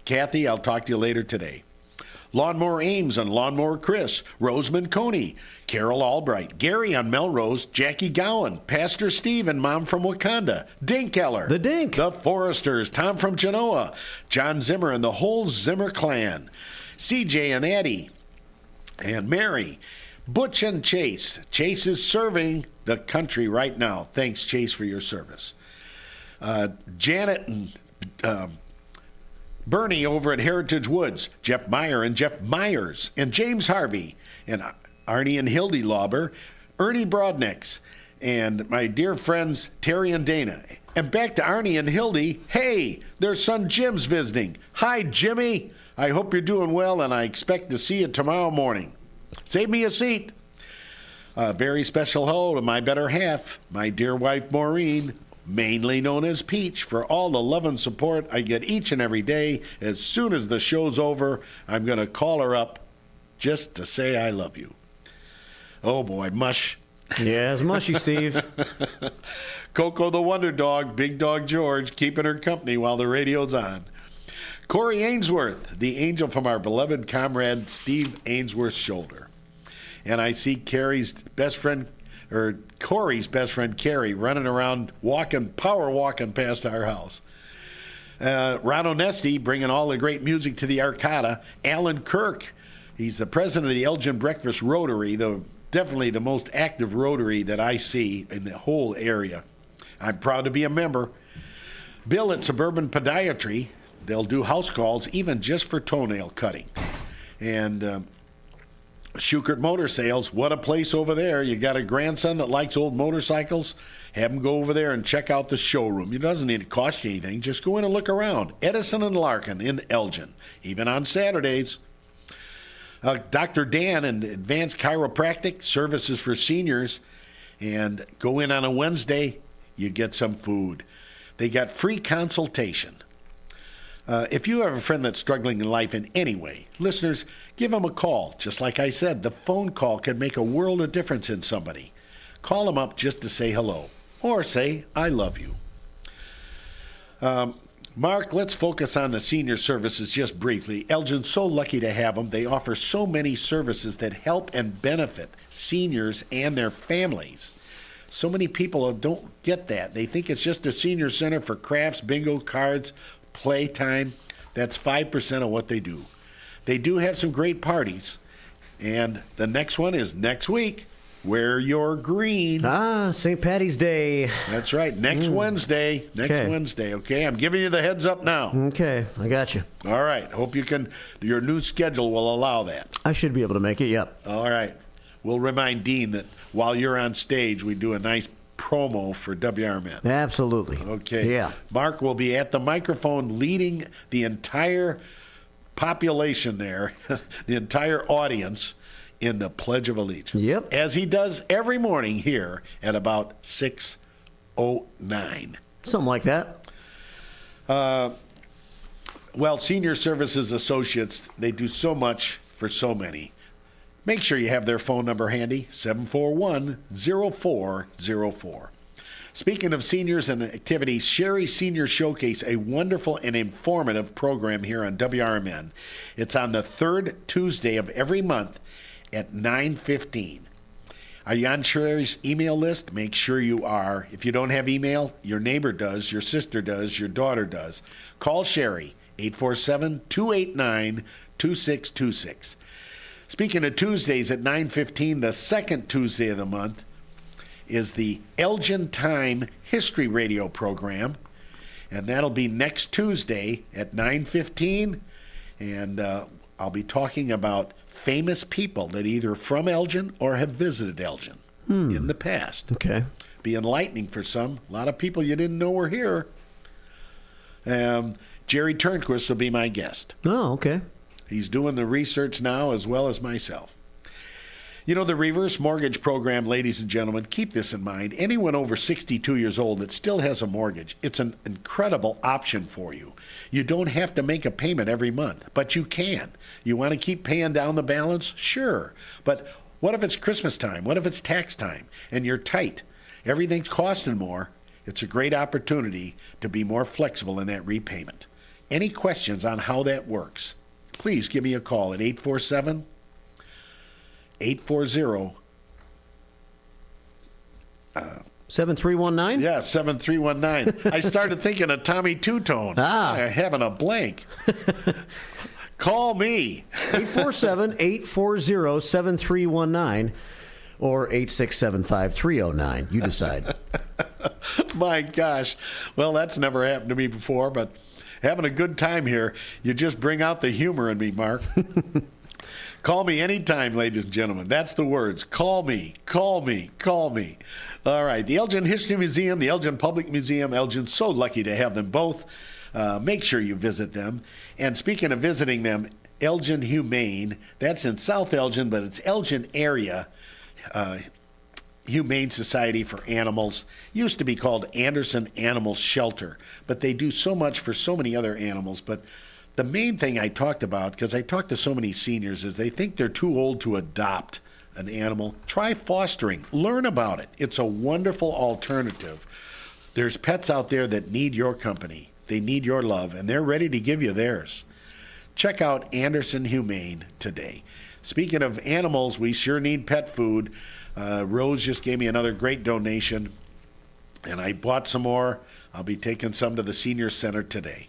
Kathy, I'll talk to you later today. Lawnmower Ames and Lawnmower Chris, Roseman Coney, Carol Albright, Gary on Melrose, Jackie Gowan, Pastor Steve and Mom from Wakanda, Dink Eller, the Dink, the Foresters, Tom from Genoa, John Zimmer and the whole Zimmer clan, CJ and Addie, and Mary, Butch and Chase. Chase is serving the country right now. Thanks, Chase, for your service. Janet and Bernie over at Heritage Woods, Jeff Meyer and Jeff Myers, and James Harvey, and Arnie and Hildy Lauber, Ernie Broadnecks, and my dear friends Terry and Dana. And back to Arnie and Hildy. Hey, their son Jim's visiting. Hi, Jimmy. I hope you're doing well, and I expect to see you tomorrow morning. Save me a seat. A very special hello to my better half, my dear wife Maureen, mainly known as Peach, for all the love and support I get each and every day. As soon as the show's over, I'm going to call her up just to say I love you. Oh, boy, mush. Yeah, it's mushy, Steve. Coco the Wonder Dog, Big Dog George, keeping her company while the radio's on. Corey Ainsworth, the angel from our beloved comrade Steve Ainsworth's shoulder. And I see Corey's best friend Carrie, running around, power walking past our house. Ron Onesti bringing all the great music to the Arcata. Alan Kirk, he's the president of the Elgin Breakfast Rotary, definitely the most active Rotary that I see in the whole area. I'm proud to be a member. Bill at Suburban Podiatry, they'll do house calls even just for toenail cutting. And Schukert Motor Sales, what a place over there. You got a grandson that likes old motorcycles? Have him go over there and check out the showroom. It doesn't need to cost you anything. Just go in and look around. Edison and Larkin in Elgin, even on Saturdays. Dr. Dan and Advanced Chiropractic Services for Seniors. And go in on a Wednesday, you get some food. They got free consultation. If you have a friend that's struggling in life in any way, listeners, give them a call. Just like I said, the phone call can make a world of difference in somebody. Call them up just to say hello or say, I love you. Mark, let's focus on the senior services just briefly. Elgin's so lucky to have them. They offer so many services that help and benefit seniors and their families. So many people don't get that. They think it's just a senior center for crafts, bingo cards, playtime. That's 5% of what they do. They do have some great parties. And the next one is next week. Wear your green. St. Patty's Day. That's right. Next Wednesday. Wednesday. Okay, I'm giving you the heads up now. Okay, I got you. All right. Hope your new schedule will allow that. I should be able to make it, yep. All right. We'll remind Dean that while you're on stage, we do a nice promo for WRMN. Absolutely. Okay. Yeah. Mark will be at the microphone leading the entire population there, the entire audience, in the Pledge of Allegiance. Yep. As he does every morning here at about 6:09. Something like that. Well, Senior Services Associates, they do so much for so many. Make sure you have their phone number handy, 741-0404. Speaking of seniors and activities, Sherry's Senior Showcase, a wonderful and informative program here on WRMN. It's on the third Tuesday of every month at 9:15. Are you on Sherry's email list? Make sure you are. If you don't have email, your neighbor does, your sister does, your daughter does. Call Sherry, 847-289-2626. Speaking of Tuesdays at 9:15, the second Tuesday of the month is the Elgin Time History Radio program, and that'll be next Tuesday at 9:15, and I'll be talking about famous people that either from Elgin or have visited Elgin in the past. Okay. Be enlightening for some. A lot of people you didn't know were here. Jerry Turnquist will be my guest. Oh, okay. He's doing the research now as well as myself. You know, the reverse mortgage program, ladies and gentlemen, keep this in mind. Anyone over 62 years old that still has a mortgage, it's an incredible option for you. You don't have to make a payment every month, but you can. You want to keep paying down the balance? Sure. But what if it's Christmas time? What if it's tax time and you're tight? Everything's costing more. It's a great opportunity to be more flexible in that repayment. Any questions on how that works? Please give me a call at 847-840. Uh, 7319? Yeah, 7319. I started thinking of Tommy Two-Tone. I'm having a blank. Call me. 847-840-7319 or 867-5309. You decide. My gosh. Well, that's never happened to me before, but having a good time here. You just bring out the humor in me, Mark. Call me anytime, ladies and gentlemen. That's the words. Call me, call me, call me. All right. The Elgin History Museum, the Elgin Public Museum. Elgin's so lucky to have them both. Make sure you visit them. And speaking of visiting them, Elgin Humane, that's in South Elgin, but it's Elgin area. Humane Society for Animals. Used to be called Anderson Animal Shelter, but they do so much for so many other animals. But the main thing I talked about, because I talked to so many seniors, is they think they're too old to adopt an animal. Try fostering. Learn about it. It's a wonderful alternative. There's pets out there that need your company. They need your love, and they're ready to give you theirs. Check out Anderson Humane today. Speaking of animals, we sure need pet food. Rose just gave me another great donation, and I bought some more. I'll be taking some to the senior center today.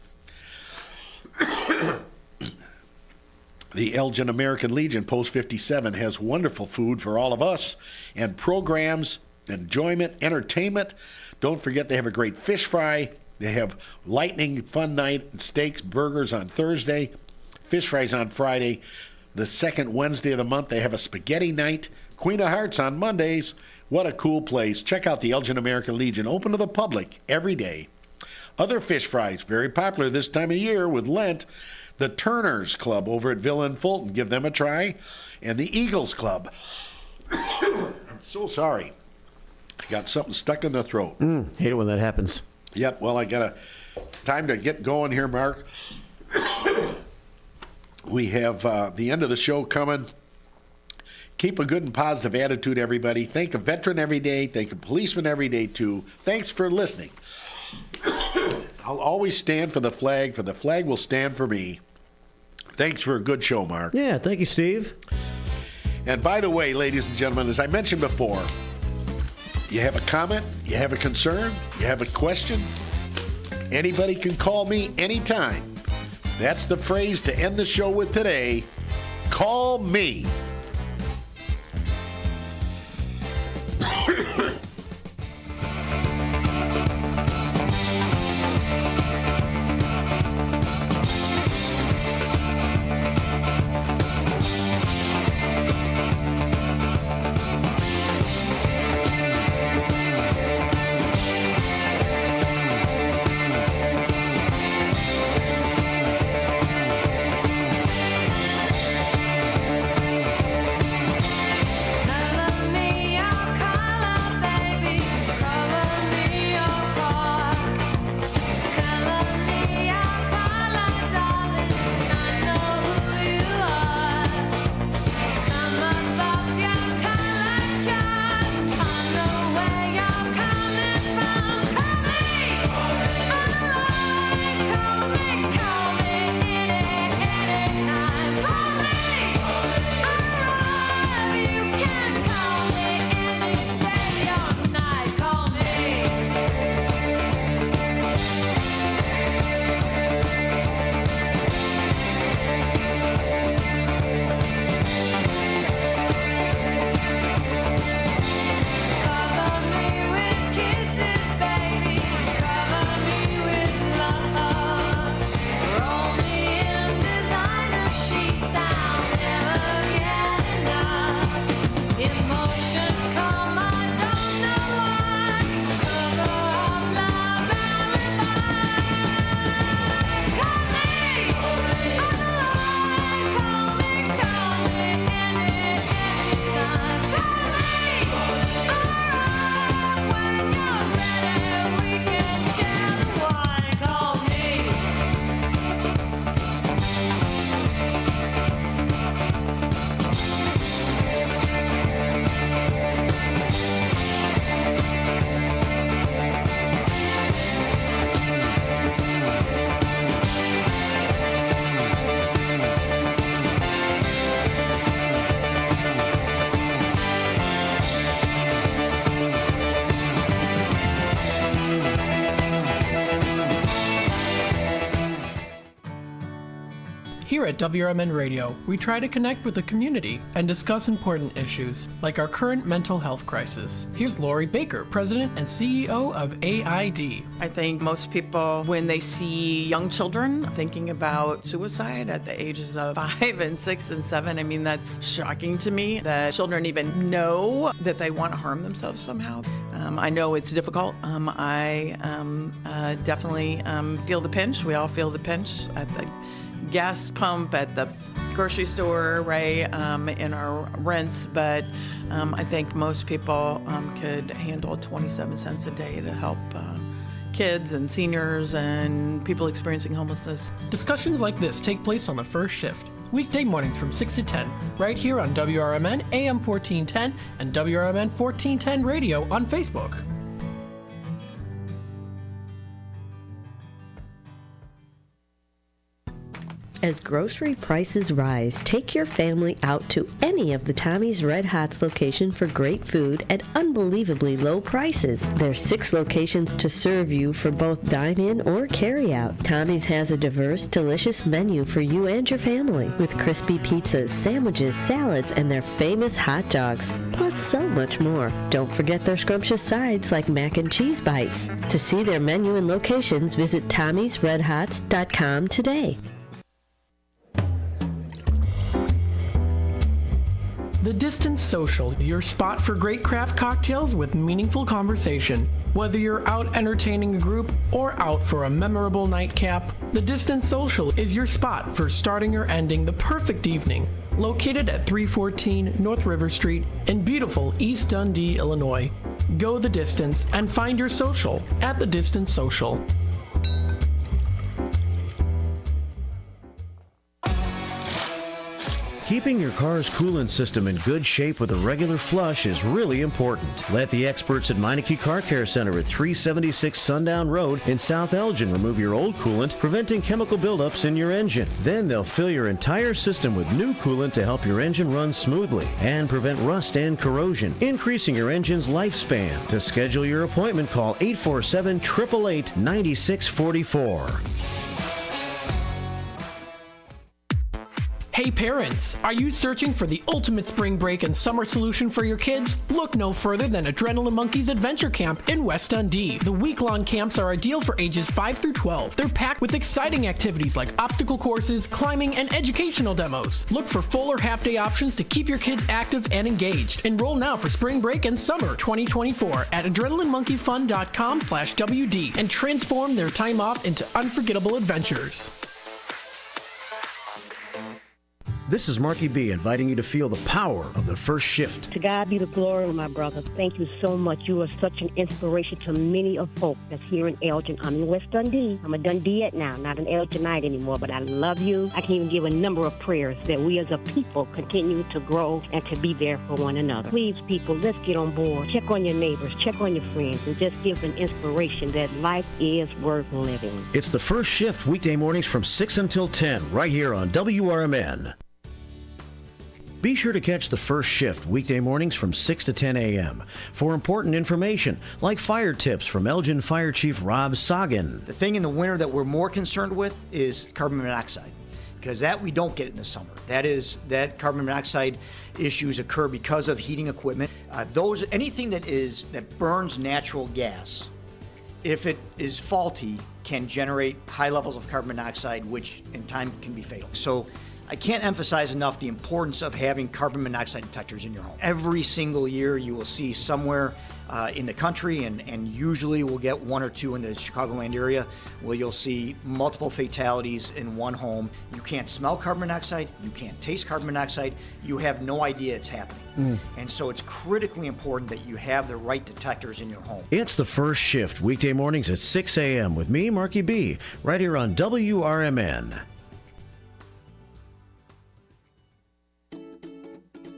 The Elgin American Legion Post 57 has wonderful food for all of us and programs, enjoyment, entertainment. Don't forget they have a great fish fry. They have lightning fun night, steaks, burgers on Thursday, fish fries on Friday. The second Wednesday of the month, they have a spaghetti night, Queen of Hearts on Mondays. What a cool place. Check out the Elgin American Legion, open to the public every day. Other fish fries, very popular this time of year with Lent. The Turners Club over at Villa and Fulton, give them a try. And the Eagles Club. I'm so sorry. I got something stuck in the throat. Hate it when that happens. Yep, well, I got time to get going here, Mark. We have the end of the show coming. Keep a good and positive attitude, everybody. Thank a veteran every day. Thank a policeman every day, too. Thanks for listening. I'll always stand for the flag will stand for me. Thanks for a good show, Mark. Yeah, thank you, Steve. And by the way, ladies and gentlemen, as I mentioned before, you have a comment, you have a concern, you have a question, anybody can call me anytime. That's the phrase to end the show with today. Call me. Here at WRMN Radio, we try to connect with the community and discuss important issues, like our current mental health crisis. Here's Lori Baker, President and CEO of AID. I think most people, when they see young children thinking about suicide at the ages of 5 and 6 and 7, I mean, that's shocking to me that children even know that they want to harm themselves somehow. I know it's difficult. I definitely feel the pinch. We all feel the pinch at the gas pump, at the grocery store, right, in our rents, but I think most people could handle 27 cents a day to help kids and seniors and people experiencing homelessness. Discussions like this take place on the first shift, weekday mornings from 6 to 10, right here on WRMN AM 1410 and WRMN 1410 Radio on Facebook. As grocery prices rise, take your family out to any of the Tommy's Red Hots location for great food at unbelievably low prices. There's 6 locations to serve you for both dine-in or carry-out. Tommy's has a diverse, delicious menu for you and your family, with crispy pizzas, sandwiches, salads, and their famous hot dogs, plus so much more. Don't forget their scrumptious sides like mac and cheese bites. To see their menu and locations, visit Tommy'sRedHots.com today. The Distance Social, your spot for great craft cocktails with meaningful conversation. Whether you're out entertaining a group or out for a memorable nightcap, The Distance Social is your spot for starting or ending the perfect evening. Located at 314 North River Street in beautiful East Dundee, Illinois. Go the distance and find your social at The Distance Social. Keeping your car's coolant system in good shape with a regular flush is really important. Let the experts at Meineke Car Care Center at 376 Sundown Road in South Elgin remove your old coolant, preventing chemical buildups in your engine. Then they'll fill your entire system with new coolant to help your engine run smoothly and prevent rust and corrosion, increasing your engine's lifespan. To schedule your appointment, call 847-888-9644. Hey parents, are you searching for the ultimate spring break and summer solution for your kids? Look no further than Adrenaline Monkeys Adventure Camp in West Dundee. The week-long camps are ideal for ages 5 through 12. They're packed with exciting activities like obstacle courses, climbing, and educational demos. Look for full or half-day options to keep your kids active and engaged. Enroll now for spring break and summer 2024 at adrenalinemonkeyfun.com/WD and transform their time off into unforgettable adventures. This is Marky B inviting you to feel the power of the first shift. To God be the glory, my brother. Thank you so much. You are such an inspiration to many of folk that's here in Elgin. I'm in West Dundee. I'm a Dundeeite now, not an Elginite anymore, but I love you. I can even give a number of prayers that we as a people continue to grow and to be there for one another. Please, people, let's get on board. Check on your neighbors, check on your friends, and just give an inspiration that life is worth living. It's the first shift weekday mornings from 6 until 10 right here on WRMN. Be sure to catch the first shift weekday mornings from 6 to 10 a.m. for important information like fire tips from Elgin Fire Chief Rob Sagan. The thing in the winter that we're more concerned with is carbon monoxide, because that we don't get in the summer. That carbon monoxide issues occur because of heating equipment. Anything that burns natural gas, if it is faulty, can generate high levels of carbon monoxide, which in time can be fatal. So I can't emphasize enough the importance of having carbon monoxide detectors in your home. Every single year you will see somewhere in the country, and usually we'll get one or two in the Chicagoland area, where you'll see multiple fatalities in one home. You can't smell carbon monoxide, you can't taste carbon monoxide, you have no idea it's happening. And so it's critically important that you have the right detectors in your home. It's the first shift weekday mornings at 6 a.m. with me, Marky B, right here on WRMN.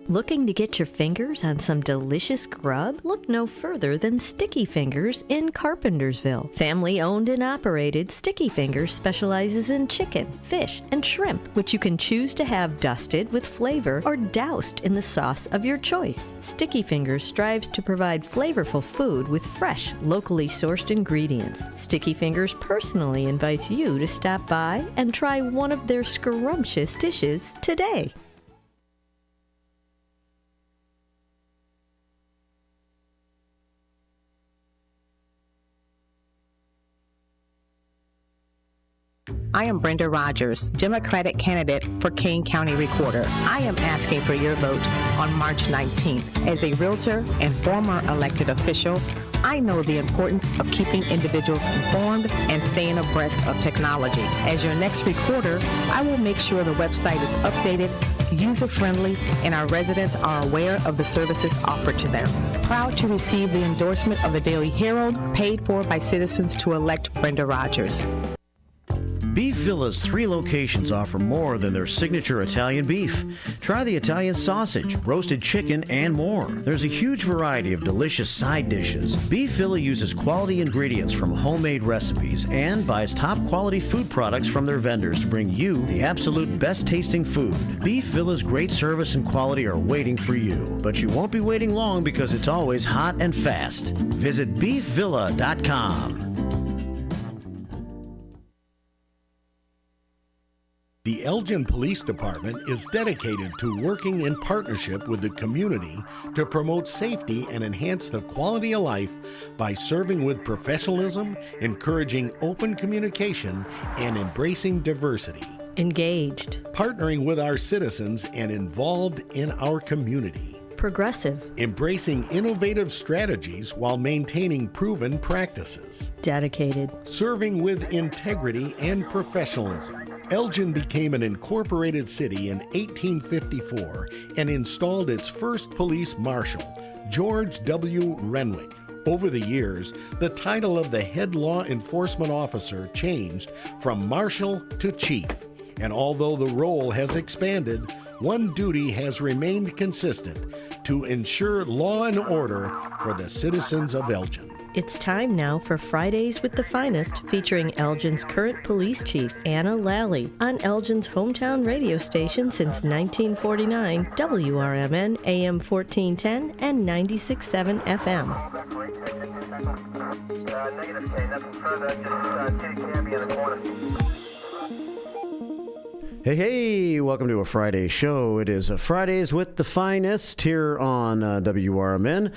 Looking to get your fingers on some delicious grub? Look no further than Sticky Fingers in Carpentersville. Family owned and operated, Sticky Fingers specializes in chicken, fish, and shrimp, which you can choose to have dusted with flavor or doused in the sauce of your choice. Sticky Fingers strives to provide flavorful food with fresh, locally sourced ingredients. Sticky Fingers personally invites you to stop by and try one of their scrumptious dishes today. I am Brenda Rogers, Democratic candidate for King County Recorder. I am asking for your vote on March 19th. As a realtor and former elected official, I know the importance of keeping individuals informed and staying abreast of technology. As your next recorder, I will make sure the website is updated, user-friendly, and our residents are aware of the services offered to them. Proud to receive the endorsement of the Daily Herald, paid for by citizens to elect Brenda Rogers. Beef Villa's 3 locations offer more than their signature Italian beef. Try the Italian sausage, roasted chicken, and more. There's a huge variety of delicious side dishes. Beef Villa uses quality ingredients from homemade recipes and buys top quality food products from their vendors to bring you the absolute best tasting food. Beef Villa's great service and quality are waiting for you, but you won't be waiting long because it's always hot and fast. Visit beefvilla.com. The Elgin Police Department is dedicated to working in partnership with the community to promote safety and enhance the quality of life by serving with professionalism, encouraging open communication, and embracing diversity. Engaged. Partnering with our citizens and involved in our community. Progressive. Embracing innovative strategies while maintaining proven practices. Dedicated. Serving with integrity and professionalism. Elgin became an incorporated city in 1854 and installed its first police marshal, George W. Renwick. Over the years, the title of the head law enforcement officer changed from marshal to chief. And although the role has expanded, one duty has remained consistent: to ensure law and order for the citizens of Elgin. It's time now for Fridays with the Finest, featuring Elgin's current police chief, Anna Lally, on Elgin's hometown radio station since 1949, WRMN AM 1410 and 96.7 FM. Hey, welcome to a Friday show. It is Fridays with the Finest here on WRMN.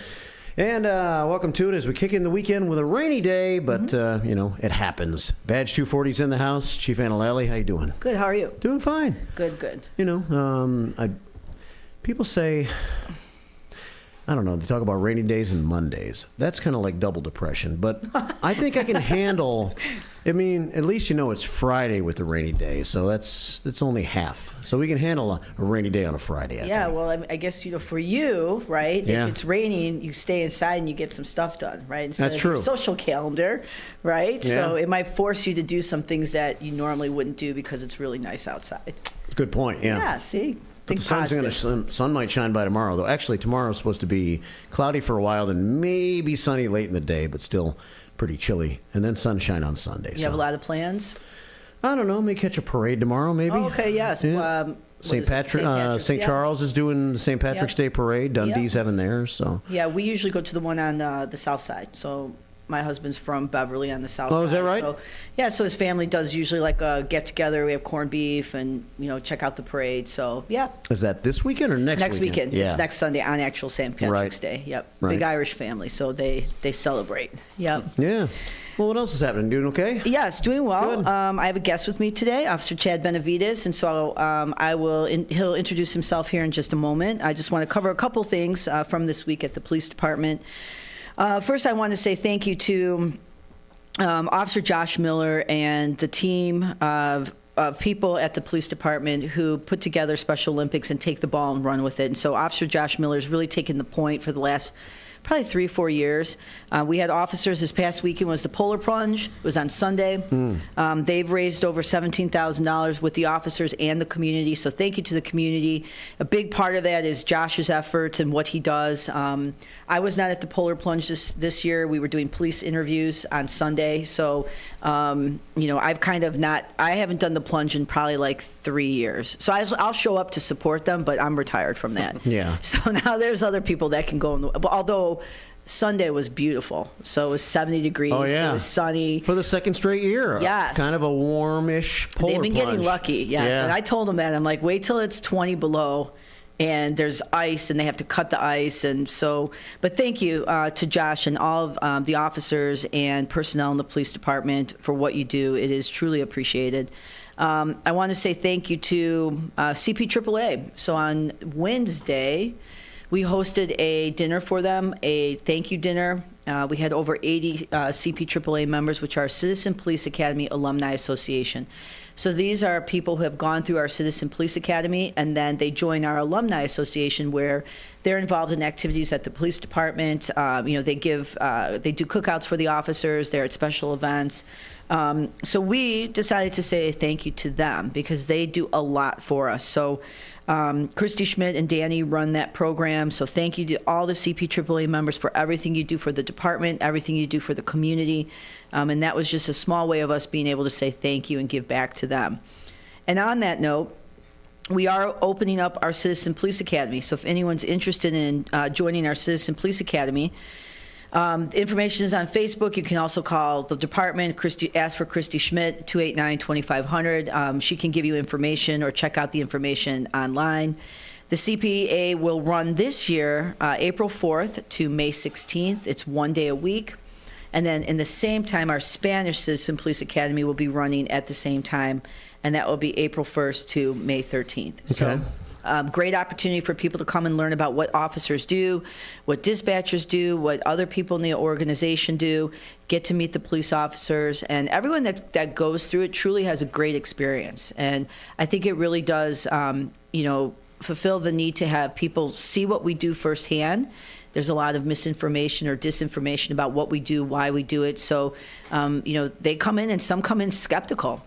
And welcome to it as we kick in the weekend with a rainy day, but, it happens. Badge 240's in the house. Chief Anna-Lally, how you doing? Good, how are you? Doing fine. Good. People say, I don't know, they talk about rainy days and Mondays. That's kind of like double depression, but I think I can handle... at least it's Friday with the rainy day, so that's only half. So we can handle a rainy day on a Friday. I think. Well, I guess, for you, right, Yeah. if it's raining, you stay inside and you get some stuff done, right? Instead That's of true. Your social calendar, right? Yeah. So it might force you to do some things that you normally wouldn't do because it's really nice outside. Good point, yeah. Yeah, see? But the sun might shine by tomorrow, though. Actually, tomorrow's supposed to be cloudy for a while, then maybe sunny late in the day, but still pretty chilly, and then sunshine on Sunday. You have a lot of plans? I don't know. May catch a parade tomorrow, maybe. Oh, okay, yes. Yeah. St. St. Charles is doing the St. Patrick's Day parade. Dundee's Yep. having theirs. So. Yeah, we usually go to the one on the south side. So my husband's from Beverly on the south side. Oh, is that right? So his family does usually like a get together. We have corned beef and check out the parade. So yeah. Is that this weekend or next weekend? Yeah. It's next Sunday on actual St. Patrick's Day. Yep. Right. Big Irish family, so they celebrate. Yep. Yeah. Well, what else is happening? Doing okay? Yes, doing well. I have a guest with me today, Officer Chad Benavides, and so he'll introduce himself here in just a moment. I just want to cover a couple things from this week at the police department. First, I want to say thank you to Officer Josh Miller and the team of people at the police department who put together Special Olympics and take the ball and run with it. And so Officer Josh Miller has really taken the point for the last probably 3-4 years. We had officers this past weekend was the polar plunge. It was on Sunday. They've raised over $17,000 with the officers and the community. So thank you to the community. A big part of that is Josh's efforts and what he does. I was not at the polar plunge this year. We were doing police interviews on Sunday. So, I've kind of I haven't done the plunge in probably like 3 years. So I'll show up to support them, but I'm retired from that. Yeah. So now there's other people that can go although Sunday was beautiful. So it was 70 degrees. Oh, yeah. It was sunny. For the second straight year. Yes. Kind of a warmish polar They've been plunge. getting lucky, yes. Yeah. And I told them that. I'm like, wait till it's 20 below and there's ice and they have to cut the ice. And so, but thank you to Josh and all of the officers and personnel in the police department for what you do. It is truly appreciated. I want to say thank you to CPAAA. So on Wednesday, we hosted a dinner for them, a thank you dinner. We had over 80 CPAAA members, which are Citizen Police Academy Alumni Association. So these are people who have gone through our Citizen Police Academy, and then they join our Alumni Association, where they're involved in activities at the police department. They do cookouts for the officers. They're at special events. So we decided to say thank you to them because they do a lot for us. So Christy Schmidt and Danny run that program. So thank you to all the CPAAA members for everything you do for the department, everything you do for the community. And that was just a small way of us being able to say thank you and give back to them. And on that note, we are opening up our Citizen Police Academy. So if anyone's interested in joining our Citizen Police Academy, the information is on Facebook. You can also call the department, ask for Christy Schmidt, 289-2500. She can give you information or check out the information online. The CPA will run this year, April 4th to May 16th. It's 1 day a week. And then in the same time, our Spanish Citizen Police Academy will be running at the same time, and that will be April 1st to May 13th. Okay. So great opportunity for people to come and learn about what officers do, what dispatchers do, what other people in the organization do, get to meet the police officers, and everyone that goes through it truly has a great experience. And I think it really does, fulfill the need to have people see what we do firsthand. There's a lot of misinformation or disinformation about what we do, why we do it. So, they come in and some come in skeptical.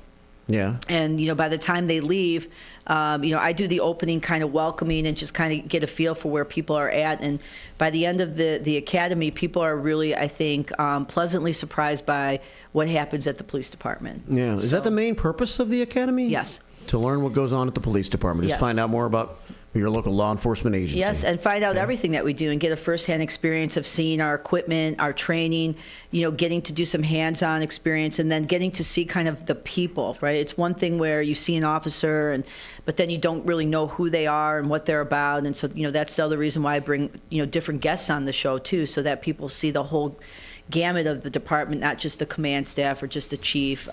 Yeah. And, by the time they leave, I do the opening kind of welcoming and just kind of get a feel for where people are at. And by the end of the academy, people are really, I think, pleasantly surprised by what happens at the police department. Yeah. Is that the main purpose of the academy? Yes. To learn what goes on at the police department. Just Yes. find out more about Your local law enforcement agency. Yes, and find out everything that we do and get a firsthand experience of seeing our equipment, our training, getting to do some hands-on experience, and then getting to see kind of the people, right? It's one thing where you see an officer, but then you don't really know who they are and what they're about. And so, that's the other reason why I bring, different guests on the show, too, so that people see the whole gamut of the department, not just the command staff or just the chief.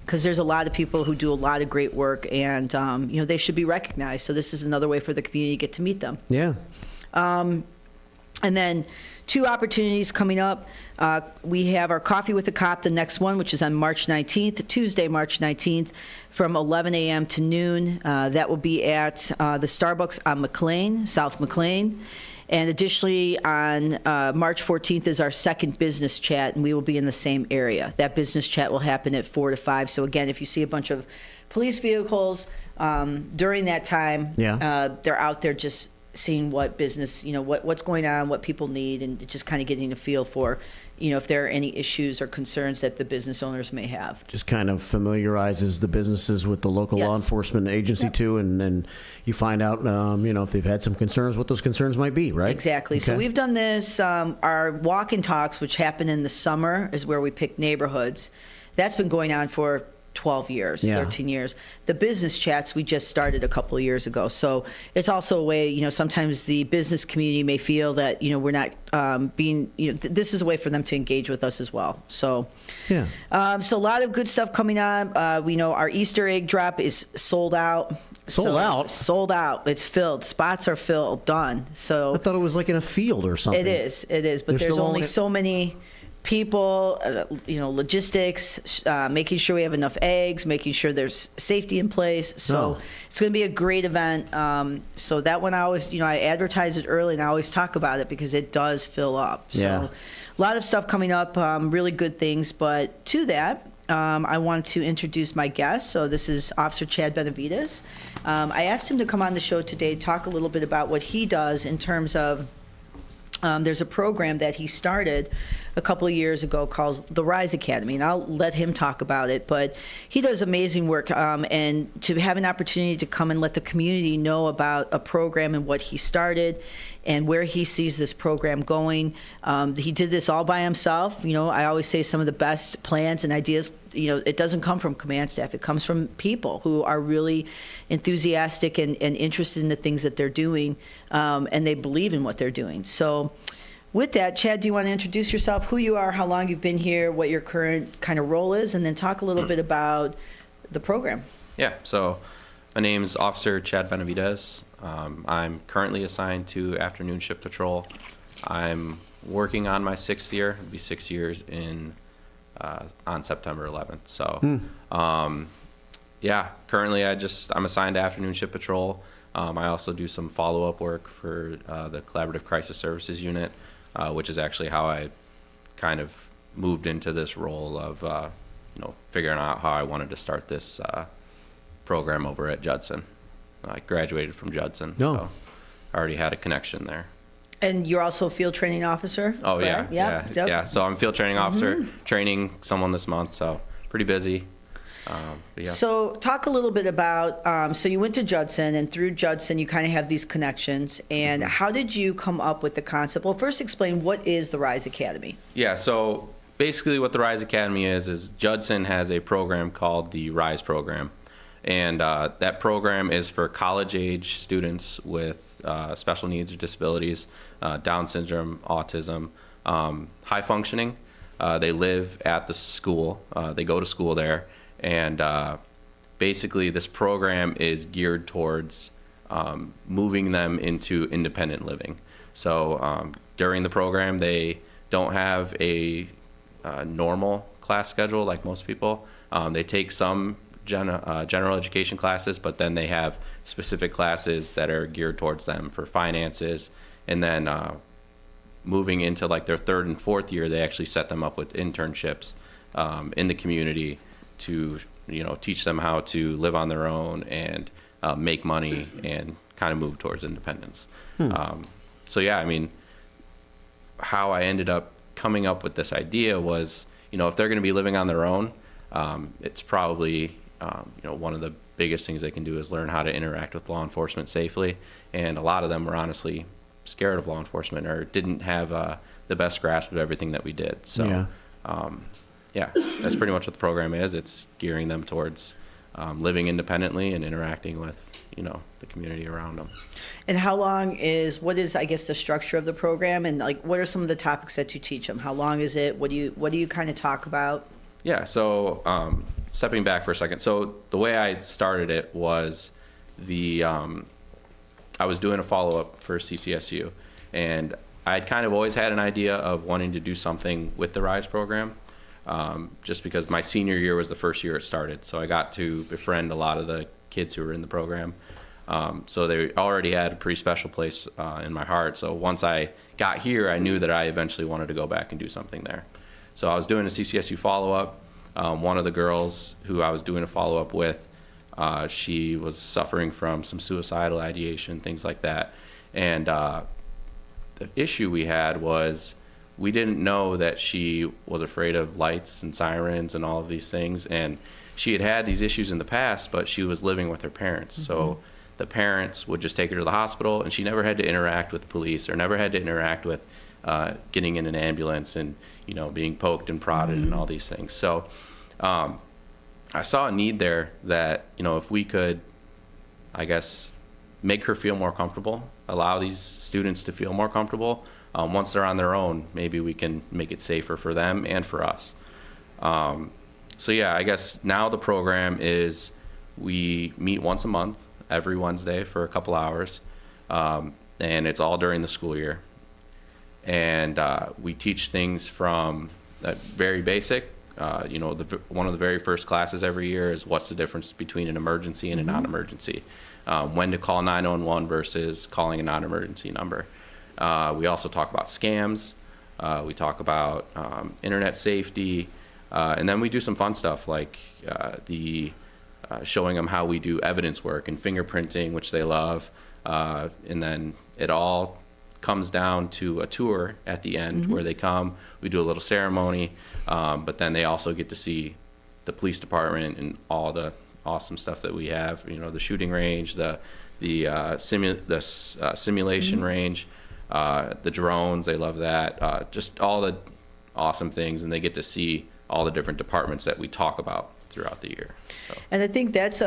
Because there's a lot of people who do a lot of great work, and they should be recognized. So this is another way for the community to get to meet them. Yeah. And then 2 opportunities coming up. We have our Coffee with a Cop, the next one, which is on March 19th, Tuesday, March 19th, from 11 a.m. to noon. That will be at the Starbucks on McLean, South McLean. And additionally, on March 14th is our second business chat, and we will be in the same area. That business chat will happen at 4 to 5. So again, if you see a bunch of police vehicles during that time, they're out there just seeing what business, what's going on, what people need, and just kind of getting a feel for, if there are any issues or concerns that the business owners may have. Just kind of familiarizes the businesses with the local law enforcement agency too, and then you find out, if they've had some concerns, what those concerns might be, right? Exactly. Okay. So we've done this. Our walk and talks, which happen in the summer, is where we pick neighborhoods. That's been going on for 12 years, 13 years. The business chats we just started a couple of years ago. So it's also a way, sometimes the business community may feel that, we're not being, this is a way for them to engage with us as well. So, so a lot of good stuff coming on. We know our Easter egg drop is sold out. Sold out? Sold out. It's filled. Spots are filled. Done. So I thought it was like in a field or something. It is. But there's only so many people, logistics, making sure we have enough eggs, making sure there's safety in place. So it's going to be a great event. So that one I always, I advertise it early and I always talk about it because it does fill up. So a lot of stuff coming up, really good things. But to that, I want to introduce my guest. So this is Officer Chad Benavides. I asked him to come on the show today, talk a little bit about what he does in terms of there's a program that he started a couple of years ago called the Rise Academy, and I'll let him talk about it. But he does amazing work, and to have an opportunity to come and let the community know about a program and what he started and where he sees this program going. He did this all by himself. I always say some of the best plans and ideas, it doesn't come from command staff. It comes from people who are really enthusiastic and interested in the things that they're doing, and they believe in what they're doing. So with that, Chad, do you want to introduce yourself, who you are, how long you've been here, what your current kind of role is, and then talk a little bit about the program? Yeah, so my name's Officer Chad Benavides. I'm currently assigned to afternoon shift patrol. I'm working on my 6th year. It'll be 6 years on September 11th. So, currently I'm assigned to afternoon shift patrol. I also do some follow-up work for the Collaborative Crisis Services Unit, which is actually how I kind of moved into this role of, figuring out how I wanted to start this program over at Judson. I graduated from Judson, so I already had a connection there. And you're also a field training officer? Oh, correct? Yeah. So I'm a field training officer, training someone this month, so pretty busy. So talk a little bit about, so you went to Judson, and through Judson you kind of have these connections, and how did you come up with the concept? Well, first explain, what is the Rise Academy? Yeah, so basically what the Rise Academy is Judson has a program called the Rise Program. And that program is for college-age students with special needs or disabilities, Down syndrome, autism, high functioning. They live at the school. They go to school there. And basically this program is geared towards moving them into independent living. So during the program, they don't have a normal class schedule like most people. They take some general education classes, but then they have specific classes that are geared towards them for finances. And then moving into like their 3rd and 4th year, they actually set them up with internships in the community to teach them how to live on their own and make money and kind of move towards independence. So yeah, I mean, how I ended up coming up with this idea was, if they're going to be living on their own, it's probably one of the biggest things they can do is learn how to interact with law enforcement safely. And a lot of them were honestly scared of law enforcement or didn't have the best grasp of everything that we did. So, yeah, that's pretty much what the program is. It's gearing them towards living independently and interacting with, the community around them. And what is, I guess, the structure of the program, and like, what are some of the topics that you teach them? How long is it? What do you kind of talk about? Yeah, so stepping back for a second. So the way I started it was I was doing a follow-up for CCSU, and I'd kind of always had an idea of wanting to do something with the RISE program, just because my senior year was the first year it started. So I got to befriend a lot of the kids who were in the program. So they already had a pretty special place in my heart. So once I got here, I knew that I eventually wanted to go back and do something there. So I was doing a CCSU follow-up. One of the girls who I was doing a follow-up with, she was suffering from some suicidal ideation, things like that. And the issue we had was we didn't know that she was afraid of lights and sirens and all of these things. And she had had these issues in the past, but she was living with her parents. Mm-hmm. So the parents would just take her to the hospital, and she never had to interact with the police or never had to interact with getting in an ambulance and, being poked and prodded and all these things. So I saw a need there that, if we could, I guess, make her feel more comfortable, allow these students to feel more comfortable. Once they're on their own, maybe we can make it safer for them and for us. So yeah, I guess now the program is we meet once a month, every Wednesday for a couple hours, and it's all during the school year. And we teach things from very basic. One of the very first classes every year is what's the difference between an emergency and a non-emergency. When to call 911 versus calling a non-emergency number. We also talk about scams. We talk about internet safety. And then we do some fun stuff like showing them how we do evidence work and fingerprinting, which they love. And then it all comes down to a tour at the end where they come, we do a little ceremony, but then they also get to see the police department and all the awesome stuff that we have, the shooting range, the simulation range, the drones, they love that, just all the awesome things, and they get to see all the different departments that we talk about throughout the year. So. And I think that's,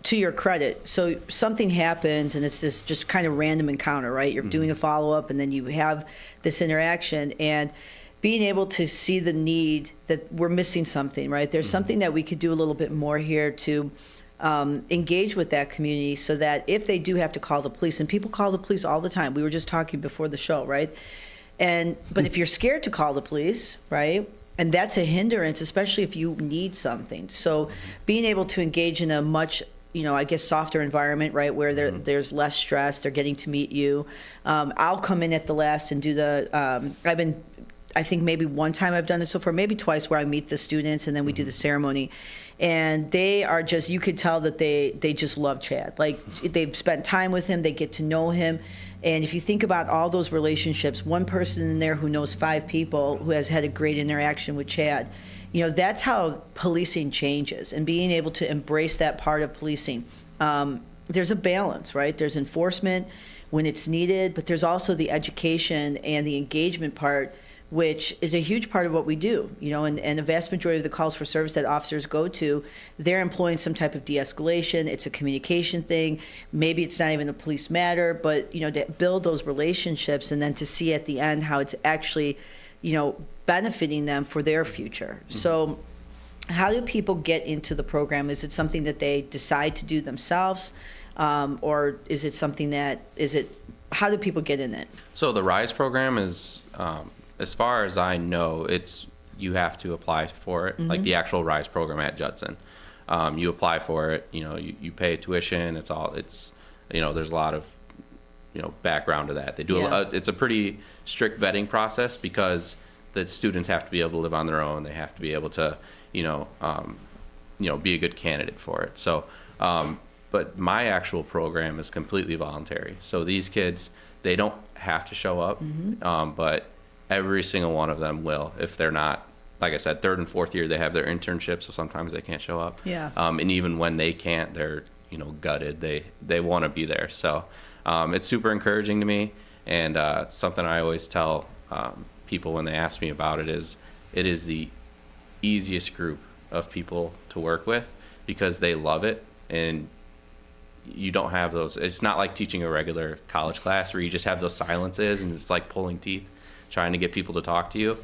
to your credit, so something happens and it's this just kind of random encounter, right? You're doing a follow-up and then you have this interaction, and being able to see the need that we're missing something, right? There's something that we could do a little bit more here to engage with that community so that if they do have to call the police, and people call the police all the time, we were just talking before the show, right? But if you're scared to call the police, right? And that's a hindrance, especially if you need something. So being able to engage in a much, I guess, softer environment, right, where there's less stress, they're getting to meet you. I'll come in at the last and do I think maybe one time I've done it so far, maybe twice, where I meet the students and then we do the ceremony. And they are just, you could tell that they just love Chad. Like, they've spent time with him, they get to know him. And if you think about all those relationships, one person in there who knows 5 people who has had a great interaction with Chad, that's how policing changes, and being able to embrace that part of policing. There's a balance, right? There's enforcement when it's needed, but there's also the education and the engagement part, which is a huge part of what we do, and a vast majority of the calls for service that officers go to, they're employing some type of de-escalation. It's a communication thing. Maybe it's not even a police matter, but, to build those relationships and then to see at the end how it's actually, benefiting them for their future. So how do people get into the program? Is it something that they decide to do themselves? Or is it something how do people get in it? So the RISE program is, as far as I know, you have to apply for it, like the actual RISE program at Judson. You apply for it, you pay tuition. There's a lot of, background to that. They do. It's a pretty strict vetting process because the students have to be able to live on their own. They have to be able to, be a good candidate for it. So, but my actual program is completely voluntary. So these kids, they don't have to show up, but every single one of them will if they're not like I said, third and fourth year, they have their internships, so sometimes they can't show up. Yeah. And even when they can't, they're, gutted. They want to be there. So it's super encouraging to me. And something I always tell people when they ask me about it is the easiest group of people to work with because they love it. And you don't have those. It's not like teaching a regular college class where you just have those silences and it's like pulling teeth, trying to get people to talk to you.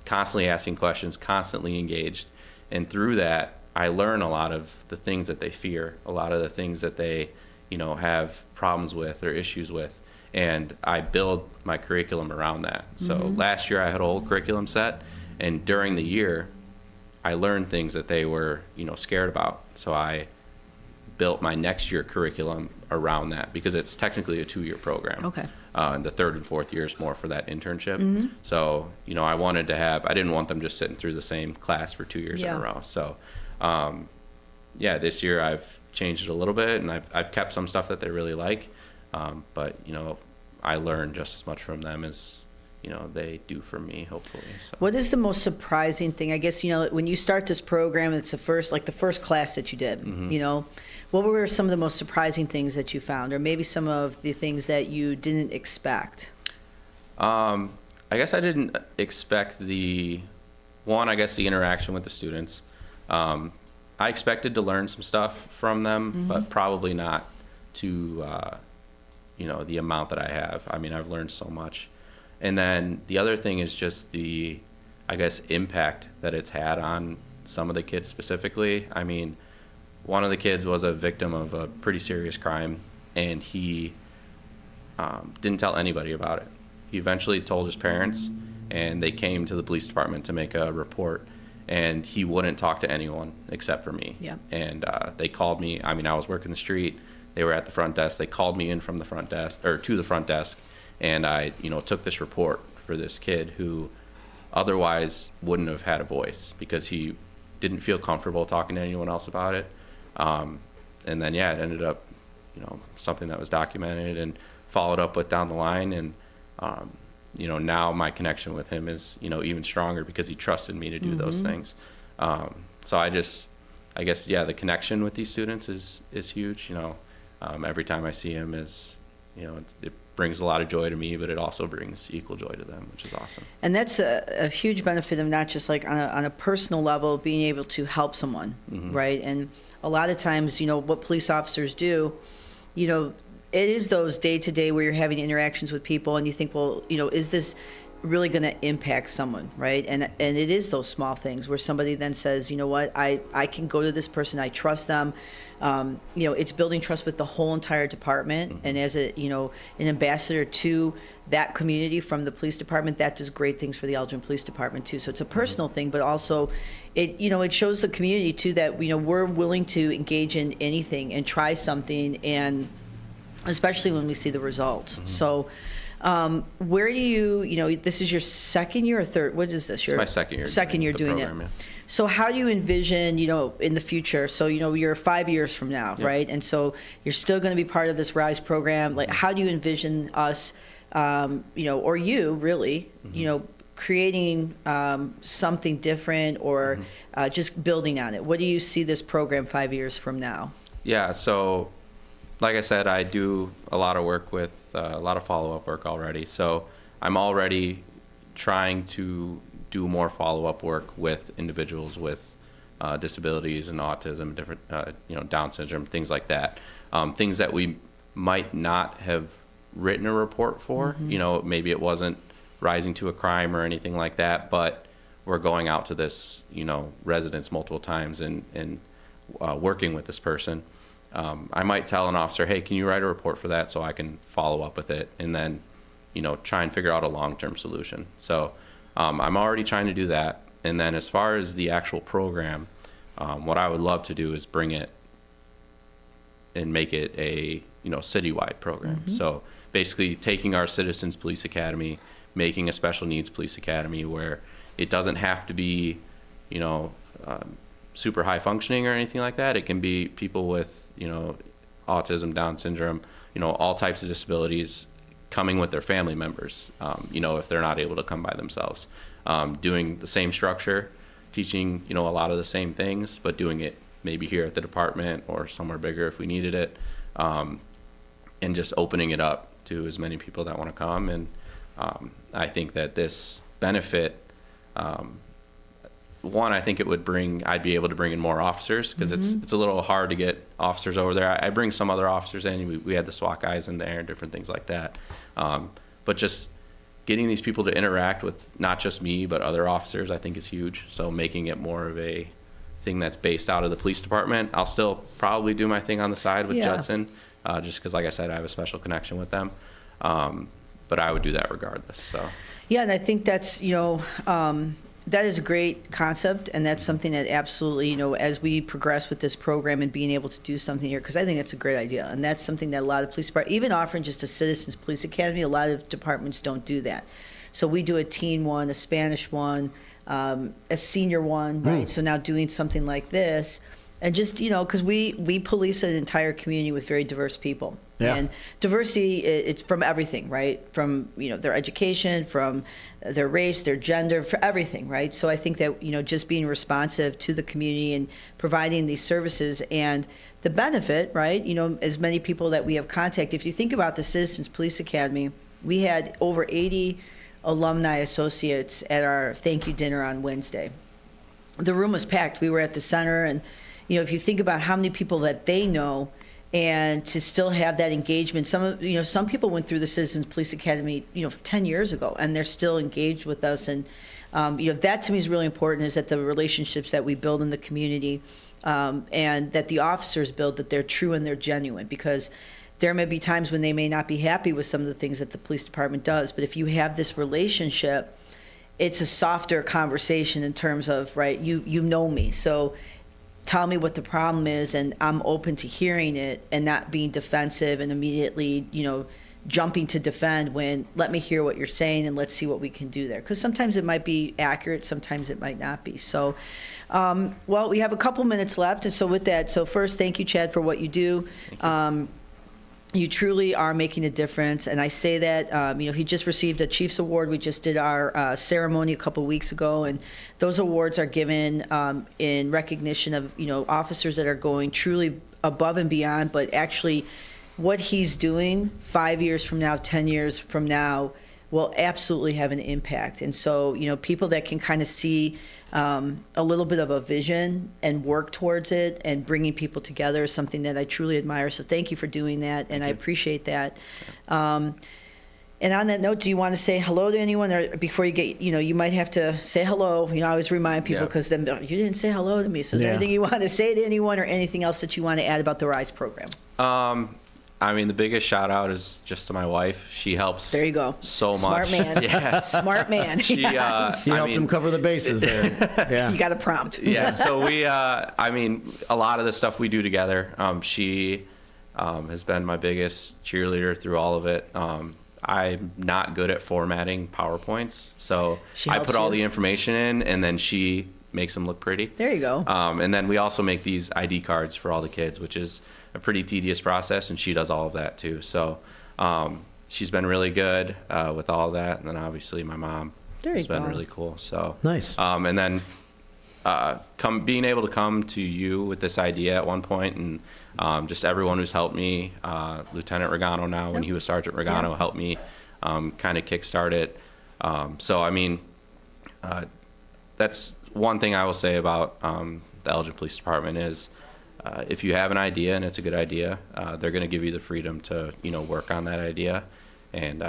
Constantly asking questions, constantly engaged. And through that, I learn a lot of the things that they fear, a lot of the things that they, have problems with or issues with. And I build my curriculum around that. So last year I had a whole curriculum set, and during the year, I learned things that they were, scared about. So I built my next year curriculum around that because it's technically a 2-year program. Okay. And the third and fourth year is more for that internship. So, I wanted to I didn't want them just sitting through the same class for 2 years in a row. So, this year I've changed it a little bit, and I've kept some stuff that they really like. But, I learn just as much from them as, they do from me, hopefully. So. What is the most surprising thing? I guess, when you start this program, it's the first class that you did, what were some of the most surprising things that you found, or maybe some of the things that you didn't expect? I guess I didn't expect the interaction with the students. I expected to learn some stuff from them, but probably not to, the amount that I have. I mean, I've learned so much. And then the other thing is just the, impact that it's had on some of the kids specifically. I mean, one of the kids was a victim of a pretty serious crime, and he didn't tell anybody about it. He eventually told his parents, and they came to the police department to make a report, and he wouldn't talk to anyone except for me. Yeah. And they called me. I mean, I was working the street. They were at the front desk. They called me in from the front desk, or to the front desk, and I, took this report for this kid who otherwise wouldn't have had a voice because he didn't feel comfortable talking to anyone else about it. And then, it ended up, something that was documented and followed up with down the line. And, now my connection with him is, even stronger because he trusted me to do those things. So I guess, the connection with these students is huge. Every time I see him it brings a lot of joy to me, but it also brings equal joy to them, which is awesome. And that's a huge benefit of not just like on a personal level, being able to help someone, right? And a lot of times, what police officers do, it is those day-to-day where you're having interactions with people and you think, well, is this really going to impact someone, right? And it is those small things where somebody then says, you know what, I can go to this person, I trust them. It's building trust with the whole entire department. And as an ambassador to that community from the police department, that does great things for the Elgin Police Department too. So it's a personal thing, but also it shows the community too that, we're willing to engage in anything and try something, and especially when we see the results. So where do you, this is your second year or third, what is this? It's my second year. Second year doing program, it. Yeah. So how do you envision, in the future? So, you're 5 years from now, right? And so you're still going to be part of this RISE program. Like, how do you envision us, or you really, creating something different, or just building on it? What do you see this program 5 years from now? Yeah, so like I said, I do a lot of work with a lot of follow-up work already. So I'm already trying to do more follow-up work with individuals with disabilities and autism, different, Down syndrome, things like that. Things that we might not have written a report for. Maybe it wasn't rising to a crime or anything like that, but we're going out to this, residence multiple times and working with this person. I might tell an officer, hey, can you write a report for that so I can follow up with it, and then, try and figure out a long-term solution. So I'm already trying to do that. And then as far as the actual program, what I would love to do is bring it and make it a, citywide program. So basically taking our Citizens Police Academy, making a special needs police academy where it doesn't have to be, super high functioning or anything like that. It can be people with, autism, Down syndrome, all types of disabilities coming with their family members, if they're not able to come by themselves. Doing the same structure, teaching, a lot of the same things, but doing it maybe here at the department or somewhere bigger if we needed it, and just opening it up to as many people that want to come. And I think that this benefit, one, I think I'd be able to bring in more officers, because it's a little hard to get officers over there. I bring some other officers in. We had the SWAT guys in there and different things like that. But just getting these people to interact with not just me, but other officers, I think is huge. So making it more of a thing that's based out of the police department. I'll still probably do my thing on the side with Judson, just because, like I said, I have a special connection with them. But I would do that regardless. So. Yeah, and I think that's, that is a great concept, and that's something that absolutely, as we progress with this program and being able to do something here, because I think that's a great idea, and that's something that a lot of police departments, even offering just a Citizens Police Academy, a lot of departments don't do that. So we do a teen one, a Spanish one, a senior one, right? So now doing something like this, and just, because we police an entire community with very diverse people. Yeah. And diversity, it's from everything, right? From, their education, from their race, their gender, for everything, right? So I think that, just being responsive to the community and providing these services and the benefit, right? As many people that we have contact, if you think about the Citizens Police Academy, we had over 80 alumni associates at our thank you dinner on Wednesday. The room was packed. We were at the center, and, if you think about how many people that they know, and to still have that engagement, some people went through the Citizens Police Academy, 10 years ago, and they're still engaged with us. And that to me is really important, is that the relationships that we build in the community, and that the officers build, that they're true and they're genuine, because there may be times when they may not be happy with some of the things that the police department does, but if you have this relationship, it's a softer conversation in terms of, right, you know me, so tell me what the problem is, and I'm open to hearing it and not being defensive and immediately, jumping to defend, when let me hear what you're saying and let's see what we can do there. Because sometimes it might be accurate, sometimes it might not be. So, well, we have a couple minutes left. And so with that, first, thank you, Chad, for what you do. You truly are making a difference, and I say that, he just received a Chiefs Award. We just did our ceremony a couple weeks ago, and those awards are given in recognition of, officers that are going truly above and beyond, but actually what he's doing 5 years from now, 10 years from now, will absolutely have an impact. And so, people that can kind of see a little bit of a vision and work towards it and bringing people together is something that I truly admire. So thank you for doing that, and I appreciate that. And on that note, do you want to say hello to anyone, or before you get, you might have to say hello. I always remind people, because then you didn't say hello to me. So is there anything you want to say to anyone, or anything else that you want to add about the RISE program? The biggest shout out is just to my wife. She helps. There you go. So much. Smart man. Yeah. Smart man. She Yes. You helped him cover the bases there. Yeah. You got a prompt. Yeah. So we, a lot of the stuff we do together. She has been my biggest cheerleader through all of it. I'm not good at formatting PowerPoints, so I put all the information in, and then she makes them look pretty. There you go. And then we also make these ID cards for all the kids, which is a pretty tedious process, and she does all of that too. So she's been really good with all of that, and then obviously my mom has been really cool. So nice. And then being able to come to you with this idea at one point, and just everyone who's helped me, Lieutenant Regano now, when he was Sergeant Regano, helped me kind of kickstart it. That's one thing I will say about the Elgin Police Department is, if you have an idea and it's a good idea, they're going to give you the freedom to, work on that idea. And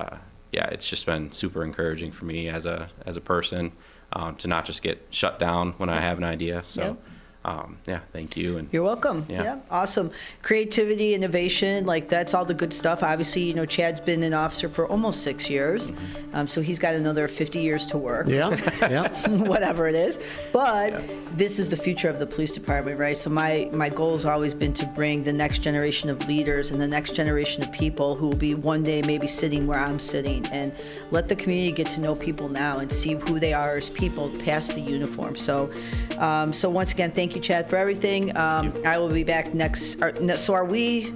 it's just been super encouraging for me as a person to not just get shut down when I have an idea. So. Thank you. And you're welcome. Yeah. Awesome. Creativity, innovation, that's all the good stuff. Obviously, Chad's been an officer for almost 6 years, so he's got another 50 years to work. Yeah. Whatever it is. But this is the future of the police department, right? So my goal has always been to bring the next generation of leaders and the next generation of people who will be one day maybe sitting where I'm sitting, and let the community get to know people now and see who they are as people past the uniform. So once again, thank you, Chad, for everything. I will be back next. So are we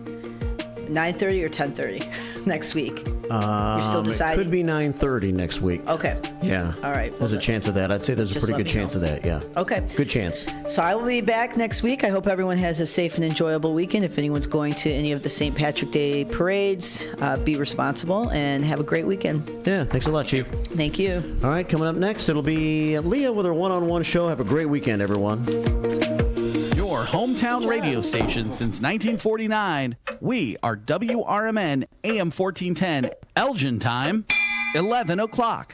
9:30 or 10:30 next week? You're still deciding? It could be 9:30 next week. Okay. Yeah. All right. There's a chance of that. I'd say there's a Just pretty let good me chance know. of that, yeah. Okay. Good chance. So I will be back next week. I hope everyone has a safe and enjoyable weekend. If anyone's going to any of the St. Patrick Day parades, be responsible and have a great weekend. Yeah, thanks a lot, Chief. Thank you. All right, coming up next, it'll be Leah with her one-on-one show. Have a great weekend, everyone. Your hometown radio station since 1949. We are WRMN AM 1410. Elgin time, 11 o'clock.